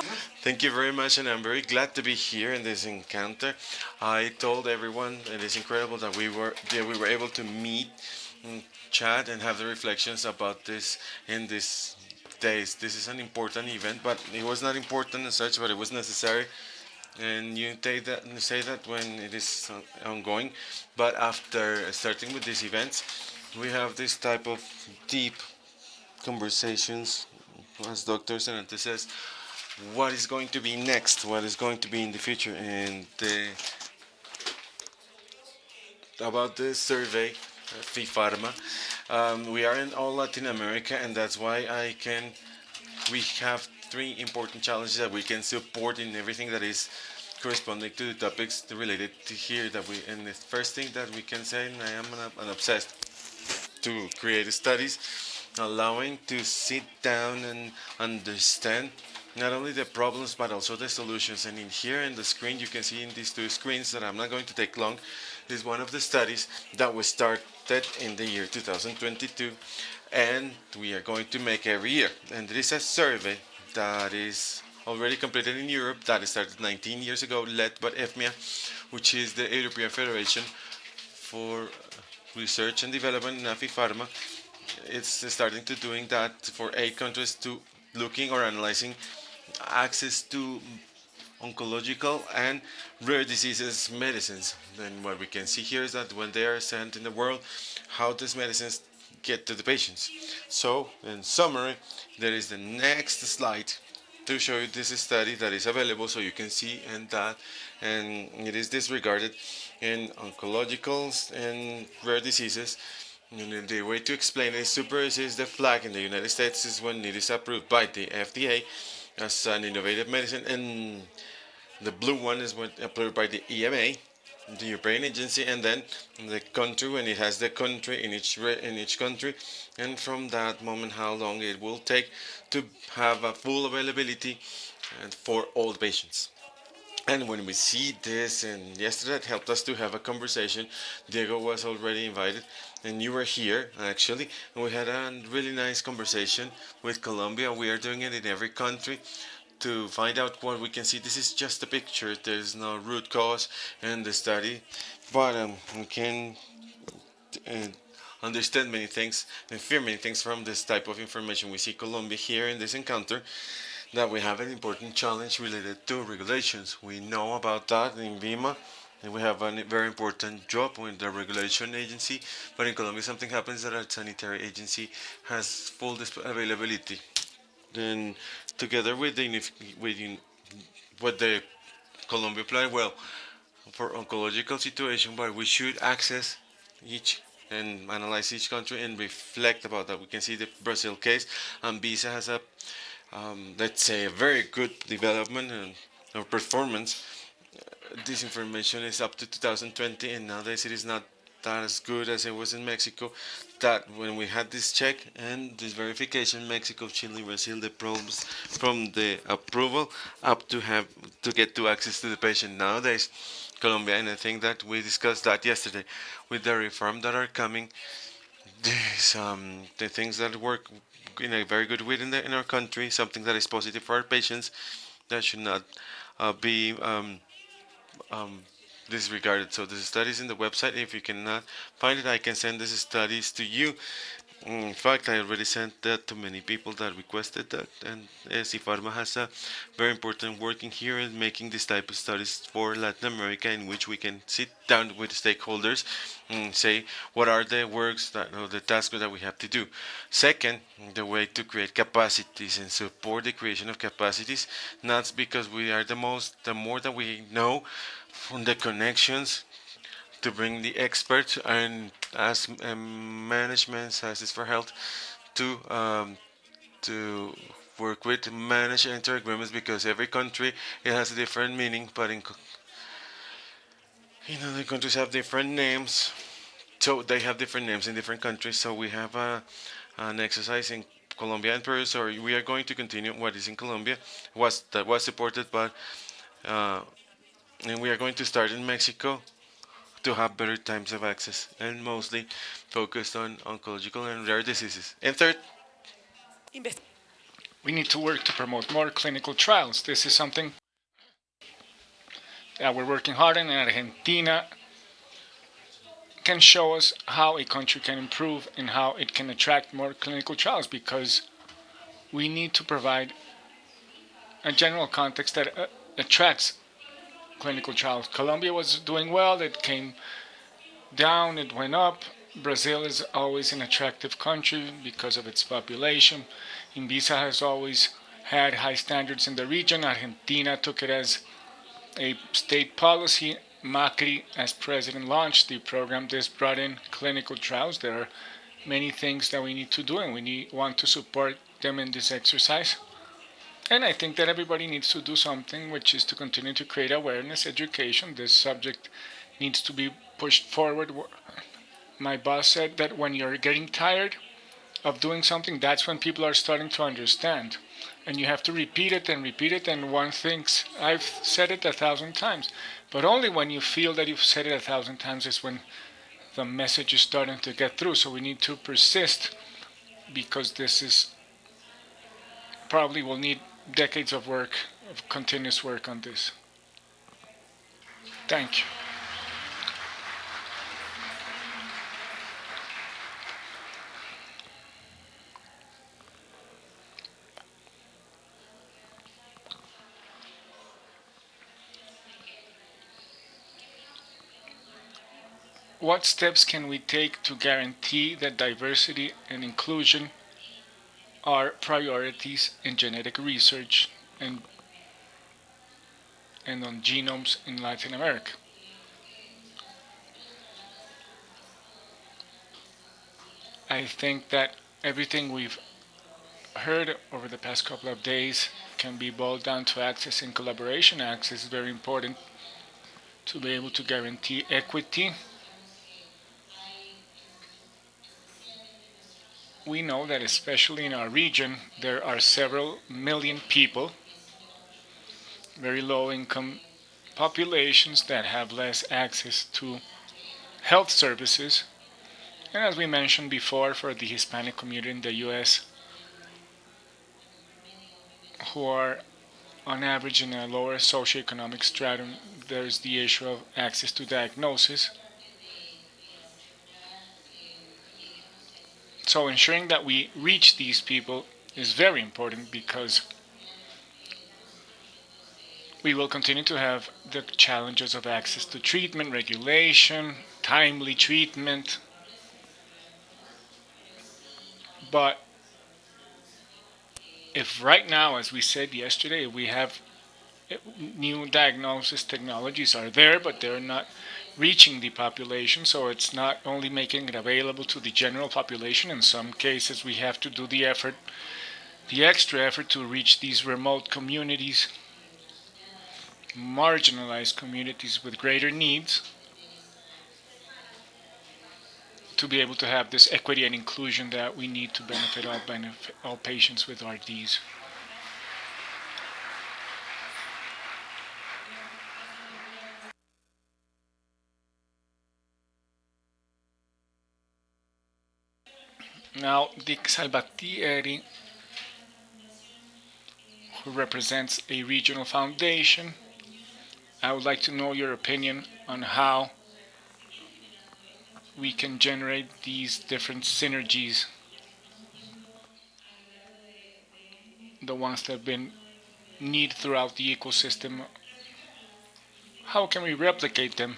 [SPEAKER 11] Thank you very much, and I'm very glad to be here in this encounter. I told everyone it is incredible that we were able to meet, and chat, and have the reflections about this in these days. This is an important event, but it was not important as such, but it was necessary. And you say that when it is ongoing, but after starting with these events, we have this type of deep conversations, as Dr. Senante says, what is going to be next, what is going to be in the future, and about this survey, FIPHARMA, we are in all Latin America, and that's why we have three important challenges that we can support in everything that is corresponding to the topics related to here. And the first thing that we can say, and I am an obsessed to create studies, allowing to sit down and understand not only the problems but also the solutions. And in here in the screen, you can see in these two screens that I'm not going to take long, is one of the studies that was started in the year 2022, and we are going to make every year. And there is a survey that is already completed in Europe that started 19 years ago, led by EFMIA, which is the European Federation for Research and Development in Pharma. It's starting to doing that for 8 countries, to looking or analyzing access to oncological and rare diseases medicines. Then what we can see here is that when they are sent in the world, how these medicines get to the patients. So, in summary, there is the next slide to show you this study that is available, so you can see and it is disregarded in oncologicals and rare diseases. And the way to explain it is super is the flag in the United States is when it is approved by the FDA as an innovative medicine, and the blue one is when approved by the EMA, the European agency, and then the country when it has the country in each country, and from that moment how long it will take to have a full availability for all the patients. And when we see this, and yesterday it helped us to have a conversation, Diego was already invited, and you were here actually, and we had a really nice conversation with Colombia. We are doing it in every country to find out what we can see. This is just a picture, there's no root cause in the study, but we can understand many things and fear many things from this type of information. We see Colombia here in this encounter, that we have an important challenge related to regulations. We know about that in Vima, and we have a very important job with the regulation agency, but in Colombia something happens that our sanitary agency has full availability. Then together with the Colombia plan, well, for oncological situation, but we should access each and analyze each country and reflect about that. We can see the Brazil case, and Visa has a let's say a very good development and performance this information is up to 2020, and nowadays it is not that as good as it was in Mexico. That when we had this check and this verification, Mexico, Chile, Brazil, the problems from the approval up to have to get to access to the patient. Nowadays, Colombia, and I think that we discussed that yesterday with the reform that are coming. There's the things that work in a very good way in our country, something that is positive for our patients, that should not be disregarded. So the studies in the website. If you cannot find it, I can send these studies to you. In fact, I already sent that to many people that requested that, and CIFARMA has a very important work in here in making this type of studies for Latin America, in which we can sit down with stakeholders and say what are the works that or the tasks that we have to do. Second, the way to create capacities and support the creation of capacities, not because we are the more that we know from the connections to bring the experts and as management sciences for health to work with manage inter agreements, because every country it has a different meaning, but in the countries have different names, so they have different names in different countries. So we have an exercise in Colombia and Peru. So we are going to continue what is in Colombia was supported, but and we are going to start in Mexico to have better times of access, and mostly focused on oncological and rare diseases. And third,
[SPEAKER 13] we need to work to promote more clinical trials. This is something that we're working hard on, and Argentina can show us how a country can improve and how it can attract more clinical trials, because we need to provide a general context that attracts clinical trials. Colombia was doing well, it came down, it went up. Brazil is always an attractive country because of its population. Invisa has always had high standards in the region. Argentina took it as a state policy. Macri, as president, launched the program. This brought in clinical trials. There are many things that we need to do, and we want to support them in this exercise. And I think that everybody needs to do something, which is to continue to create awareness, education. This subject needs to be pushed forward. My boss said that when you're getting tired of doing something, that's when people are starting to understand. And you have to repeat it, and one thinks, I've said it 1,000 times. But only when you feel that you've said it 1,000 times is when the message is starting to get through. So we need to persist, because this is probably will need decades of work, of continuous work on this. Thank you. What steps can we take to guarantee that diversity and inclusion are priorities in genetic research and on genomes in Latin America? I think that everything we've heard over the past couple of days can be boiled down to access and collaboration. Access is very important to be able to guarantee equity. We know that especially in our region, there are several million people, very low income populations, that have less access to health services. And as we mentioned before, for the Hispanic community in the US, who are on average in a lower socioeconomic stratum, there's the issue of access to diagnosis. So ensuring that we reach these people is very important, because we will continue to have the challenges of access to treatment, regulation, timely treatment. But if right now, as we said yesterday, we have new diagnosis technologies are there, but they're not reaching the population, so it's not only making it available to the general population. In some cases, we have to do the effort, the extra effort, to reach these remote communities. marginalized communities with greater needs to be able to have this equity and inclusion that we need to benefit all patients with RDs. Now, Dick Salvattieri, who represents a regional foundation, I would like to know your opinion on how we can generate these different synergies, the ones that have been needed throughout the ecosystem. How can we replicate them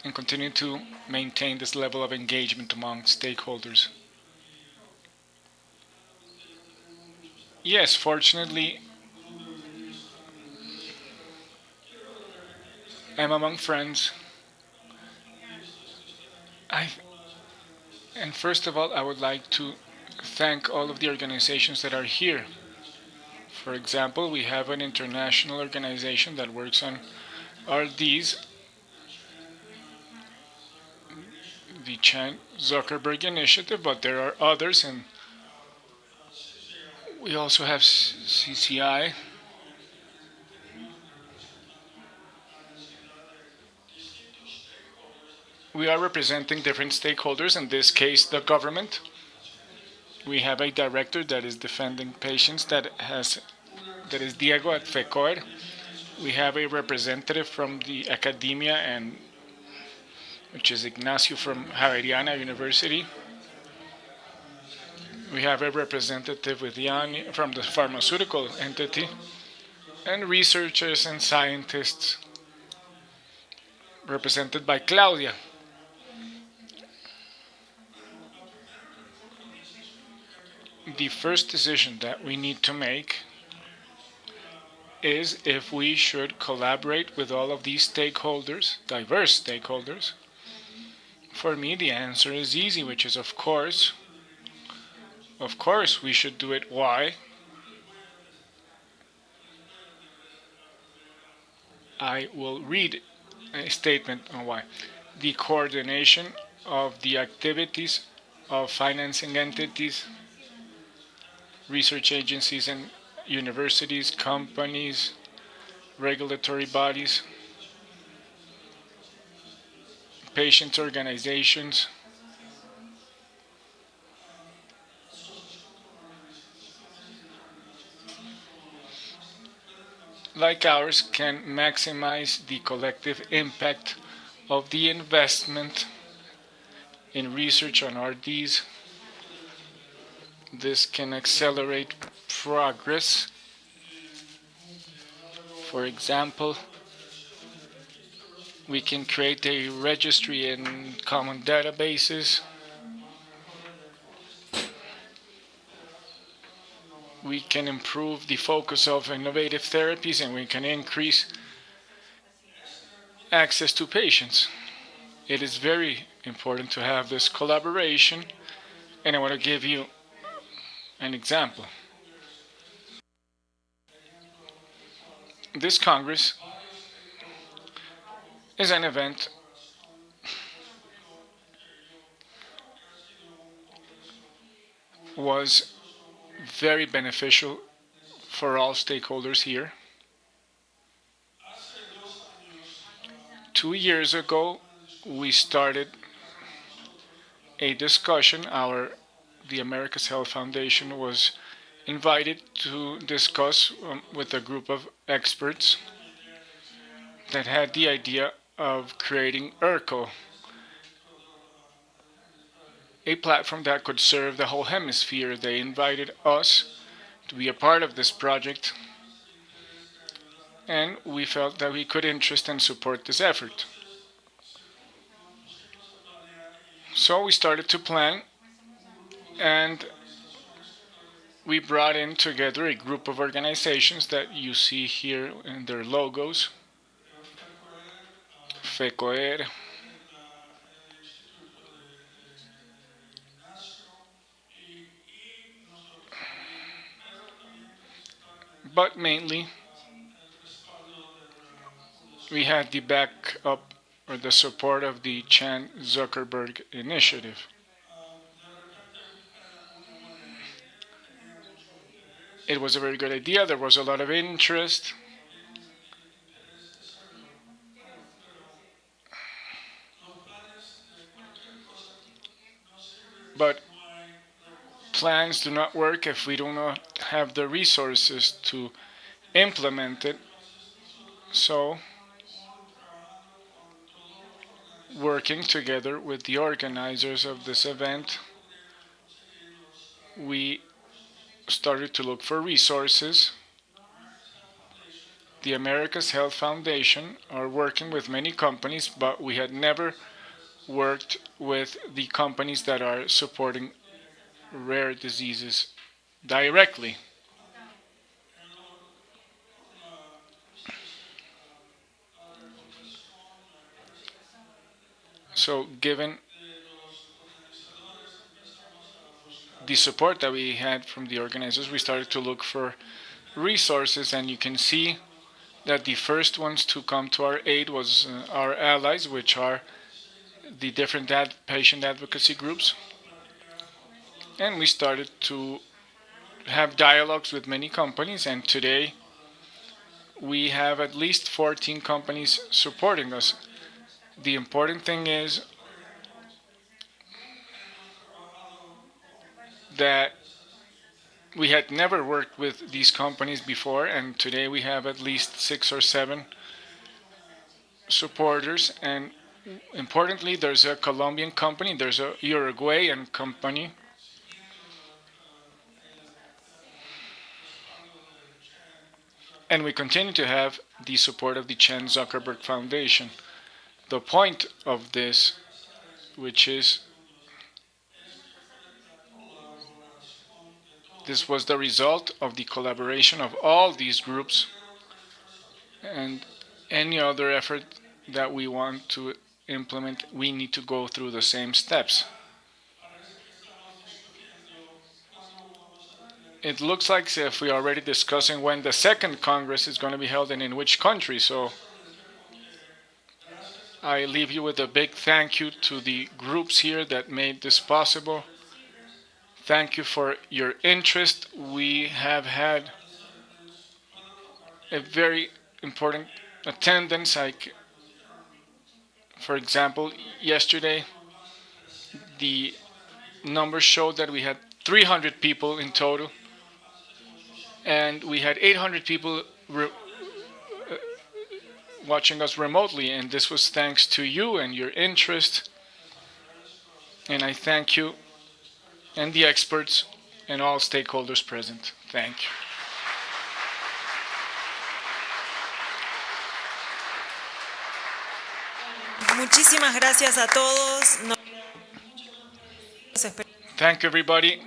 [SPEAKER 13] and continue to maintain this level of engagement among stakeholders? Yes, fortunately, I'm among friends. And first of all, I would like to thank all of the organizations that are here. For example, we have an international organization that works on RDs, the Zuckerberg Initiative, but there are others, and we also have CCI. We are representing different stakeholders, in this case the government. We have a director that is defending patients that is Diego at FECOER. We have a representative from the academia, which is Ignacio from Javeriana University. We have a representative with Yanni from the pharmaceutical entity, and researchers and scientists represented by Claudia. The first decision that we need to make is if we should collaborate with all of these stakeholders, diverse stakeholders. For me, the answer is easy, which is of course we should do it. Why? I will read a statement on why. The coordination of the activities of financing entities, research agencies and universities, companies, regulatory bodies, patient organizations, like ours can maximize the collective impact of the investment in research on RDs. This can accelerate progress. For example, we can create a registry in common databases. We can improve the focus of innovative therapies, and we can increase access to patients. It is very important to have this collaboration, and I want to give you an example. This Congress is an event was very beneficial for all stakeholders here. 2 years ago, we started a discussion. The America's Health Foundation was invited to discuss with a group of experts that had the idea of creating ERCAL, a platform that could serve the whole hemisphere. They invited us to be a part of this project, and we felt that we could interest and support this effort. So we started to plan, and we brought in together a group of organizations that you see here in their logos. FECOER, but mainly we had the backup or the support of the Zuckerberg Initiative. It was a very good idea. There was a lot of interest. But plans do not work if we do not have the resources to implement it. So, working together with the organizers of this event, we started to look for resources. The America's Health Foundation are working with many companies, but we had never worked with the companies that are supporting rare diseases directly. So given the support that we had from the organizers, we started to look for resources, and you can see that the first ones to come to our aid was our allies, which are the different patient advocacy groups. And we started to have dialogues with many companies, and today we have at least 14 companies supporting us. The important thing is that we had never worked with these companies before, and today we have at least 6 or 7 supporters. And importantly, there's a Colombian company, there's a Uruguayan company, and we continue to have the support of the Zuckerberg Foundation. The point of this, which is this was the result of the collaboration of all these groups, and any other effort that we want to implement, we need to go through the same steps. It looks like if we are already discussing when the second Congress is going to be held and in which country, so I leave you with a big thank you to the groups here that made this possible. Thank you for your interest. We have had a very important attendance. For example, yesterday, the numbers showed that we had 300 people in total, and we had 800 people watching us remotely, and this was thanks to you and your interest. And I thank you and the experts and all stakeholders present. Thank you.
[SPEAKER 3] Muchísimas gracias a todos.
[SPEAKER 13] Thank you, everybody.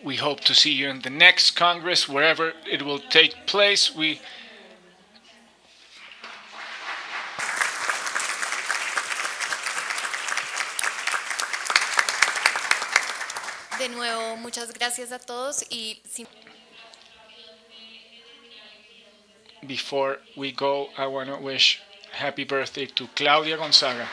[SPEAKER 13] We hope to see you in the next Congress, wherever it will take place.
[SPEAKER 12] De nuevo, muchas gracias a todos y
[SPEAKER 13] Before we go, I want to wish happy birthday to Claudia Gonzaga.